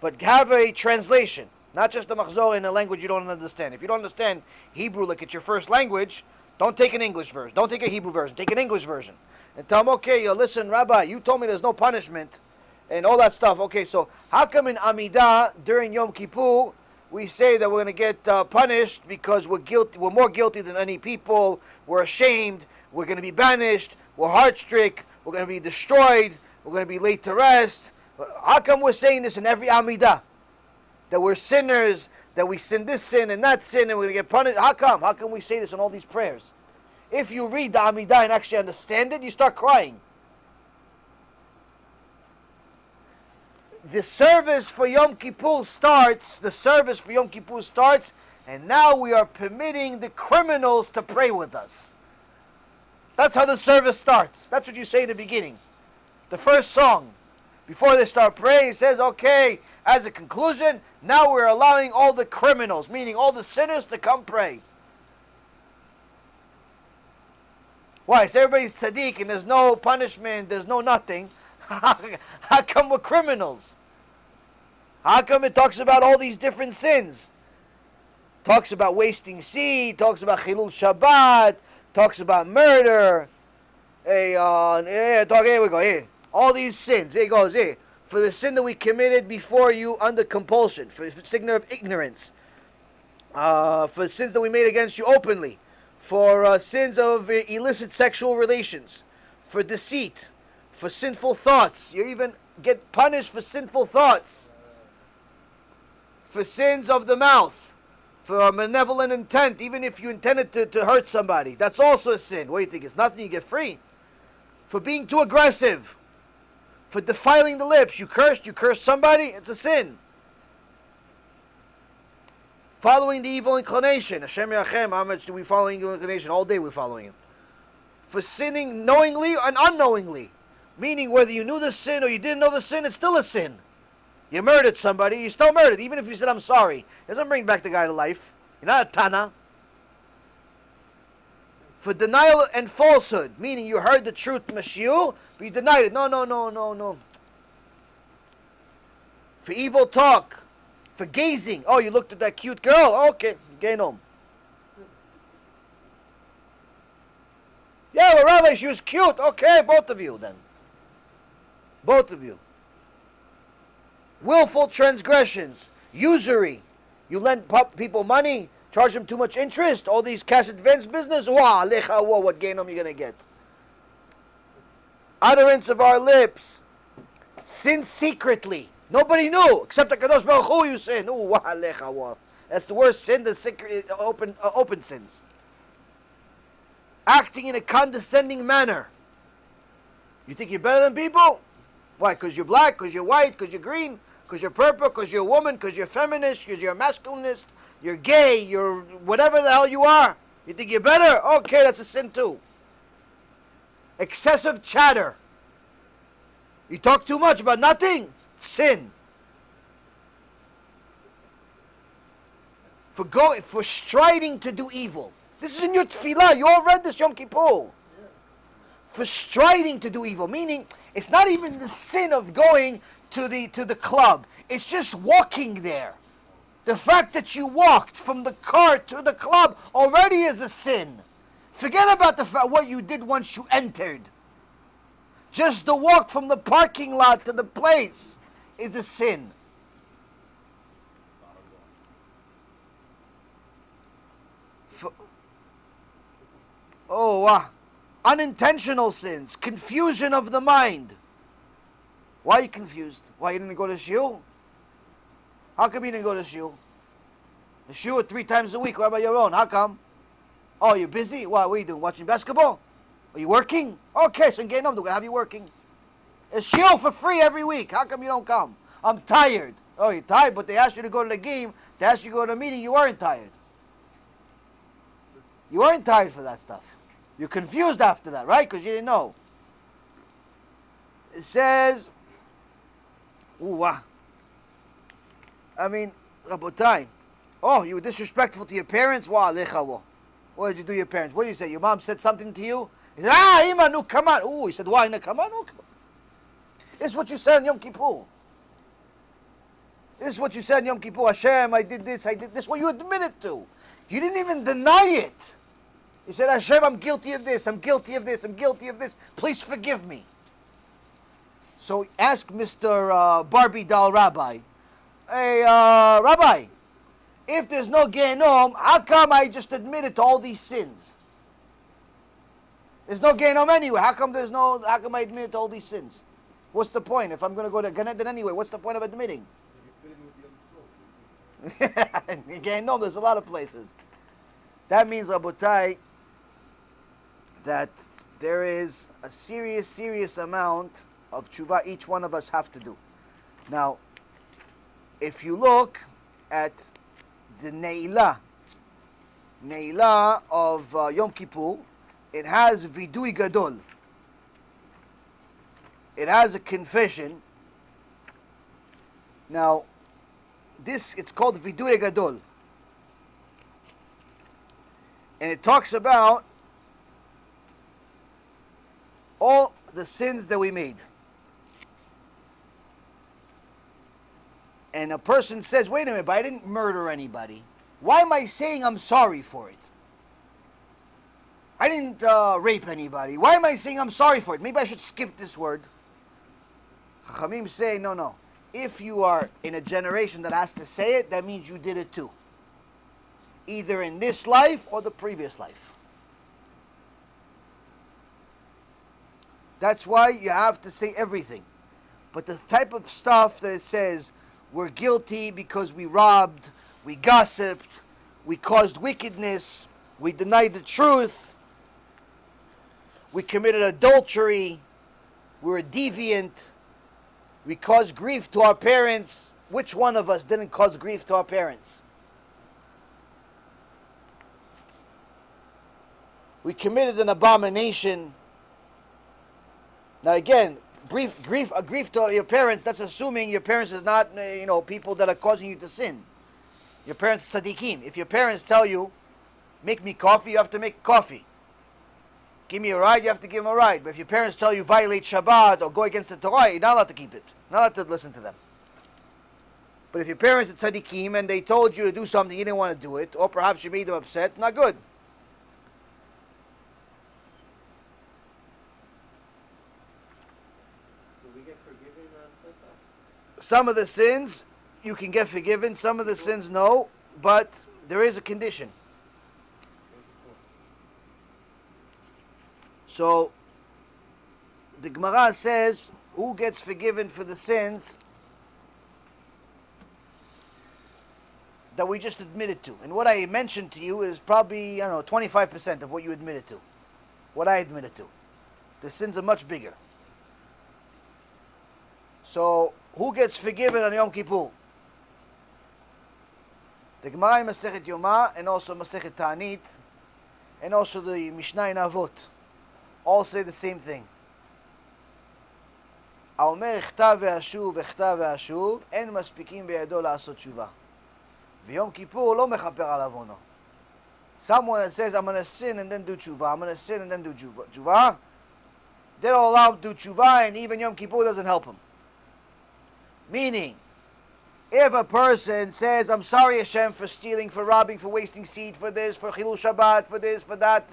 Speaker 1: but have a translation. Not just the machzor in a language you don't understand. If you don't understand Hebrew like it's your first language, don't take an English version. Don't take a Hebrew version. Take an English version. And tell them, okay, listen, Rabbi, you told me there's no punishment and all that stuff. Okay, so how come in Amidah during Yom Kippur we say that we're going to get punished because we're more guilty than any people, we're ashamed, we're going to be banished, we're heart-stricken, we're going to be destroyed, we're going to be laid to rest. How come we're saying this in every Amidah? That we're sinners, that we sin this sin and that sin and we're going to get punished. How come? How come we say this in all these prayers? If you read the Amidah and actually understand it, you start crying. The service for Yom Kippur starts, and now we are permitting the criminals to pray with us. That's how the service starts. That's what you say in the beginning. The first song. Before they start praying, it says, okay, as a conclusion, now we're allowing all the criminals, meaning all the sinners, to come pray. Why? So everybody's tzaddik and there's no punishment, there's no nothing. How come we're criminals? How come it talks about all these different sins? Talks about wasting seed, talks about Chilul Shabbat, talks about murder. Here we go, here. All these sins, here it goes, here. For the sin that we committed before you under compulsion, for sin of ignorance, for sins that we made against you openly, for sins of illicit sexual relations, for deceit, for sinful thoughts. You even get punished for sinful thoughts, for sins of the mouth, for a malevolent intent, even if you intended to hurt somebody. That's also a sin. What do you think? It's nothing, you get free. For being too aggressive, for defiling the lips. You cursed somebody, it's a sin. Following the evil inclination. Hashem Yachem, how much do we follow evil inclination? All day we're following him. For sinning knowingly and unknowingly. Meaning whether you knew the sin or you didn't know the sin, it's still a sin. You murdered somebody, you still murdered. Even if you said, I'm sorry. It doesn't bring back the guy to life. You're not a Tana. For denial and falsehood, meaning you heard the truth, Mashiach, but you denied it. No. For evil talk, for gazing. Oh, you looked at that cute girl? Okay, gain home. Yeah, well, Rabbi, she was cute. Okay, both of you then. Both of you. Willful transgressions. Usury. You lend people money, charge them too much interest, all these cash advance business. Wow, lecha, wow, what gain are you going to get? Utterance of our lips. Sin secretly. Nobody knew, except the Kadosh Baruch Hu you sin. Ooh, wow, lecha, wow. That's the worst sin, the secret, open sins. Acting in a condescending manner. You think you're better than people? Why? Because you're black, because you're white, because you're green, because you're purple, because you're a woman, because you're feminist, because you're a masculinist, you're gay, you're whatever the hell you are. You think you're better? Okay, that's a sin too. Excessive chatter. You talk too much about nothing? Sin. For striding to do evil. This is in your tefillah. You all read this Yom Kippur. For striding to do evil, meaning it's not even the sin of going to the club. It's just walking there. The fact that you walked from the car to the club already is a sin. Forget about what you did once you entered. Just the walk from the parking lot to the place is a sin. Unintentional sins, confusion of the mind. Why are you confused? Why you didn't go to shul? How come you didn't go to shul? The shul 3 times a week, Rabbi Yaron. How come? Oh, you're busy? What are you doing? Watching basketball? Are you working? Okay, so in Gainom, they're going to have you working. It's shul for free every week. How come you don't come? I'm tired. Oh, you're tired, but they asked you to go to the game. They asked you to go to the meeting. You weren't tired. You weren't tired for that stuff. You're confused after that, right? Because you didn't know. It says, Rabotai. Oh, you were disrespectful to your parents? What did you do to your parents? What did you say? Your mom said something to you? He said, Ima, no, come on. Oh, he said, why, no, come on? No, come on. This is what you said in Yom Kippur. This is what you said in Yom Kippur. HaShem, I did this. What you admitted to. You didn't even deny it. You said, HaShem, I'm guilty of this. I'm guilty of this. I'm guilty of this. Please forgive me. So ask Mr. Barbie doll Rabbi. Hey, Rabbi, if there's no Gehenom, how come I just admitted to all these sins? There's no Gehenom anyway. How come I admitted to all these sins? What's the point? If I'm going to go to Gan Eden anyway, what's the point of admitting? Gehenom, there's a lot of places. That means, Rabotai, that there is a serious amount of tshuva each one of us have to do. Now, if you look at the Ne'ilah of Yom Kippur, it has Vidui Gadol. It has a confession. Now, it's called Vidui Gadol. And it talks about all the sins that we made. And a person says, wait a minute, but I didn't murder anybody. Why am I saying I'm sorry for it? I didn't rape anybody. Why am I saying I'm sorry for it? Maybe I should skip this word. Chachamim say, no. If you are in a generation that has to say it, that means you did it too. Either in this life or the previous life. That's why you have to say everything. But the type of stuff that it says, we're guilty because we robbed, we gossiped, we caused wickedness, we denied the truth, we committed adultery, we were deviant, we caused grief to our parents. Which one of us didn't cause grief to our parents? We committed an abomination. Now again, grief to your parents, that's assuming your parents is not, people that are causing you to sin. Your parents are tzaddikim. If your parents tell you, make me coffee, you have to make coffee. Give me a ride, you have to give them a ride. But if your parents tell you violate Shabbat or go against the Torah, you're not allowed to keep it. Not allowed to listen to them. But if your parents are tzaddikim and they told you to do something, you didn't want to do it, or perhaps you made them upset, not good. some of the sins you can get forgiven, some of the sins no, but there is a condition. So the Gemara says, who gets forgiven for the sins that we just admitted to? And what I mentioned to you is probably, 25% of what you admitted to. What I admitted to. The sins are much bigger. So, who gets forgiven on Yom Kippur? The Gemara in Masechet Yoma, and also Masechet Ta'anit, and also the Mishnah in Avot, all say the same thing. האומר הכתב והשוב, הכתב והשוב, אין מספיקים בידו לעשות תשובה. ויום כיפור לא מכפר על עוונו. Someone that says, I'm going to sin and then do tshuva, I'm going to sin and then do tshuva, they don't allow him to do tshuva, and even Yom Kippur doesn't help him. Meaning, if a person says, I'm sorry Hashem for stealing, for robbing, for wasting seed, for this, for Chilul Shabbat, for this, for that,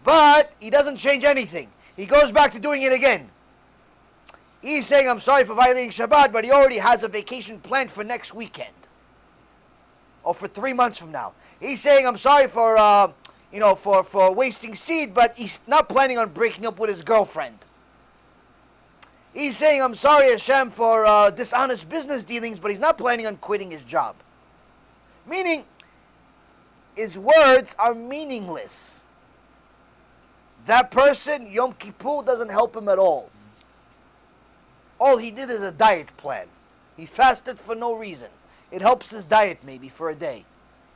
Speaker 1: but he doesn't change anything. He goes back to doing it again. He's saying, I'm sorry for violating Shabbat, but he already has a vacation planned for next weekend. Or for 3 months from now. He's saying, I'm sorry for, for wasting seed, but he's not planning on breaking up with his girlfriend. He's saying, I'm sorry, Hashem, for dishonest business dealings, but he's not planning on quitting his job. Meaning, his words are meaningless. That person, Yom Kippur, doesn't help him at all. All he did is a diet plan. He fasted for no reason. It helps his diet maybe for a day.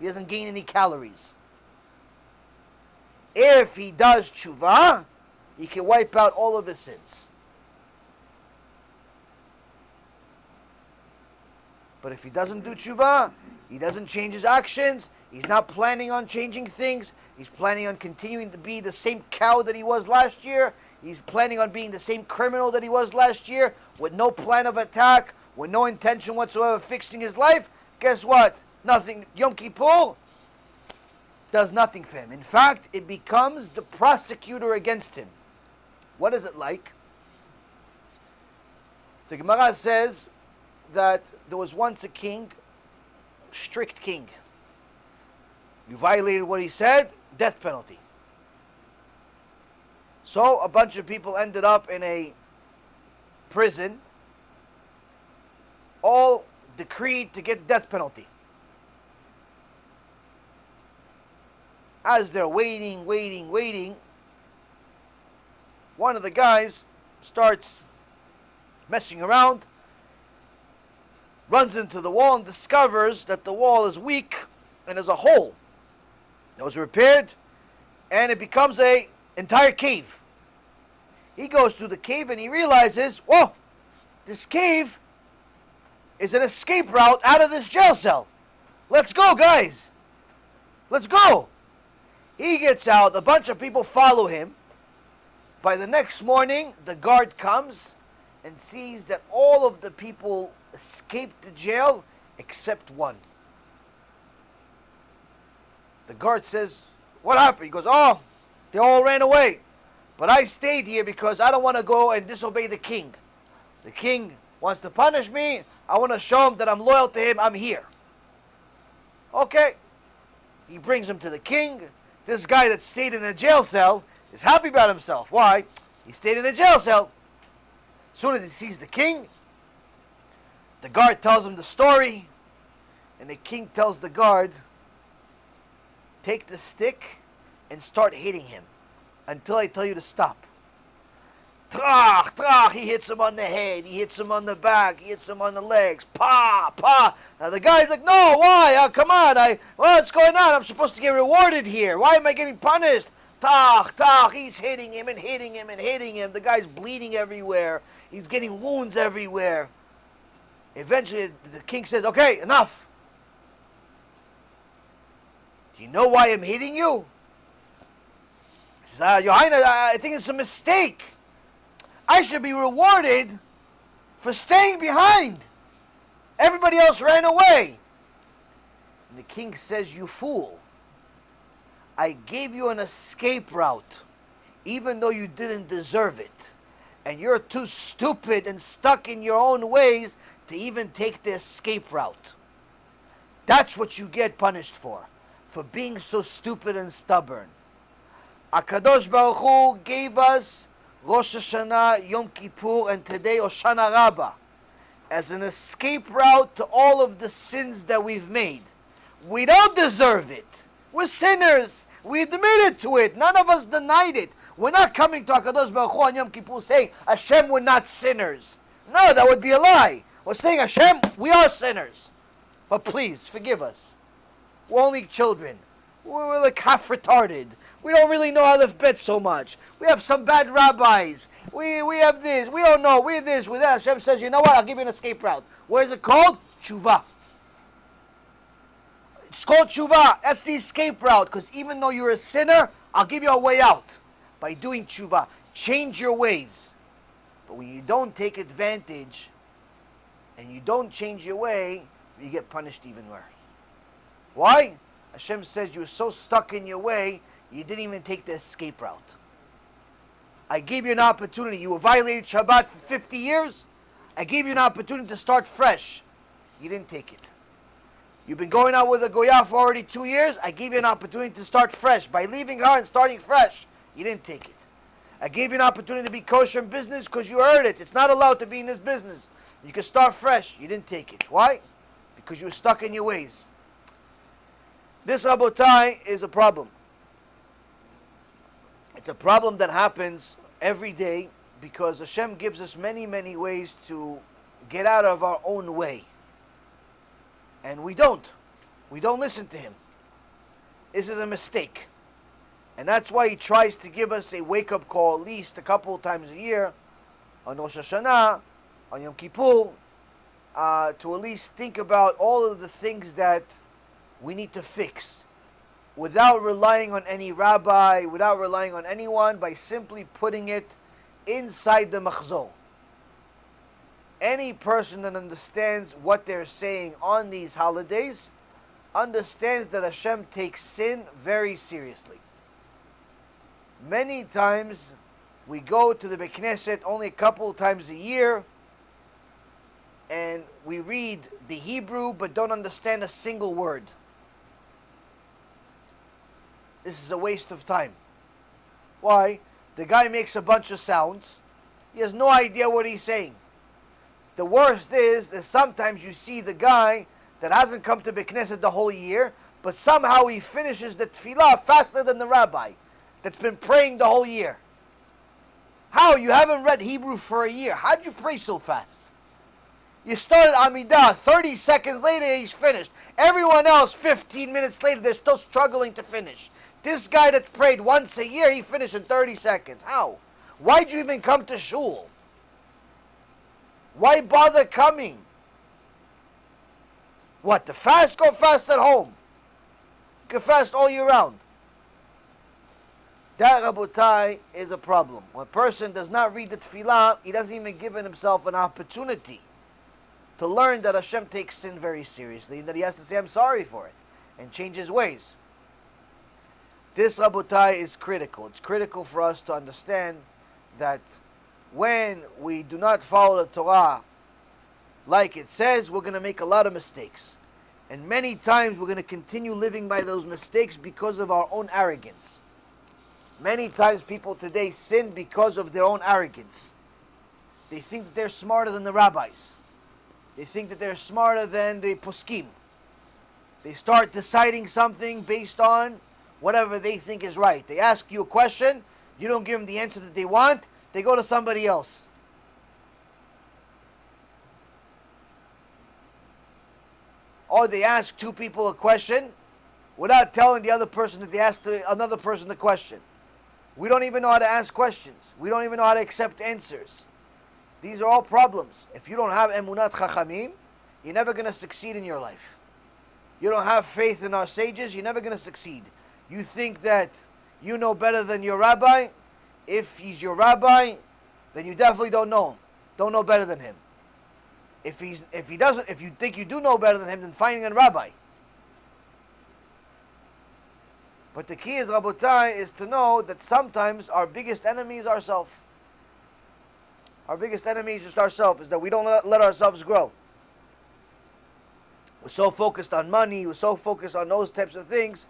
Speaker 1: He doesn't gain any calories. If he does tshuva, he can wipe out all of his sins. But if he doesn't do tshuva, he doesn't change his actions, he's not planning on changing things, he's planning on continuing to be the same cow that he was last year, he's planning on being the same criminal that he was last year, with no plan of attack, with no intention whatsoever of fixing his life, guess what? Nothing. Yom Kippur does nothing for him. In fact, it becomes the prosecutor against him. What is it like? The Gemara says that there was once a king, strict king. You violated what he said, death penalty. So a bunch of people ended up in a prison, all decreed to get the death penalty. As they're waiting, one of the guys starts messing around, runs into the wall and discovers that the wall is weak and there's a hole that was repaired, and it becomes an entire cave. He goes through the cave and he realizes, whoa, this cave is an escape route out of this jail cell. Let's go, guys. Let's go. He gets out. A bunch of people follow him. By the next morning, the guard comes and sees that all of the people escaped the jail except one. The guard says, what happened? He goes, oh, they all ran away. But I stayed here because I don't want to go and disobey the king. The king wants to punish me. I want to show him that I'm loyal to him. I'm here. Okay. He brings him to the king. This guy that stayed in a jail cell is happy about himself. Why? He stayed in a jail cell. As soon as he sees the king, the guard tells him the story. And the king tells the guard, take the stick and start hitting him until I tell you to stop. Trach, trach, he hits him on the head, he hits him on the back, he hits him on the legs, pa, pa. Now the guy's like, no, why? Come on, what's going on? I'm supposed to get rewarded here. Why am I getting punished? Tach, tach, he's hitting him and hitting him and hitting him. The guy's bleeding everywhere. He's getting wounds everywhere. Eventually, the king says, okay, enough. Do you know why I'm hitting you? He says, Your Highness, I think it's a mistake. I should be rewarded for staying behind. Everybody else ran away. And the king says, you fool. I gave you an escape route, even though you didn't deserve it. and you're too stupid and stuck in your own ways to even take the escape route. That's what you get punished for being so stupid and stubborn. HaKadosh Baruch Hu gave us Rosh Hashanah, Yom Kippur, and today HoShana Rabah as an escape route to all of the sins that we've made. We don't deserve it. We're sinners. We admitted to it. None of us denied it. We're not coming to HaKadosh Baruch Hu on Yom Kippur saying, Hashem, we're not sinners. No, that would be a lie. We're saying, Hashem, we are sinners. But please, forgive us. We're only children. We're like half retarded. We don't really know how to bet so much. We have some bad rabbis. We have this. We don't know. We're this. We're that. Hashem says, you know what? I'll give you an escape route. What is it called? TeShuva. It's called TeShuva. That's the escape route. Because even though you're a sinner, I'll give you a way out. By doing TeShuva. Change your ways. But when you don't take advantage and you don't change your way, you get punished even worse. Why? Hashem says you were so stuck in your way, you didn't even take the escape route. I gave you an opportunity. You violated Shabbat for 50 years. I gave you an opportunity to start fresh. You didn't take it. You've been going out with a Goya for already 2 years. I gave you an opportunity to start fresh. By leaving her and starting fresh, you didn't take it. I gave you an opportunity to be kosher in business because you heard it. It's not allowed to be in this business. You can start fresh. You didn't take it. Why? Because you were stuck in your ways. This, Rabotai, is a problem. It's a problem that happens every day because Hashem gives us many, many ways to get out of our own way. And we don't. We don't listen to Him. This is a mistake. And that's why He tries to give us a wake-up call at least a couple of times a year on Rosh Hashanah, on Yom Kippur, to at least think about all of the things that we need to fix without relying on any rabbi, without relying on anyone, by simply putting it inside the machzor. Any person that understands what they're saying on these holidays understands that Hashem takes sin very seriously. Many times we go to the Beit Knesset only a couple times a year and we read the Hebrew but don't understand a single word. This is a waste of time. Why? The guy makes a bunch of sounds. He has no idea what he's saying. The worst is that sometimes you see the guy that hasn't come to Beit Knesset the whole year, but somehow he finishes the tefillah faster than the rabbi that's been praying the whole year. How? You haven't read Hebrew for a year. How did you pray so fast? You started Amidah, 30 seconds later he's finished. Everyone else, 15 minutes later, they're still struggling to finish. This guy that prayed once a year, he finished in 30 seconds. How? Why'd you even come to shul? Why bother coming? What, to fast? Go fast at home. You can fast all year round. That, Rabotai, is a problem. When a person does not read the tefillah, he doesn't even give himself an opportunity to learn that Hashem takes sin very seriously and that he has to say, I'm sorry for it, and change his ways. This, Rabotai, is critical. It's critical for us to understand that when we do not follow the Torah like it says, we're going to make a lot of mistakes. And many times we're going to continue living by those mistakes because of our own arrogance. Many times people today sin because of their own arrogance. They think that they're smarter than the rabbis. They think that they're smarter than the poskim. They start deciding something based on whatever they think is right. They ask you a question, you don't give them the answer that they want, they go to somebody else. Or they ask two people a question without telling the other person that they asked another person the question. We don't even know how to ask questions. We don't even know how to accept answers. These are all problems. If you don't have emunat chachamim, you're never going to succeed in your life. You don't have faith in our sages, you're never going to succeed. You think that you know better than your rabbi. If he's your rabbi, then you definitely don't know him. Don't know better than him. If you think you do know better than him, then finding a rabbi. But the key is, Rabotai, is to know that sometimes our biggest enemy is ourselves. Our biggest enemy is just ourselves, is that we don't let ourselves grow. We're so focused on money, we're so focused on those types of things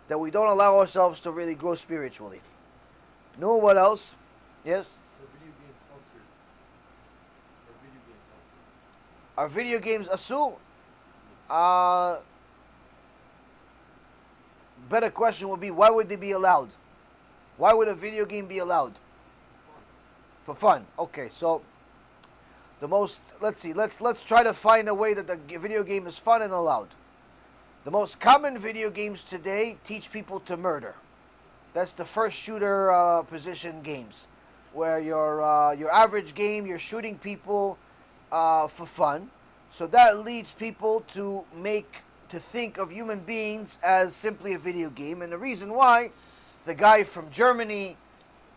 Speaker 1: that we don't allow ourselves to really grow spiritually. No, what else? Yes? Are video games asur? Better question would be, why would they be allowed? Why would a video game be allowed? For fun. Okay, so let's try to find a way that the video game is fun and allowed. The most common video games today teach people to murder. That's the first shooter position games, where your average game, you're shooting people for fun. So that leads people to think of human beings as simply a video game. And the reason why the guy from Germany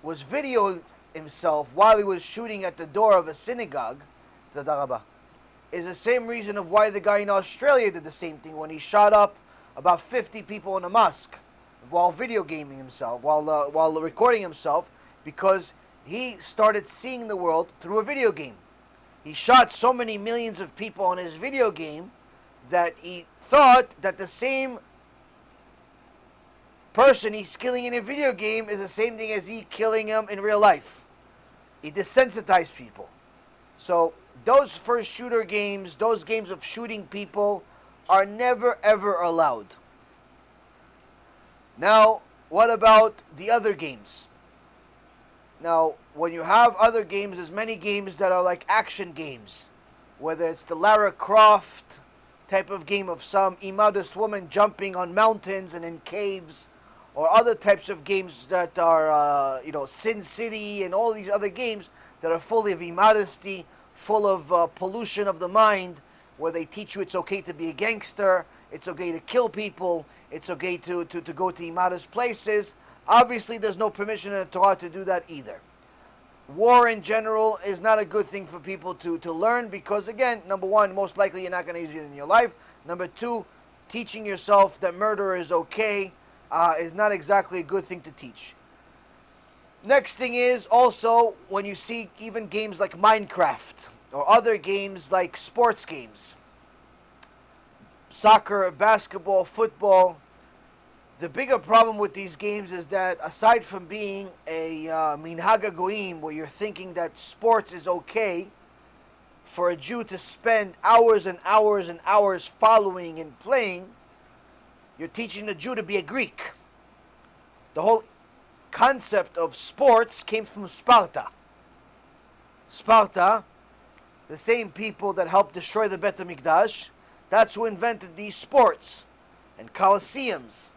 Speaker 1: was videoing himself while he was shooting at the door of a synagogue, the Rabah, is the same reason of why the guy in Australia did the same thing when he shot up about 50 people in a mosque while video gaming himself, while recording himself, because he started seeing the world through a video game. He shot so many millions of people on his video game that he thought that the same person he's killing in a video game is the same thing as he killing him in real life. He desensitized people. So those first shooter games, those games of shooting people, are never ever allowed. Now, what about the other games? Now, when you have other games, there's many games that are like action games. Whether it's the Lara Croft type of game of some immodest woman jumping on mountains and in caves, or other types of games that are, Sin City and all these other games that are full of immodesty, full of pollution of the mind, where they teach you it's okay to be a gangster, it's okay to kill people, it's okay to go to immodest places. Obviously, there's no permission in the Torah to do that either. War in general is not a good thing for people to learn because, again, number one, most likely you're not going to use it in your life. Number two, teaching yourself that murder is okay is not exactly a good thing to teach. Next thing is also when you see even games like Minecraft or other games like sports games, soccer, basketball, football. The bigger problem with these games is that aside from being a minhag hagoyim, where you're thinking that sports is okay for a Jew to spend hours and hours and hours following and playing, you're teaching the Jew to be a Greek. The whole concept of sports came from Sparta. Sparta, the same people that helped destroy the Bet HaMikdash, that's who invented these sports and coliseums.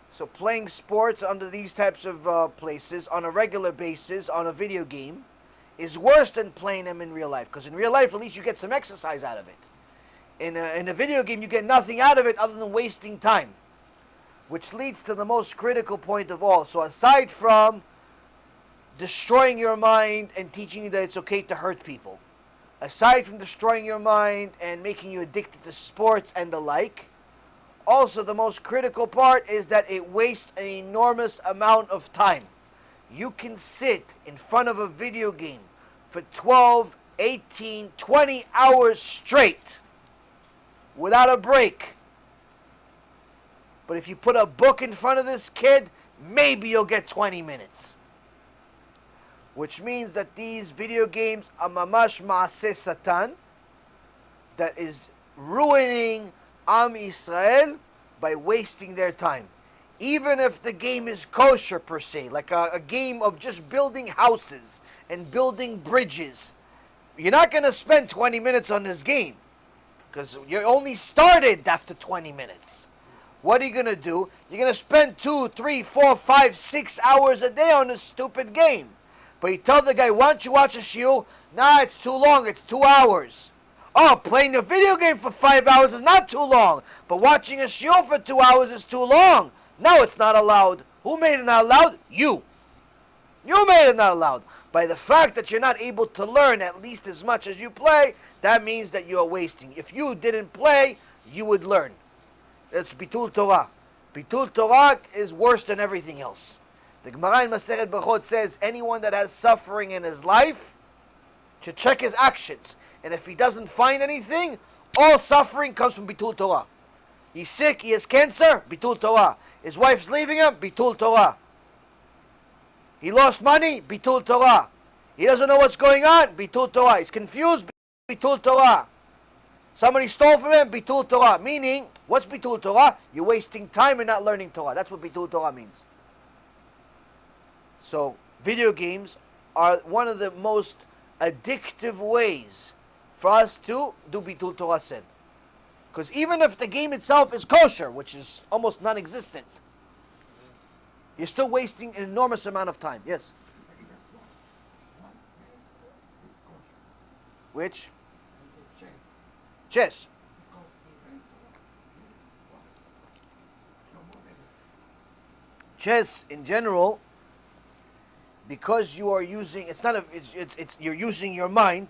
Speaker 1: So playing sports under these types of places on a regular basis on a video game is worse than playing them in real life. Because in real life, at least you get some exercise out of it. In a video game, you get nothing out of it other than wasting time. Which leads to the most critical point of all. So aside from destroying your mind and teaching you that it's okay to hurt people, aside from destroying your mind and making you addicted to sports and the like, also the most critical part is that it wastes an enormous amount of time. You can sit in front of a video game for 12, 18, 20 hours straight without a break. But if you put a book in front of this kid, maybe you'll get 20 minutes. Which means that these video games are mamash ma'aseh satan, that is ruining Am Yisrael by wasting their time. Even if the game is kosher per se, like a game of just building houses and building bridges, you're not going to spend 20 minutes on this game because you only started after 20 minutes. What are you going to do? You're going to spend 2, 3, 4, 5, 6 hours a day on this stupid game. But you tell the guy, why don't you watch a shiur? Nah, it's too long, it's 2 hours. Oh, playing a video game for 5 hours is not too long. But watching a shiur for 2 hours is too long. No, it's not allowed. Who made it not allowed? You. You made it not allowed. By the fact that you're not able to learn at least as much as you play, that means that you are wasting. If you didn't play, you would learn. It's bitul Torah. Bitul Torah is worse than everything else. The Gemara in Masechet Brachot says anyone that has suffering in his life, to check his actions. And if he doesn't find anything, all suffering comes from Bitul Torah. He's sick, he has cancer, Bitul Torah. His wife's leaving him, Bitul Torah. He lost money, Bitul Torah. He doesn't know what's going on, Bitul Torah. He's confused, Bitul Torah. Somebody stole from him, Bitul Torah. Meaning, what's Bitul Torah? You're wasting time and not learning Torah. That's what Bitul Torah means. So, video games are one of the most addictive ways for us to do Bitul Torah sin. Because even if the game itself is kosher, which is almost non-existent, you're still wasting an enormous amount of time. Yes? Which? Chess. Chess in general, because you are using, you're using your mind.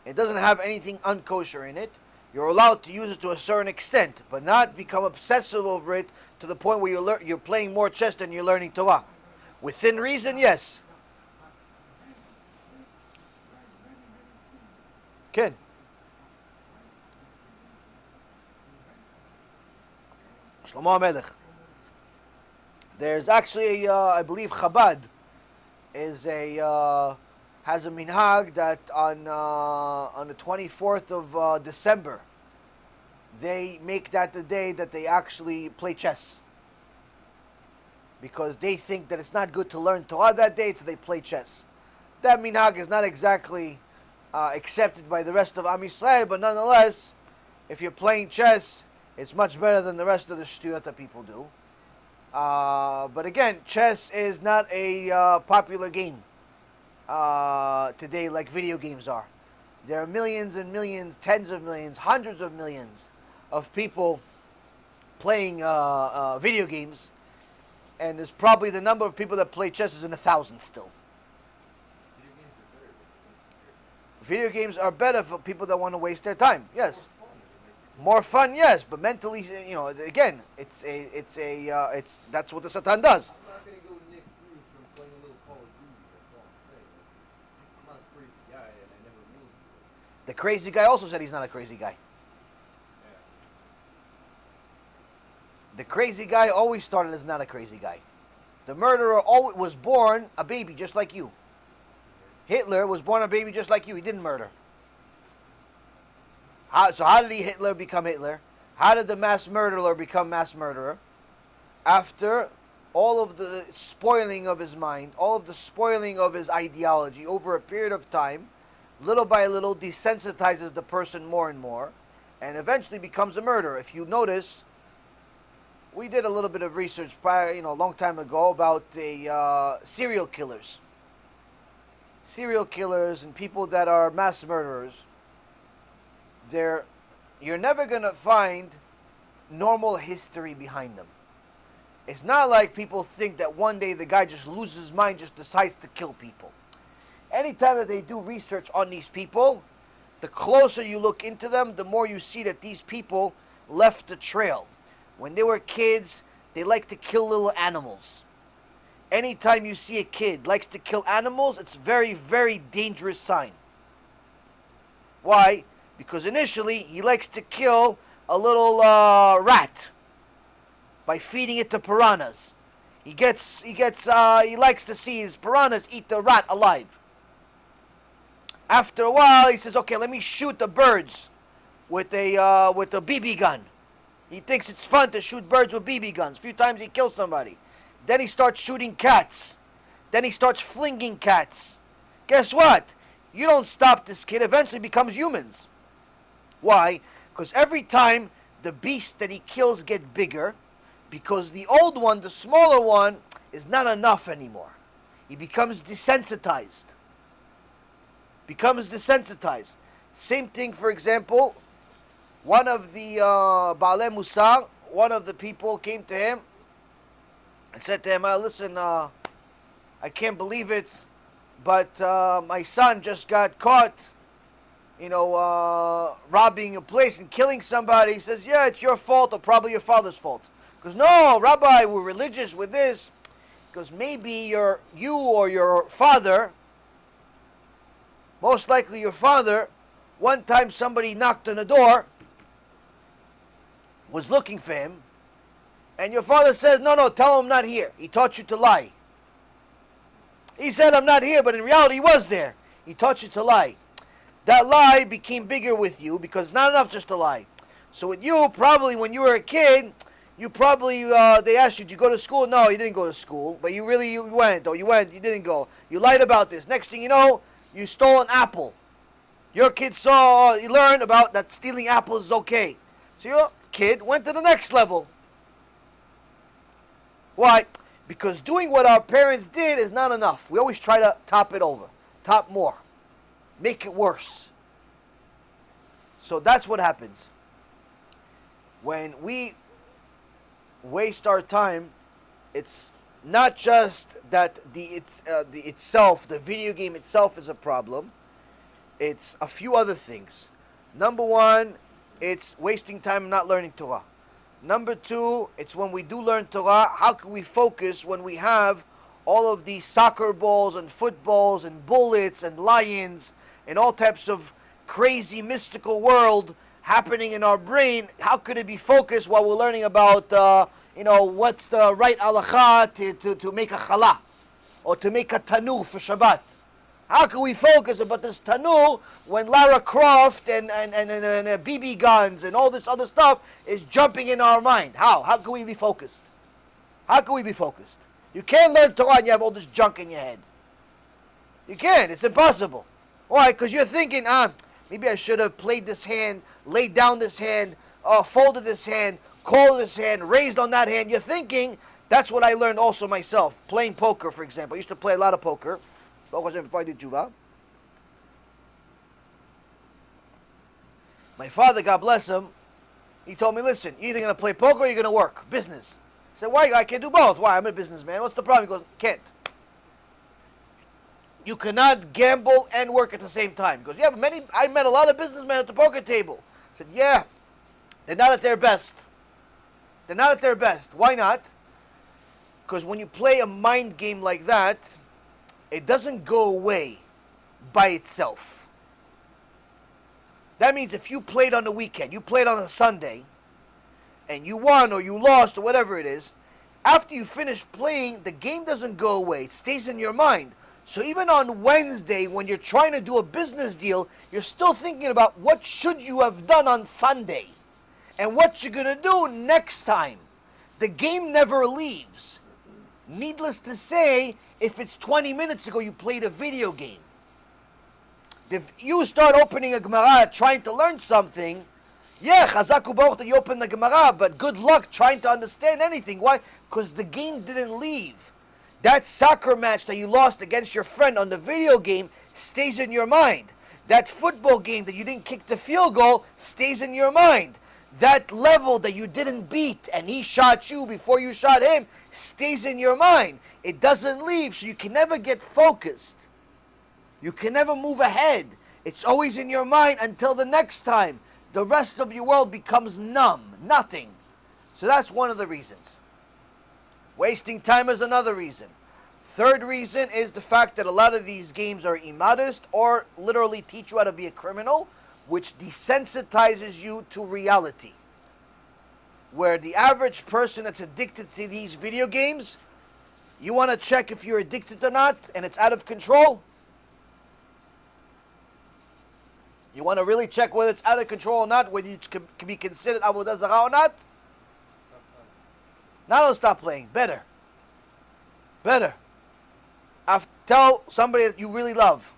Speaker 1: It doesn't have anything unkosher in it. You're allowed to use it to a certain extent, but not become obsessive over it to the point where you're playing more chess than you're learning Torah. Within reason, yes. Ken. Shlomo HaMelech. There's actually, I believe, Chabad has a minhag that on the 24th of December, they make that the day that they actually play chess. Because they think that it's not good to learn Torah that day, so they play chess. That minhag is not exactly accepted by the rest of Am Yisrael, but nonetheless, if you're playing chess, it's much better than the rest of the shtuyot that people do. But again, chess is not a popular game today like video games are. There are millions and millions, tens of millions, hundreds of millions of people playing video games, and there's probably the number of people that play chess is in the thousands still. Video games are better for people that want to waste their time. Yes. More fun, yes, but mentally, again, it's that's what the Satan does.
Speaker 5: I'm not gonna go Nick Cruz from playing a little Call of Duty. That's all I'm saying. I'm not a crazy guy, and I never knew him.
Speaker 1: The crazy guy also said he's not a crazy guy.
Speaker 5: Yeah.
Speaker 1: The crazy guy always started as not a crazy guy. The murderer always was born a baby just like you. Hitler was born a baby just like you. He didn't murder. So how did Hitler become Hitler? How did the mass murderer become mass murderer? After all of the spoiling of his mind, all of the spoiling of his ideology over a period of time, little by little desensitizes the person more and more, and eventually becomes a murderer. If you notice, we did a little bit of research prior, a long time ago about the serial killers. Serial killers and people that are mass murderers. You're never going to find normal history behind them. It's not like people think that one day the guy just loses his mind, just decides to kill people. Anytime that they do research on these people, the closer you look into them, the more you see that these people left a trail. When they were kids, they liked to kill little animals. Anytime you see a kid likes to kill animals, it's a very, very dangerous sign. Why? Because initially, he likes to kill a little rat by feeding it to piranhas. He likes to see his piranhas eat the rat alive. After a while, he says, okay, let me shoot the birds with a BB gun. He thinks it's fun to shoot birds with BB guns. A few times he kills somebody. Then he starts shooting cats. Then he starts flinging cats. Guess what? You don't stop this kid, eventually becomes humans. Why? Because every time the beasts that he kills get bigger, because the old one, the smaller one, is not enough anymore. He becomes desensitized. Same thing, for example, one of the Baalei Musar, one of the people came to him and said to him, listen, I can't believe it, but my son just got caught robbing a place and killing somebody. He says, yeah, it's your fault or probably your father's fault. He goes, no, Rabbi, we're religious with this. He goes, maybe you or your father Most likely your father, one time somebody knocked on the door, was looking for him, and your father says, no, tell him I'm not here. He taught you to lie. He said, I'm not here, but in reality he was there. He taught you to lie. That lie became bigger with you because it's not enough just to lie. So with you, probably when you were a kid, you probably, they asked you, did you go to school? No, you didn't go to school. But you went. You didn't go. You lied about this. Next thing you know, you stole an apple. Your kid you learned about that stealing apples is okay. So your kid went to the next level. Why? Because doing what our parents did is not enough. We always try to top it over. Top more. Make it worse. So that's what happens. When we waste our time, it's not just that the video game itself is a problem. It's a few other things. Number one, it's wasting time and not learning Torah. Number two, it's when we do learn Torah, how can we focus when we have all of these soccer balls and footballs and bullets and lions and all types of crazy mystical world happening in our brain? How could it be focused while we're learning about, what's the right halakha to make a challah or to make a tanur for Shabbat? How can we focus about this tanur when Lara Croft and BB guns and all this other stuff is jumping in our mind? How? How can we be focused? How can we be focused? You can't learn Torah and you have all this junk in your head. You can't. It's impossible. Why? Because you're thinking, maybe I should have played this hand, laid down this hand, folded this hand, called this hand, raised on that hand. You're thinking, that's what I learned also myself. Playing poker, for example. I used to play a lot of poker. Before I did TeShuva. My father, God bless him, he told me, listen, you're either going to play poker or you're going to work. Business. I said, why? I can't do both. Why? I'm a businessman. What's the problem? He goes, can't. You cannot gamble and work at the same time. He goes, yeah, but I met a lot of businessmen at the poker table. I said, yeah, they're not at their best. They're not at their best. Why not? Because when you play a mind game like that, it doesn't go away by itself. That means if you played on the weekend, you played on a Sunday, and you won or you lost or whatever it is, after you finish playing, the game doesn't go away. It stays in your mind. So even on Wednesday, when you're trying to do a business deal, you're still thinking about what should you have done on Sunday and what you're going to do next time. The game never leaves. Needless to say, if it's 20 minutes ago you played a video game, if you start opening a Gemara trying to learn something, yeah, Chazaku Baruch that you open the Gemara, but good luck trying to understand anything. Why? Because the game didn't leave. That soccer match that you lost against your friend on the video game stays in your mind. That football game that you didn't kick the field goal stays in your mind. That level that you didn't beat and he shot you before you shot him stays in your mind. It doesn't leave, so you can never get focused. You can never move ahead. It's always in your mind until the next time. The rest of your world becomes numb, nothing. So that's one of the reasons. Wasting time is another reason. Third reason is the fact that a lot of these games are immodest or literally teach you how to be a criminal, which desensitizes you to reality. Where the average person that's addicted to these video games, you want to check if you're addicted or not and it's out of control? You want to really check whether it's out of control or not, whether it can be considered avodah zarah or not? Not only stop playing, better. Tell somebody that you really love,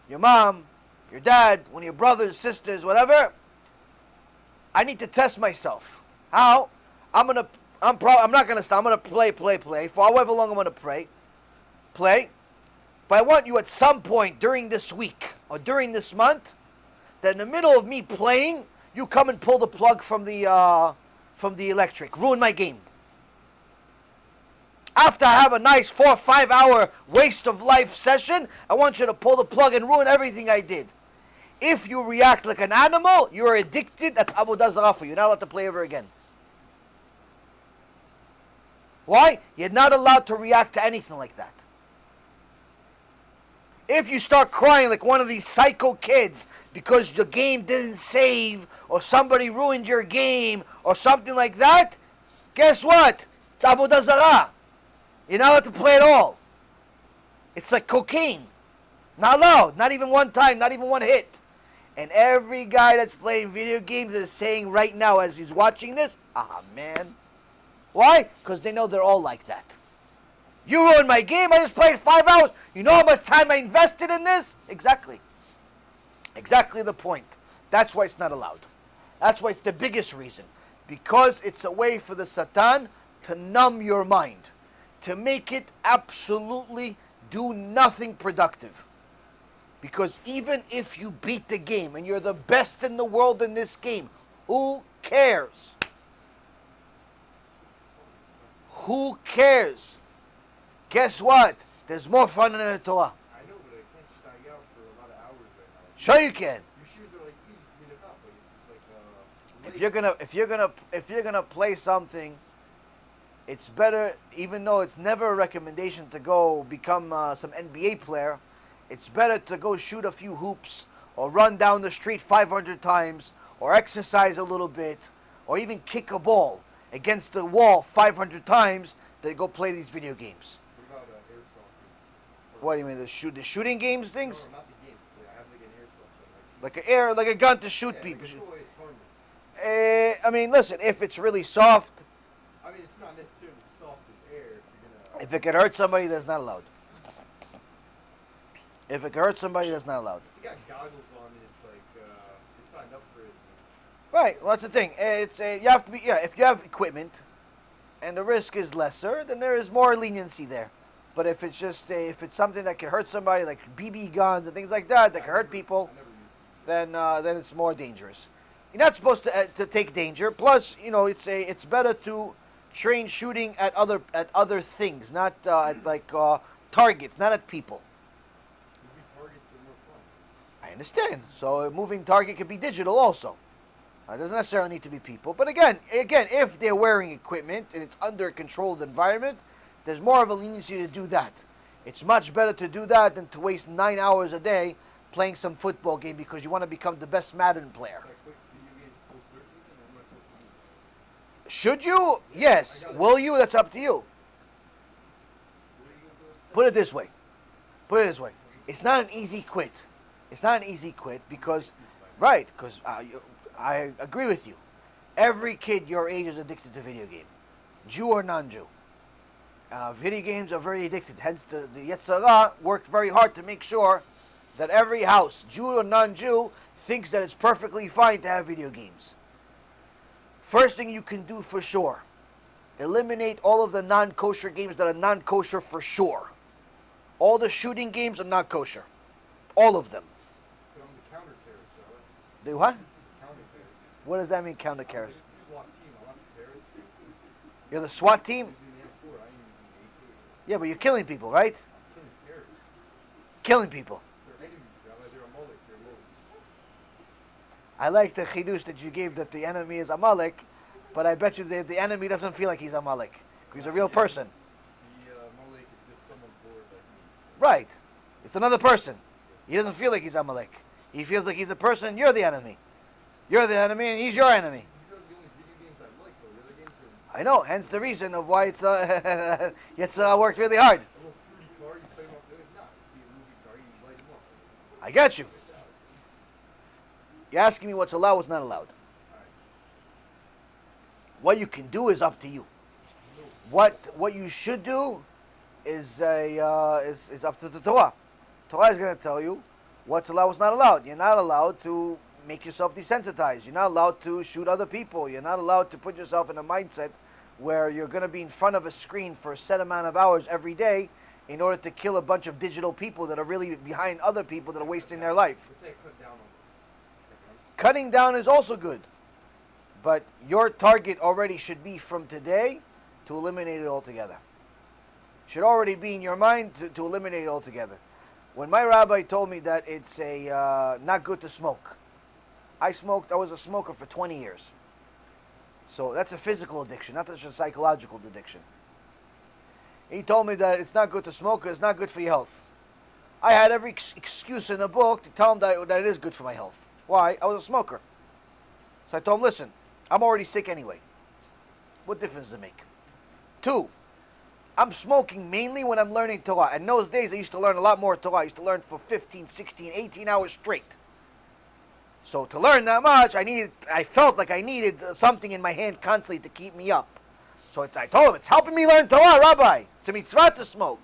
Speaker 1: your mom, your dad, one of your brothers, sisters, whatever, I need to test myself. How? I'm not gonna stop. I'm gonna play for however long I'm gonna play. But I want you at some point during this week or during this month, that in the middle of me playing, you come and pull the plug from the electric, ruin my game. After I have a nice 4 or 5 hour waste of life session, I want you to pull the plug and ruin everything I did. If you react like an animal, you are addicted. That's avodah zarah for you. You're not allowed to play ever again. Why? You're not allowed to react to anything like that. If you start crying like one of these psycho kids because the game didn't save or somebody ruined your game or something like that, guess what? It's avodah zarah. You're not allowed to play at all. It's like cocaine. Not allowed. Not even one time. Not even one hit. And every guy that's playing video games is saying right now as he's watching this, ah, man. Why? Because they know they're all like that. You ruined my game. I just played 5 hours. You know how much time I invested in this? Exactly. Exactly the point. That's why it's not allowed. That's why it's the biggest reason. Because it's a way for the Satan to numb your mind. To make it absolutely do nothing productive. Because even if you beat the game and you're the best in the world in this game, who cares? Who cares? Guess what? There's more fun in the Torah.
Speaker 5: I know, but I can't stag out for a lot of hours right now.
Speaker 1: Sure you can.
Speaker 5: Your shoes are like easy for me to cut, but it's like
Speaker 1: If you're gonna play something, it's better. Even though it's never a recommendation to go become some NBA player, it's better to go shoot a few hoops or run down the street 500 times or exercise a little bit or even kick a ball against the wall 500 times than go play these video games.
Speaker 5: What about airsoft?
Speaker 1: What do you mean, the shooting games things?
Speaker 5: No, not the games. I have like an airsoft.
Speaker 1: Like a gun to shoot
Speaker 5: Yeah,
Speaker 1: people.
Speaker 5: Like a toy, it's harmless.
Speaker 1: I mean, listen, if it's really soft,
Speaker 5: I mean, it's not necessarily soft as air. If you're gonna.
Speaker 1: if it could hurt somebody, that's not allowed. If it could hurt somebody, that's not allowed.
Speaker 5: You got goggles on and it's like you signed up for it.
Speaker 1: Right. Well, that's the thing. It's you have to be. Yeah. If you have equipment, and the risk is lesser, then there is more leniency there. But if it's just if it's something that can hurt somebody, like BB guns and things like that, that can hurt people, then it's more dangerous. You're not supposed to take danger. Plus, it's better to train shooting at other things, not at targets, not at people.
Speaker 5: Moving targets are more fun.
Speaker 1: I understand. So a moving target could be digital also. It doesn't necessarily need to be people. But again, if they're wearing equipment and it's under a controlled environment, there's more of a leniency to do that. It's much better to do that than to waste 9 hours a day playing some football game because you want to become the best Madden player.
Speaker 5: Like quick video games called 13 and I'm not supposed to do.
Speaker 1: Should you? Yes. Will you? That's up to you. Put it this way. It's not an easy quit. It's not an easy quit because, right, because I agree with you. Every kid your age is addicted to video game, Jew or non-Jew. Video games are very addicted. Hence, the Yetzer Hara worked very hard to make sure that every house, Jew or non-Jew, thinks that it's perfectly fine to have video games. First thing you can do for sure, eliminate all of the non-kosher games that are non-kosher for sure. All the shooting games are not kosher. All of them.
Speaker 5: But I'm the counter terrorist, right?
Speaker 1: They what?
Speaker 5: Counter terrorist.
Speaker 1: What does that mean, counter terrorist?
Speaker 5: SWAT team, I'm not the terrorist.
Speaker 1: You're the SWAT team?
Speaker 5: I'm using the M4, I ain't using the AK.
Speaker 1: Yeah, but you're killing people, right?
Speaker 5: I'm killing terrorists.
Speaker 1: Killing people.
Speaker 5: They're enemies, Rabbi. They're Amalek. They're wolves.
Speaker 1: I like the chidush that you gave that the enemy is Amalek, but I bet you the enemy doesn't feel like he's Amalek. He's a real person.
Speaker 5: The Amalek is just someone bored like me.
Speaker 1: Right. It's another person. He doesn't feel like he's Amalek. He feels like he's a person, you're the enemy. You're the enemy and he's your enemy.
Speaker 5: These are the only video games I like, though. The other games are...
Speaker 1: I know, hence the reason of why it's worked really hard.
Speaker 5: A little fruity car, you play them off the other. Nah, you see a movie car, you light them up.
Speaker 1: I get you. You're asking me what's allowed, what's not allowed. What you can do is up to you. What you should do is up to the Torah. Torah is going to tell you what's allowed, what's not allowed. You're not allowed to make yourself desensitized. You're not allowed to shoot other people. You're not allowed to put yourself in a mindset where you're going to be in front of a screen for a set amount of hours every day in order to kill a bunch of digital people that are really behind other people that are wasting their life.
Speaker 5: Let's say I cut down on it.
Speaker 1: Cutting down is also good. But your target already should be from today to eliminate it altogether. Should already be in your mind to eliminate it altogether. When my rabbi told me that it's not good to smoke, I was a smoker for 20 years. So that's a physical addiction, not just a psychological addiction. He told me that it's not good to smoke, it's not good for your health. I had every excuse in the book to tell him that it is good for my health. Why? I was a smoker. So I told him, listen, I'm already sick anyway. What difference does it make? 2, I'm smoking mainly when I'm learning Torah. In those days, I used to learn a lot more Torah. I used to learn for 15, 16, 18 hours straight. So to learn that much, I felt like I needed something in my hand constantly to keep me up. So I told him, it's helping me learn Torah, Rabbi. It's a mitzvah to smoke.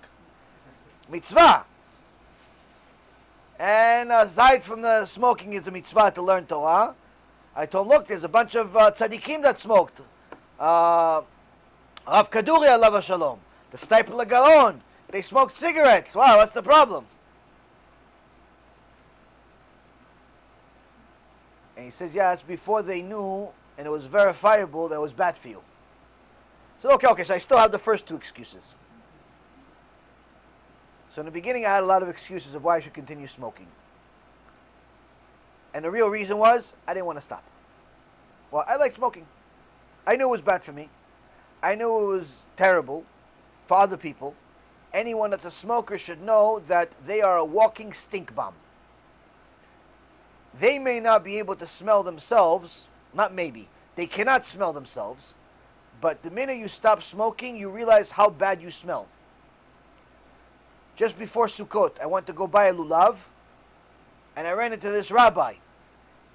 Speaker 1: Mitzvah. And aside from the smoking, it's a mitzvah to learn Torah. I told him, look, there's a bunch of tzaddikim that smoked. Rav Kaduri, alav shalom. The Stipler Gaon, they smoked cigarettes. Wow, what's the problem? And he says, yeah, it's before they knew, and it was verifiable that it was bad for you. I said, okay, so I still have the first 2 excuses. So in the beginning, I had a lot of excuses of why I should continue smoking. And the real reason was, I didn't want to stop. Well, I like smoking. I knew it was bad for me. I knew it was terrible for other people. Anyone that's a smoker should know that they are a walking stink bomb. They may not be able to smell themselves, not maybe, they cannot smell themselves, but the minute you stop smoking, you realize how bad you smell. Just before Sukkot, I went to go buy a lulav, and I ran into this rabbi,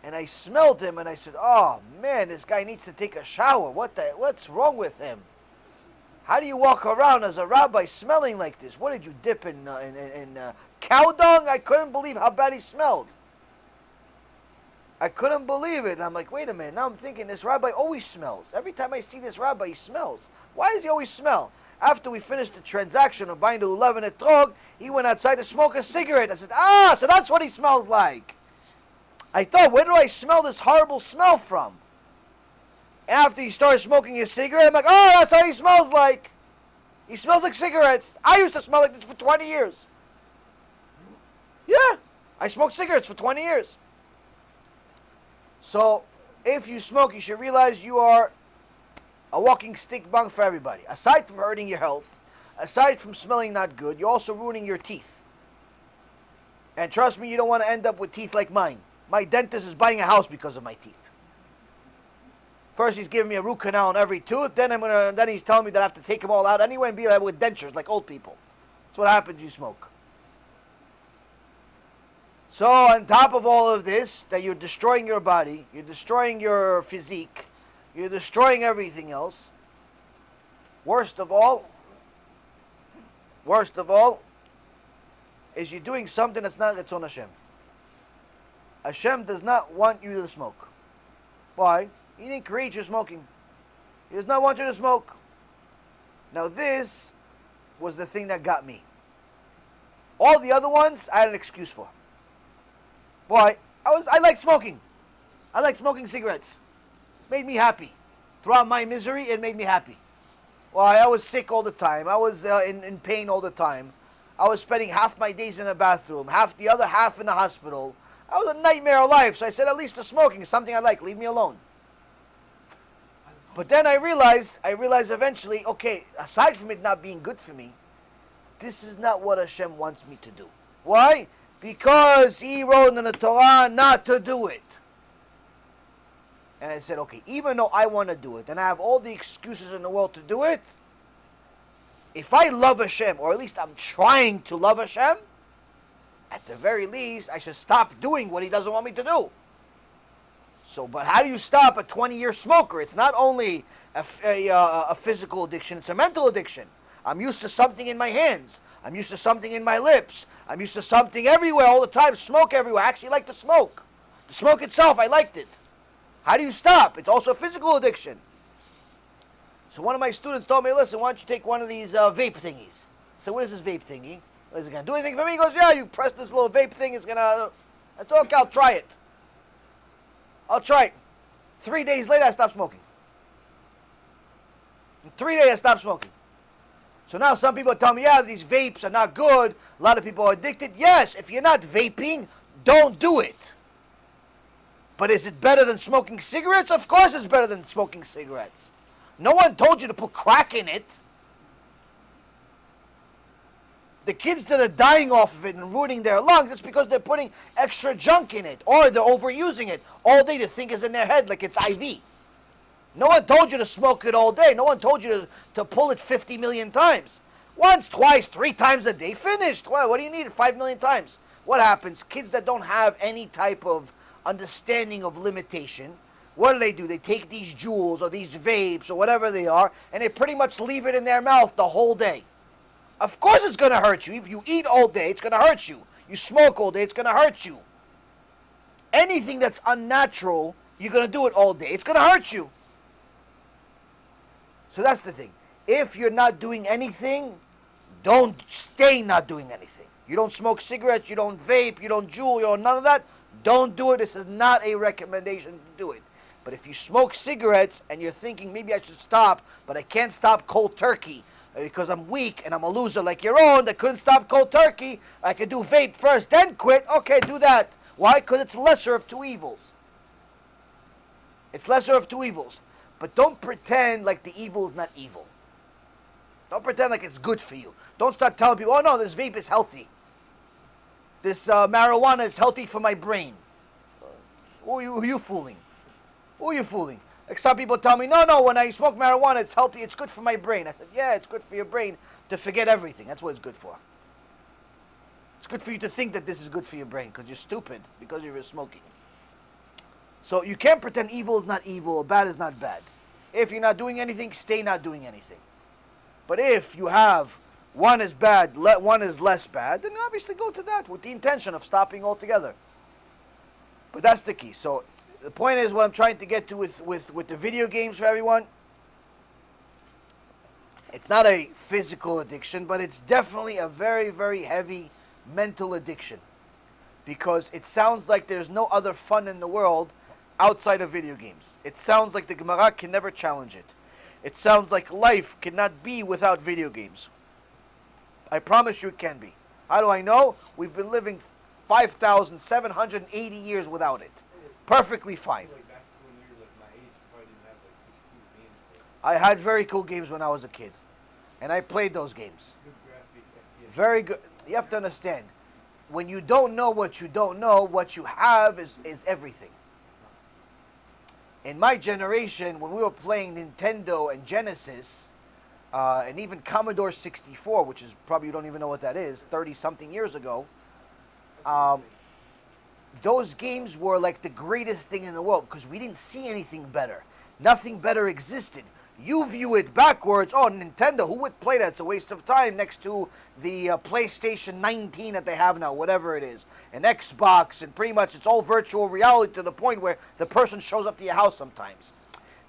Speaker 1: and I smelled him, and I said, oh man, this guy needs to take a shower. What's wrong with him? How do you walk around as a rabbi smelling like this? What did you dip in cow dung? I couldn't believe how bad he smelled. I couldn't believe it. And I'm like, wait a minute. Now I'm thinking this rabbi always smells. Every time I see this rabbi, he smells. Why does he always smell? After we finished the transaction of buying the lulav and etrog, he went outside to smoke a cigarette. I said, so that's what he smells like. I thought, where do I smell this horrible smell from? After he started smoking his cigarette, I'm like, that's how he smells like. He smells like cigarettes. I used to smell like this for 20 years. Yeah, I smoked cigarettes for 20 years. So, if you smoke, you should realize you are a walking stink bomb for everybody. Aside from hurting your health, aside from smelling not good, you're also ruining your teeth. And trust me, you don't want to end up with teeth like mine. My dentist is buying a house because of my teeth. First, he's giving me a root canal on every tooth. Then he's telling me that I have to take them all out anyway and be like with dentures like old people. That's what happens when you smoke. So, on top of all of this, that you're destroying your body, you're destroying your physique, you're destroying everything else. Worst of all, is you're doing something that's not Ratzon Hashem. Hashem does not want you to smoke. Why? He didn't create you smoking. He does not want you to smoke. Now this was the thing that got me. All the other ones, I had an excuse for. Why? I like smoking. I like smoking cigarettes. It made me happy. Throughout my misery, it made me happy. Why? I was sick all the time. I was in pain all the time. I was spending half my days in the bathroom, the other half in the hospital. I was a nightmare of life. So I said, at least the smoking is something I like. Leave me alone. But then I realized eventually, okay, aside from it not being good for me, this is not what Hashem wants me to do. Why? Because He wrote in the Torah not to do it. And I said, okay, even though I want to do it, and I have all the excuses in the world to do it, if I love Hashem, or at least I'm trying to love Hashem, at the very least, I should stop doing what He doesn't want me to do. So, but how do you stop a 20-year smoker? It's not only a physical addiction, it's a mental addiction. I'm used to something in my hands. I'm used to something in my lips. I'm used to something everywhere all the time. Smoke everywhere. I actually like to smoke. The smoke itself, I liked it. How do you stop? It's also a physical addiction. So one of my students told me, listen, why don't you take one of these vape thingies? I said, what is this vape thingy? Is it going to do anything for me? He goes, yeah, you press this little vape thing, it's going to... I said, okay, I'll try it. I'll try it. 3 days later, I stopped smoking. In 3 days, I stopped smoking. So now some people tell me, yeah, these vapes are not good. A lot of people are addicted. Yes, if you're not vaping, don't do it. But is it better than smoking cigarettes? Of course it's better than smoking cigarettes. No one told you to put crack in it. The kids that are dying off of it and ruining their lungs, it's because they're putting extra junk in it, or they're overusing it all day to think is in their head like it's IV. No one told you to smoke it all day. No one told you to pull it 50 million times. Once, twice, 3 times a day, finished. What do you need it 5 million times? What happens? Kids that don't have any type of understanding of limitation, what do? They take these jewels or these vapes or whatever they are, and they pretty much leave it in their mouth the whole day. Of course it's going to hurt you. If you eat all day, it's going to hurt you. You smoke all day, it's going to hurt you. Anything that's unnatural, you're going to do it all day. It's going to hurt you. So that's the thing. If you're not doing anything, don't stay not doing anything. You don't smoke cigarettes, you don't vape, you don't jewel, you don't none of that. Don't do it. This is not a recommendation to do it. But if you smoke cigarettes and you're thinking maybe I should stop, but I can't stop cold turkey because I'm weak and I'm a loser like your own that couldn't stop cold turkey, I could do vape first, then quit. Okay, do that. Why? Because it's lesser of two evils. It's lesser of two evils. But don't pretend like the evil is not evil. Don't pretend like it's good for you. Don't start telling people, oh no, this vape is healthy. This marijuana is healthy for my brain. Who are you fooling? Who are you fooling? Like some people tell me, no, when I smoke marijuana, it's healthy, it's good for my brain. I said, yeah, it's good for your brain to forget everything. That's what it's good for. It's good for you to think that this is good for your brain because you're stupid because you're smoking. So you can't pretend evil is not evil or bad is not bad. If you're not doing anything, stay not doing anything. But if you have one is bad, one is less bad, then obviously go to that with the intention of stopping altogether. But that's the key. So the point is what I'm trying to get to with the video games for everyone. It's not a physical addiction, but it's definitely a very, very heavy mental addiction. Because it sounds like there's no other fun in the world outside of video games. It sounds like the Gemara can never challenge it. It sounds like life cannot be without video games. I promise you it can be. How do I know? We've been living 5,780 years without it. Perfectly fine.
Speaker 5: Like back when you were like my age, you probably didn't have like 6 cool games.
Speaker 1: I had very cool games when I was a kid. And I played those games.
Speaker 5: Good graphic, FPS.
Speaker 1: Very good. You have to understand. When you don't know what you don't know, what you have is everything. In my generation, when we were playing Nintendo and Genesis, and even Commodore 64, which is probably you don't even know what that is, 30-something years ago, those games were like the greatest thing in the world because we didn't see anything better. Nothing better existed. You view it backwards. Oh, Nintendo, who would play that? It's a waste of time next to the PlayStation 19 that they have now, whatever it is. An Xbox, and pretty much it's all virtual reality to the point where the person shows up to your house sometimes.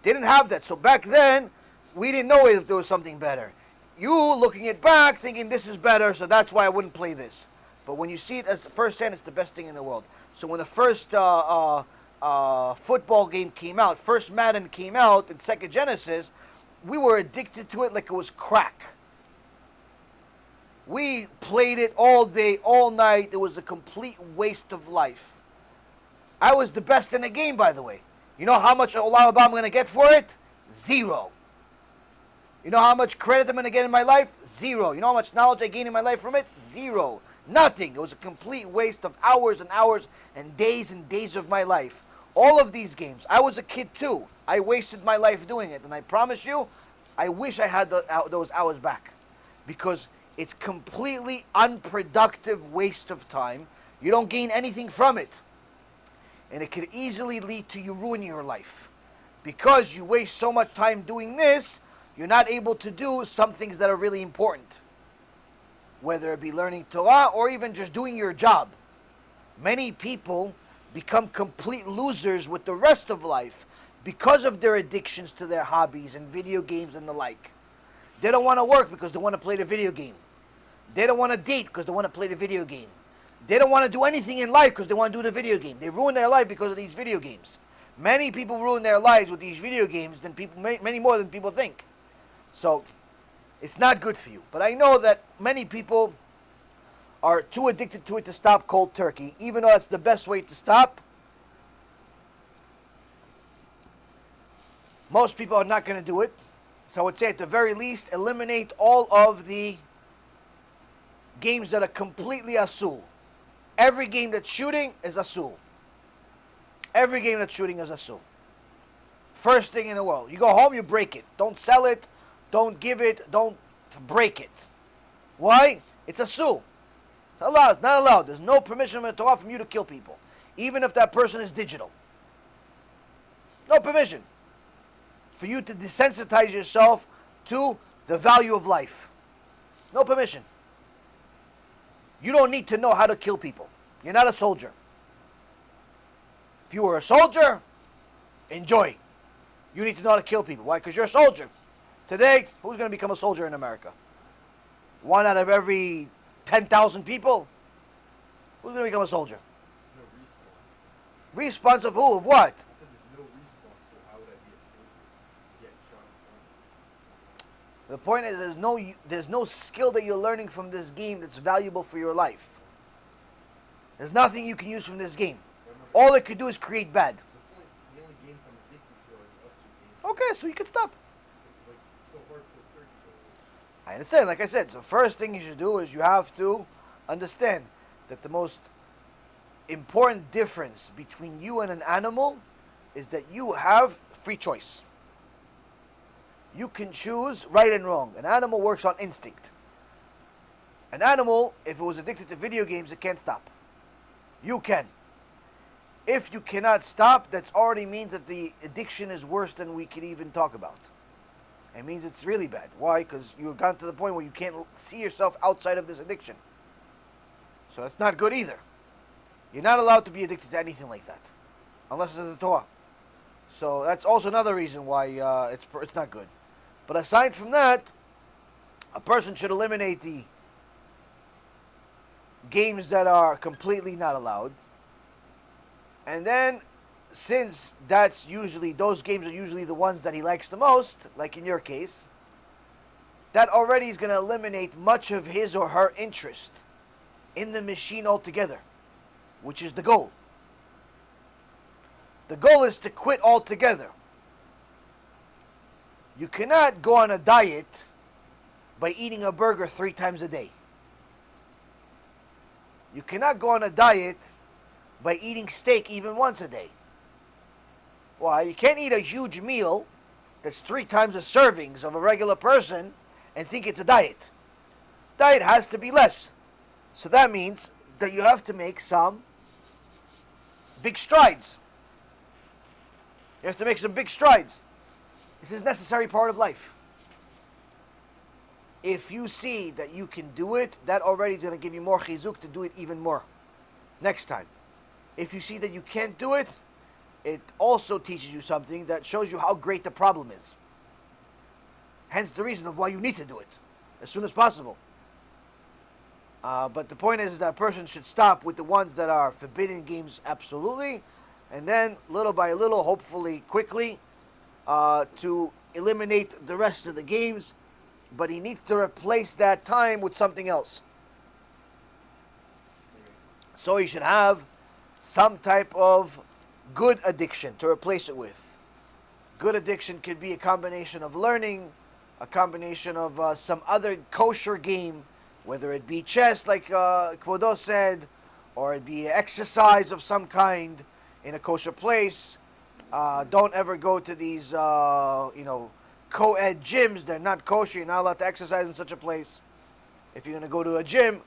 Speaker 1: They didn't have that. So back then, we didn't know if there was something better. You looking it back, thinking this is better, so that's why I wouldn't play this. But when you see it as firsthand, it's the best thing in the world. So when the first football game came out, first Madden came out, and Sega Genesis, we were addicted to it like it was crack. We played it all day, all night. It was a complete waste of life. I was the best in the game, by the way. You know how much Olam Haba I'm going to get for it? 0. You know how much credit I'm going to get in my life? 0. You know how much knowledge I gained in my life from it? 0. Nothing. It was a complete waste of hours and hours and days of my life. All of these games. I was a kid too. I wasted my life doing it. And I promise you, I wish I had those hours back. Because it's completely unproductive waste of time. You don't gain anything from it. And it could easily lead to you ruining your life. Because you waste so much time doing this, you're not able to do some things that are really important. Whether it be learning Torah or even just doing your job. Many people become complete losers with the rest of life because of their addictions to their hobbies and video games and the like. They don't want to work because they want to play the video game. They don't want to date because they want to play the video game. They don't want to do anything in life because they want to do the video game. They ruin their life because of these video games. Many people ruin their lives with these video games than people, many more than people think. So it's not good for you. But I know that many people are too addicted to it to stop cold turkey, even though that's the best way to stop. Most people are not going to do it. So I would say at the very least, eliminate all of the games that are completely asul. Every game that's shooting is asul. Every game that's shooting is asul. First thing in the world. You go home, you break it. Don't sell it. Don't give it. Don't break it. Why? It's asul. It's allowed. It's not allowed. There's no permission from the Torah from you to kill people. Even if that person is digital. No permission. For you to desensitize yourself to the value of life. No permission. You don't need to know how to kill people. You're not a soldier. If you were a soldier, enjoy. You need to know how to kill people. Why? Because you're a soldier. Today, who's going to become a soldier in America? 1 out of every 10,000 people? Who's going to become a soldier?
Speaker 5: No response.
Speaker 1: Response of who? Of what?
Speaker 5: I said there's no response, so how would I be a soldier? Get shot.
Speaker 1: The point is there's no skill that you're learning from this game that's valuable for your life. There's nothing you can use from this game. All it could do is create bad.
Speaker 5: The only games I'm addicted to are us games.
Speaker 1: Okay, so you can stop.
Speaker 5: Like, it's so hard to turn to.
Speaker 1: I understand. Like I said, so first thing you should do is you have to understand that the most important difference between you and an animal is that you have free choice. You can choose right and wrong. An animal works on instinct. An animal, if it was addicted to video games, it can't stop. You can. If you cannot stop, that already means that the addiction is worse than we can even talk about. It means it's really bad. Why? Because you've gotten to the point where you can't see yourself outside of this addiction. So that's not good either. You're not allowed to be addicted to anything like that, unless it's a Torah. So that's also another reason why it's not good. But aside from that, a person should eliminate the games that are completely not allowed. And then, since those games are usually the ones that he likes the most, like in your case, that already is going to eliminate much of his or her interest in the machine altogether, which is the goal. The goal is to quit altogether. You cannot go on a diet by eating a burger 3 times a day. You cannot go on a diet by eating steak even once a day. Why? You can't eat a huge meal that's 3 times the servings of a regular person and think it's a diet. Diet has to be less. So that means that you have to make some big strides. You have to make some big strides. This is a necessary part of life. If you see that you can do it, that already is going to give you more chizuk to do it even more next time. If you see that you can't do it, it also teaches you something that shows you how great the problem is. Hence the reason of why you need to do it as soon as possible. But the point is that a person should stop with the ones that are forbidden games absolutely, and then little by little, hopefully quickly, to eliminate the rest of the games. But he needs to replace that time with something else. So he should have some type of good addiction to replace it with. Good addiction could be a combination of learning, a combination of some other kosher game, whether it be chess, like Kvodo said, or it be exercise of some kind in a kosher place. Don't ever go to these, co-ed gyms. They're not kosher. You're not allowed to exercise in such a place. If you're going to go to a gym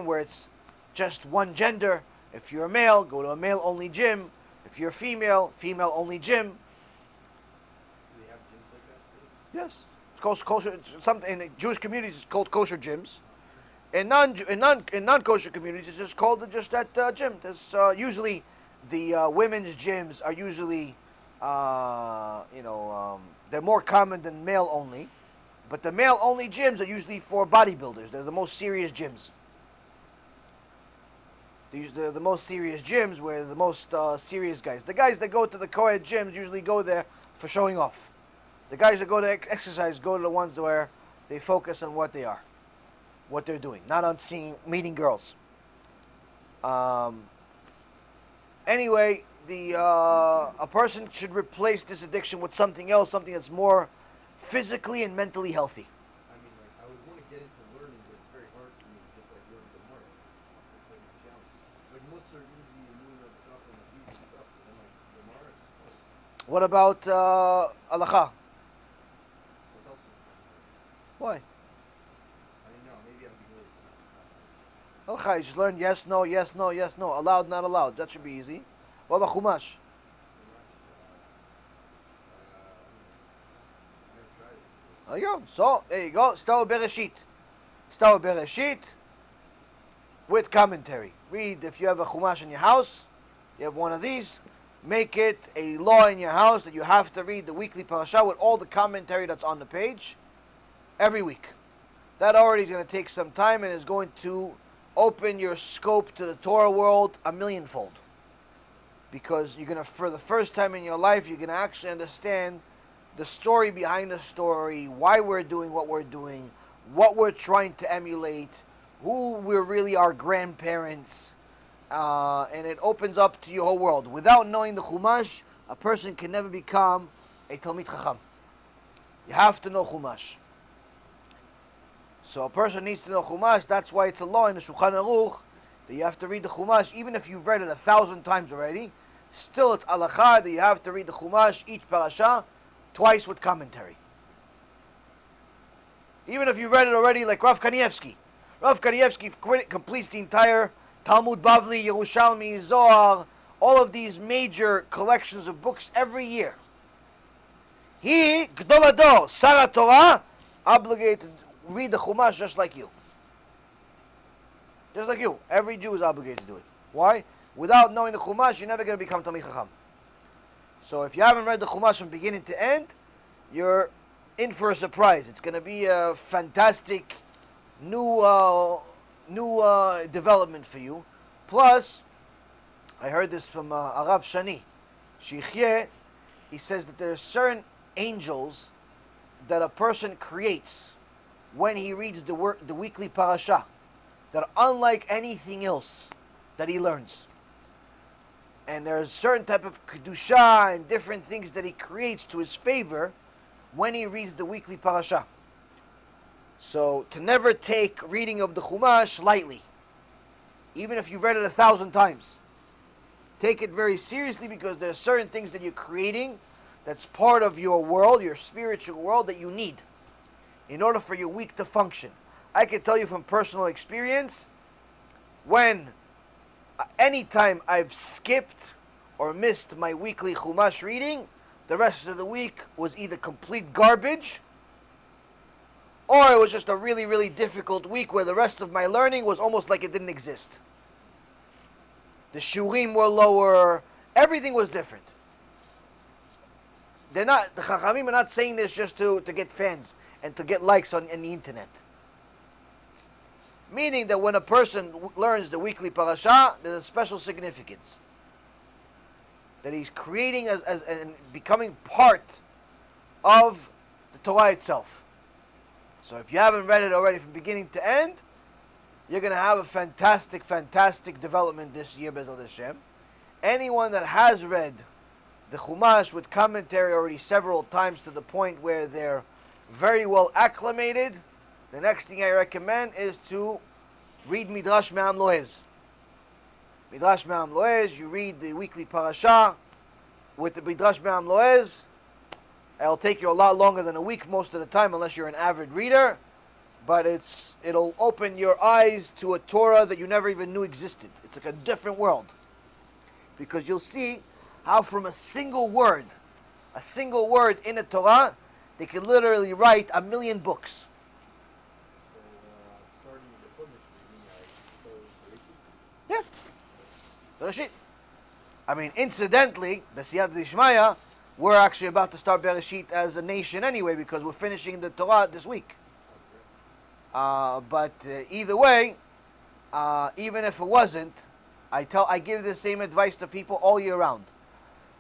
Speaker 1: where it's just one gender. If you're a male, go to a male-only gym. If you're female, female-only gym.
Speaker 5: Do they have gyms like that too?
Speaker 1: Yes. It's called kosher. It's something in the Jewish communities, it's called kosher gyms. In non-kosher communities, it's just called just that gym. There's usually the women's gyms are usually, they're more common than male only. But the male only gyms are usually for bodybuilders. They're the most serious gyms. They're the most serious gyms where the most serious guys. The guys that go to the co-ed gyms usually go there for showing off. The guys that go to exercise go to the ones where they focus on what they are, what they're doing, not on meeting girls. Anyway, a person should replace this addiction with something else, something that's more physically and mentally healthy.
Speaker 5: I mean, like, I would want to get into learning, but it's very hard for me, just like are easy and doing the stuff and it's easy stuff. And then like Gemara is tough.
Speaker 1: What about halacha?
Speaker 5: What's else?
Speaker 1: Why?
Speaker 5: I don't know. Maybe I'm being lazy. No, it's not.
Speaker 1: Halacha, you just learn yes, no, yes, no, yes, no. Allowed, not allowed. That should be easy. What about chumash?
Speaker 5: I never tried it.
Speaker 1: There you go. So, there you go. Start with Bereshit. Start with Bereshit with commentary. Read, if you have a chumash in your house, you have one of these, make it a law in your house that you have to read the weekly parasha with all the commentary that's on the page every week. That already is going to take some time and is going to open your scope to the Torah world a millionfold. Because you're going to, for the first time in your life, you're going to actually understand the story behind the story, why we're doing what we're doing, what we're trying to emulate, who we're really our grandparents, and it opens up to your whole world. Without knowing the Chumash, a person can never become a Talmid Chacham. You have to know Chumash. So a person needs to know Chumash. That's why it's a law in the Shulchan Aruch that you have to read the Chumash, even if you've read it 1,000 times already. Still, it's halacha that you have to read the Chumash, each parasha, twice with commentary. Even if you read it already, like Rav Kanievsky. Rav Kanievsky completes the entire Talmud Bavli, Yerushalmi, Zohar, all of these major collections of books every year. He, Gdol Ador, Sar Torah, obligated to read the Chumash just like you. Just like you. Every Jew is obligated to do it. Why? Without knowing the Chumash, you're never going to become Talmid Chacham. So if you haven't read the Chumash from beginning to end, you're in for a surprise. It's going to be a fantastic new development for you. Plus, I heard this from Arav Shani. Shichyeh, he says that there are certain angels that a person creates when he reads the weekly parasha that are unlike anything else that he learns. And there's certain type of kedusha and different things that he creates to his favor when he reads the weekly parasha. So to never take reading of the Chumash lightly, even if you've read it 1,000 times, take it very seriously because there are certain things that you're creating that's part of your world, your spiritual world, that you need in order for your week to function. I can tell you from personal experience, when anytime I've skipped or missed my weekly Chumash reading, the rest of the week was either complete garbage or it was just a really, really difficult week where the rest of my learning was almost like it didn't exist. The shurim were lower, everything was different. The Chachamim are not saying this just to get fans and to get likes on the internet. Meaning that when a person learns the weekly parasha, there's a special significance. That he's creating as and becoming part of the Torah itself. So if you haven't read it already from beginning to end, you're going to have a fantastic, fantastic development this year, Bezrat Hashem. Anyone that has read the Chumash with commentary already several times to the point where they're very well acclimated, the next thing I recommend is to read Midrash Me'am Loez. Midrash Me'am Loez, you read the weekly parasha with the Midrash Me'am Loez. It'll take you a lot longer than a week most of the time unless you're an avid reader. But it'll open your eyes to a Torah that you never even knew existed. It's like a different world. Because you'll see how from a single word in the Torah, they can literally write 1,000,000 books.
Speaker 5: Starting with the Chumash reading,
Speaker 1: Yeah. Bereshit. I mean, incidentally, B'siyata D'Ishmaya, we're actually about to start Bereshit as a nation anyway because we're finishing the Torah this week. But either way, even if it wasn't, I give the same advice to people all year round.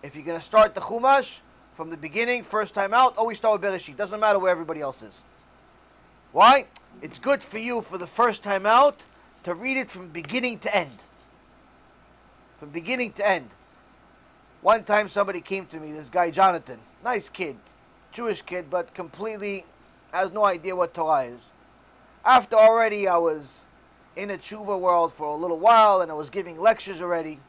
Speaker 1: If you're going to start the Chumash from the beginning, first time out, always start with Bereshit. Doesn't matter where everybody else is. Why? It's good for you for the first time out to read it from beginning to end. From beginning to end. One time somebody came to me, this guy Jonathan, nice kid, Jewish kid, but completely has no idea what Torah is. After already I was in a TeShuva world for a little while, and I was giving lectures already.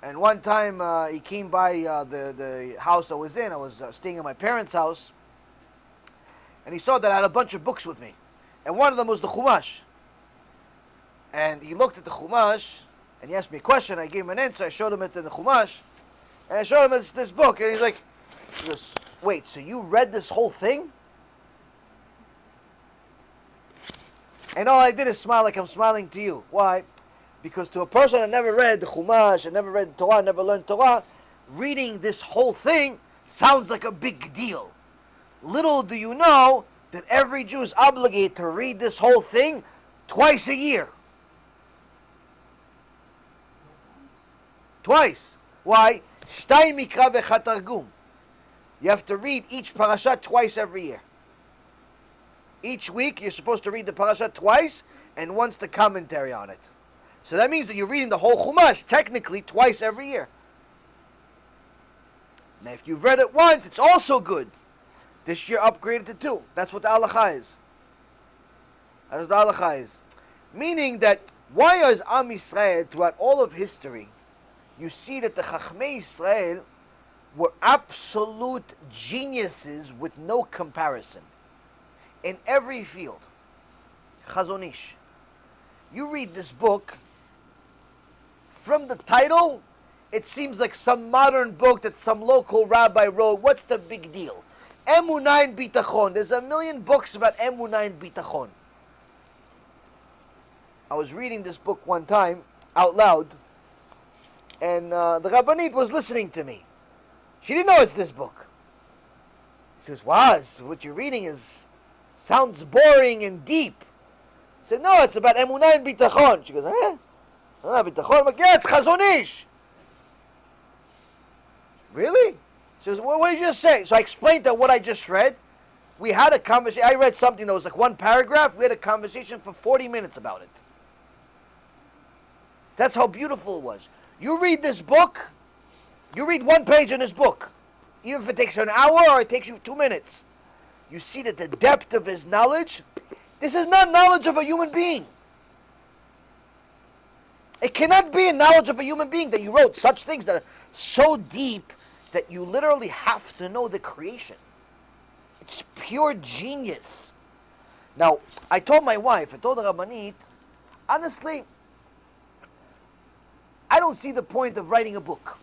Speaker 1: And one time he came by the house I was in. I was staying in my parents' house. And he saw that I had a bunch of books with me. And one of them was the Chumash. And he looked at the Chumash, and he asked me a question. I gave him an answer. I showed him it in the Chumash. And I showed him this book. And he goes, wait, so you read this whole thing? And all I did is smile like I'm smiling to you. Why? Because to a person that never read the Chumash, and never read the Torah, never learned Torah, reading this whole thing sounds like a big deal. Little do you know that every Jew is obligated to read this whole thing twice a year. Twice. Why? Shtay mikra v'echad targum. You have to read each parasha twice every year. Each week you're supposed to read the parasha twice, and once the commentary on it. So that means that you're reading the whole Chumash technically twice every year. Now if you've read it once, it's also good. This year upgraded to 2. That's what the halacha is. That's what the halacha is. Meaning that why is Am Yisrael throughout all of history, you see that the Chachmei Yisrael were absolute geniuses with no comparison. In every field. Chazon Ish. You read this book, from the title, it seems like some modern book that some local rabbi wrote. What's the big deal? Emunah and Bitachon. There's a million books about Emunah and Bitachon. I was reading this book one time, out loud, and the Rabbanit was listening to me. She didn't know it's this book. She says, wow, what you're reading sounds boring and deep. I said, no, it's about Emunah and Bitachon. She goes, Bitachon? I'm like, yeah, it's Chazon Ish. Really? She goes, well, what did you just say? So I explained that what I just read. We had a conversation. I read something that was like one paragraph. We had a conversation for 40 minutes about it. That's how beautiful it was. You read this book, you read one page in this book. Even if it takes you an hour or it takes you 2 minutes. You see that the depth of his knowledge, this is not knowledge of a human being. It cannot be a knowledge of a human being that you wrote such things that are so deep that you literally have to know the creation. It's pure genius. Now, I told my wife, I told the Rabbanit, honestly, I don't see the point of writing a book.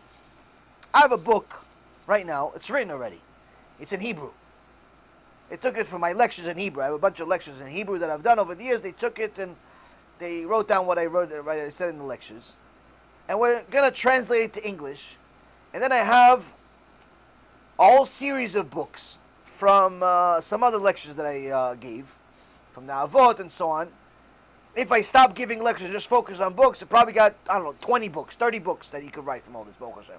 Speaker 1: I have a book right now. It's written already. It's in Hebrew. They took it for my lectures in Hebrew. I have a bunch of lectures in Hebrew that I've done over the years. They took it and they wrote down what I said in the lectures. And we're going to translate it to English. And then I have a whole series of books from some other lectures that I gave, from the Avot and so on. If I stop giving lectures and just focus on books, I probably got, 20 books, 30 books that you could write from all this, Baruch Hashem.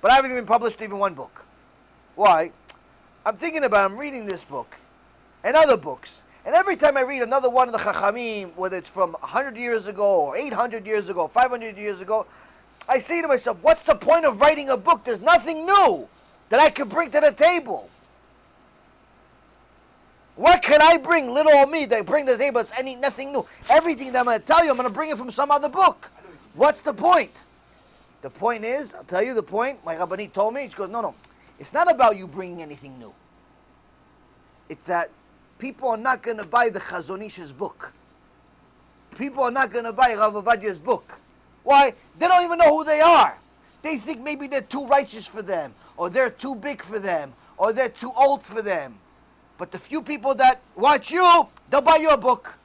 Speaker 1: But I haven't even published even one book. Why? I'm reading this book and other books. And every time I read another one of the Chachamim, whether it's from 100 years ago or 800 years ago, 500 years ago, I say to myself, what's the point of writing a book? There's nothing new that I could bring to the table. What can I bring, little old me, that bring to the table? It's nothing new. Everything that I'm going to tell you, I'm going to bring it from some other book. What's the point? The point is, I'll tell you the point. My Rabbanit told me, she goes, no. It's not about you bringing anything new. It's that people are not going to buy the Chazon Ish's book. People are not going to buy Rav Ovadiah's book. Why? They don't even know who they are. They think maybe they're too righteous for them, or they're too big for them, or they're too old for them. But the few people that watch you, they'll buy your book.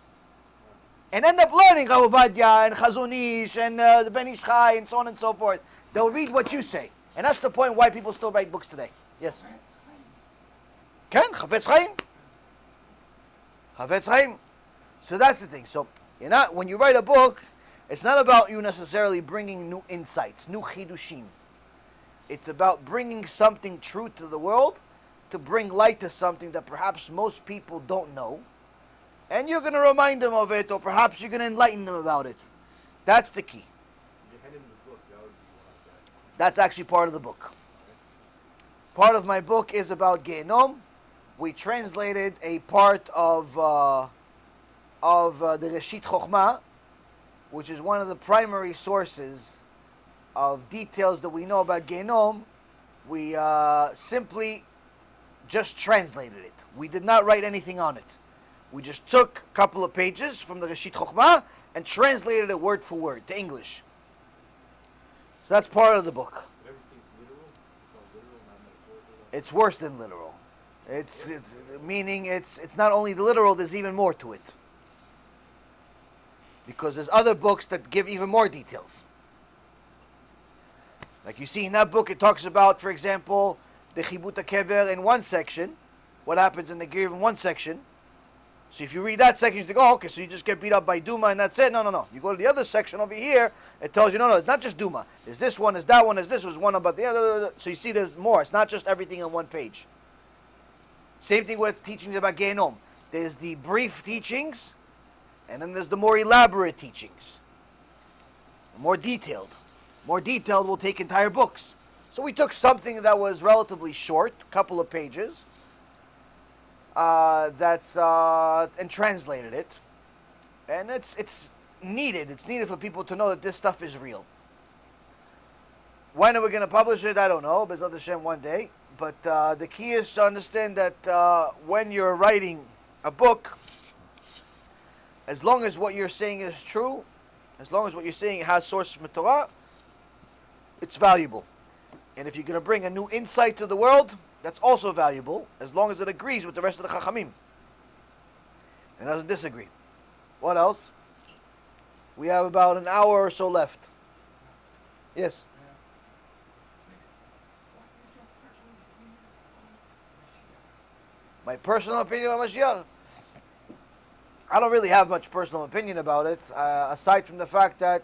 Speaker 1: And end up learning Rav Ovadiah and Chazon Ish and the Ben Ish Chai and so on and so forth. They'll read what you say. And that's the point why people still write books today. Yes? Ken? Chafetz Chaim? Chafetz Chaim. So that's the thing. So when you write a book, it's not about you necessarily bringing new insights, new chidushim. It's about bringing something true to the world, to bring light to something that perhaps most people don't know. And you're going to remind them of it, or perhaps you're going to enlighten them about it. That's the key. That's actually part of the book. Part of my book is about Gehenom. We translated a part of of the Reshit Chochmah, which is one of the primary sources of details that we know about Genom, we simply just translated it. We did not write anything on it. We just took a couple of pages from the Reshit Chochmah and translated it word for word to English. So that's part of the book.
Speaker 5: But everything's literal. It's all literal, not metaphorical.
Speaker 1: It's worse than literal. It's meaning it's not only the literal, there's even more to it. Because there's other books that give even more details. Like you see in that book, it talks about, for example, the Chibut HaKever in one section, what happens in the Kiruv in one section. So if you read that section, you think, oh, okay, so you just get beat up by Duma and that's it. No. You go to the other section over here, it tells you, no, it's not just Duma. There's this one, there's that one, there's this, there's one about the other. So you see there's more. It's not just everything on one page. Same thing with teachings about Genom. There's the brief teachings, and then there's the more elaborate teachings. More detailed. More detailed will take entire books. So we took something that was relatively short, a couple of pages, and translated it. And it's needed. It's needed for people to know that this stuff is real. When are we going to publish it? I don't know. B'ezrat Hashem one day. But the key is to understand that when you're writing a book, as long as what you're saying is true, as long as what you're saying has source from the Torah, it's valuable. And if you're going to bring a new insight to the world, that's also valuable, as long as it agrees with the rest of the Chachamim. And doesn't disagree. What else? We have about an hour or so left. Yes? My personal opinion about Mashiach? I don't really have much personal opinion about it, aside from the fact that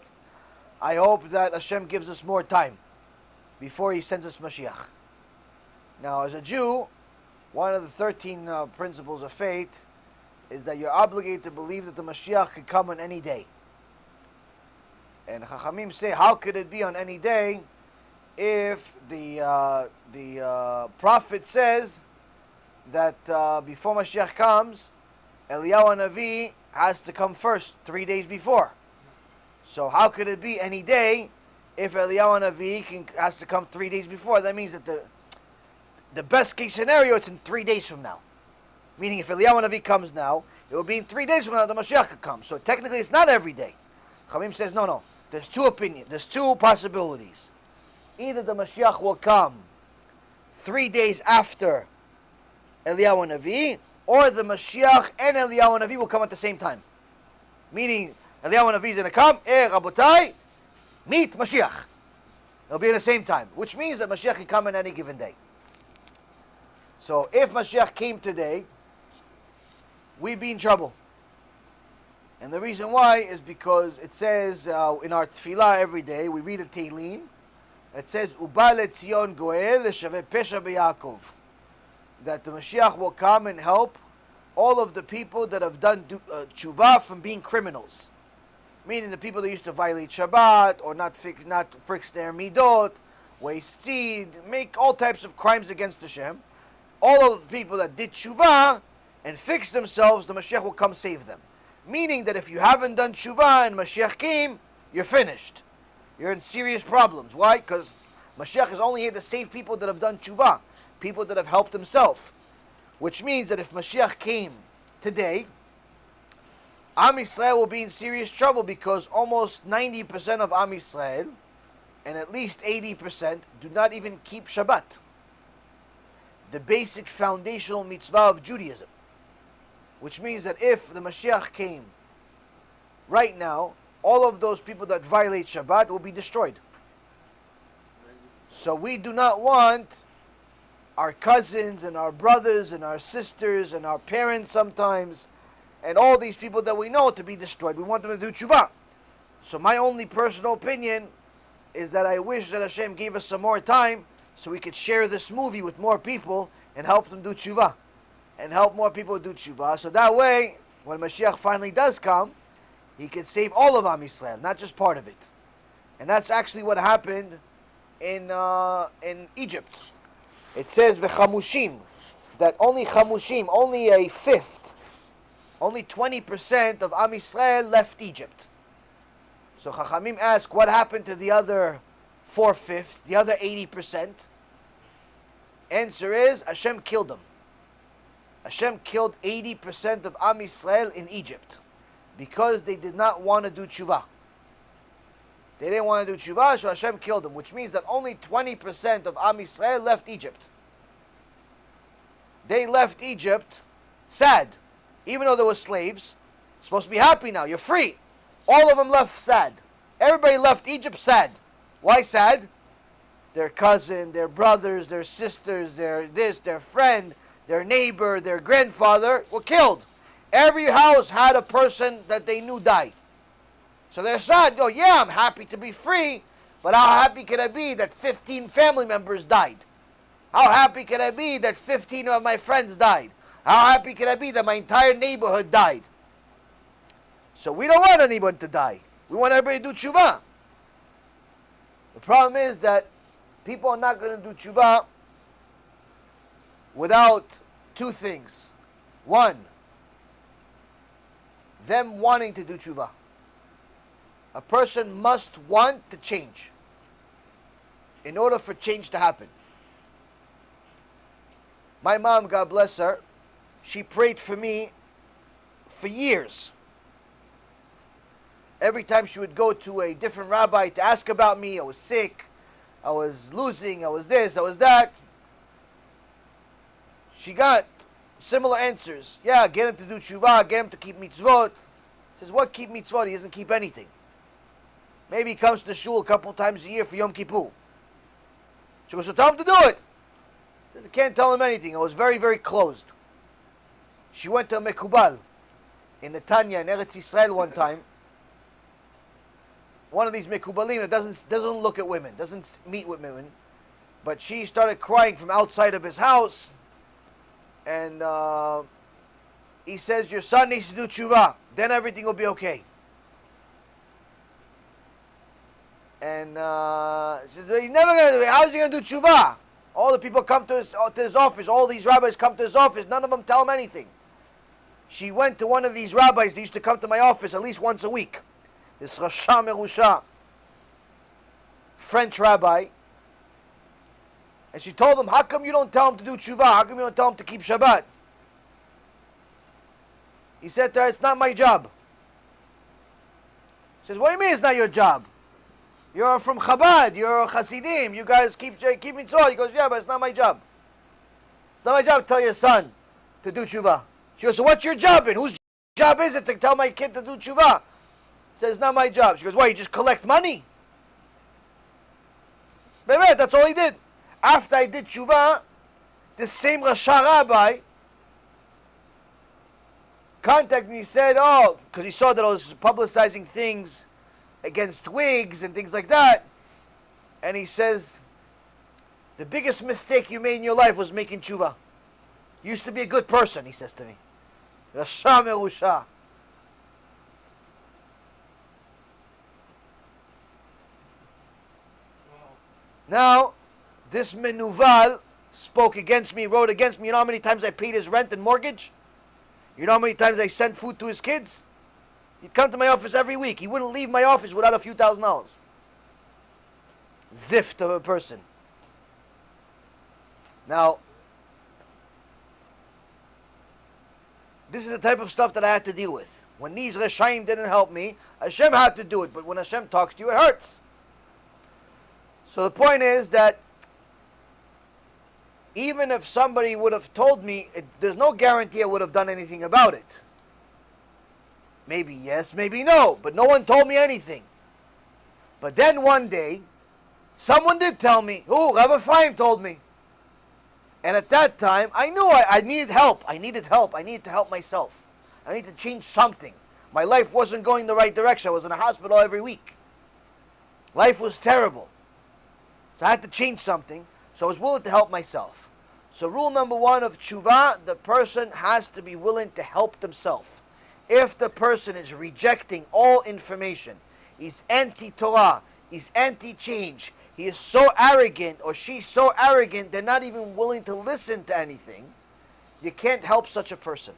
Speaker 1: I hope that Hashem gives us more time before He sends us Mashiach. Now, as a Jew, one of the 13 principles of faith is that you're obligated to believe that the Mashiach could come on any day. And Chachamim say, how could it be on any day if the prophet says that before Mashiach comes, Eliyahu Navi has to come first, 3 days before. So how could it be any day if Eliyahu Navi has to come 3 days before? That means that the best case scenario, it's in 3 days from now. Meaning if Eliyahu Navi comes now, it will be in 3 days from now the Mashiach could come. So technically it's not every day. Chamim says, no. There's two opinions. There's two possibilities. Either the Mashiach will come 3 days after Eliyahu Navi, or the Mashiach and Eliyahu Navi will come at the same time. Meaning, Eliyahu Navi is going to come, Rabotai, meet Mashiach. They'll be at the same time. Which means that Mashiach can come on any given day. So, if Mashiach came today, we'd be in trouble. And the reason why is because it says in our tefillah every day, we read a Tehillim, it says, Uba leTzion goel leshaveh pesha beYaakov. That the Mashiach will come and help all of the people that have done tshuva from being criminals. Meaning the people that used to violate Shabbat, or not fix their midot, waste seed, make all types of crimes against Hashem. All of the people that did tshuva and fixed themselves, the Mashiach will come save them. Meaning that if you haven't done tshuva and Mashiach came, you're finished. You're in serious problems. Why? Because Mashiach is only here to save people that have done tshuva. People that have helped himself. Which means that if Mashiach came today, Am Yisrael will be in serious trouble because almost 90% of Am Yisrael and at least 80% do not even keep Shabbat. The basic foundational mitzvah of Judaism. Which means that if the Mashiach came right now, all of those people that violate Shabbat will be destroyed. So we do not want our cousins and our brothers and our sisters and our parents sometimes and all these people that we know to be destroyed. We want them to do tshuva. So my only personal opinion is that I wish that Hashem gave us some more time so we could share this movie with more people and help them do tshuva. And help more people do tshuva. So that way, when Mashiach finally does come, He can save all of Am Yisrael, not just part of it. And that's actually what happened in Egypt. It says v'chamushim, that only chamushim, only a fifth Only 20% of Am Yisrael left Egypt. So Chachamim ask, what happened to the other 4/5, the other 80%? Answer is, Hashem killed them. Hashem killed 80% of Am Yisrael in Egypt because they did not want to do tshuva. They didn't want to do tshuva, so Hashem killed them, which means that only 20% of Am Yisrael left Egypt. They left Egypt sad. Even though they were slaves, supposed to be happy now, you're free. All of them left sad. Everybody left Egypt sad. Why sad? Their cousin, their brothers, their sisters, their this, their friend, their neighbor, their grandfather were killed. Every house had a person that they knew died. So they're sad. Oh yeah, I'm happy to be free, but how happy can I be that 15 family members died? How happy can I be that 15 of my friends died? How happy can I be that my entire neighborhood died? So we don't want anyone to die. We want everybody to do tshuva. The problem is that people are not going to do tshuva without two things. One, them wanting to do tshuva. A person must want to change in order for change to happen. My mom, God bless her, she prayed for me for years. Every time she would go to a different rabbi to ask about me, I was sick, I was losing, I was this, I was that. She got similar answers. Yeah, get him to do tshuva, get him to keep mitzvot. Says, what keep mitzvot? He doesn't keep anything. Maybe he comes to shul a couple times a year for Yom Kippur. She goes, so tell him to do it. I can't tell him anything. I was very, very closed. She went to a mekubal in Netanya in Eretz Yisrael one time. One of these mekubalim that doesn't look at women, doesn't meet with women. But she started crying from outside of his house. And he says, your son needs to do tshuva. Then everything will be okay. And she says, he's never going to do it. How is he going to do tshuva? All the people come to his office. All these rabbis come to his office. None of them tell him anything. She went to one of these rabbis. They used to come to my office at least once a week. This Rasha Merusha, French rabbi. And she told him, how come you don't tell him to do tshuva? How come you don't tell him to keep Shabbat? He said to her, it's not my job. She says, what do you mean it's not your job? You're from Chabad, you're Hasidim, you guys keep mitzvot. He goes, yeah, but it's not my job. It's not my job to tell your son to do tshuva. She goes, so what's your job in? Whose job is it to tell my kid to do tshuva? He says, it's not my job. She goes, why, you just collect money? Baby, that's all he did. After I did tshuva, the same Rasha Rabbi contacted me and said, oh, because he saw that I was publicizing things against wigs and things like that. And he says, the biggest mistake you made in your life was making tshuva. You used to be a good person, he says to me. Rasha Merusha. Now, this menuval spoke against me, wrote against me. You know how many times I paid his rent and mortgage? You know how many times I sent food to his kids? He'd come to my office every week. He wouldn't leave my office without a few $1,000s. Zift of a person. Now, this is the type of stuff that I had to deal with. When these Reshaim didn't help me, Hashem had to do it. But when Hashem talks to you, it hurts. So the point is that even if somebody would have told me, there's no guarantee I would have done anything about it. Maybe yes, maybe no, but no one told me anything. But then one day, someone did tell me. Oh, Rabbi Ephraim told me. And at that time, I knew I needed help. I needed help. I needed to help myself. I needed to change something. My life wasn't going the right direction. I was in a hospital every week. Life was terrible. So I had to change something. So I was willing to help myself. So rule number one of tshuva, the person has to be willing to help themselves. If the person is rejecting all information, he's anti-Torah, he's anti-change, he is so arrogant or she's so arrogant they're not even willing to listen to anything, you can't help such a person.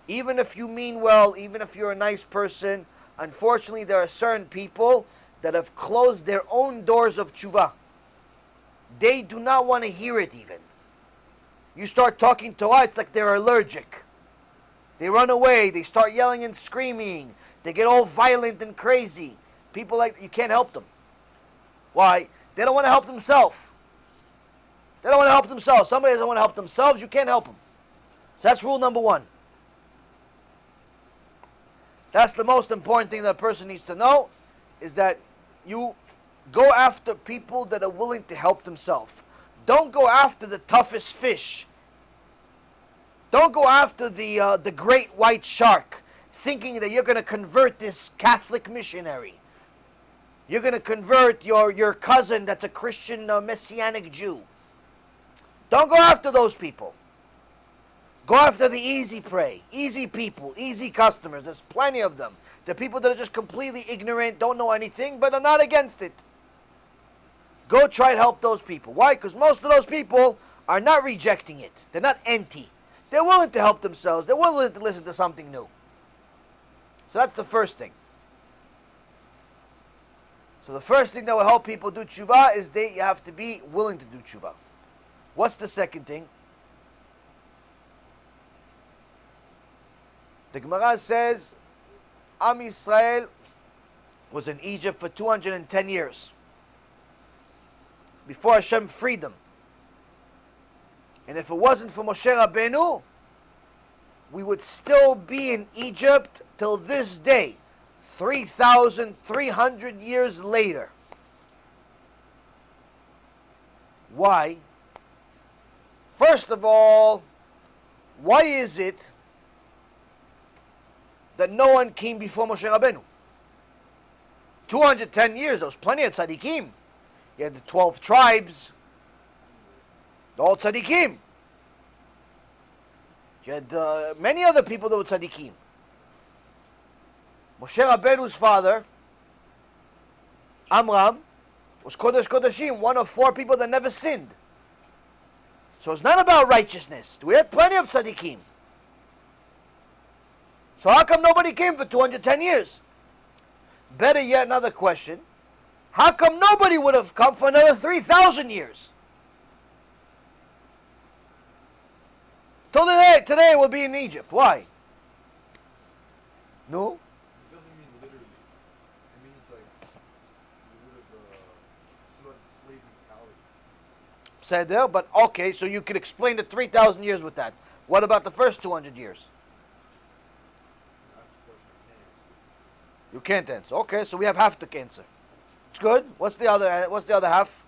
Speaker 1: Even if you mean well, even if you're a nice person, unfortunately there are certain people that have closed their own doors of tshuva. They do not want to hear it even. You start talking Torah, it's like they're allergic. They run away, they start yelling and screaming, they get all violent and crazy. People like, you can't help them. Why? They don't want to help themselves. They don't want to help themselves. Somebody doesn't want to help themselves, you can't help them. So that's rule number one. That's the most important thing that a person needs to know, is that you go after people that are willing to help themselves. Don't go after the toughest fish. Don't go after the great white shark, thinking that you're going to convert this Catholic missionary. You're going to convert your cousin that's a Christian Messianic Jew. Don't go after those people. Go after the easy prey, easy people, easy customers. There's plenty of them. The people that are just completely ignorant, don't know anything, but are not against it. Go try to help those people. Why? Because most of those people are not rejecting it. They're not anti. They're willing to help themselves. They're willing to listen to something new. So that's the first thing. So the first thing that will help people do tshuva is you have to be willing to do tshuva. What's the second thing? The Gemara says, Am Yisrael was in Egypt for 210 years before Hashem freed them. And if it wasn't for Moshe Rabbeinu, we would still be in Egypt till this day, 3,300 years later. Why? First of all, why is it that no one came before Moshe Rabbeinu? 210 years, there was plenty of tzaddikim. You had the 12 tribes, all tzaddikim. You had many other people that were tzaddikim. Moshe Rabbeinu's father, Amram, was Kodesh Kodashim, one of 4 people that never sinned. So it's not about righteousness. We had plenty of tzaddikim. So how come nobody came for 210 years? Better yet, another question. How come nobody would have come for another 3,000 years? Till today we'll be in Egypt. Why? No?
Speaker 5: It doesn't mean literally. It means like you would have still had slave mentality.
Speaker 1: Said there, but okay, so you could explain the 3,000 years with that. What about the first 200 years?
Speaker 5: That's the question I can't answer.
Speaker 1: You can't answer. Okay, so we have half the answer. It's good. What's the other half?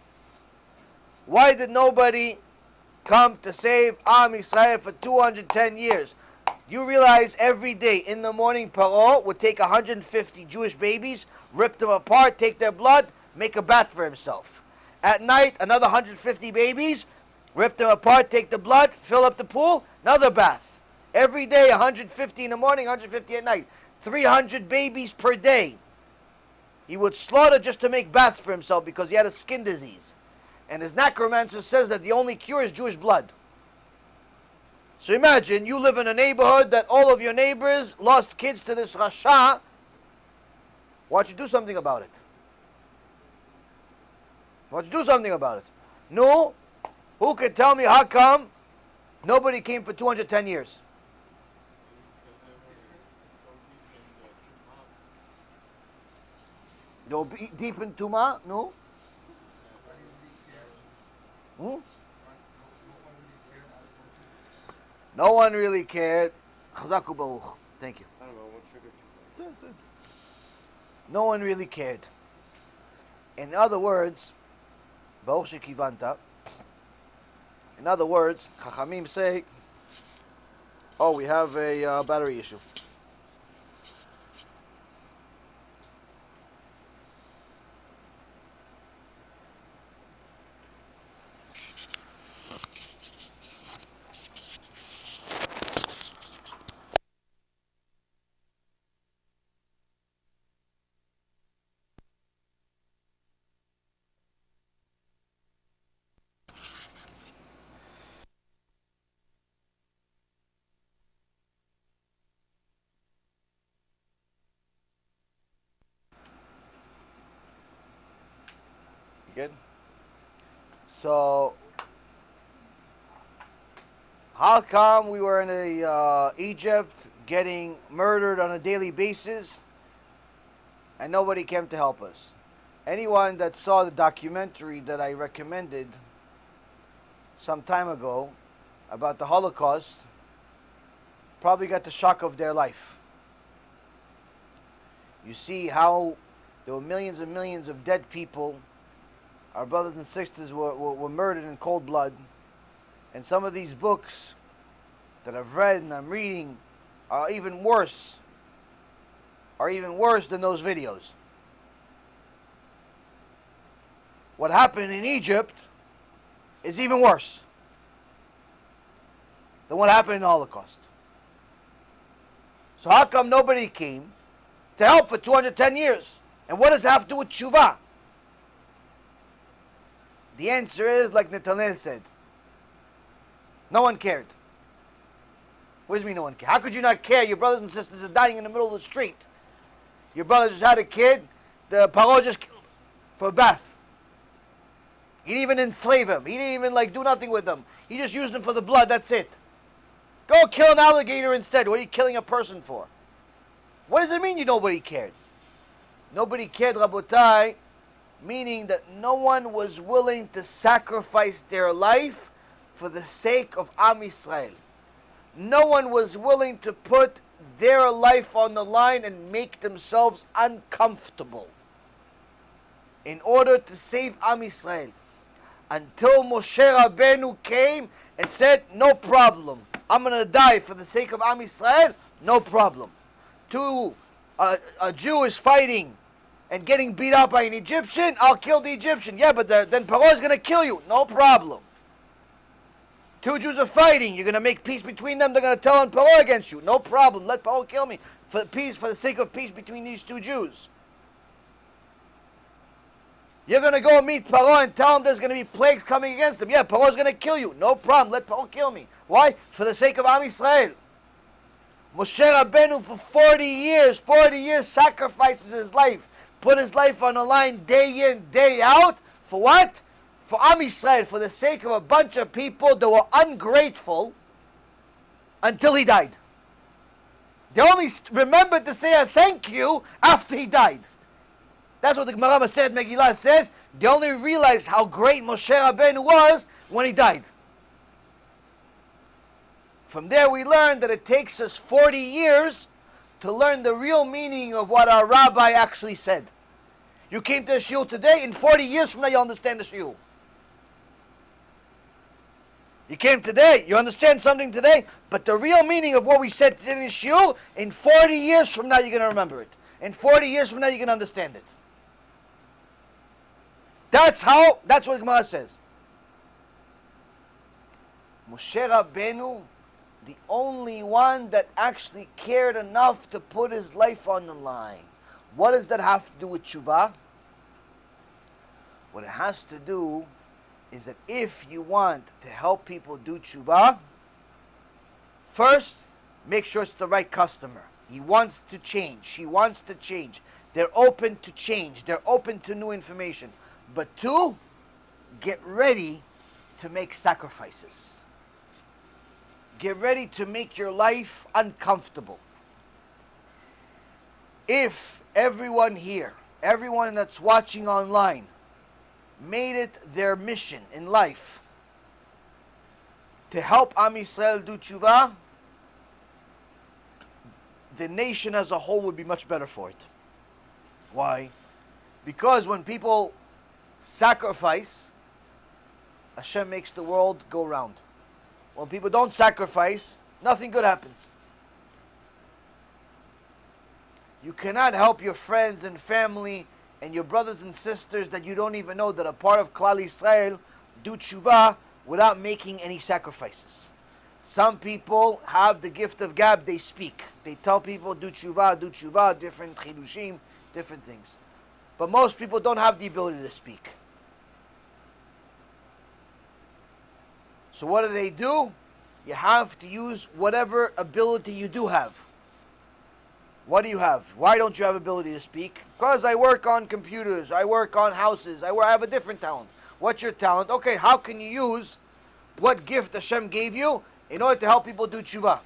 Speaker 1: Why did nobody come to save Am Yisrael for 210 years? You realize every day in the morning Paro would take 150 Jewish babies, rip them apart, take their blood, make a bath for himself. At night, another 150 babies, rip them apart, take the blood, fill up the pool, another bath. Every day, 150 in the morning, 150 at night. 300 babies per day. He would slaughter just to make baths for himself because he had a skin disease. And his necromancer says that the only cure is Jewish blood. So imagine, you live in a neighborhood that all of your neighbors lost kids to this Rasha. Why don't you do something about it? Why don't you do something about it? No. Who can tell me how come nobody came for 210 years? They'll be deep in Tuma? No? No one really cared. Chazaku Baruch. Thank you.
Speaker 3: I don't know what sugar.
Speaker 1: No one really cared. In other words, Baruch Shekivanta. In other words, Chachamim say, oh, we have a battery issue. Good. So, how come we were in Egypt getting murdered on a daily basis and nobody came to help us? Anyone that saw the documentary that I recommended some time ago about the Holocaust probably got the shock of their life. You see how there were millions and millions of dead people. Our brothers and sisters were murdered in cold blood. And some of these books that I've read and I'm reading are even worse. Are even worse than those videos. What happened in Egypt is even worse than what happened in the Holocaust. So how come nobody came to help for 210 years? And what does it have to do with TeShuva? The answer is, like Netanya said, no one cared. What does it mean no one cared? How could you not care? Your brothers and sisters are dying in the middle of the street. Your brother just had a kid, the Paro just killed him for a bath. He didn't even enslave him. He didn't even do nothing with him. He just used him for the blood, that's it. Go kill an alligator instead. What are you killing a person for? What does it mean nobody cared? Nobody cared, Rabotai, meaning that no one was willing to sacrifice their life for the sake of Am Yisrael. No one was willing to put their life on the line and make themselves uncomfortable in order to save Am Yisrael. Until Moshe Rabbeinu came and said, no problem. I'm going to die for the sake of Am Yisrael, no problem. A Jew is fighting and getting beat up by an Egyptian, I'll kill the Egyptian. Yeah, but then Paro is going to kill you. No problem. Two Jews are fighting. You're going to make peace between them. They're going to tell on Paro against you. No problem. Let Paro kill me for peace, for the sake of peace between these two Jews. You're going to go meet Paro and tell him there's going to be plagues coming against him. Yeah, Paro is going to kill you. No problem. Let Paro kill me. Why? For the sake of Am Yisrael. Moshe Rabbeinu for 40 years sacrifices his life. Put his life on the line day in, day out. For what? For Am Yisrael, for the sake of a bunch of people that were ungrateful until he died. They only remembered to say a thank you after he died. That's what the Gemara Masechet Megillah says. They only realized how great Moshe Rabbeinu was when he died. From there we learn that it takes us 40 years to learn the real meaning of what our rabbi actually said. You came to a shiur today, in 40 years from now you'll understand the shiur. You came today, you understand something today, but the real meaning of what we said today in the shiur, in 40 years from now you're going to remember it. In 40 years from now you're going to understand it. That's what the Gemara says. Moshe Rabbeinu, the only one that actually cared enough to put his life on the line. What does that have to do with TeShuva? What it has to do is that if you want to help people do TeShuva, first, make sure it's the right customer. He wants to change. She wants to change. They're open to change. They're open to new information. But two, get ready to make sacrifices. Get ready to make your life uncomfortable. If everyone here, everyone that's watching online, made it their mission in life to help Am Yisrael do TeShuva, the nation as a whole would be much better for it. Why? Because when people sacrifice, HaShem makes the world go round. When people don't sacrifice, nothing good happens. You cannot help your friends and family and your brothers and sisters that you don't even know that are part of Klal Yisrael do TeShuva without making any sacrifices. Some people have the gift of gab, they speak. They tell people do TeShuva, different chidushim, different things. But most people don't have the ability to speak. So what do? You have to use whatever ability you do have. What do you have? Why don't you have ability to speak? Because I work on computers. I work on houses. I have a different talent. What's your talent? Okay, how can you use what gift Hashem gave you in order to help people do tshuva?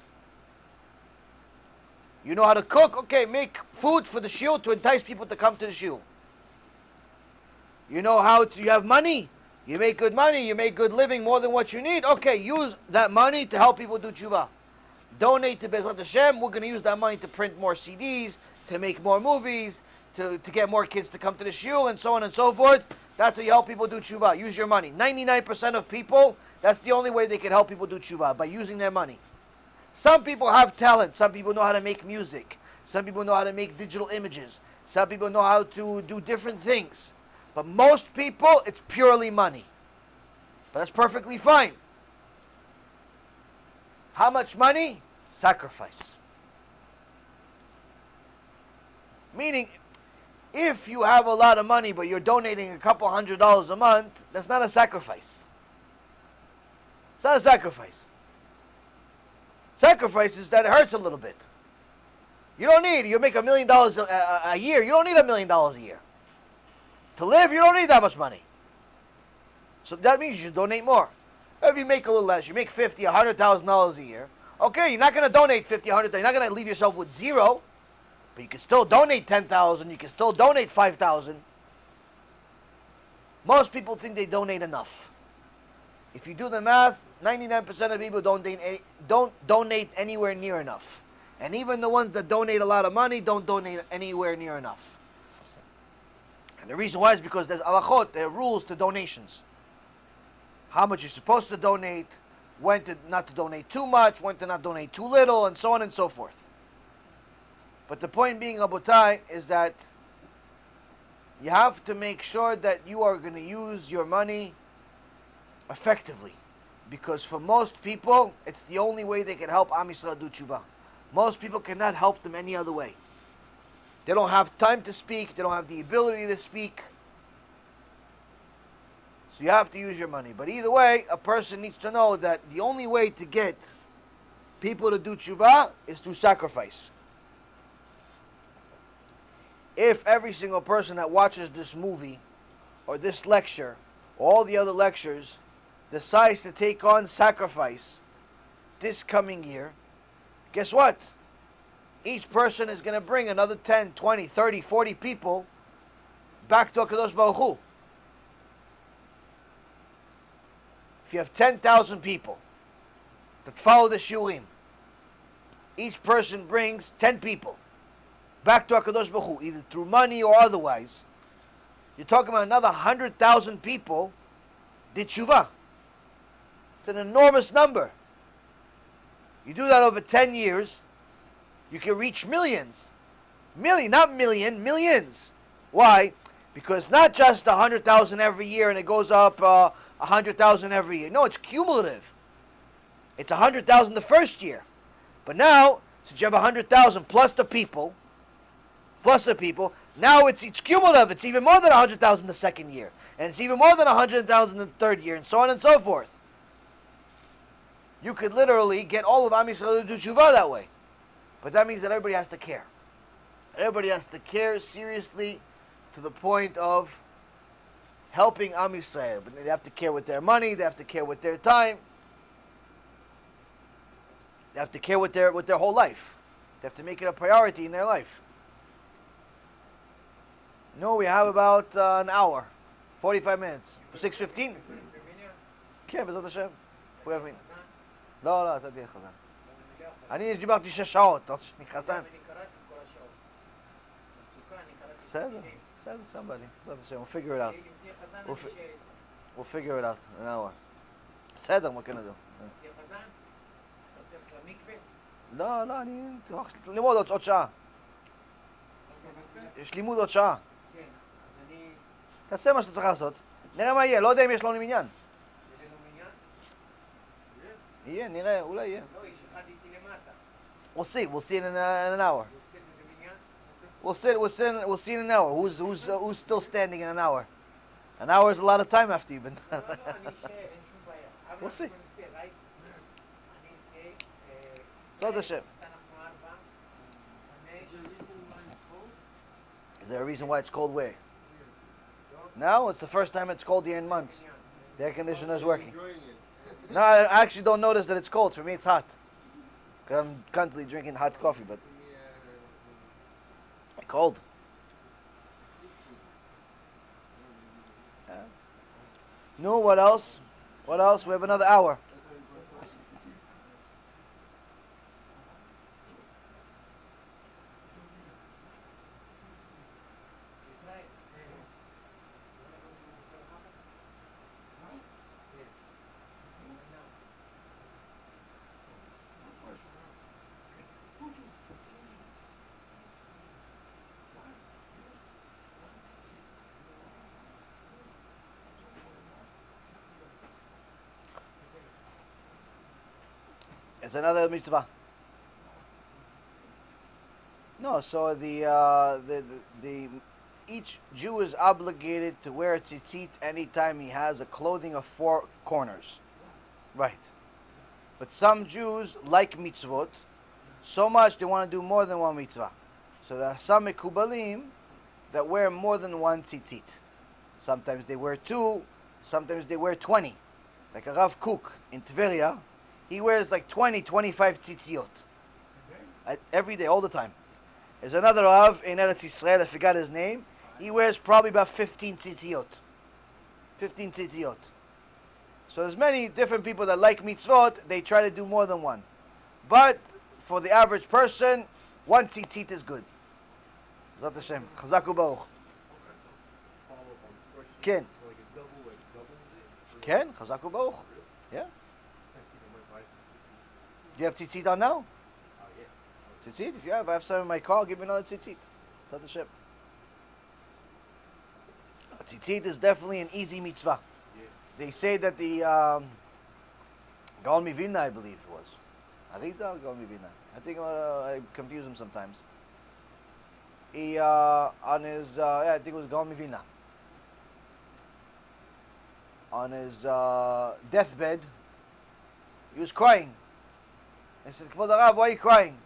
Speaker 1: You know how to cook? Okay, make food for the shul to entice people to come to the shul. You know how to, you have money? You make good money, you make good living, more than what you need. Okay, use that money to help people do tshuva. Donate to Bezrat Hashem. We're going to use that money to print more CDs, to make more movies, to get more kids to come to the shul, and so on and so forth. That's how you help people do tshuva. Use your money. 99% of people, that's the only way they can help people do tshuva, by using their money. Some people have talent. Some people know how to make music. Some people know how to make digital images. Some people know how to do different things. But most people, it's purely money. But that's perfectly fine. How much money? Sacrifice. Meaning, if you have a lot of money but you're donating a couple $100 a month, that's not a sacrifice. It's not a sacrifice. Sacrifice is that it hurts a little bit. You don't need, you make $1 million a year, you don't need $1 million a year. To live, you don't need that much money. So that means you should donate more. If you make a little less, you make $50,000, $100,000 a year. Okay, you're not going to donate $50,000, $100,000. You're not going to leave yourself with zero. But you can still donate $10,000. You can still donate $5,000. Most people think they donate enough. If you do the math, 99% of people don't donate anywhere near enough. And even the ones that donate a lot of money don't donate anywhere near enough. And the reason why is because there's alachot, there are rules to donations. How much you're supposed to donate, when to not to donate too much, when to not donate too little, and so on and so forth. But the point being, Rabotai, is that you have to make sure that you are going to use your money effectively. Because for most people, it's the only way they can help Am Yisrael do tshuva. Most people cannot help them any other way. They don't have time to speak. They don't have the ability to speak. So you have to use your money. But either way, a person needs to know that the only way to get people to do tshuva is through sacrifice. If every single person that watches this movie or this lecture, or all the other lectures, decides to take on sacrifice this coming year, guess what? Each person is going to bring another 10, 20, 30, 40 people back to HaKadosh Baruch Hu. If you have 10,000 people that follow the Shurim, each person brings 10 people back to HaKadosh Baruch Hu, either through money or otherwise. You're talking about another 100,000 people did tshuva. It's an enormous number. You do that over 10 years, you can reach millions. Not million, millions. Why? Because not just 100,000 every year and it goes up 100,000 every year. No, it's cumulative. It's 100,000 the first year. But now, since you have 100,000 plus the people, now it's cumulative. It's even more than 100,000 the second year. And it's even more than 100,000 the third year, and so on and so forth. You could literally get all of Am Yisrael to do tshuva that way. But that means that everybody has to care. Everybody has to care seriously to the point of helping Am Yisrael. But they have to care with their money, they have to care with their time. They have to care with their whole life. They have to make it a priority in their life. No, we have about an hour, 45 minutes. For 6:15? כן, בעזרת השם. לא, אתה תהיה חזן. אני דיברתי 6 שעות, אתה רוצה שאני חזן? בסדר, somebody. בעזרת השם, we'll figure it out. We'll figure it out, an hour. בסדר, מה כן נדע? לא, אני צריך ללמוד עוד שעה. יש לימוד עוד שעה. תעשה מה שאתה צריך לעשות. נראה מה יהיה, לא יודע אם יש לנו מניין. יהיה, נראה, אולי יהיה. We'll see in an hour. We'll see in an hour. Who's still standing in an hour? An hour is a lot of time after you've been. We'll see. בעזרת השם. Is there a reason why it's cold where? No, it's the first time it's cold here in months. The air conditioner is working.
Speaker 2: Enjoying it.
Speaker 1: No, I actually don't notice that it's cold. For me, it's hot. Because I'm constantly drinking hot coffee, but cold. No, what else? What else? We have another hour. It's another mitzvah. No, so the each Jew is obligated to wear a tzitzit anytime he has a clothing of 4 corners. Right. But some Jews like mitzvot so much they want to do more than one mitzvah. So there are some mekubalim that wear more than one tzitzit. Sometimes they wear 2, sometimes they wear 20. Like a Rav Kook in Tveria, he wears like 20, 25 tzitziot. Every day, all the time. There's another Rav in Eretz Yisrael, I forgot his name. He wears probably about 15 tzitziot. 15 tzitziot. So there's many different people that like mitzvot, they try to do more than one. But for the average person, 1 tzitzit is good. Zat Hashem. Chazaku Baruch.
Speaker 5: Follow up on this question.
Speaker 1: Ken.
Speaker 5: So like a double, like doubles it?
Speaker 1: Ken, Chazaku Baruch. Yeah.
Speaker 5: I think I might buy some.
Speaker 1: Do you have tzitzit on now?
Speaker 5: Yeah.
Speaker 1: Tzitzit? If you have, I have some in my car, give me another tzitzit. Zat Hashem. Tzitzit is definitely an easy mitzvah.
Speaker 5: Yeah.
Speaker 1: They say that the Gaon Mivina, I believe it was. Arizal Gaon Mivina. I think I confuse him sometimes. He on his I think it was Gaon Mivina. On his deathbed, he was crying. I said, Kvod Harav, why are you crying?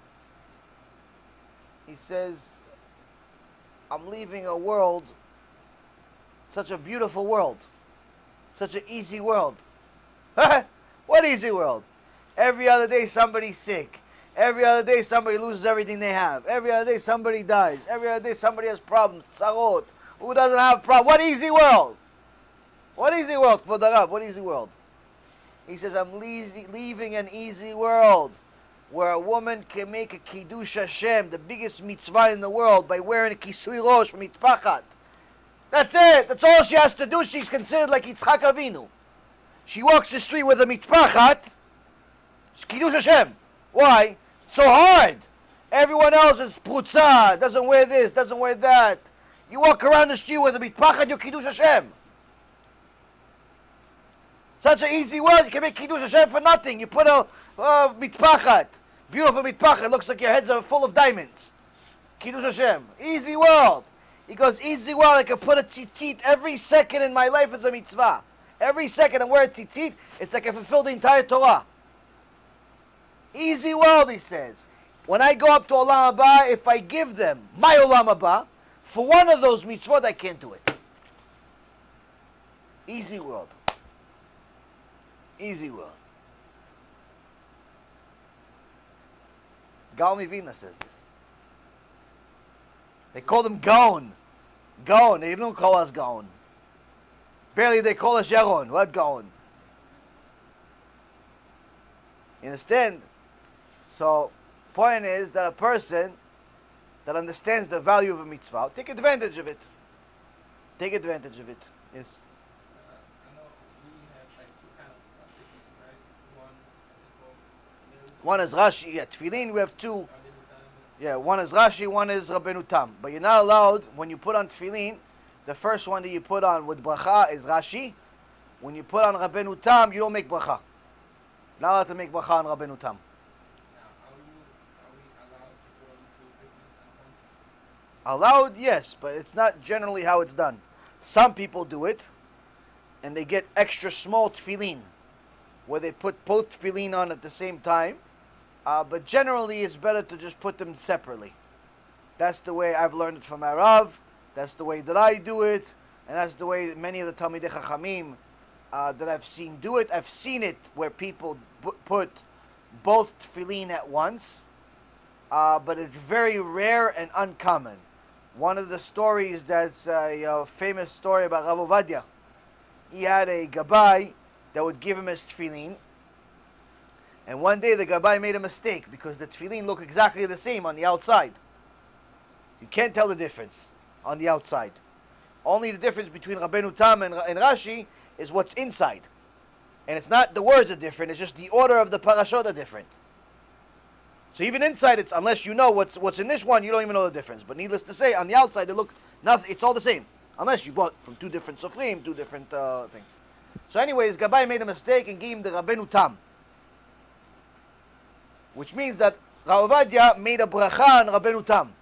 Speaker 1: He says, I'm leaving a world, such a beautiful world, such an easy world. What easy world? Every other day somebody's sick. Every other day somebody loses everything they have. Every other day somebody dies. Every other day somebody has problems. Tzarot. Who doesn't have problems? What easy world? What easy world, Kvod Harav? What easy world? He says, I'm leaving an easy world where a woman can make a Kiddush Hashem, the biggest mitzvah in the world, by wearing a kisui rosh from mitpachat. That's it. That's all she has to do. She's considered like Yitzchak Avinu. She walks the street with a mitpachat. It's Kiddush Hashem. Why? So hard. Everyone else is prutza, doesn't wear this, doesn't wear that. You walk around the street with a mitpachat, you're Kiddush Hashem. Such an easy word, you can make Kiddush Hashem for nothing. You put a mitpachat, beautiful mitpachat, looks like your heads are full of diamonds. Kiddush Hashem, easy world. He goes, easy world, I can put a tzitzit every second in my life as a mitzvah. Every second I wear a tzitzit, it's like I fulfill the entire Torah. Easy world, he says. When I go up to Olam Haba, if I give them my Olam Haba, for one of those mitzvot, I can't do it. Easy world. Easy world. Gaon Mivina says this. They call them Gaon. Gaon. They don't call us Gaon. Barely they call us Yaron. What Gaon? You understand? So, point is that a person that understands the value of a mitzvah, take advantage of it. Take advantage of it. Yes.
Speaker 6: I know we have like 2 kind of tickets, right?
Speaker 1: One is Rashi. Yeah, Tefillin we have 2. Yeah, one is Rashi, one is Rabbeinu Tam. But you're not allowed, when you put on Tefillin, the first one that you put on with bracha is Rashi. When you put on Rabbeinu Tam, you don't make bracha. Not allowed to make bracha on Rabbeinu Tam.
Speaker 6: Now, are we allowed to go on 2 different accounts?
Speaker 1: Allowed, yes, but it's not generally how it's done. Some people do it, and they get extra small tefillin, where they put both tefillin on at the same time. But generally, it's better to just put them separately. That's the way I've learned it from my Rav. That's the way that I do it, and that's the way that many of the Talmidei Chachamim that I've seen do it. I've seen it where people put both tefillin at once, but it's very rare and uncommon. One of the stories that's a famous story about Rabbi Ovadia. He had a gabbai that would give him his tefillin, and one day the gabbai made a mistake because the tefillin look exactly the same on the outside. You can't tell the difference on the outside. Only the difference between Rabbeinu Tam and Rashi is what's inside. And it's not the words are different, it's just the order of the parashot are different. So even inside, it's unless you know what's in this one, you don't even know the difference. But needless to say, on the outside, they look nothing. It's all the same, unless you bought from two different sofrim, two different things. So, anyways, Gabbai made a mistake and gave him the Rabbeinu Tam, which means that Rav Ovadia made a bracha on Rabbeinu Tam.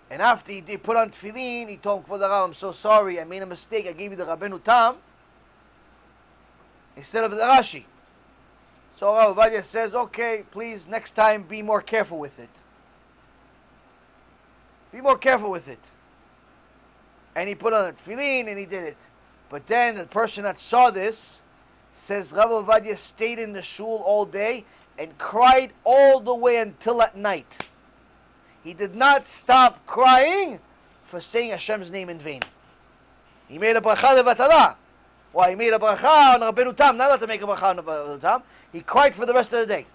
Speaker 1: And after he did put on tefillin, he told him, Kvod Harav, I'm so sorry, I made a mistake, I gave you the Rabbeinu Tam instead of the Rashi. So Rav Ovadia says, okay, please, next time be more careful with it. Be more careful with it. And he put on a tefillin and he did it. But then the person that saw this says Rav Ovadia stayed in the shul all day and cried all the way until at night. He did not stop crying for saying Hashem's name in vain. He made a bracha levatala. Why? He made a bracha on Rabbeinu Tam, not to make a bracha on Rabbeinu Tam. He cried for the rest of the day.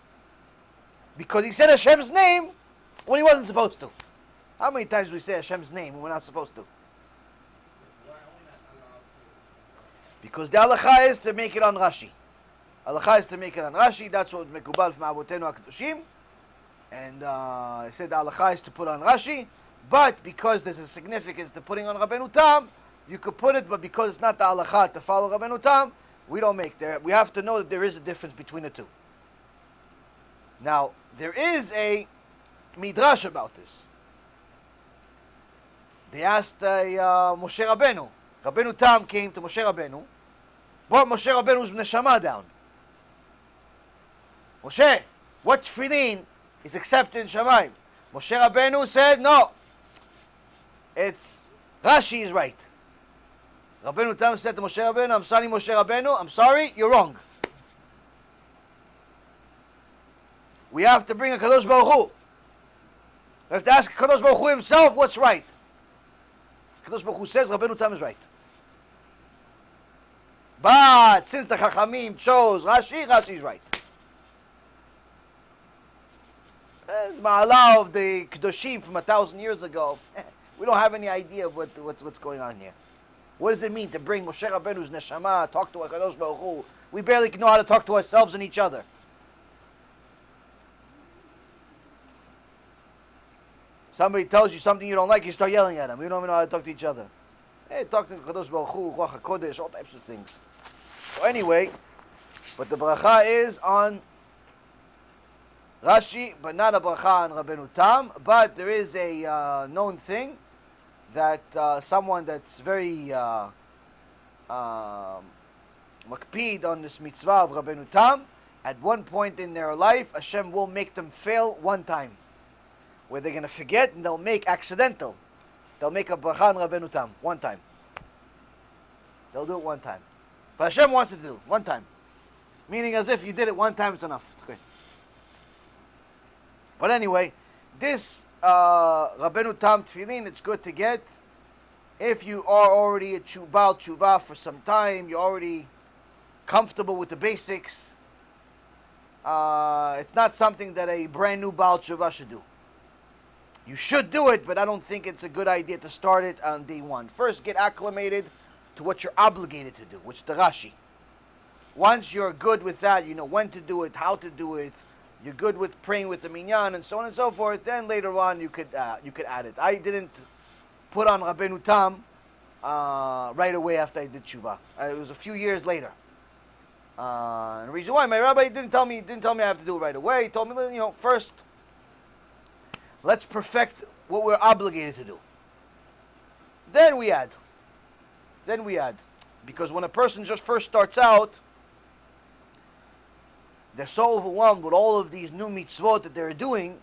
Speaker 1: Because he said Hashem's name when he wasn't supposed to. How many times do we say Hashem's name when we're not supposed to?
Speaker 6: Why are we not allowed to?
Speaker 1: Because the halacha is to make it on Rashi. Halacha is to make it on Rashi. That's what Mekubal from Avotenu HaKadoshim. And I said the halacha is to put on Rashi. But because there's a significance to putting on Rabbeinu Tam, you could put it, but because it's not the halacha to follow Rabbeinu Tam, we don't make there. We have to know that there is a difference between the two. Now, there is a midrash about this. They asked Moshe Rabbeinu. Rabbeinu Tam came to Moshe Rabbeinu, brought Moshe Rabbeinu's neshama down. Moshe, what tefillin is accepted in Shamayim? Moshe Rabbeinu said, no, it's Rashi is right. Rabbeinu Tam said to Moshe Rabbeinu, I'm sorry, Moshe Rabbeinu, I'm sorry, you're wrong. We have to bring a Kadosh Baruch Hu. We have to ask Kadosh Baruch Hu himself what's right. Kadosh Baruch Hu says Rabbeinu Tam is right. But since the Chachamim chose Rashi, Rashi is right. The Ma'ala of the Kedoshim from 1,000 years ago, we don't have any idea of what's going on here. What does it mean to bring Moshe Rabbeinu's neshama, talk to HaKadosh Baruch Hu? We barely know how to talk to ourselves and each other. Somebody tells you something you don't like, you start yelling at them. We don't even know how to talk to each other. Hey, talk to HaKadosh Baruch Hu, Ruach HaKodesh, all types of things. So anyway, but the bracha is on Rashi, but not a bracha on Rabbeinu Tam. But there is a known thing that someone that's very makpid on this mitzvah of Rabbeinu Tam, at one point in their life, Hashem will make them fail one time, where they're going to forget and they'll make accidental. They'll make a bracha on Rabbeinu Tam one time. They'll do it one time. But Hashem wants it to do one time. Meaning as if you did it one time, it's enough. It's great. But anyway, this Rabbeinu Tam tefillin, it's good to get. If you are already a Baal Tshuva for some time, you're already comfortable with the basics, it's not something that a brand new Baal Tshuva should do. You should do it, but I don't think it's a good idea to start it on day one. First, get acclimated to what you're obligated to do, which is the Rashi. Once you're good with that, you know when to do it, how to do it, you're good with praying with the minyan and so on and so forth, then later on you could add it. I didn't put on Rabbeinu Tam right away after I did Tshuva. It was a few years later. And the reason why, my rabbi didn't tell me I have to do it right away. He told me, first, let's perfect what we're obligated to do. Then we add. Because when a person just first starts out, they're so overwhelmed with all of these new mitzvot that they're doing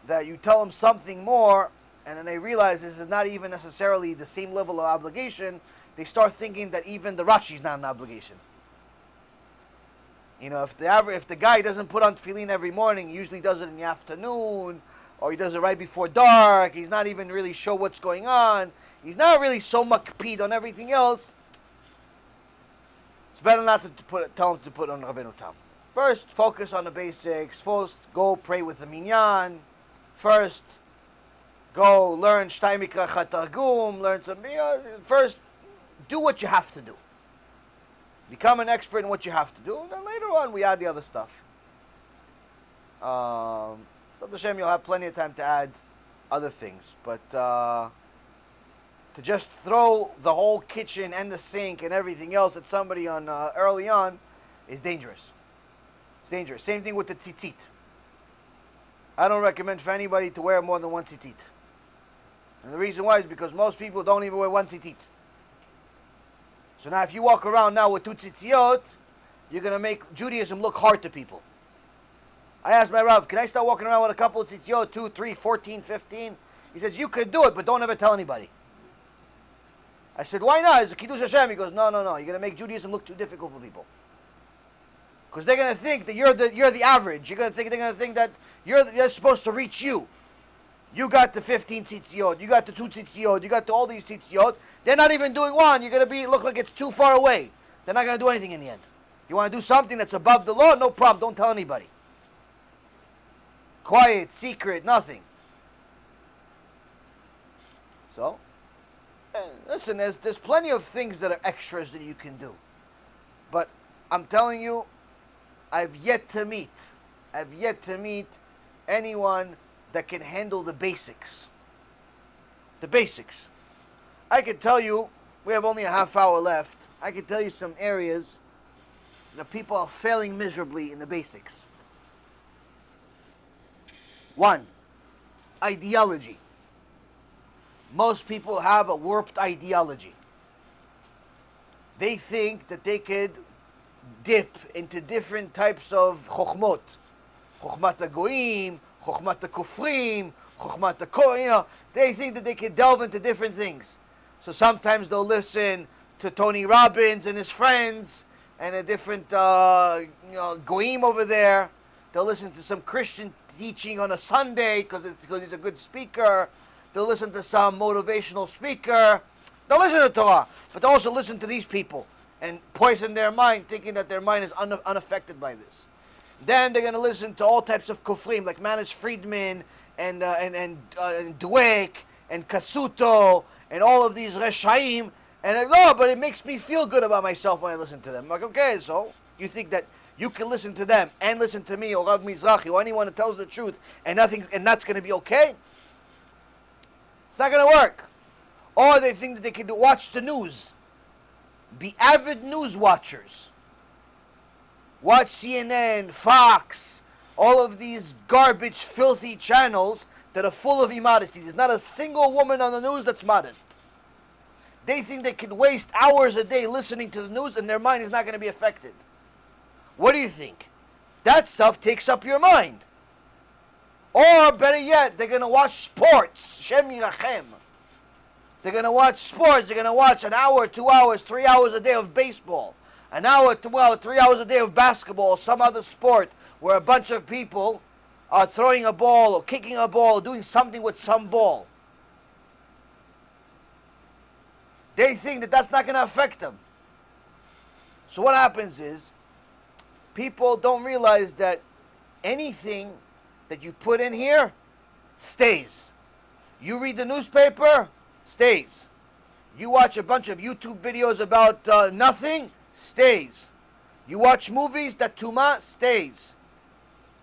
Speaker 1: that you tell them something more and then they realize this is not even necessarily the same level of obligation, they start thinking that even the Rashi is not an obligation. You know, if the guy doesn't put on tefillin every morning, he usually does it in the afternoon, or he does it right before dark, he's not even really sure what's going on, he's not really so makpid on everything else, it's better not to tell him to put on Rabbeinu Tam. First, focus on the basics. First, go pray with the minyan. First, go learn Shtay Mikra Chatargum, learn some, first, do what you have to do. Become an expert in what you have to do, and then later on we add the other stuff. So HaShem, you'll have plenty of time to add other things, but to just throw the whole kitchen and the sink and everything else at somebody on early on is dangerous. It's dangerous. Same thing with the tzitzit. I don't recommend for anybody to wear more than one tzitzit. And the reason why is because most people don't even wear one tzitzit. So now if you walk around now with two tzitziot, you're going to make Judaism look hard to people. I asked my Rav, can I start walking around with a couple of tzitziot, 2, 3, 14, 15? He says, you could do it, but don't ever tell anybody. I said, why not? It's a Kiddush Hashem. He goes, no. You're going to make Judaism look too difficult for people. Because they're going to think that you're the average. They're going to think that they're supposed to reach you. You got the 15 tzitziot, you got the 2 tzitziot, you got all these tzitziot. They're not even doing one. You're going to look like it's too far away. They're not going to do anything in the end. You want to do something that's above the law? No problem. Don't tell anybody. Quiet, secret, nothing. So, listen, there's plenty of things that are extras that you can do. But I'm telling you, I've yet to meet anyone that can handle the basics. The basics. I can tell you, we have only a half hour left, I can tell you some areas that people are failing miserably in the basics. 1, ideology. Most people have a warped ideology. They think that they could dip into different types of chokhmot. Chokhmat HaGoyim, Chokhmat HaKufrim, Chokhmat HaKo, they think that they can delve into different things. So sometimes they'll listen to Tony Robbins and his friends, and a different Goyim over there. They'll listen to some Christian teaching on a Sunday because he's a good speaker. They'll listen to some motivational speaker. They'll listen to Torah, but they'll also listen to these people and poison their mind, thinking that their mind is unaffected by this. Then they're going to listen to all types of kufrim, like Manis Friedman and Dweck and Kasuto and all of these Reshaim. And I go, but it makes me feel good about myself when I listen to them. I'm like, okay, so you think that you can listen to them and listen to me or Rav Mizrahi or anyone that tells the truth and that's going to be okay? It's not going to work. Or they think that they can watch the news. Be avid news watchers. Watch CNN, Fox, all of these garbage, filthy channels that are full of immodesty. There's not a single woman on the news that's modest. They think they can waste hours a day listening to the news and their mind is not going to be affected. What do you think? That stuff takes up your mind. Or, better yet, they're going to watch sports. Shem Yirachem. They're going to watch sports. They're going to watch an hour, 2 hours, 3 hours a day of baseball. An hour, 3 hours a day of basketball or some other sport where a bunch of people are throwing a ball or kicking a ball or doing something with some ball. They think that that's not going to affect them. So what happens is, people don't realize that anything that you put in here stays. You read the newspaper, stays. You watch a bunch of YouTube videos about nothing, stays. You watch movies, that tuma stays.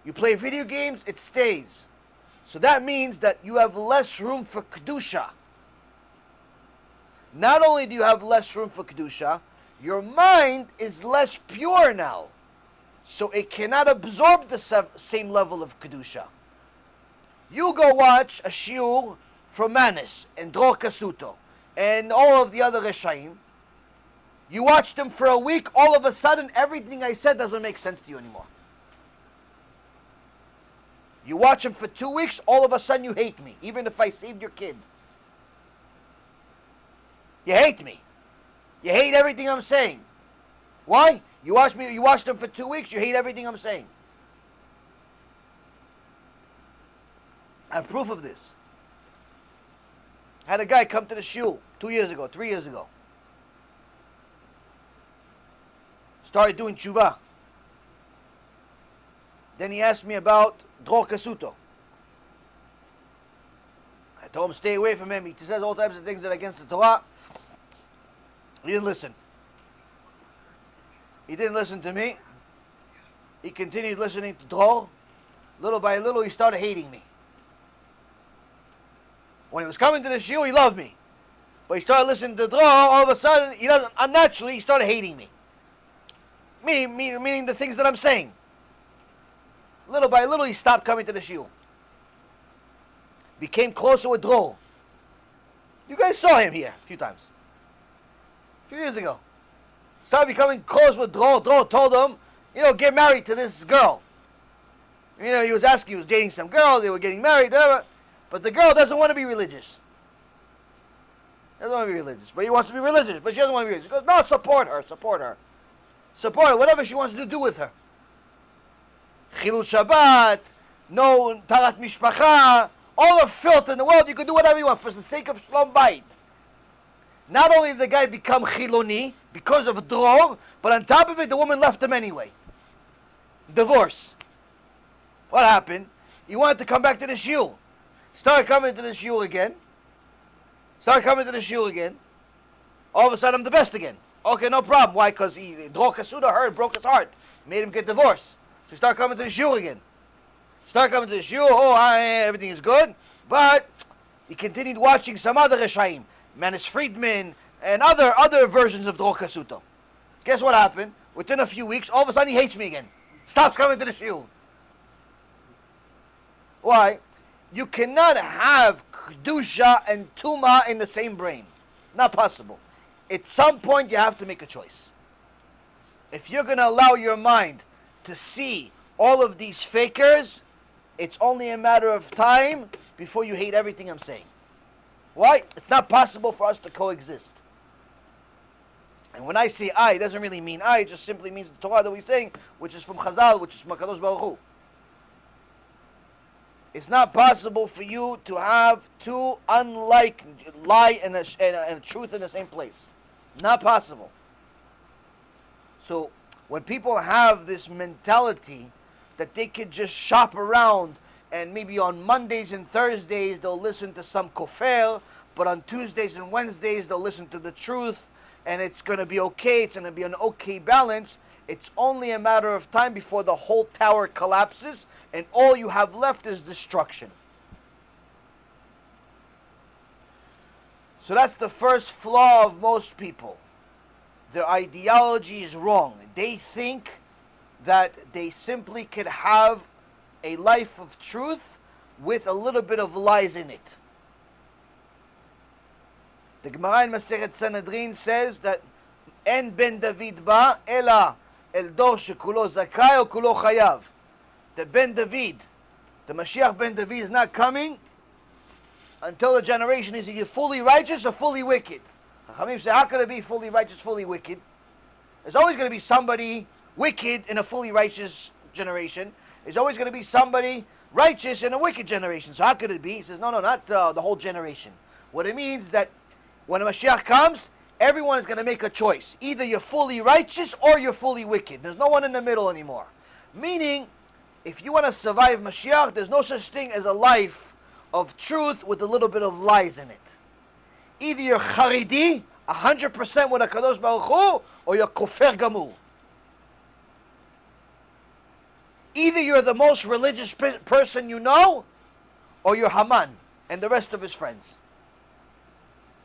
Speaker 1: You play video games, it stays. So that means that you have less room for kedusha. Not only do you have less room for kedusha, your mind is less pure now. So it cannot absorb the same level of kedusha. You go watch a shiur from Manis and Dror Kasuto and all of the other Reshaim. You watch them for a week, all of a sudden everything I said doesn't make sense to you anymore. You watch them for 2 weeks, all of a sudden you hate me, even if I saved your kid. You hate me. You hate everything I'm saying. Why? You watch them for 2 weeks, you hate everything I'm saying. I have proof of this. I had a guy come to the shul 2 years ago, 3 years ago. Started doing TeShuva. Then he asked me about Dror Kasuto. I told him stay away from him. He says all types of things that are against the Torah. He didn't listen. He didn't listen to me. He continued listening to Dror. Little by little, he started hating me. When he was coming to the shul, he loved me. But he started listening to Dror, all of a sudden, unnaturally, he started hating me. Meaning the things that I'm saying. Little by little, he stopped coming to the shul. Became closer with Dror. You guys saw him here a few times. A few years ago. Started becoming close with Dror. Dror told him, get married to this girl. He was asking, he was dating some girl, they were getting married, whatever. But the girl doesn't want to be religious. Doesn't want to be religious. But he wants to be religious, but she doesn't want to be religious. He goes, no, support her. Support her, whatever she wants to do with her. Chilul Shabbat, no Tarat Mishpacha, all the filth in the world, you can do whatever you want for the sake of Shalom Bayit. Not only did the guy become Chiloni because of Dror, but on top of it, the woman left him anyway. Divorce. What happened? He wanted to come back to the shul. Started coming to the shul again. All of a sudden, I'm the best again. Okay, no problem. Why? Because Dror Kasuda heard, broke his heart, made him get divorced. So he started coming to the shul again. Everything is good. But he continued watching some other Reshaim, Manis Friedman, and other versions of Dror Kasuto. Guess what happened? Within a few weeks, all of a sudden he hates me again. Stops coming to the shul. Why? You cannot have Kedusha and Tuma in the same brain. Not possible. At some point, you have to make a choice. If you're going to allow your mind to see all of these fakers, it's only a matter of time before you hate everything I'm saying. Why? It's not possible for us to coexist. And when I say I, it doesn't really mean I, it just simply means the Torah that we're saying, which is from Chazal, which is from HaKadosh Baruch Hu. It's not possible for you to have two unlike lie and a truth in the same place. Not possible. So when people have this mentality that they could just shop around and maybe on Mondays and Thursdays they'll listen to some kofar, but on Tuesdays and Wednesdays they'll listen to the truth, and it's going to be okay, it's going to be an okay balance. It's only a matter of time before the whole tower collapses and all you have left is destruction. So that's the first flaw of most people. Their ideology is wrong. They think that they simply could have a life of truth with a little bit of lies in it. The Gemara in Masechet Sanhedrin says that En ben David ba ela el dor shekulo zakai or kulo chayav. That Ben David, the Mashiach Ben David, is not coming until the generation is either fully righteous or fully wicked. Chachamim say, how could it be fully righteous, fully wicked? There's always going to be somebody wicked in a fully righteous generation. There's always going to be somebody righteous in a wicked generation. So how could it be? He says, no, not the whole generation. What it means is that when a Mashiach comes, everyone is going to make a choice. Either you're fully righteous or you're fully wicked. There's no one in the middle anymore. Meaning, if you want to survive Mashiach, there's no such thing as a life of truth with a little bit of lies in it. Either you're Charidi, 100% with HaKadosh Baruch Hu, or you're Kofer Gamur. Either you're the most religious person you know, or you're Haman and the rest of his friends.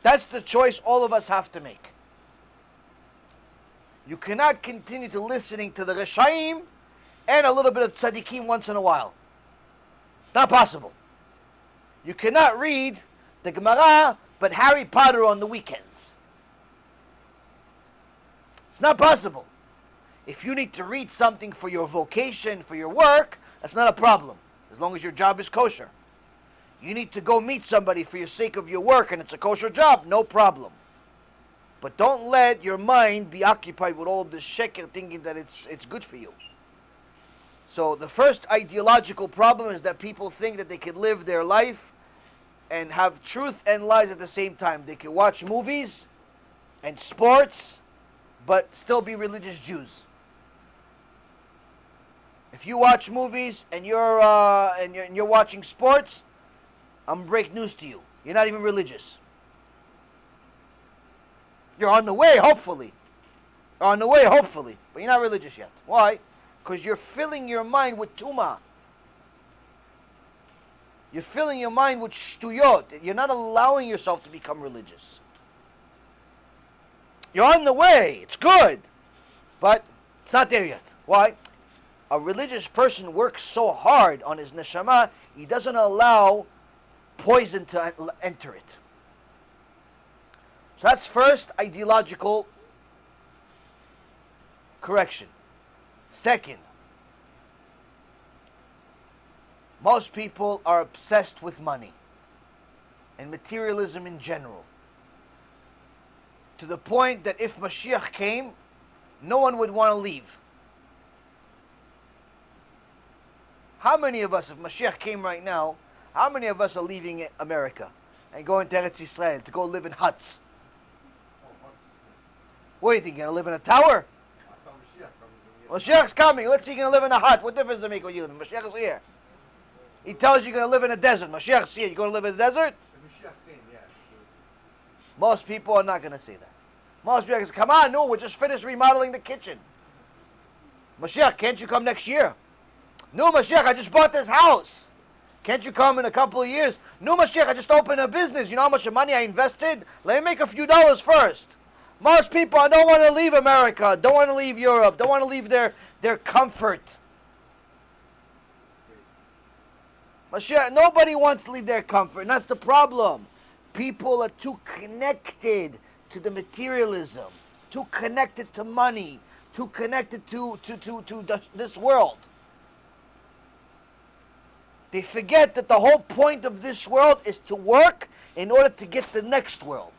Speaker 1: That's the choice all of us have to make. You cannot continue to listening to the Reshaim and a little bit of Tzaddikim once in a while. It's not possible. You cannot read the Gemara but Harry Potter on the weekends. It's not possible. If you need to read something for your vocation, for your work, that's not a problem. as long as your job is kosher. You need to go meet somebody for your sake of your work and it's a kosher job, no problem. But don't let your mind be occupied with all of this sheker thinking that it's good for you. So the first ideological problem is that people think that they can live their life and have truth and lies at the same time. They can watch movies and sports, but still be religious Jews. If you watch movies and you're watching sports, I'm gonna break news to you. You're not even religious. You're on the way, hopefully. But you're not religious yet. Why? Because you're filling your mind with tumah. You're filling your mind with shtuyot. You're not allowing yourself to become religious. You're on the way. It's good. But it's not there yet. Why? A religious person works so hard on his neshama, he doesn't allow poison to enter it. So that's first ideological correction. Second, most people are obsessed with money and materialism in general, to the point that if Mashiach came, no one would want to leave. How many of us, if Mashiach came right now, how many of us are leaving America and going to Eretz Yisrael to go live in huts? What do you think, you're going to live in a tower? Mashiach's coming. Let's say you're going to live in a hut. What difference does it make where you live in? Mashiach is here. He tells you you're going to live in a desert. Mashiach's here. You're going to live in a desert? Most people are not going to say that. Most people are going to say, come on, no, we're just finished remodeling the kitchen. Mashiach, can't you come next year? No, Mashiach, I just bought this house. Can't you come in a couple of years? No, Mashiach, I just opened a business. You know how much money I invested? Let me make a few dollars first. Most people don't want to leave America, don't want to leave Europe, don't want to leave their comfort. Mashiach, nobody wants to leave their comfort, and that's the problem. People are too connected to the materialism, too connected to money, too connected to this world. They forget that the whole point of this world is to work in order to get to the next world.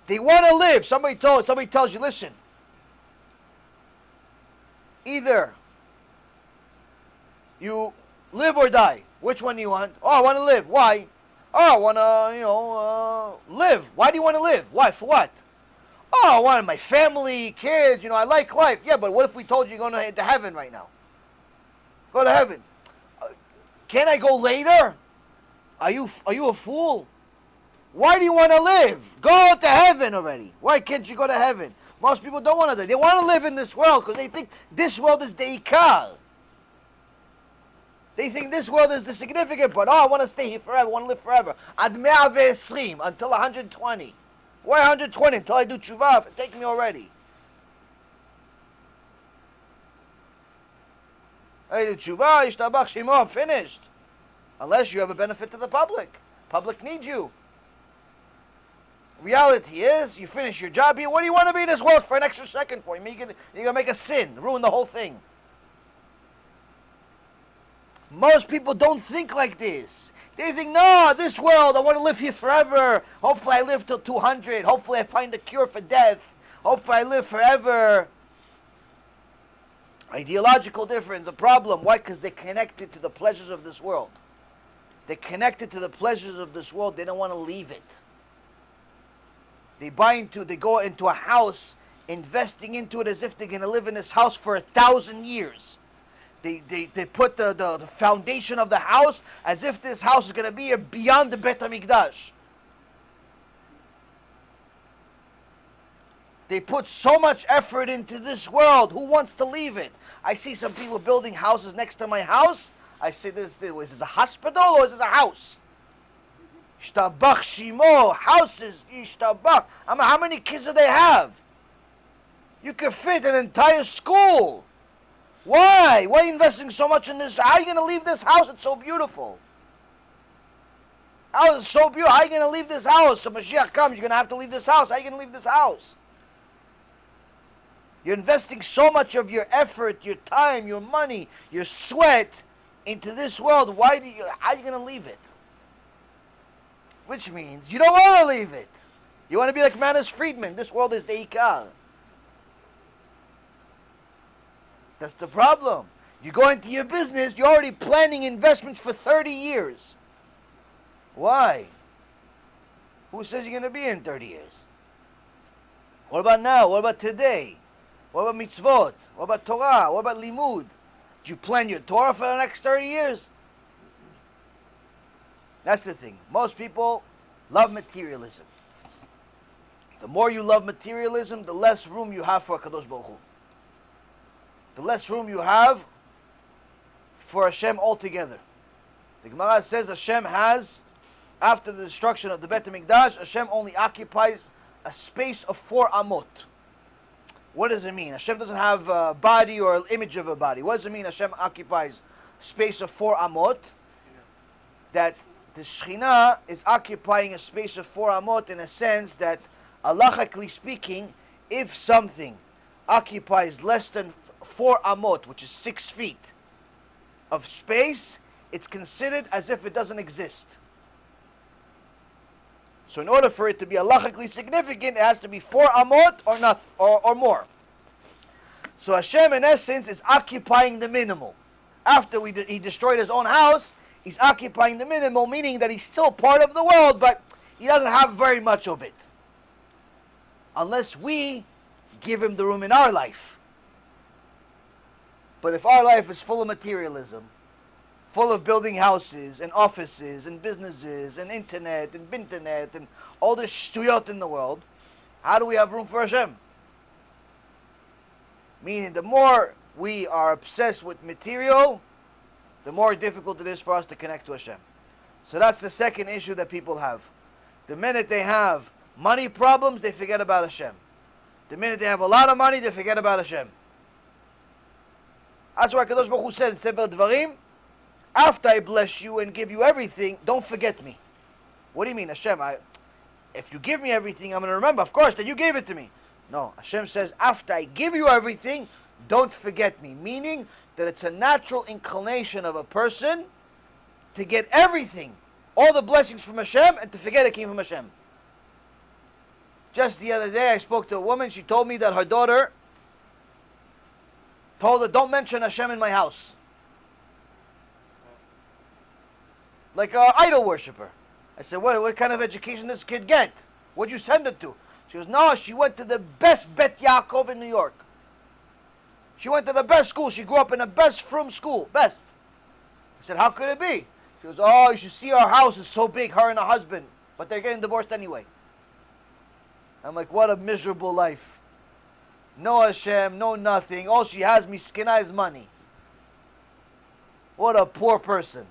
Speaker 1: They want to live. Somebody tells you, listen, either you live or die. Which one do you want? Oh, I want to live. Why? Oh, I want to, live. Why do you want to live? Why? For what? Oh, I want my family, kids, I like life. Yeah, but what if we told you you're going to heaven right now? Go to heaven. Can I go later? Are you a fool? Why do you want to live? Go to heaven already. Why can't you go to heaven? Most people don't want to live. They want to live in this world because they think this world is the ikar. They think this world is the significant part. Oh, I want to stay here forever. I want to live forever. Ad 120, until 120. Why 120? Until I do TeShuva. Take me already. I do TeShuva, Yishtabach Shemo, I'm finished. Unless you have a benefit to the public. Public needs you. Reality is, you finish your job here. What do you want to be in this world for an extra second for? You're going to make a sin, ruin the whole thing. Most people don't think like this. They think, no, this world, I want to live here forever. Hopefully I live till 200. Hopefully I find a cure for death. Hopefully I live forever. Ideological difference, a problem. Why? Because they're connected to the pleasures of this world. They're connected to the pleasures of this world. They don't want to leave it. They go into a house, investing into it as if they're going to live in this house for 1,000 years. They put the foundation of the house as if this house is going to be beyond the Bet HaMikdash. They put so much effort into this world. Who wants to leave it? I see some people building houses next to my house. I say, is this a hospital or is this a house? Ishtabach Shimo, houses, Ishtabach. How many kids do they have? You could fit an entire school. Why? Why are you investing so much in this? How are you going to leave this house? It's so beautiful. House is so beautiful. How are you going to leave this house? So Mashiach comes, you're going to have to leave this house. How are you going to leave this house? You're investing so much of your effort, your time, your money, your sweat into this world, how are you going to leave it? Which means you don't want to leave it. You want to be like Manis Friedman. This world is the Ikar. That's the problem. You go into your business, you're already planning investments for 30 years. Why? Who says you're going to be in 30 years? What about now? What about today? What about mitzvot? What about Torah? What about limud? Do you plan your Torah for the next 30 years? That's the thing. Most people love materialism. The more you love materialism, the less room you have for HaKadosh Baruch Hu. The less room you have for Hashem altogether. The Gemara says Hashem has, after the destruction of the Bet HaMikdash, Hashem only occupies a space of 4 amot. What does it mean? Hashem doesn't have a body or an image of a body. What does it mean Hashem occupies space of 4 amot? That the Shekhinah is occupying a space of 4 amot in a sense that, halachically speaking, if something occupies less than 4 amot, which is 6 feet of space, it's considered as if it doesn't exist. So in order for it to be halachically significant, it has to be 4 amot or not, or more. So Hashem, in essence, is occupying the minimal. After he destroyed his own house, he's occupying the minimal, meaning that he's still part of the world, but he doesn't have very much of it. Unless we give him the room in our life. But if our life is full of materialism, full of building houses and offices and businesses and internet and binternet and all the shtuyot in the world, how do we have room for Hashem? Meaning the more we are obsessed with material, the more difficult it is for us to connect to Hashem. So that's the second issue that people have. The minute they have money problems, they forget about Hashem. The minute they have a lot of money, they forget about Hashem. That's why Kadosh Baruch Hu said in Sefer Dvarim, after I bless you and give you everything, don't forget me. What do you mean, Hashem? If you give me everything, I'm going to remember, of course, that you gave it to me. No, Hashem says, after I give you everything, don't forget me. Meaning that it's a natural inclination of a person to get everything, all the blessings from Hashem, and to forget it came from Hashem. Just the other day, I spoke to a woman. She told me that her daughter told her, don't mention Hashem in my house. Like an idol worshiper. I said, what kind of education does this kid get? What'd you send it to? She goes, no, she went to the best Bet Yaakov in New York. She went to the best school. She grew up in the best frum school. Best. I said, how could it be? She goes, oh, you should see our house is so big, her and her husband. But they're getting divorced anyway. I'm like, what a miserable life. No Hashem, no nothing. All she has, miskina, is money. What a poor person.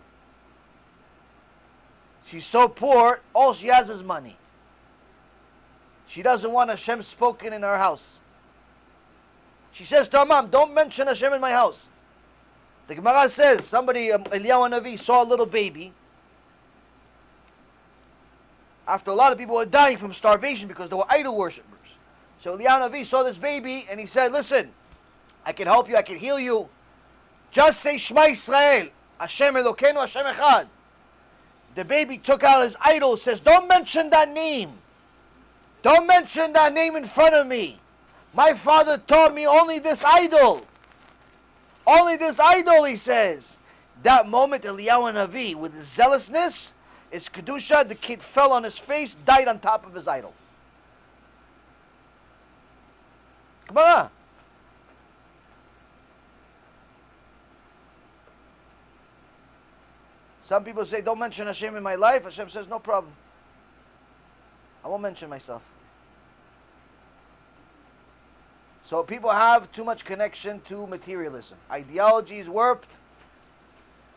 Speaker 1: She's so poor, all she has is money. She doesn't want Hashem spoken in her house. She says to her mom, don't mention Hashem in my house. The Gemara says, somebody, Eliyahu Navi, saw a little baby. After a lot of people were dying from starvation because they were idol worshippers. So Eliyahu Navi saw this baby and he said, listen, I can help you, I can heal you. Just say Shema Yisrael, Hashem Elokeinu, Hashem Echad. The baby took out his idol, says, don't mention that name. Don't mention that name in front of me. My father taught me only this idol. Only this idol, he says. That moment, Eliyahu Navi, with his zealousness, his kedusha, the kid fell on his face, died on top of his idol. Gemara. Some people say, don't mention Hashem in my life. Hashem says, no problem. I won't mention myself. So people have too much connection to materialism. Ideology is warped.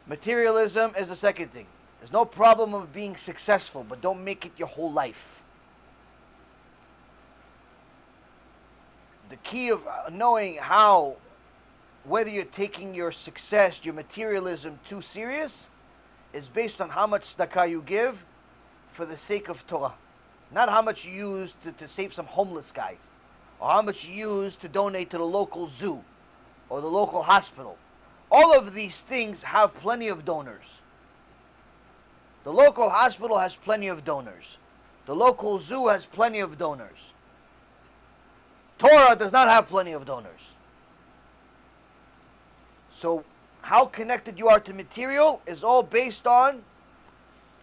Speaker 1: Materialism is the second thing. There's no problem of being successful, but don't make it your whole life. The key of knowing how, whether you're taking your success, your materialism too serious, is based on how much tzedakah you give for the sake of Torah. Not how much you use to save some homeless guy, or how much you use to donate to the local zoo, or the local hospital, All of these things have plenty of donors. The local hospital has plenty of donors. The local zoo has plenty of donors. Torah does not have plenty of donors. So how connected you are to material is all based on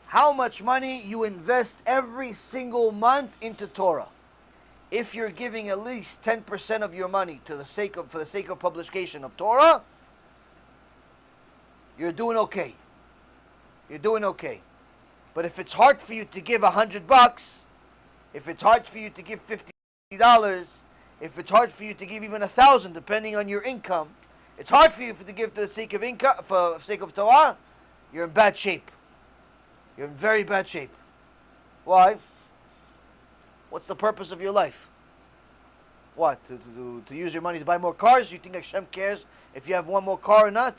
Speaker 1: how much money you invest every single month into Torah. If you're giving at least 10% of your money for the sake of publication of Torah, you're doing okay. You're doing okay. But if it's hard for you to give $100, if it's hard for you to give $50, if it's hard for you to give even 1,000, depending on your income, it's hard for you to give for the sake of income, for the sake of Torah, you're in bad shape. You're in very bad shape. Why? What's the purpose of your life? What? To use your money to buy more cars? You think HaShem cares if you have one more car or not?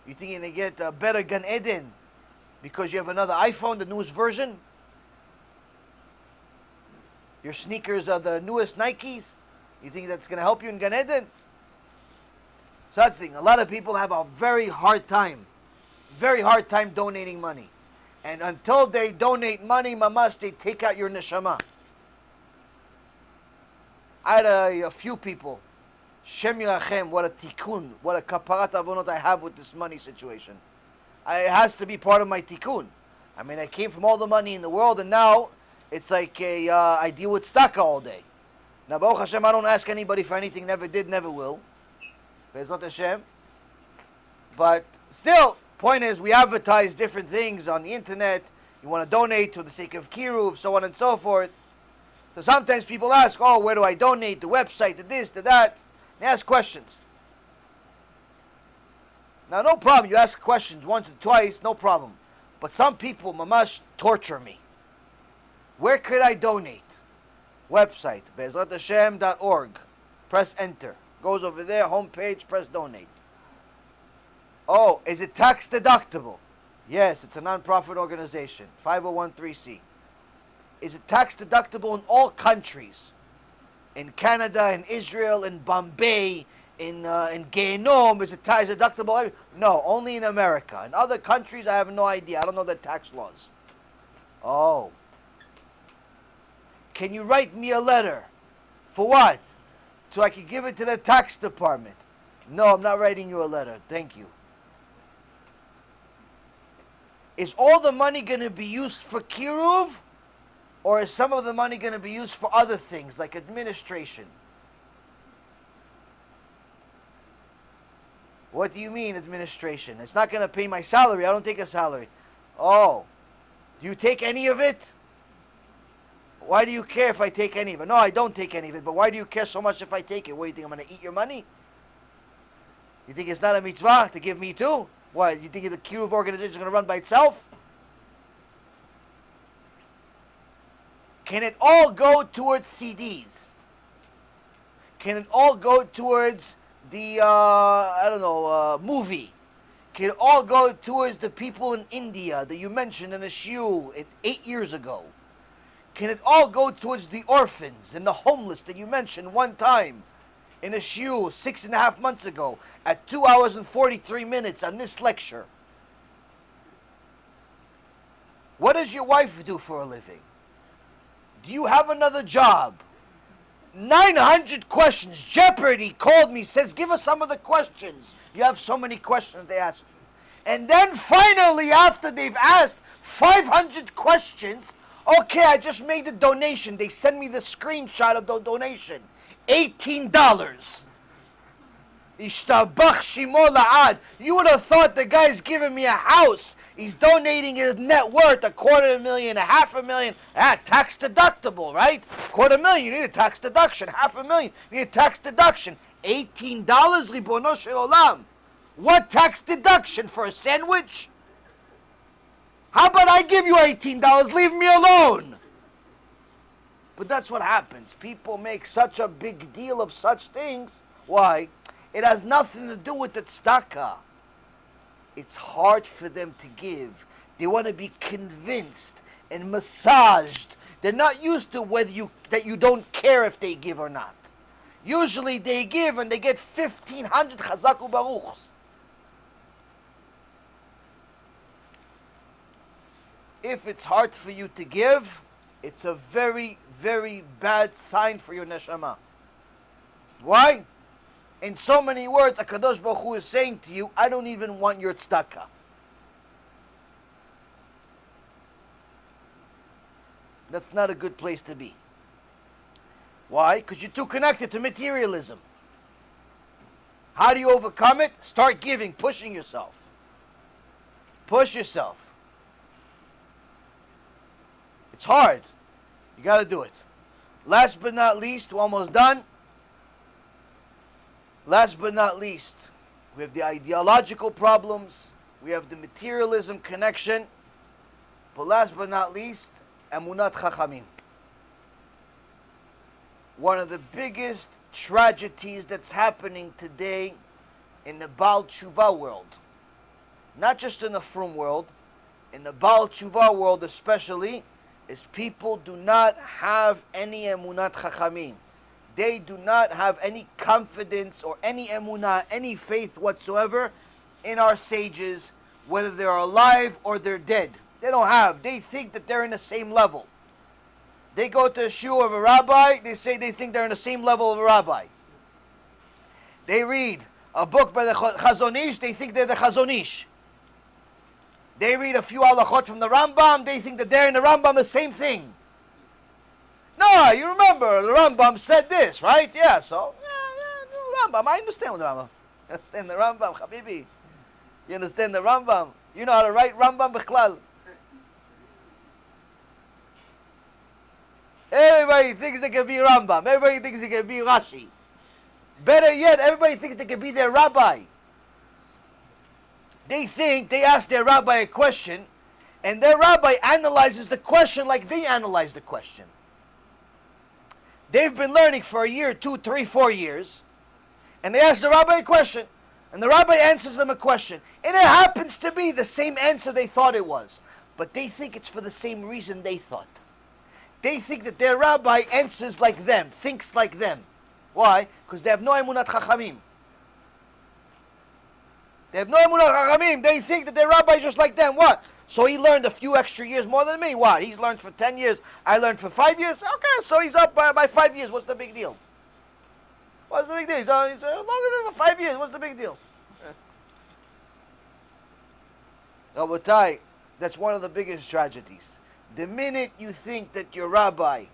Speaker 1: You think you're going to get a better Gan Eden because you have another iPhone, the newest version? Your sneakers are the newest Nikes? You think that's going to help you in Gan Eden? So that's the thing. A lot of people have a very hard time donating money. And until they donate money, mamash, they take out your neshama. I had a few people. Shem Yirachem, what a tikkun, what a kaparat avonot I have with this money situation. It has to be part of my tikkun. I mean, I came from all the money in the world, and now it's like I deal with tzedakah all day. Now, Baruch Hashem, I don't ask anybody for anything, never did, never will. Be'ezrat Hashem. But still, point is, we advertise different things on the internet. You want to donate for the sake of Kiruv, so on and so forth. So sometimes people ask, oh, where do I donate? The website, the this, the that. They ask questions. Now, no problem. You ask questions once or twice, no problem. But some people, mamash, torture me. Where could I donate? Website, be'ezrathashem.org. Press enter. Goes over there, homepage, press donate. Oh, is it tax deductible? Yes, it's a non-profit organization, 501(c)(3). Is it tax deductible in all countries? In Canada, in Israel, in Bombay, in Gehenom, is it tax deductible? No, only in America. In other countries, I have no idea. I don't know the tax laws. Oh. Can you write me a letter? For what? So I can give it to the tax department. No, I'm not writing you a letter. Thank you. Is all the money going to be used for Kiruv? Or is some of the money going to be used for other things, like administration? What do you mean, administration? It's not going to pay my salary. I don't take a salary. Oh. Do you take any of it? Why do you care if I take any of it? No, I don't take any of it. But why do you care so much if I take it? What, do you think I'm going to eat your money? You think it's not a mitzvah to give me too? What, you think the Kiruv organization is going to run by itself? Can it all go towards CDs? Can it all go towards the, movie? Can it all go towards the people in India that you mentioned in a shiur 8 years ago? Can it all go towards the orphans and the homeless that you mentioned one time in a shiur 6.5 months ago at 2 hours and 43 minutes on this lecture? What does your wife do for a living? Do you have another job? 900 questions. Jeopardy called me, says, give us some of the questions. You have so many questions they asked you. And then finally, after they've asked 500 questions, okay, I just made the donation. They send me the screenshot of the donation. $18. Ishtabach shimo la'ad. You would have thought the guy's giving me a house. He's donating his net worth, $250,000, $500,000. Tax deductible, right? $250,000, you need a tax deduction. $500,000, you need a tax deduction. $18, ribono shel olam. What tax deduction for a sandwich? How about I give you $18, leave me alone? But that's what happens. People make such a big deal of such things. Why? It has nothing to do with the tzedakah. It's hard for them to give. They want to be convinced and massaged. They're not used to that you don't care if they give or not. Usually they give and they get 1,500 chazak u'baruchs. If it's hard for you to give, it's a very, very bad sign for your neshama. Why? In so many words, HaKadosh Baruch Hu is saying to you, I don't even want your tzedakah. That's not a good place to be. Why? Because you're too connected to materialism. How do you overcome it? Start giving, pushing yourself. Push yourself. It's hard. You got to do it. Last but not least, we're almost done. Last but not least, we have the ideological problems. We have the materialism connection. But last but not least, Emunat Chachamim. One of the biggest tragedies that's happening today in the Baal Tshuva world, not just in the Frum world, in the Baal Tshuva world especially, is people do not have any Emunat Chachamim. They do not have any confidence or any emunah, any faith whatsoever in our sages, whether they're alive or they're dead. They don't have. They think that they're in the same level. They go to a shiur of a rabbi, they say they think they're in the same level of a rabbi. They read a book by the Chazon Ish, they think they're the Chazon Ish. They read a few halachot from the Rambam, they think that they're in the Rambam the same thing. No, you remember, the Rambam said this, right? Yeah, so, Rambam, I understand what the Rambam. You understand the Rambam, Habibi? You understand the Rambam? You know how to write Rambam b'chlal. Everybody thinks they can be Rambam. Everybody thinks they can be Rashi. Better yet, everybody thinks they can be their rabbi. They think they ask their rabbi a question, and their rabbi analyzes the question like they analyze the question. They've been learning for a year, 2, 3, 4 years, and they ask the rabbi a question, and the rabbi answers them a question, and it happens to be the same answer they thought it was, but they think it's for the same reason they thought. They think that their rabbi answers like them, thinks like them. Why? Because they have no emunat chachamim. They have no emunat chachamim. They think that their rabbi is just like them. What? So he learned a few extra years more than me. What? He's learned for 10 years. I learned for 5 years. Okay, so he's up by 5 years. What's the big deal? What's the big deal? He's longer than for 5 years. What's the big deal? Rabotai, that's one of the biggest tragedies. The minute you think that your rabbi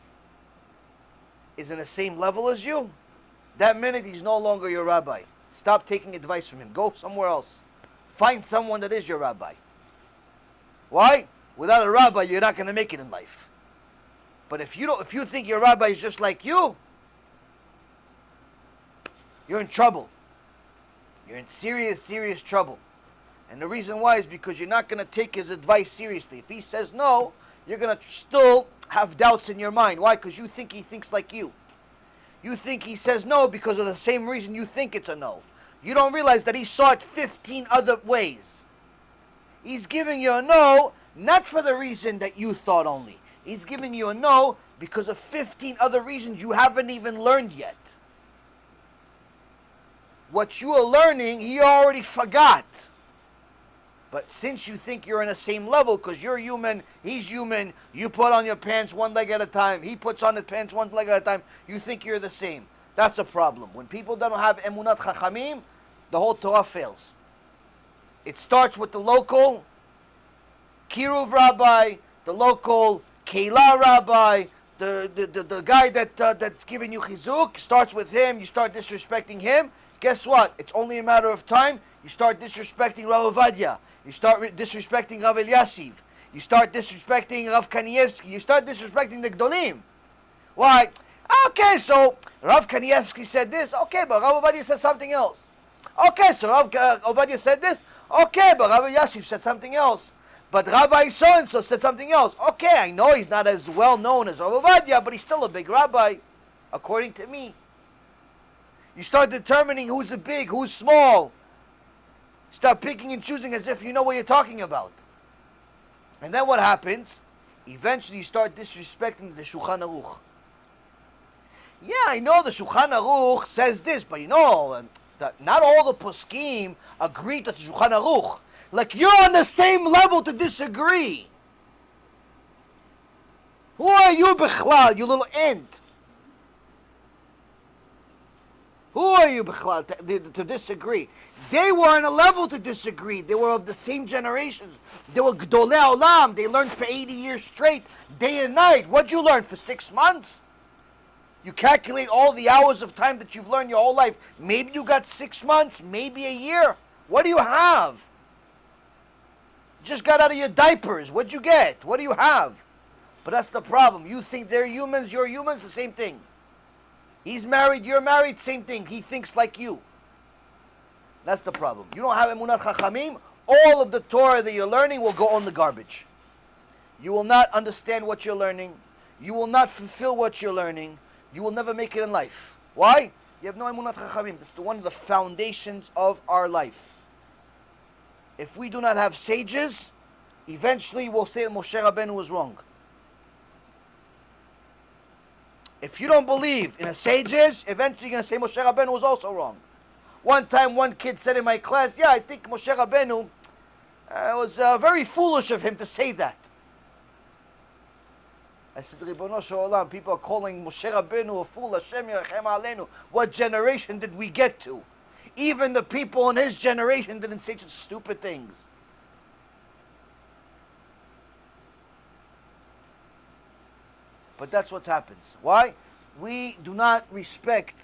Speaker 1: is in the same level as you, that minute he's no longer your rabbi. Stop taking advice from him. Go somewhere else. Find someone that is your rabbi. Why? Without a rabbi, you're not going to make it in life. But if you think your rabbi is just like you, you're in trouble. You're in serious, serious trouble. And the reason why is because you're not going to take his advice seriously. If he says no, you're going to still have doubts in your mind. Why? Because you think he thinks like you. You think he says no because of the same reason you think it's a no. You don't realize that he saw it 15 other ways. He's giving you a no, not for the reason that you thought only. He's giving you a no because of 15 other reasons you haven't even learned yet. What you are learning, he already forgot. But since you think you're in the same level, because you're human, he's human, you put on your pants one leg at a time, he puts on his pants one leg at a time, you think you're the same. That's a problem. When people don't have emunat chachamim, the whole Torah fails. It starts with the local Kiruv rabbi, the local Keilah rabbi, the guy that's giving you chizuk, starts with him, you start disrespecting him. Guess what? It's only a matter of time. You start disrespecting Rav Ovadia. You start disrespecting Rav Eliashiv. You start disrespecting Rav Kanievsky. You start disrespecting the Gdolim. Why? Okay, so Rav Kanievsky said this. Okay, but Rav Ovadia said something else. Okay, so Rav Ovadia said this. Okay, but Rav Eliashiv said something else. But Rabbi so-and-so said something else. Okay, I know he's not as well known as Rav Ovadia, but he's still a big rabbi, according to me. You start determining who's a big, who's small. Start picking and choosing as if you know what you're talking about. And then what happens? Eventually you start disrespecting the Shulchan Aruch. Yeah, I know the Shulchan Aruch says this, but you know, that not all the poskim agree to the Shulchan Aruch. Like, you're on the same level to disagree. Who are you, Bechlal, you little ant? Who are you, Bechlal, to disagree? They were on a level to disagree. They were of the same generations. They were Gdolei Olam. They learned for 80 years straight, day and night. What'd you learn for 6 months? You calculate all the hours of time that you've learned your whole life. Maybe you got 6 months, maybe a year. What do you have? You just got out of your diapers. What'd you get? What do you have? But that's the problem. You think they're humans, you're humans, the same thing. He's married, you're married, same thing. He thinks like you. That's the problem. You don't have emunat chachamim, all of the Torah that you're learning will go on the garbage. You will not understand what you're learning. You will not fulfill what you're learning. You will never make it in life. Why? You have no emunat chachamim. That's one of the foundations of our life. If we do not have sages, eventually we'll say that Moshe Rabbeinu was wrong. If you don't believe in a sages, eventually you're going to say Moshe Rabbeinu was also wrong. One time one kid said in my class, yeah, I think Moshe Rabbeinu, it was very foolish of him to say that. I said, Ribono Shel Olam, people are calling Moshe Rabbeinu a fool, Hashem Yerachem Aleinu. What generation did we get to? Even the people in his generation didn't say such stupid things. But that's what happens. Why? We do not respect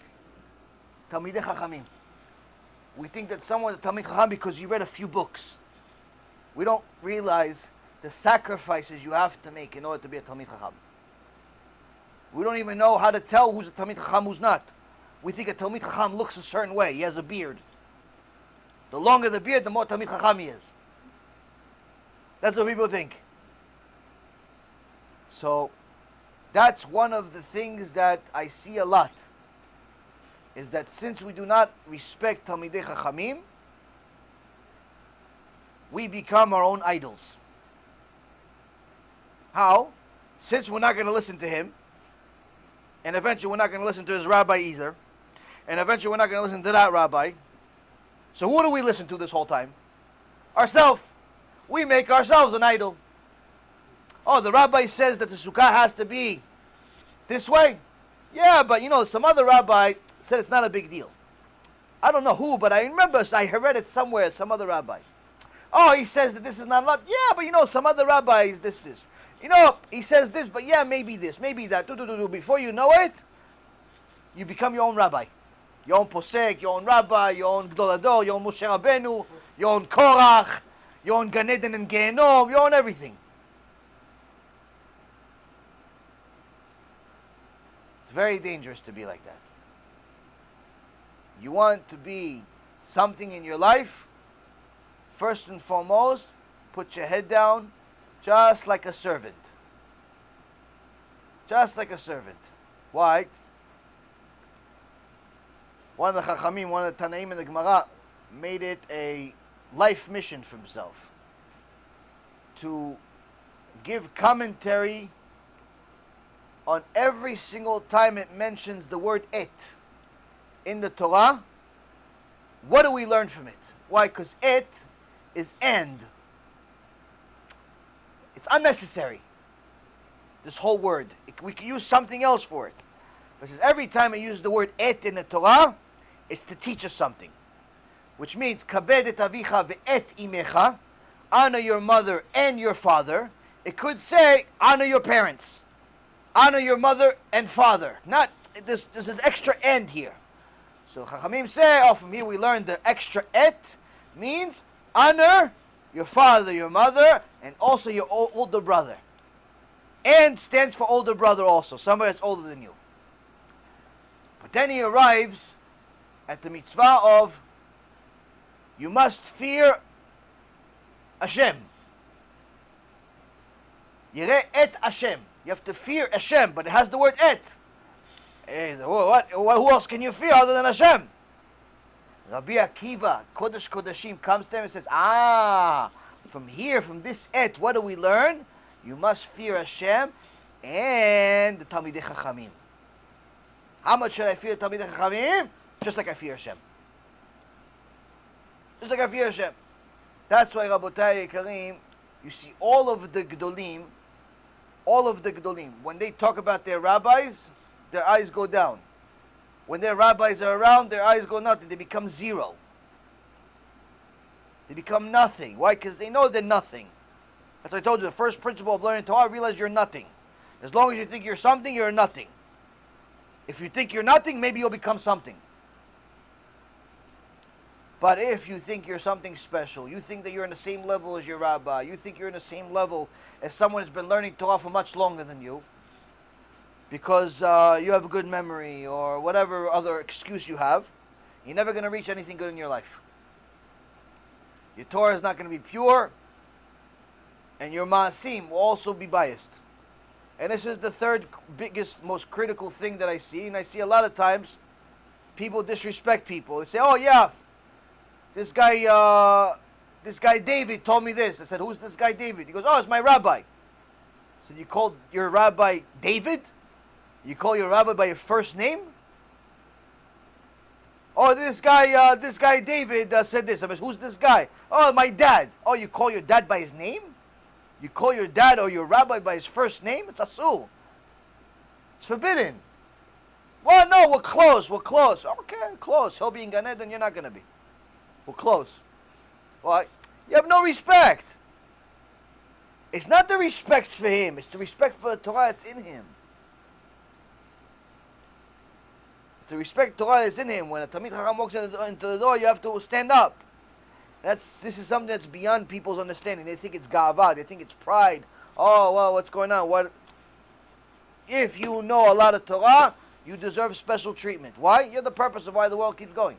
Speaker 1: Talmidei Chachamim. We think that someone's a Talmid Chacham because he read a few books. We don't realize the sacrifices you have to make in order to be a Talmid Chacham. We don't even know how to tell who's a Talmid Chacham, who's not. We think a Talmid Chacham looks a certain way. He has a beard. The longer the beard, the more Talmid Chacham he is. That's what people think. So, that's one of the things that I see a lot, is that since we do not respect Talmidei Chachamim, we become our own idols. How? Since we're not going to listen to him, and eventually we're not going to listen to his rabbi either, and eventually we're not going to listen to that rabbi, so who do we listen to this whole time? Ourselves. We make ourselves an idol. Oh, the rabbi says that the sukkah has to be this way. Yeah, but some other rabbi said it's not a big deal. I don't know who, but I remember I read it somewhere, some other rabbi. Oh, he says that this is not allowed. Yeah, but some other rabbis, this. He says this, but yeah, maybe this, maybe that. Before you know it, you become your own rabbi. Your own posek, your own rabbi, your own gdolador, your own Moshe Rabbeinu, your own Korach, your own Gan Eden and Gehenom, your own everything. It's very dangerous to be like that. You want to be something in your life, first and foremost, put your head down, just like a servant. Just like a servant. Why? One of the Chachamim, one of the Tanaim in the Gemara, made it a life mission for himself to give commentary on every single time it mentions the word et in the Torah. What do we learn from it? Why? Because et is and. It's unnecessary. This whole word. We can use something else for it. But every time I use the word et in the Torah, it's to teach us something. Which means, kabed et avicha ve'et imecha, honor your mother and your father. It could say, honor your parents. Honor your mother and father. Not, there's an extra and here. So Chachamim say, from here we learn the extra et means honor your father, your mother, and also your older brother. And stands for older brother also, somebody that's older than you. But then he arrives at the mitzvah of you must fear HaShem. Yireh et HaShem. You have to fear HaShem, but it has the word et. Who else can you fear other than HaShem? Rabbi Akiva, Kodesh Kodashim, comes to him and says, from here, from this et, what do we learn? You must fear HaShem and the Talmidei Chachamim. How much should I fear the Talmidei Chachamim? Just like I fear HaShem. Just like I fear HaShem. That's why, Rabotai Yekarim, you see all of the Gdolim, all of the Gedolim, when they talk about their rabbis, their eyes go down. When their rabbis are around, their eyes go nothing. They become zero. They become nothing. Why? Because they know they're nothing. That's why I told you, the first principle of learning Torah, realize you're nothing. As long as you think you're something, you're nothing. If you think you're nothing, maybe you'll become something. But if you think you're something special, you think that you're on the same level as your rabbi, you think you're in the same level as someone who's been learning Torah for much longer than you, because you have a good memory or whatever other excuse you have, you're never going to reach anything good in your life. Your Torah is not going to be pure, and your ma'asim will also be biased. And this is the third biggest, most critical thing that I see, and I see a lot of times people disrespect people. They say, oh yeah, this guy David told me this. I said, who's this guy David? He goes, oh, it's my rabbi. I said, you called your rabbi David? You call your rabbi by your first name? Oh, this guy David said this. I said, who's this guy? Oh, my dad. Oh, you call your dad by his name? You call your dad or your rabbi by his first name? It's asul. It's forbidden. Well, no, we're close. Okay, close. He'll be in Gan Eden, you're not going to be. We're close. Well, you have no respect. It's not the respect for him. It's the respect for the Torah that's in him. It's the respect for Torah that's in him. When a Talmid Chacham walks into the door, you have to stand up. This is something that's beyond people's understanding. They think it's ga'avah. They think it's pride. Oh, well, what's going on? What? If you know a lot of Torah, you deserve special treatment. Why? You're the purpose of why the world keeps going.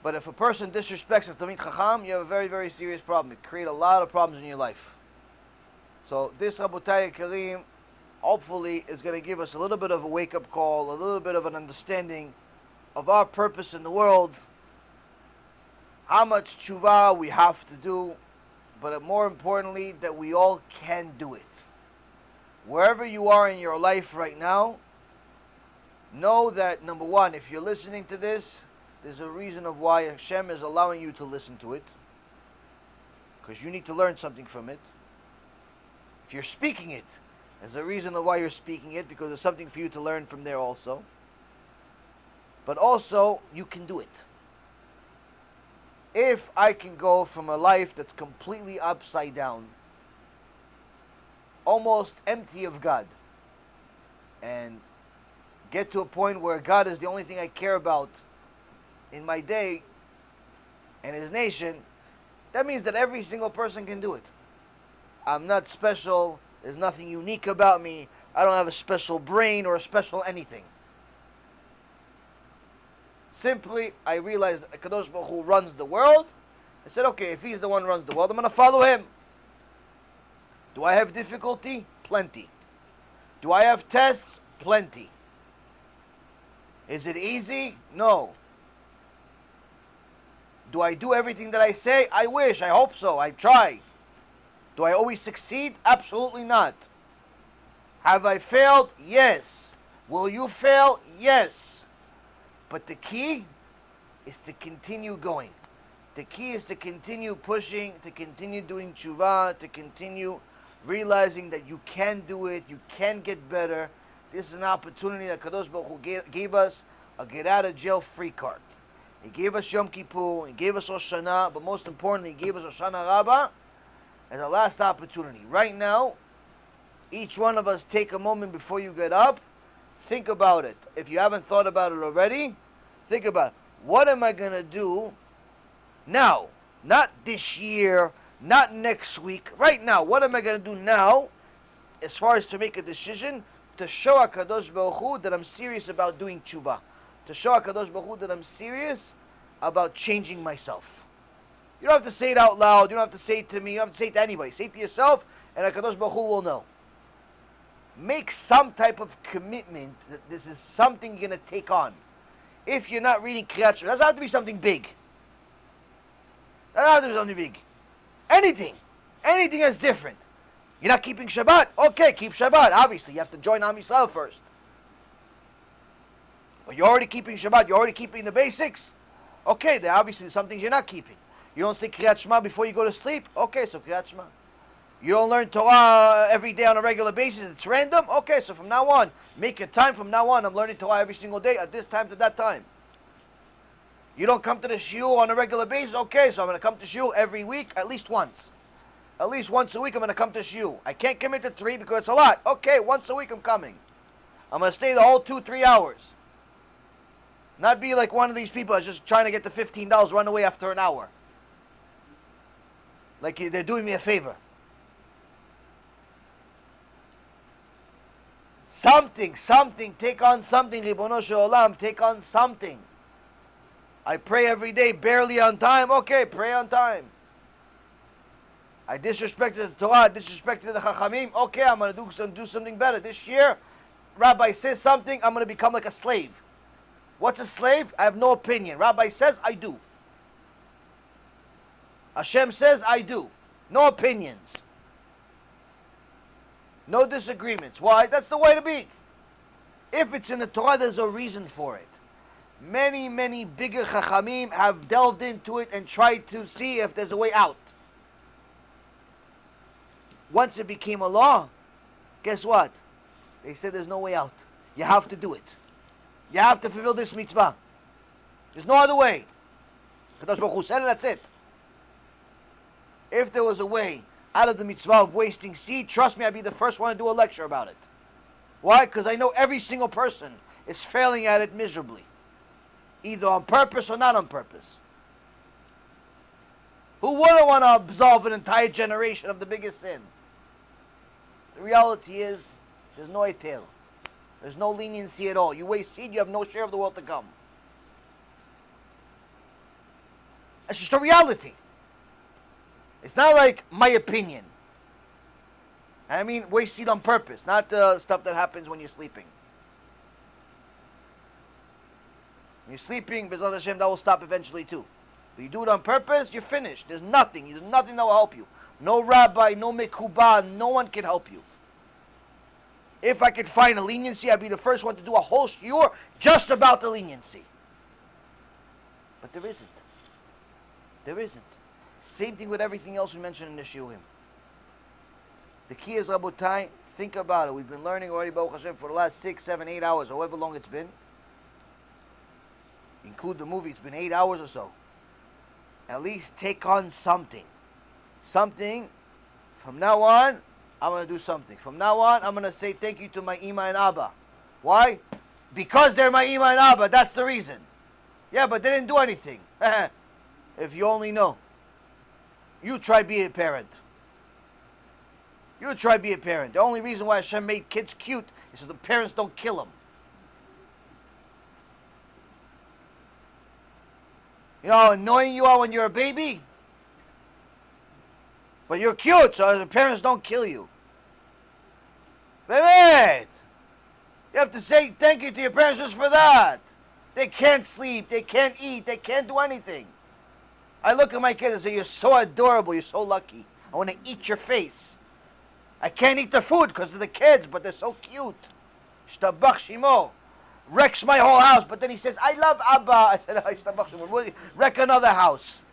Speaker 1: But if a person disrespects a Talmid Chacham, you have a very, very serious problem. It creates a lot of problems in your life. So this, Rabotai Kareem, hopefully is going to give us a little bit of a wake-up call, a little bit of an understanding of our purpose in the world, how much tshuva we have to do, but more importantly, that we all can do it. Wherever you are in your life right now, know that, number one, if you're listening to this, there's a reason of why HaShem is allowing you to listen to it, because you need to learn something from it. If you're speaking it, there's a reason of why you're speaking it, because there's something for you to learn from there also. But also, you can do it. If I can go from a life that's completely upside down, almost empty of God, and get to a point where God is the only thing I care about in my day and His nation, that means that every single person can do it. I'm not special. There's nothing unique about me. I don't have a special brain or a special anything. Simply, I realized that Kadosh Baruch Hu runs the world. I said, okay, if He's the one who runs the world, I'm going to follow Him. Do I have difficulty? Plenty. Do I have tests? Plenty. Is it easy? No. Do I do everything that I say? I wish. I hope so. I try. Do I always succeed? Absolutely not. Have I failed? Yes. Will you fail? Yes. But the key is to continue going. The key is to continue pushing, to continue doing tshuva, to continue realizing that you can do it, you can get better. This is an opportunity that Kadosh Baruch Hu gave us, a get out of jail free card. He gave us Yom Kippur, He gave us HoShana, but most importantly, He gave us HoShana Rabah as a last opportunity. Right now, each one of us take a moment before you get up, think about it. If you haven't thought about it already, think about it. What am I going to do now? Not this year, not next week. Right now, what am I going to do now as far as to make a decision to show HaKadosh Baruch Hu that I'm serious about doing tshuva? To show HaKadosh Baruch Hu that I'm serious about changing myself. You don't have to say it out loud. You don't have to say it to me. You don't have to say it to anybody. Say it to yourself, and HaKadosh Baruch Hu will know. Make some type of commitment that this is something you're going to take on. If you're not reading Kriyat Shema, it doesn't have to be something big. It doesn't have to be something big. Anything. Anything that's different. You're not keeping Shabbat? Okay, keep Shabbat. Obviously, you have to join Am Yisrael first. But you're already keeping Shabbat. You're already keeping the basics. Okay, there obviously some things you're not keeping. You don't say Kriyat Shema before you go to sleep? Okay, so Kriyat Shema. You don't learn Torah every day on a regular basis. It's random. Okay, so from now on, make a time. From now on, I'm learning Torah every single day at this time to that time. You don't come to the shiur on a regular basis. Okay, so I'm going to come to shiur every week at least once. At least once a week I'm going to come to shiur. I can't commit to 3 because it's a lot. Okay, once a week I'm coming. I'm going to stay the whole 2-3 hours. Not be like one of these people that's just trying to get the $15, run away after an hour. Like they're doing me a favor. Something, take on something, Ribono Shel Olam, take on something. I pray every day, barely on time. Okay, pray on time. I disrespected the Torah, disrespected the Chachamim. Okay, I'm going to do something better. This year, Rabbi says something, I'm going to become like a slave. What's a slave? I have no opinion. Rabbi says, I do. HaShem says, I do. No opinions. No disagreements. Why? That's the way to be. If it's in the Torah, there's a reason for it. Many, many bigger Chachamim have delved into it and tried to see if there's a way out. Once it became a law, guess what? They said there's no way out. You have to do it. You have to fulfill this mitzvah. There's no other way. Kadosh Baruch Hu said it, that's it. If there was a way out of the mitzvah of wasting seed, trust me, I'd be the first one to do a lecture about it. Why? Because I know every single person is failing at it miserably. Either on purpose or not on purpose. Who wouldn't want to absolve an entire generation of the biggest sin? The reality is, there's no etel. There's no leniency at all. You waste seed, you have no share of the world to come. It's just a reality. It's not like my opinion. I mean, waste seed on purpose, not the stuff that happens when you're sleeping. When you're sleeping, B'ezrat Hashem, that will stop eventually too. But you do it on purpose, you're finished. There's nothing that will help you. No rabbi, no mekubah, no one can help you. If I could find a leniency, I'd be the first one to do a whole shiur just about the leniency. But there isn't. There isn't. Same thing with everything else we mentioned in the shiurim. The key is, Rabotai, think about it. We've been learning already, Baruch Hashem, for the last 6, 7, 8 hours, however long it's been. Include the movie, it's been 8 hours or so. At least take on something. Something. From now on, I'm going to do something. From now on, I'm going to say thank you to my Ima and Abba. Why? Because they're my Ima and Abba. That's the reason. Yeah, but they didn't do anything. If you only know. You try be a parent. You try be a parent. The only reason why Hashem made kids cute is so the parents don't kill them. You know how annoying you are when you're a baby? But you're cute, so the parents don't kill you. Wait. You have to say thank you to your parents just for that. They can't sleep, they can't eat, they can't do anything. I look at my kids and say, you're so adorable, you're so lucky. I want to eat your face. I can't eat the food because of the kids, but they're so cute. Shtabach Shimo. Wrecks my whole house, but then he says, I love Abba. I said, Shtabach Shimo. Wreck another house.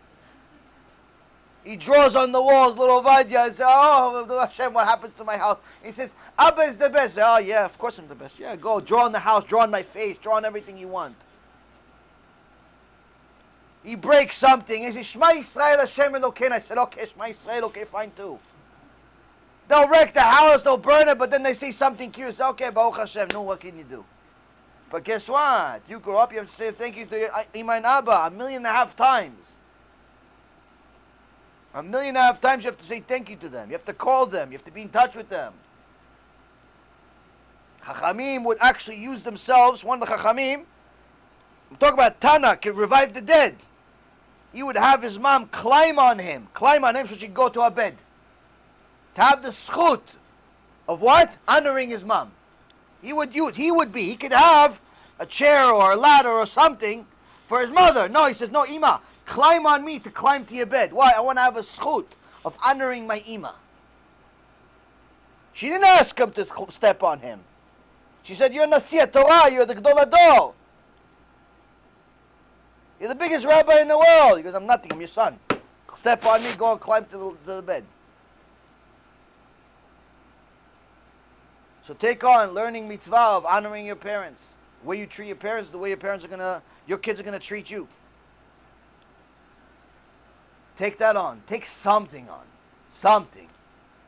Speaker 1: He draws on the walls, little Vadia. I say, oh, Hashem, what happens to my house? He says, Abba is the best. I say, oh, yeah, of course I'm the best. Yeah, go, draw on the house, draw on my face, draw on everything you want. He breaks something. He says, Shema Yisrael Hashem Elokeinu. I said, okay, Shema Yisrael, okay, fine too. They'll wreck the house, they'll burn it, but then they say something cute. Say, okay, Baruch Hashem, no, what can you do? But guess what? You grow up, you have to say thank you to your Ima and Abba 1.5 million times. 1.5 million times you have to say thank you to them. You have to call them. You have to be in touch with them. Chachamim would actually use themselves. One of the Chachamim, I'm talking about Tana, can revive the dead. He would have his mom climb on him so she could go to her bed. To have the schut of what? Honoring his mom. He could have a chair or a ladder or something for his mother. No, he says, no, Ima, climb on me to climb to your bed. Why? I want to have a schut of honoring my Ima. She didn't ask him to step on him. She said, you're Nasiya Torah, you're the Gdol Ador. You're the biggest rabbi in the world. He goes, I'm nothing, I'm your son. Step on me, go and climb to the bed. So take on learning mitzvah of honoring your parents. The way you treat your parents, the way your kids are gonna treat you. Take that on. Take something on. Something.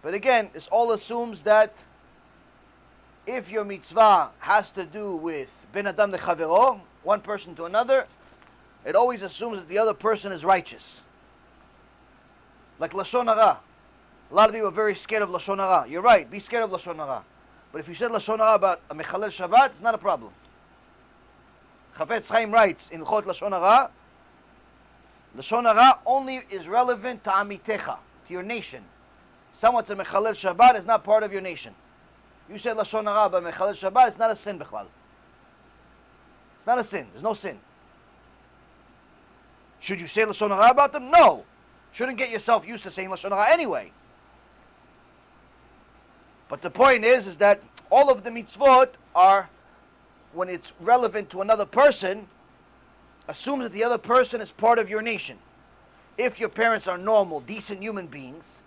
Speaker 1: But again, this all assumes that if your mitzvah has to do with ben adam lechavero, one person to another, it always assumes that the other person is righteous. Like lashon hara. A lot of people are very scared of lashon hara. You're right. Be scared of lashon hara. But if you said lashon hara about a mechalel Shabbat, it's not a problem. Chafetz Chaim writes in Chot lashon hara, lashon hara only is relevant to amitecha, to your nation. Someone's a mechalel Shabbat is not part of your nation. You said lashon hara about mechalel Shabbat, it's not a sin bichlal. It's not a sin. There's no sin. Should you say lashon hara about them? No. Shouldn't get yourself used to saying lashon hara anyway. But the point is that all of the mitzvot are, when it's relevant to another person, assumes that the other person is part of your nation. If your parents are normal, decent human beings,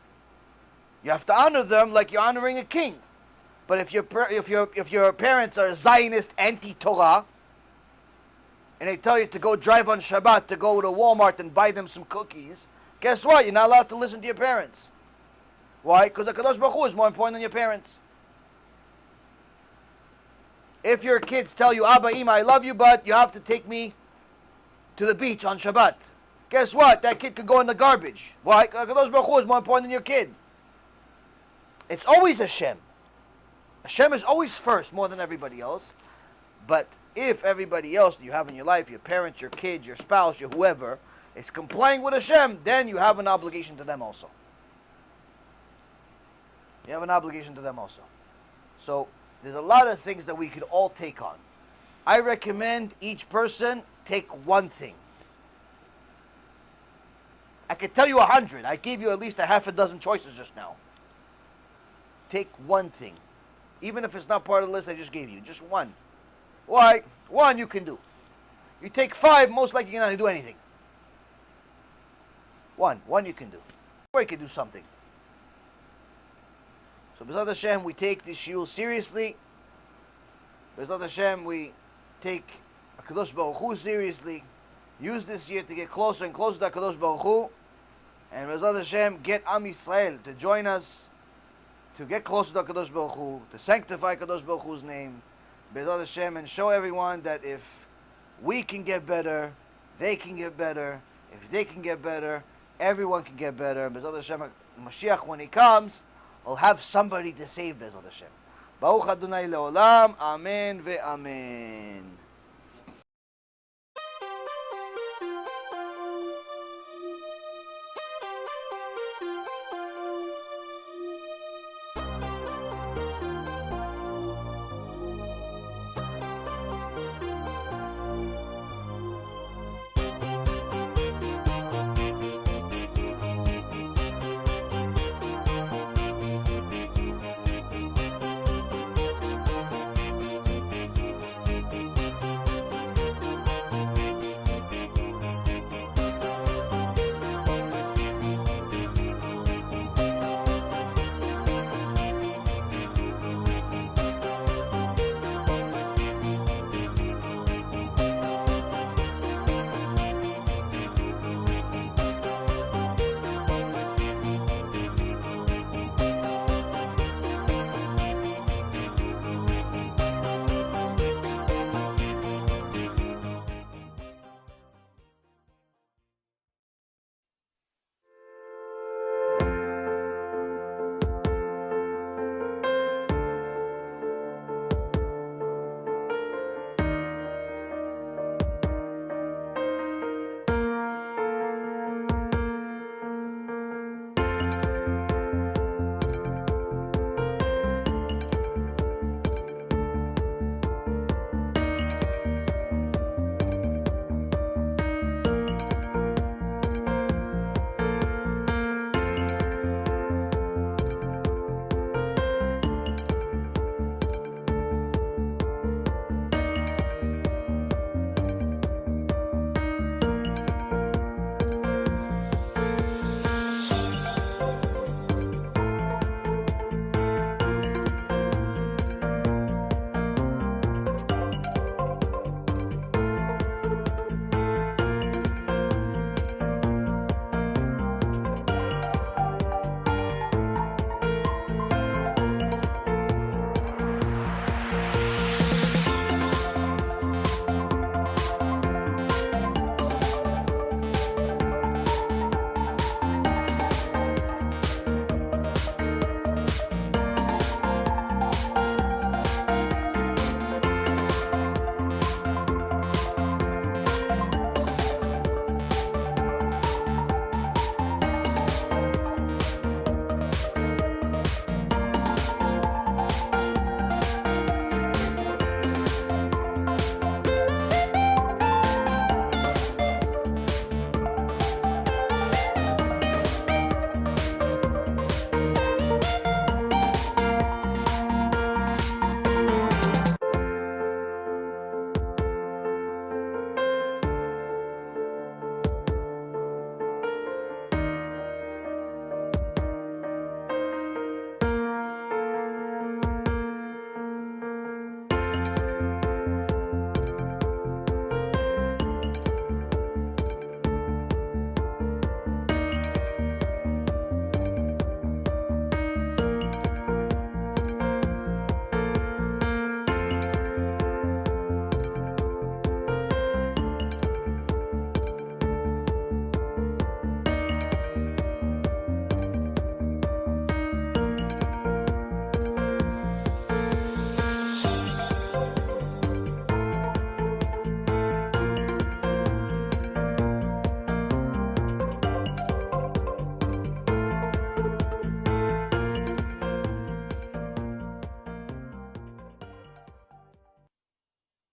Speaker 1: you have to honor them like you're honoring a king. But if your parents are Zionist anti-Torah, and they tell you to go drive on Shabbat, to go to Walmart and buy them some cookies, guess what? You're not allowed to listen to your parents. Why? Because HaKadosh Baruch Hu is more important than your parents. If your kids tell you, Abba, Ima, I love you, but you have to take me to the beach on Shabbat, guess what? That kid could go in the garbage. Why? Because HaKadosh Baruch Hu is more important than your kid. It's always Hashem. Hashem is always first, more than everybody else. But if everybody else you have in your life, your parents, your kids, your spouse, your whoever, is complying with Hashem, then you have an obligation to them also. You have an obligation to them also. So, there's a lot of things that we could all take on. I recommend each person take one thing. I could tell you 100. I gave you at least a half a dozen choices just now. Take one thing. Even if it's not part of the list I just gave you. Just one. Why? One you can do. You take 5, most likely you're not going to do anything. One you can do. Or you can do something. So B'ezrat Hashem, we take this shiur seriously. B'ezrat Hashem, we take HaKadosh Baruch Hu seriously. Use this year to get closer and closer to HaKadosh Baruch Hu. And B'ezrat Hashem, get Am Yisrael to join us, to get closer to HaKadosh Baruch Hu, to sanctify HaKadosh Baruch Hu's name. B'ezrat Hashem, and show everyone that if we can get better, they can get better. If they can get better, everyone can get better. B'ezrat Hashem, Mashiach, when he comes, will have somebody to save. B'ezrat Hashem. Baruch Adonai Leolam. Amen ve'amen.